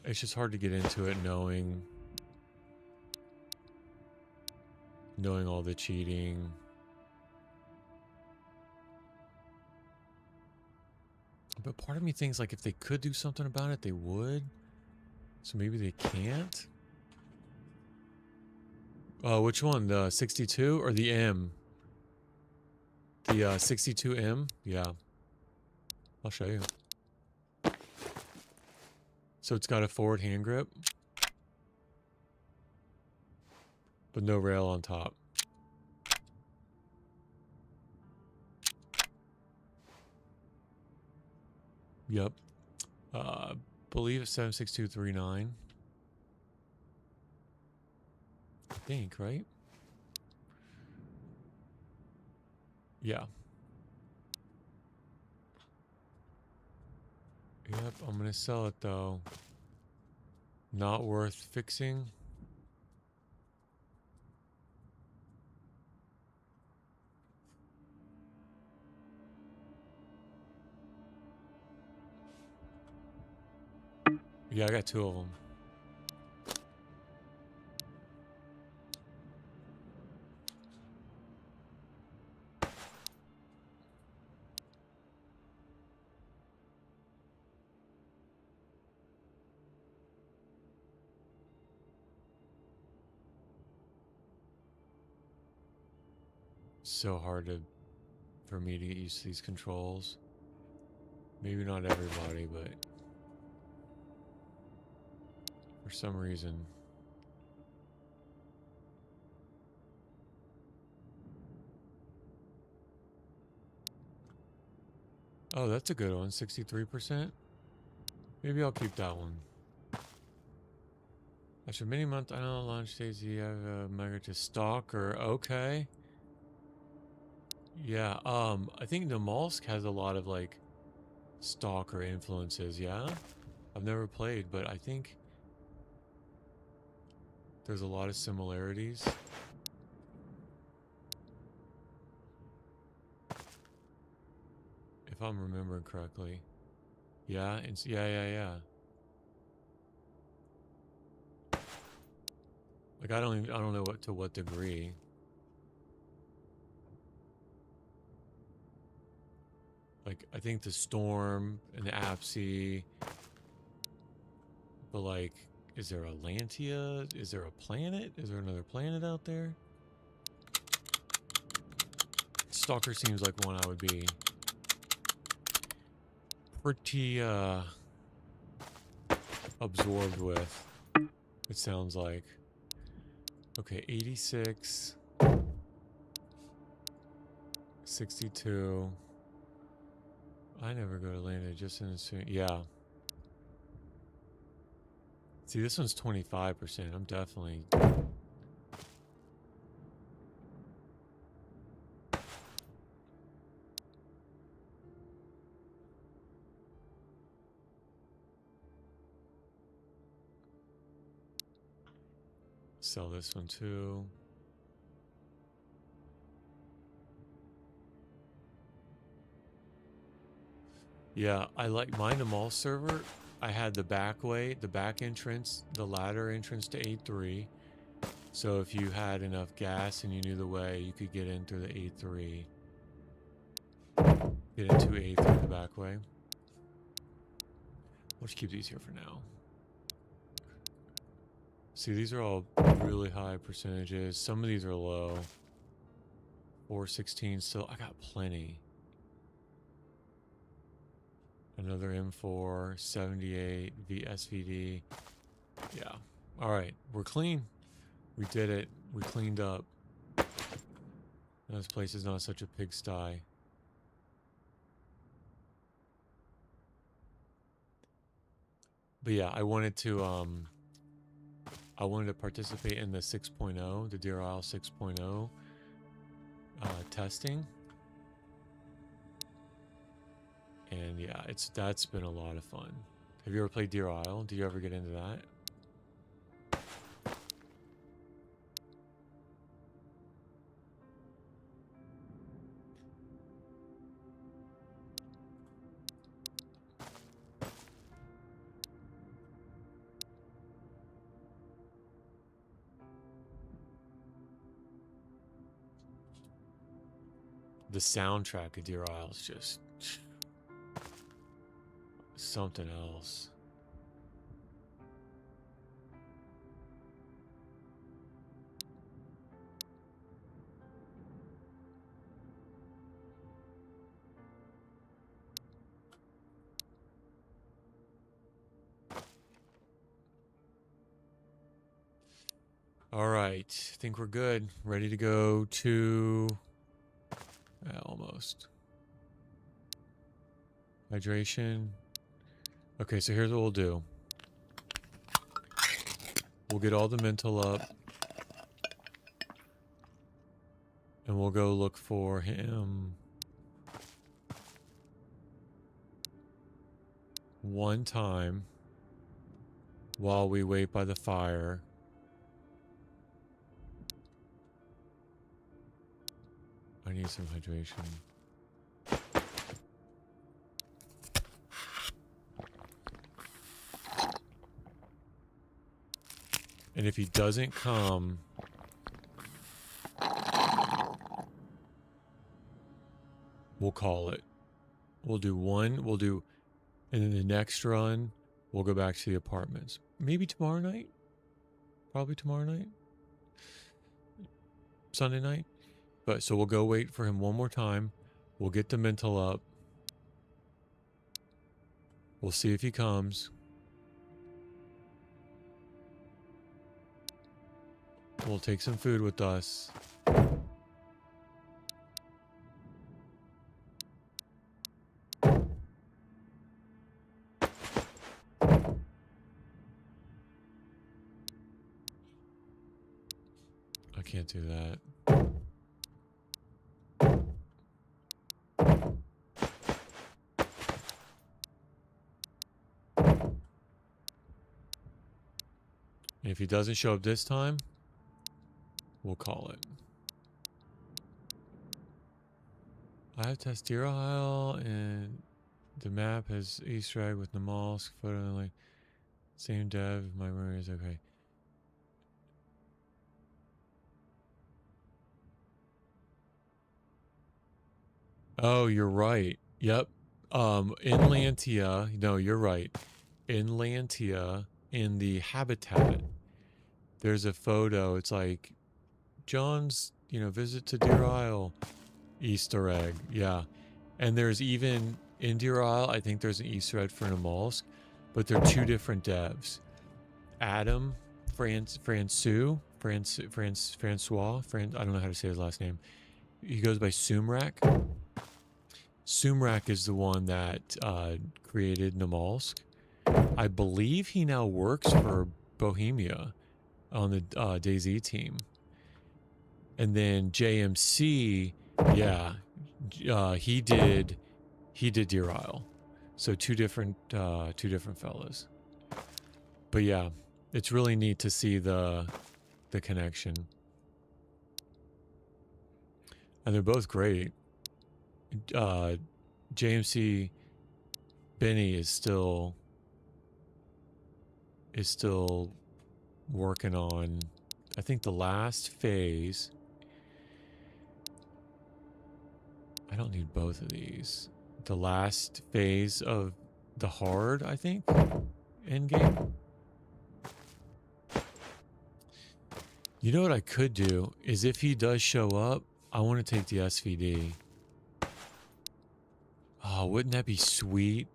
It's just hard to get into it knowing all the cheating. But part of me thinks like if they could do something about it, they would. So maybe they can't. Which one? The 62 or the M? The 62M? Yeah. I'll show you. So it's got a forward hand grip, but no rail on top. Yep. Believe it's 76239. I think, right? Yeah. Yep, I'm gonna sell it though. Not worth fixing. Yeah, I got 2 of them. So hard for me to get used to these controls. Maybe not everybody, but for some reason. Oh, that's a good one. 63%. Maybe I'll keep that one. After many months, I know launch days you have a mega to stalker. Okay. Yeah, I think Namalsk has a lot of like stalker influences, yeah? I've never played, but I think there's a lot of similarities. If I'm remembering correctly. Yeah, it's yeah. Like I don't know what degree. Like I think the storm and the Apsy, but like is there a Lantia? Is there a planet? Is there another planet out there? Stalker seems like one I would be pretty absorbed with. It sounds like. Okay, 86, 62. I never go to Landa, just in a yeah. See, this one's 25%. I'm definitely. Sell this one too. Yeah, I like mine to mall server. I had the back way, the back entrance, the ladder entrance to A3. So if you had enough gas and you knew the way, you could get in through the A3. Get into A3 the back way. We'll just keep these here for now. See, these are all really high percentages. Some of these are low. 416 still. I got plenty. Another M4, 78, SVD. Yeah. All right. We're clean. We did it. We cleaned up. This place is not such a pigsty. But yeah, I wanted to participate in the 6.0, the Deer Isle 6.0 testing. And yeah, that's been a lot of fun. Have you ever played Deer Isle? Did you ever get into that? The soundtrack of Deer Isle is just something else. All right, I think we're good. Ready to go to almost hydration. Okay, so here's what we'll do. We'll get all the mental up. And we'll go look for him one time. while we wait by the fire. I need some hydration. And if he doesn't come, we'll call it. We'll do one, and then the next run, we'll go back to the apartments. Maybe tomorrow night? Probably tomorrow night? Sunday night? But so we'll go wait for him one more time. We'll get the mental up. We'll see if he comes. We'll take some food with us. I can't do that. And if he doesn't show up this time, we'll call it. I have Testira Isle, and the map has Easter egg with Namalsk photo, like same dev. My memory is okay. Oh, you're right. Yep. In Lantia, no, you're right. In Lantia, in the habitat, there's a photo. It's like John's, visit to Deer Isle Easter egg. Yeah. And there's even in Deer Isle, I think there's an Easter egg for Namalsk, but they're two different devs. Adam Francois, I don't know how to say his last name. He goes by Sumrak. Sumrak is the one that created Namalsk. I believe he now works for Bohemia on the DayZ team. And then JMC, yeah, he did Deer Isle. So two different fellas. But yeah, it's really neat to see the connection. And they're both great. JMC Benny is still working on, I think, the last phase. I don't need both of these. The last phase of the hard, I think, end game. You know what I could do is, if he does show up, I want to take the SVD. Oh, wouldn't that be sweet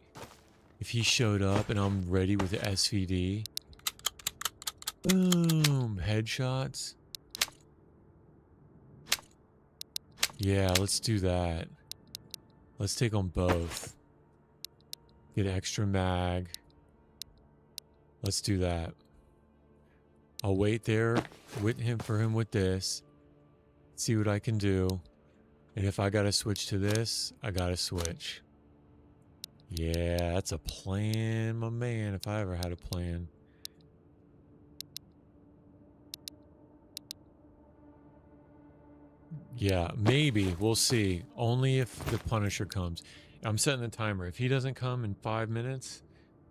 if he showed up and I'm ready with the SVD? Boom, headshots. Yeah, let's do that. Let's take on both. Get extra mag. Let's do that. I'll wait there with him with this. See what I can do. And if I gotta switch to this, I gotta switch. Yeah, that's a plan, my man, if I ever had a plan. Yeah, maybe. We'll see. Only if the Punisher comes. I'm setting the timer. If he doesn't come in 5 minutes,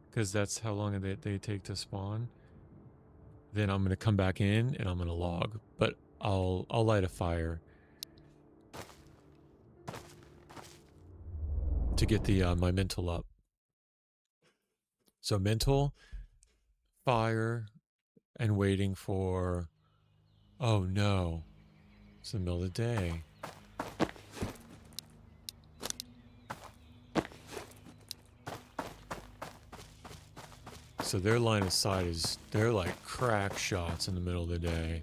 because that's how long they take to spawn, then I'm going to come back in and I'm going to log. But I'll light a fire to get the my mental up. So mental, fire, and waiting for... Oh no. It's the middle of the day. So their line of sight is... They're like crack shots in the middle of the day.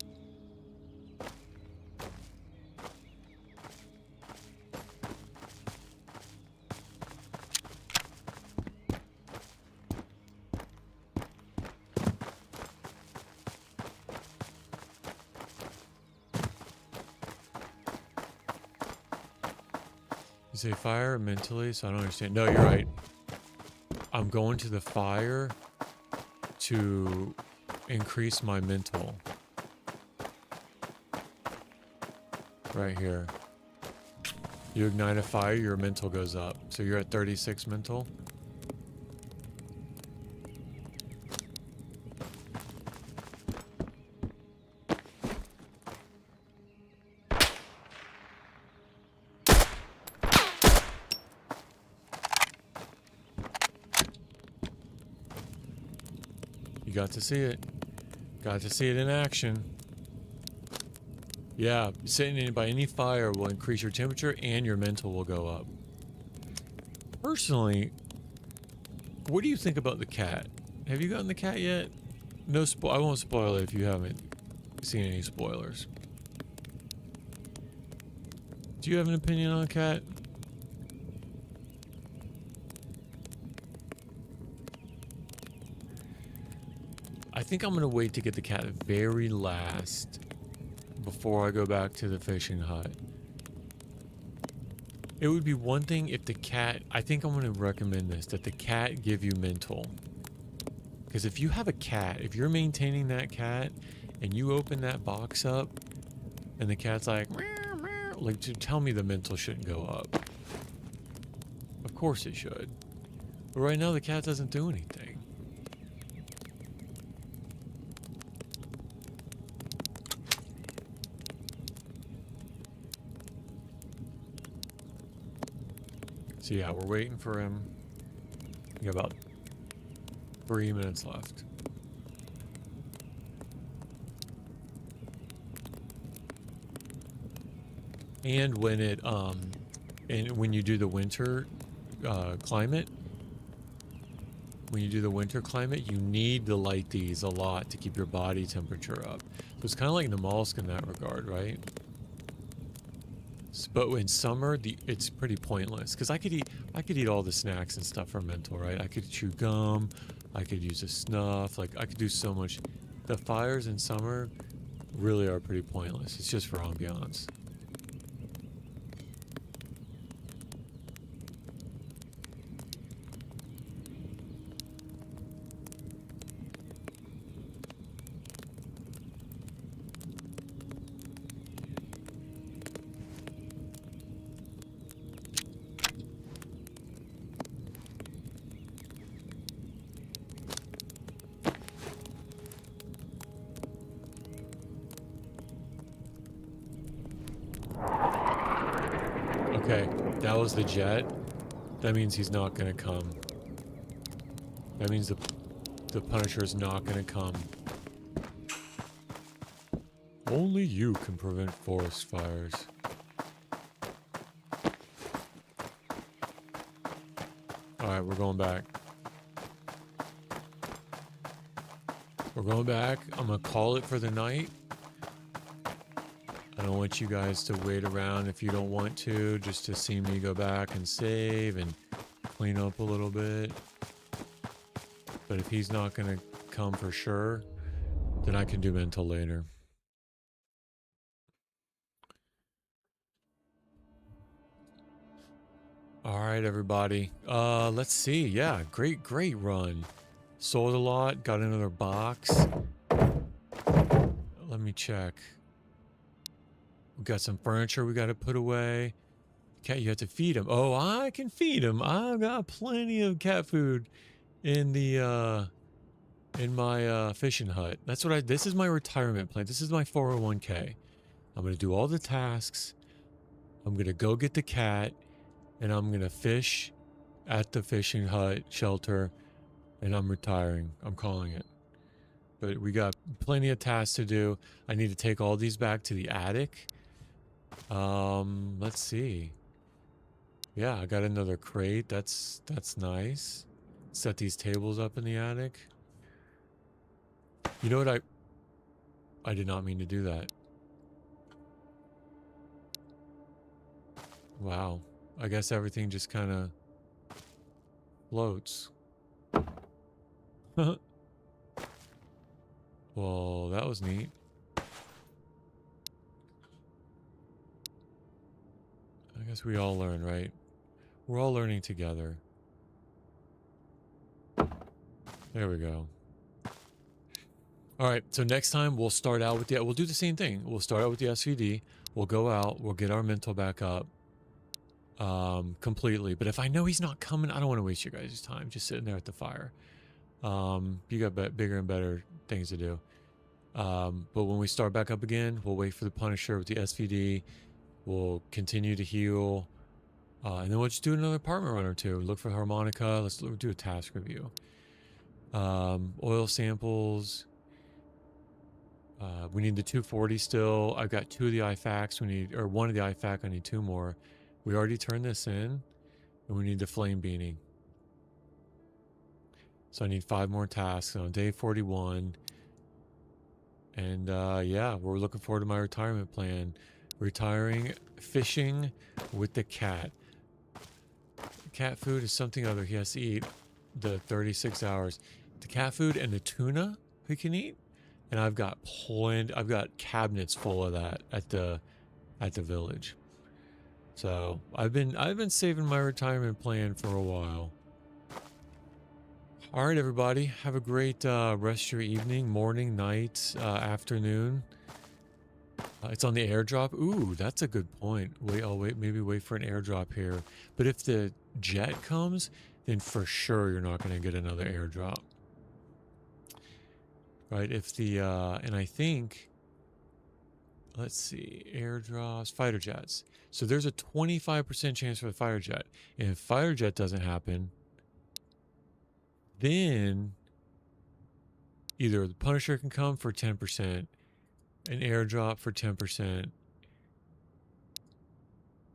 You say fire mentally, so I don't understand. No, you're right. I'm going to the fire to increase my mental. Right here. You ignite a fire, your mental goes up. So you're at 36 mental. You got to see it. Got to see it in action. Yeah, sitting in by any fire will increase your temperature and your mental will go up. Personally, what do you think about the cat? Have you gotten the cat yet? No I won't spoil it if you haven't seen any spoilers. Do you have an opinion on a cat? I think I'm gonna wait to get the cat very last before I go back to the fishing hut. It would be one thing if the cat, I think I'm gonna recommend this, that the cat give you mental. Because if you have a cat, if you're maintaining that cat and you open that box up and the cat's like, meow, meow, like, to tell me the mental shouldn't go up. Of course it should. But right now the cat doesn't do anything. So yeah, we're waiting for him. We got about 3 minutes left. And when it and when you do the winter climate, you need to light these a lot to keep your body temperature up. So it's kind of like Namalsk in that regard, right? But in summer, it's pretty pointless because I could eat all the snacks and stuff for mental, right? I could chew gum, I could use a snuff, like I could do so much. The fires in summer really are pretty pointless. It's just for ambiance. Okay, that was the jet. That means he's not gonna come. That means the Punisher is not gonna come. Only you can prevent forest fires. Alright, we're going back. We're going back. I'm gonna call it for the night. I don't want you guys to wait around if you don't want to, just to see me go back and save and clean up a little bit. But if he's not going to come for sure, then I can do mental later. All right, everybody. Let's see. Yeah, great run. Sold a lot, got another box. Let me check. We got some furniture we got to put away. Cat, you have to feed him. Oh, I can feed him. I've got plenty of cat food in the in my fishing hut. That's what this is my retirement plan. This is my 401k. I'm going to do all the tasks. I'm going to go get the cat and I'm going to fish at the fishing hut shelter and I'm retiring. I'm calling it. But we got plenty of tasks to do. I need to take all these back to the attic. Let's see. Yeah, I got another crate. That's nice. Set these tables up in the attic. You know what, I did not mean to do that. Wow. I guess everything just kind of floats. Well, that was neat. I guess we all learn, right? We're all learning together. There we go. All right, so next time we'll start out with we'll do the same thing. We'll start out with the SVD. We'll go out. We'll get our mental back up completely. But if I know he's not coming, I don't want to waste your guys' time just sitting there at the fire. You got bigger and better things to do. But when we start back up again, we'll wait for the Punisher with the SVD. We'll continue to heal. And then we'll just do another apartment run or two. Look for harmonica. Let's do a task review. Oil samples. We need the 240 still. I've got 2 of the IFACs. Or 1 of the IFAC. I need 2 more. We already turned this in. And we need the flame beanie. So I need 5 more tasks on day 41. And yeah, we're looking forward to my retirement plan. Retiring, fishing with the cat. Cat food is something other he has to eat the 36 hours. The cat food and the tuna he can eat. And I've got cabinets full of that at the village. So I've been saving my retirement plan for a while. All right, everybody, have a great rest of your evening, morning, night, afternoon. It's on the airdrop. Ooh, that's a good point. Maybe wait for an airdrop here. But if the jet comes, then for sure you're not going to get another airdrop. Right, if the, and I think, let's see, airdrops, fighter jets. So there's a 25% chance for the fighter jet. And if fighter jet doesn't happen, then either the Punisher can come for 10%, an airdrop for 10%, an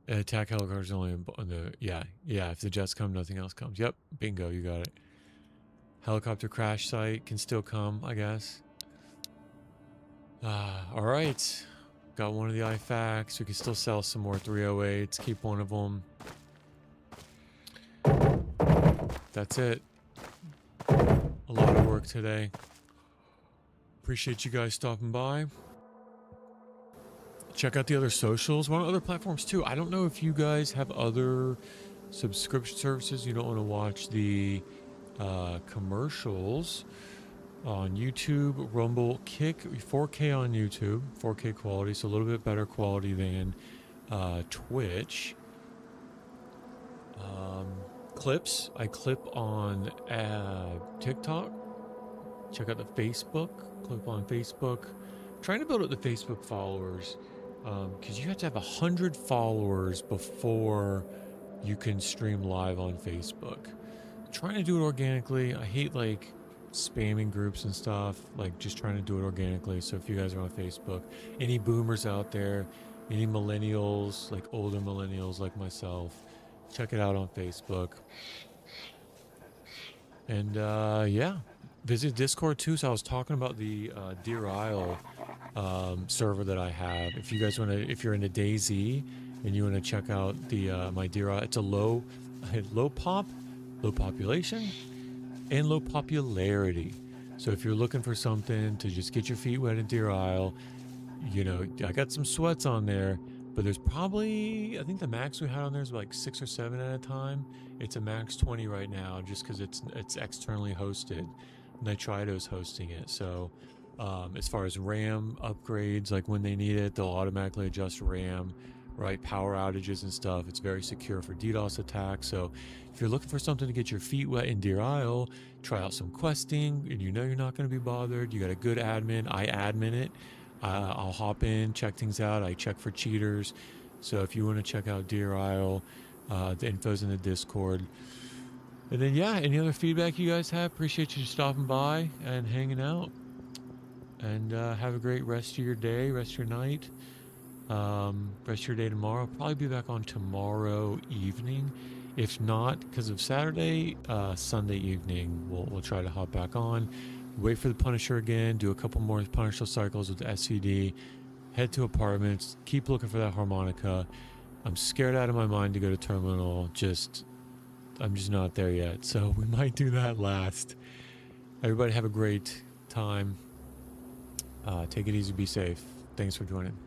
attack helicopter is only on the, yeah, if the jets come, nothing else comes. Yep, bingo, you got it. Helicopter crash site can still come, I guess. All right. Got 1 of the IFACs. We can still sell some more 308s. Keep 1 of them. That's it. A lot of work today. Appreciate you guys stopping by. Check out the other socials. We're on other platforms too. I don't know if you guys have other subscription services. You don't want to watch the commercials on YouTube, Rumble, Kick, 4K on YouTube, 4K quality, so a little bit better quality than Twitch. Clips, I clip on TikTok. Check out the Facebook, clip on Facebook. Trying to build up the Facebook followers because you have to have 100 followers before you can stream live on Facebook. Trying to do it organically. I hate like spamming groups and stuff, like just trying to do it organically. So if you guys are on Facebook, any boomers out there, any millennials, like older millennials like myself, check it out on Facebook. And yeah, visit Discord too. So I was talking about the Deer Isle server that I have. If you guys want to, if you're into DayZ and you want to check out the my Deer Isle, it's a low population and low popularity. So if you're looking for something to just get your feet wet in Deer Isle, you know, I got some sweats on there, but there's probably, I think the max we had on there is like 6 or 7 at a time. It's a max 20 right now just because it's externally hosted. Nitrito's hosting it. So as far as RAM upgrades, like when they need it, they'll automatically adjust RAM, right? Power outages and stuff. It's very secure for DDoS attacks. So if you're looking for something to get your feet wet in Deer Isle, try out some questing and you know you're not going to be bothered. You got a good admin. I admin it. I'll hop in, check things out. I check for cheaters. So if you want to check out Deer Isle, the info's in the Discord. And then, yeah, any other feedback you guys have, appreciate you stopping by and hanging out. And have a great rest of your day, rest of your night, rest of your day tomorrow. I'll probably be back on tomorrow evening. If not, because of Saturday, Sunday evening, we'll try to hop back on. Wait for the Punisher again, do a couple more Punisher cycles with the SVD, head to apartments, keep looking for that harmonica. I'm scared out of my mind to go to terminal, I'm just not there yet, so we might do that last. Everybody have a great time. Take it easy, be safe. Thanks for joining.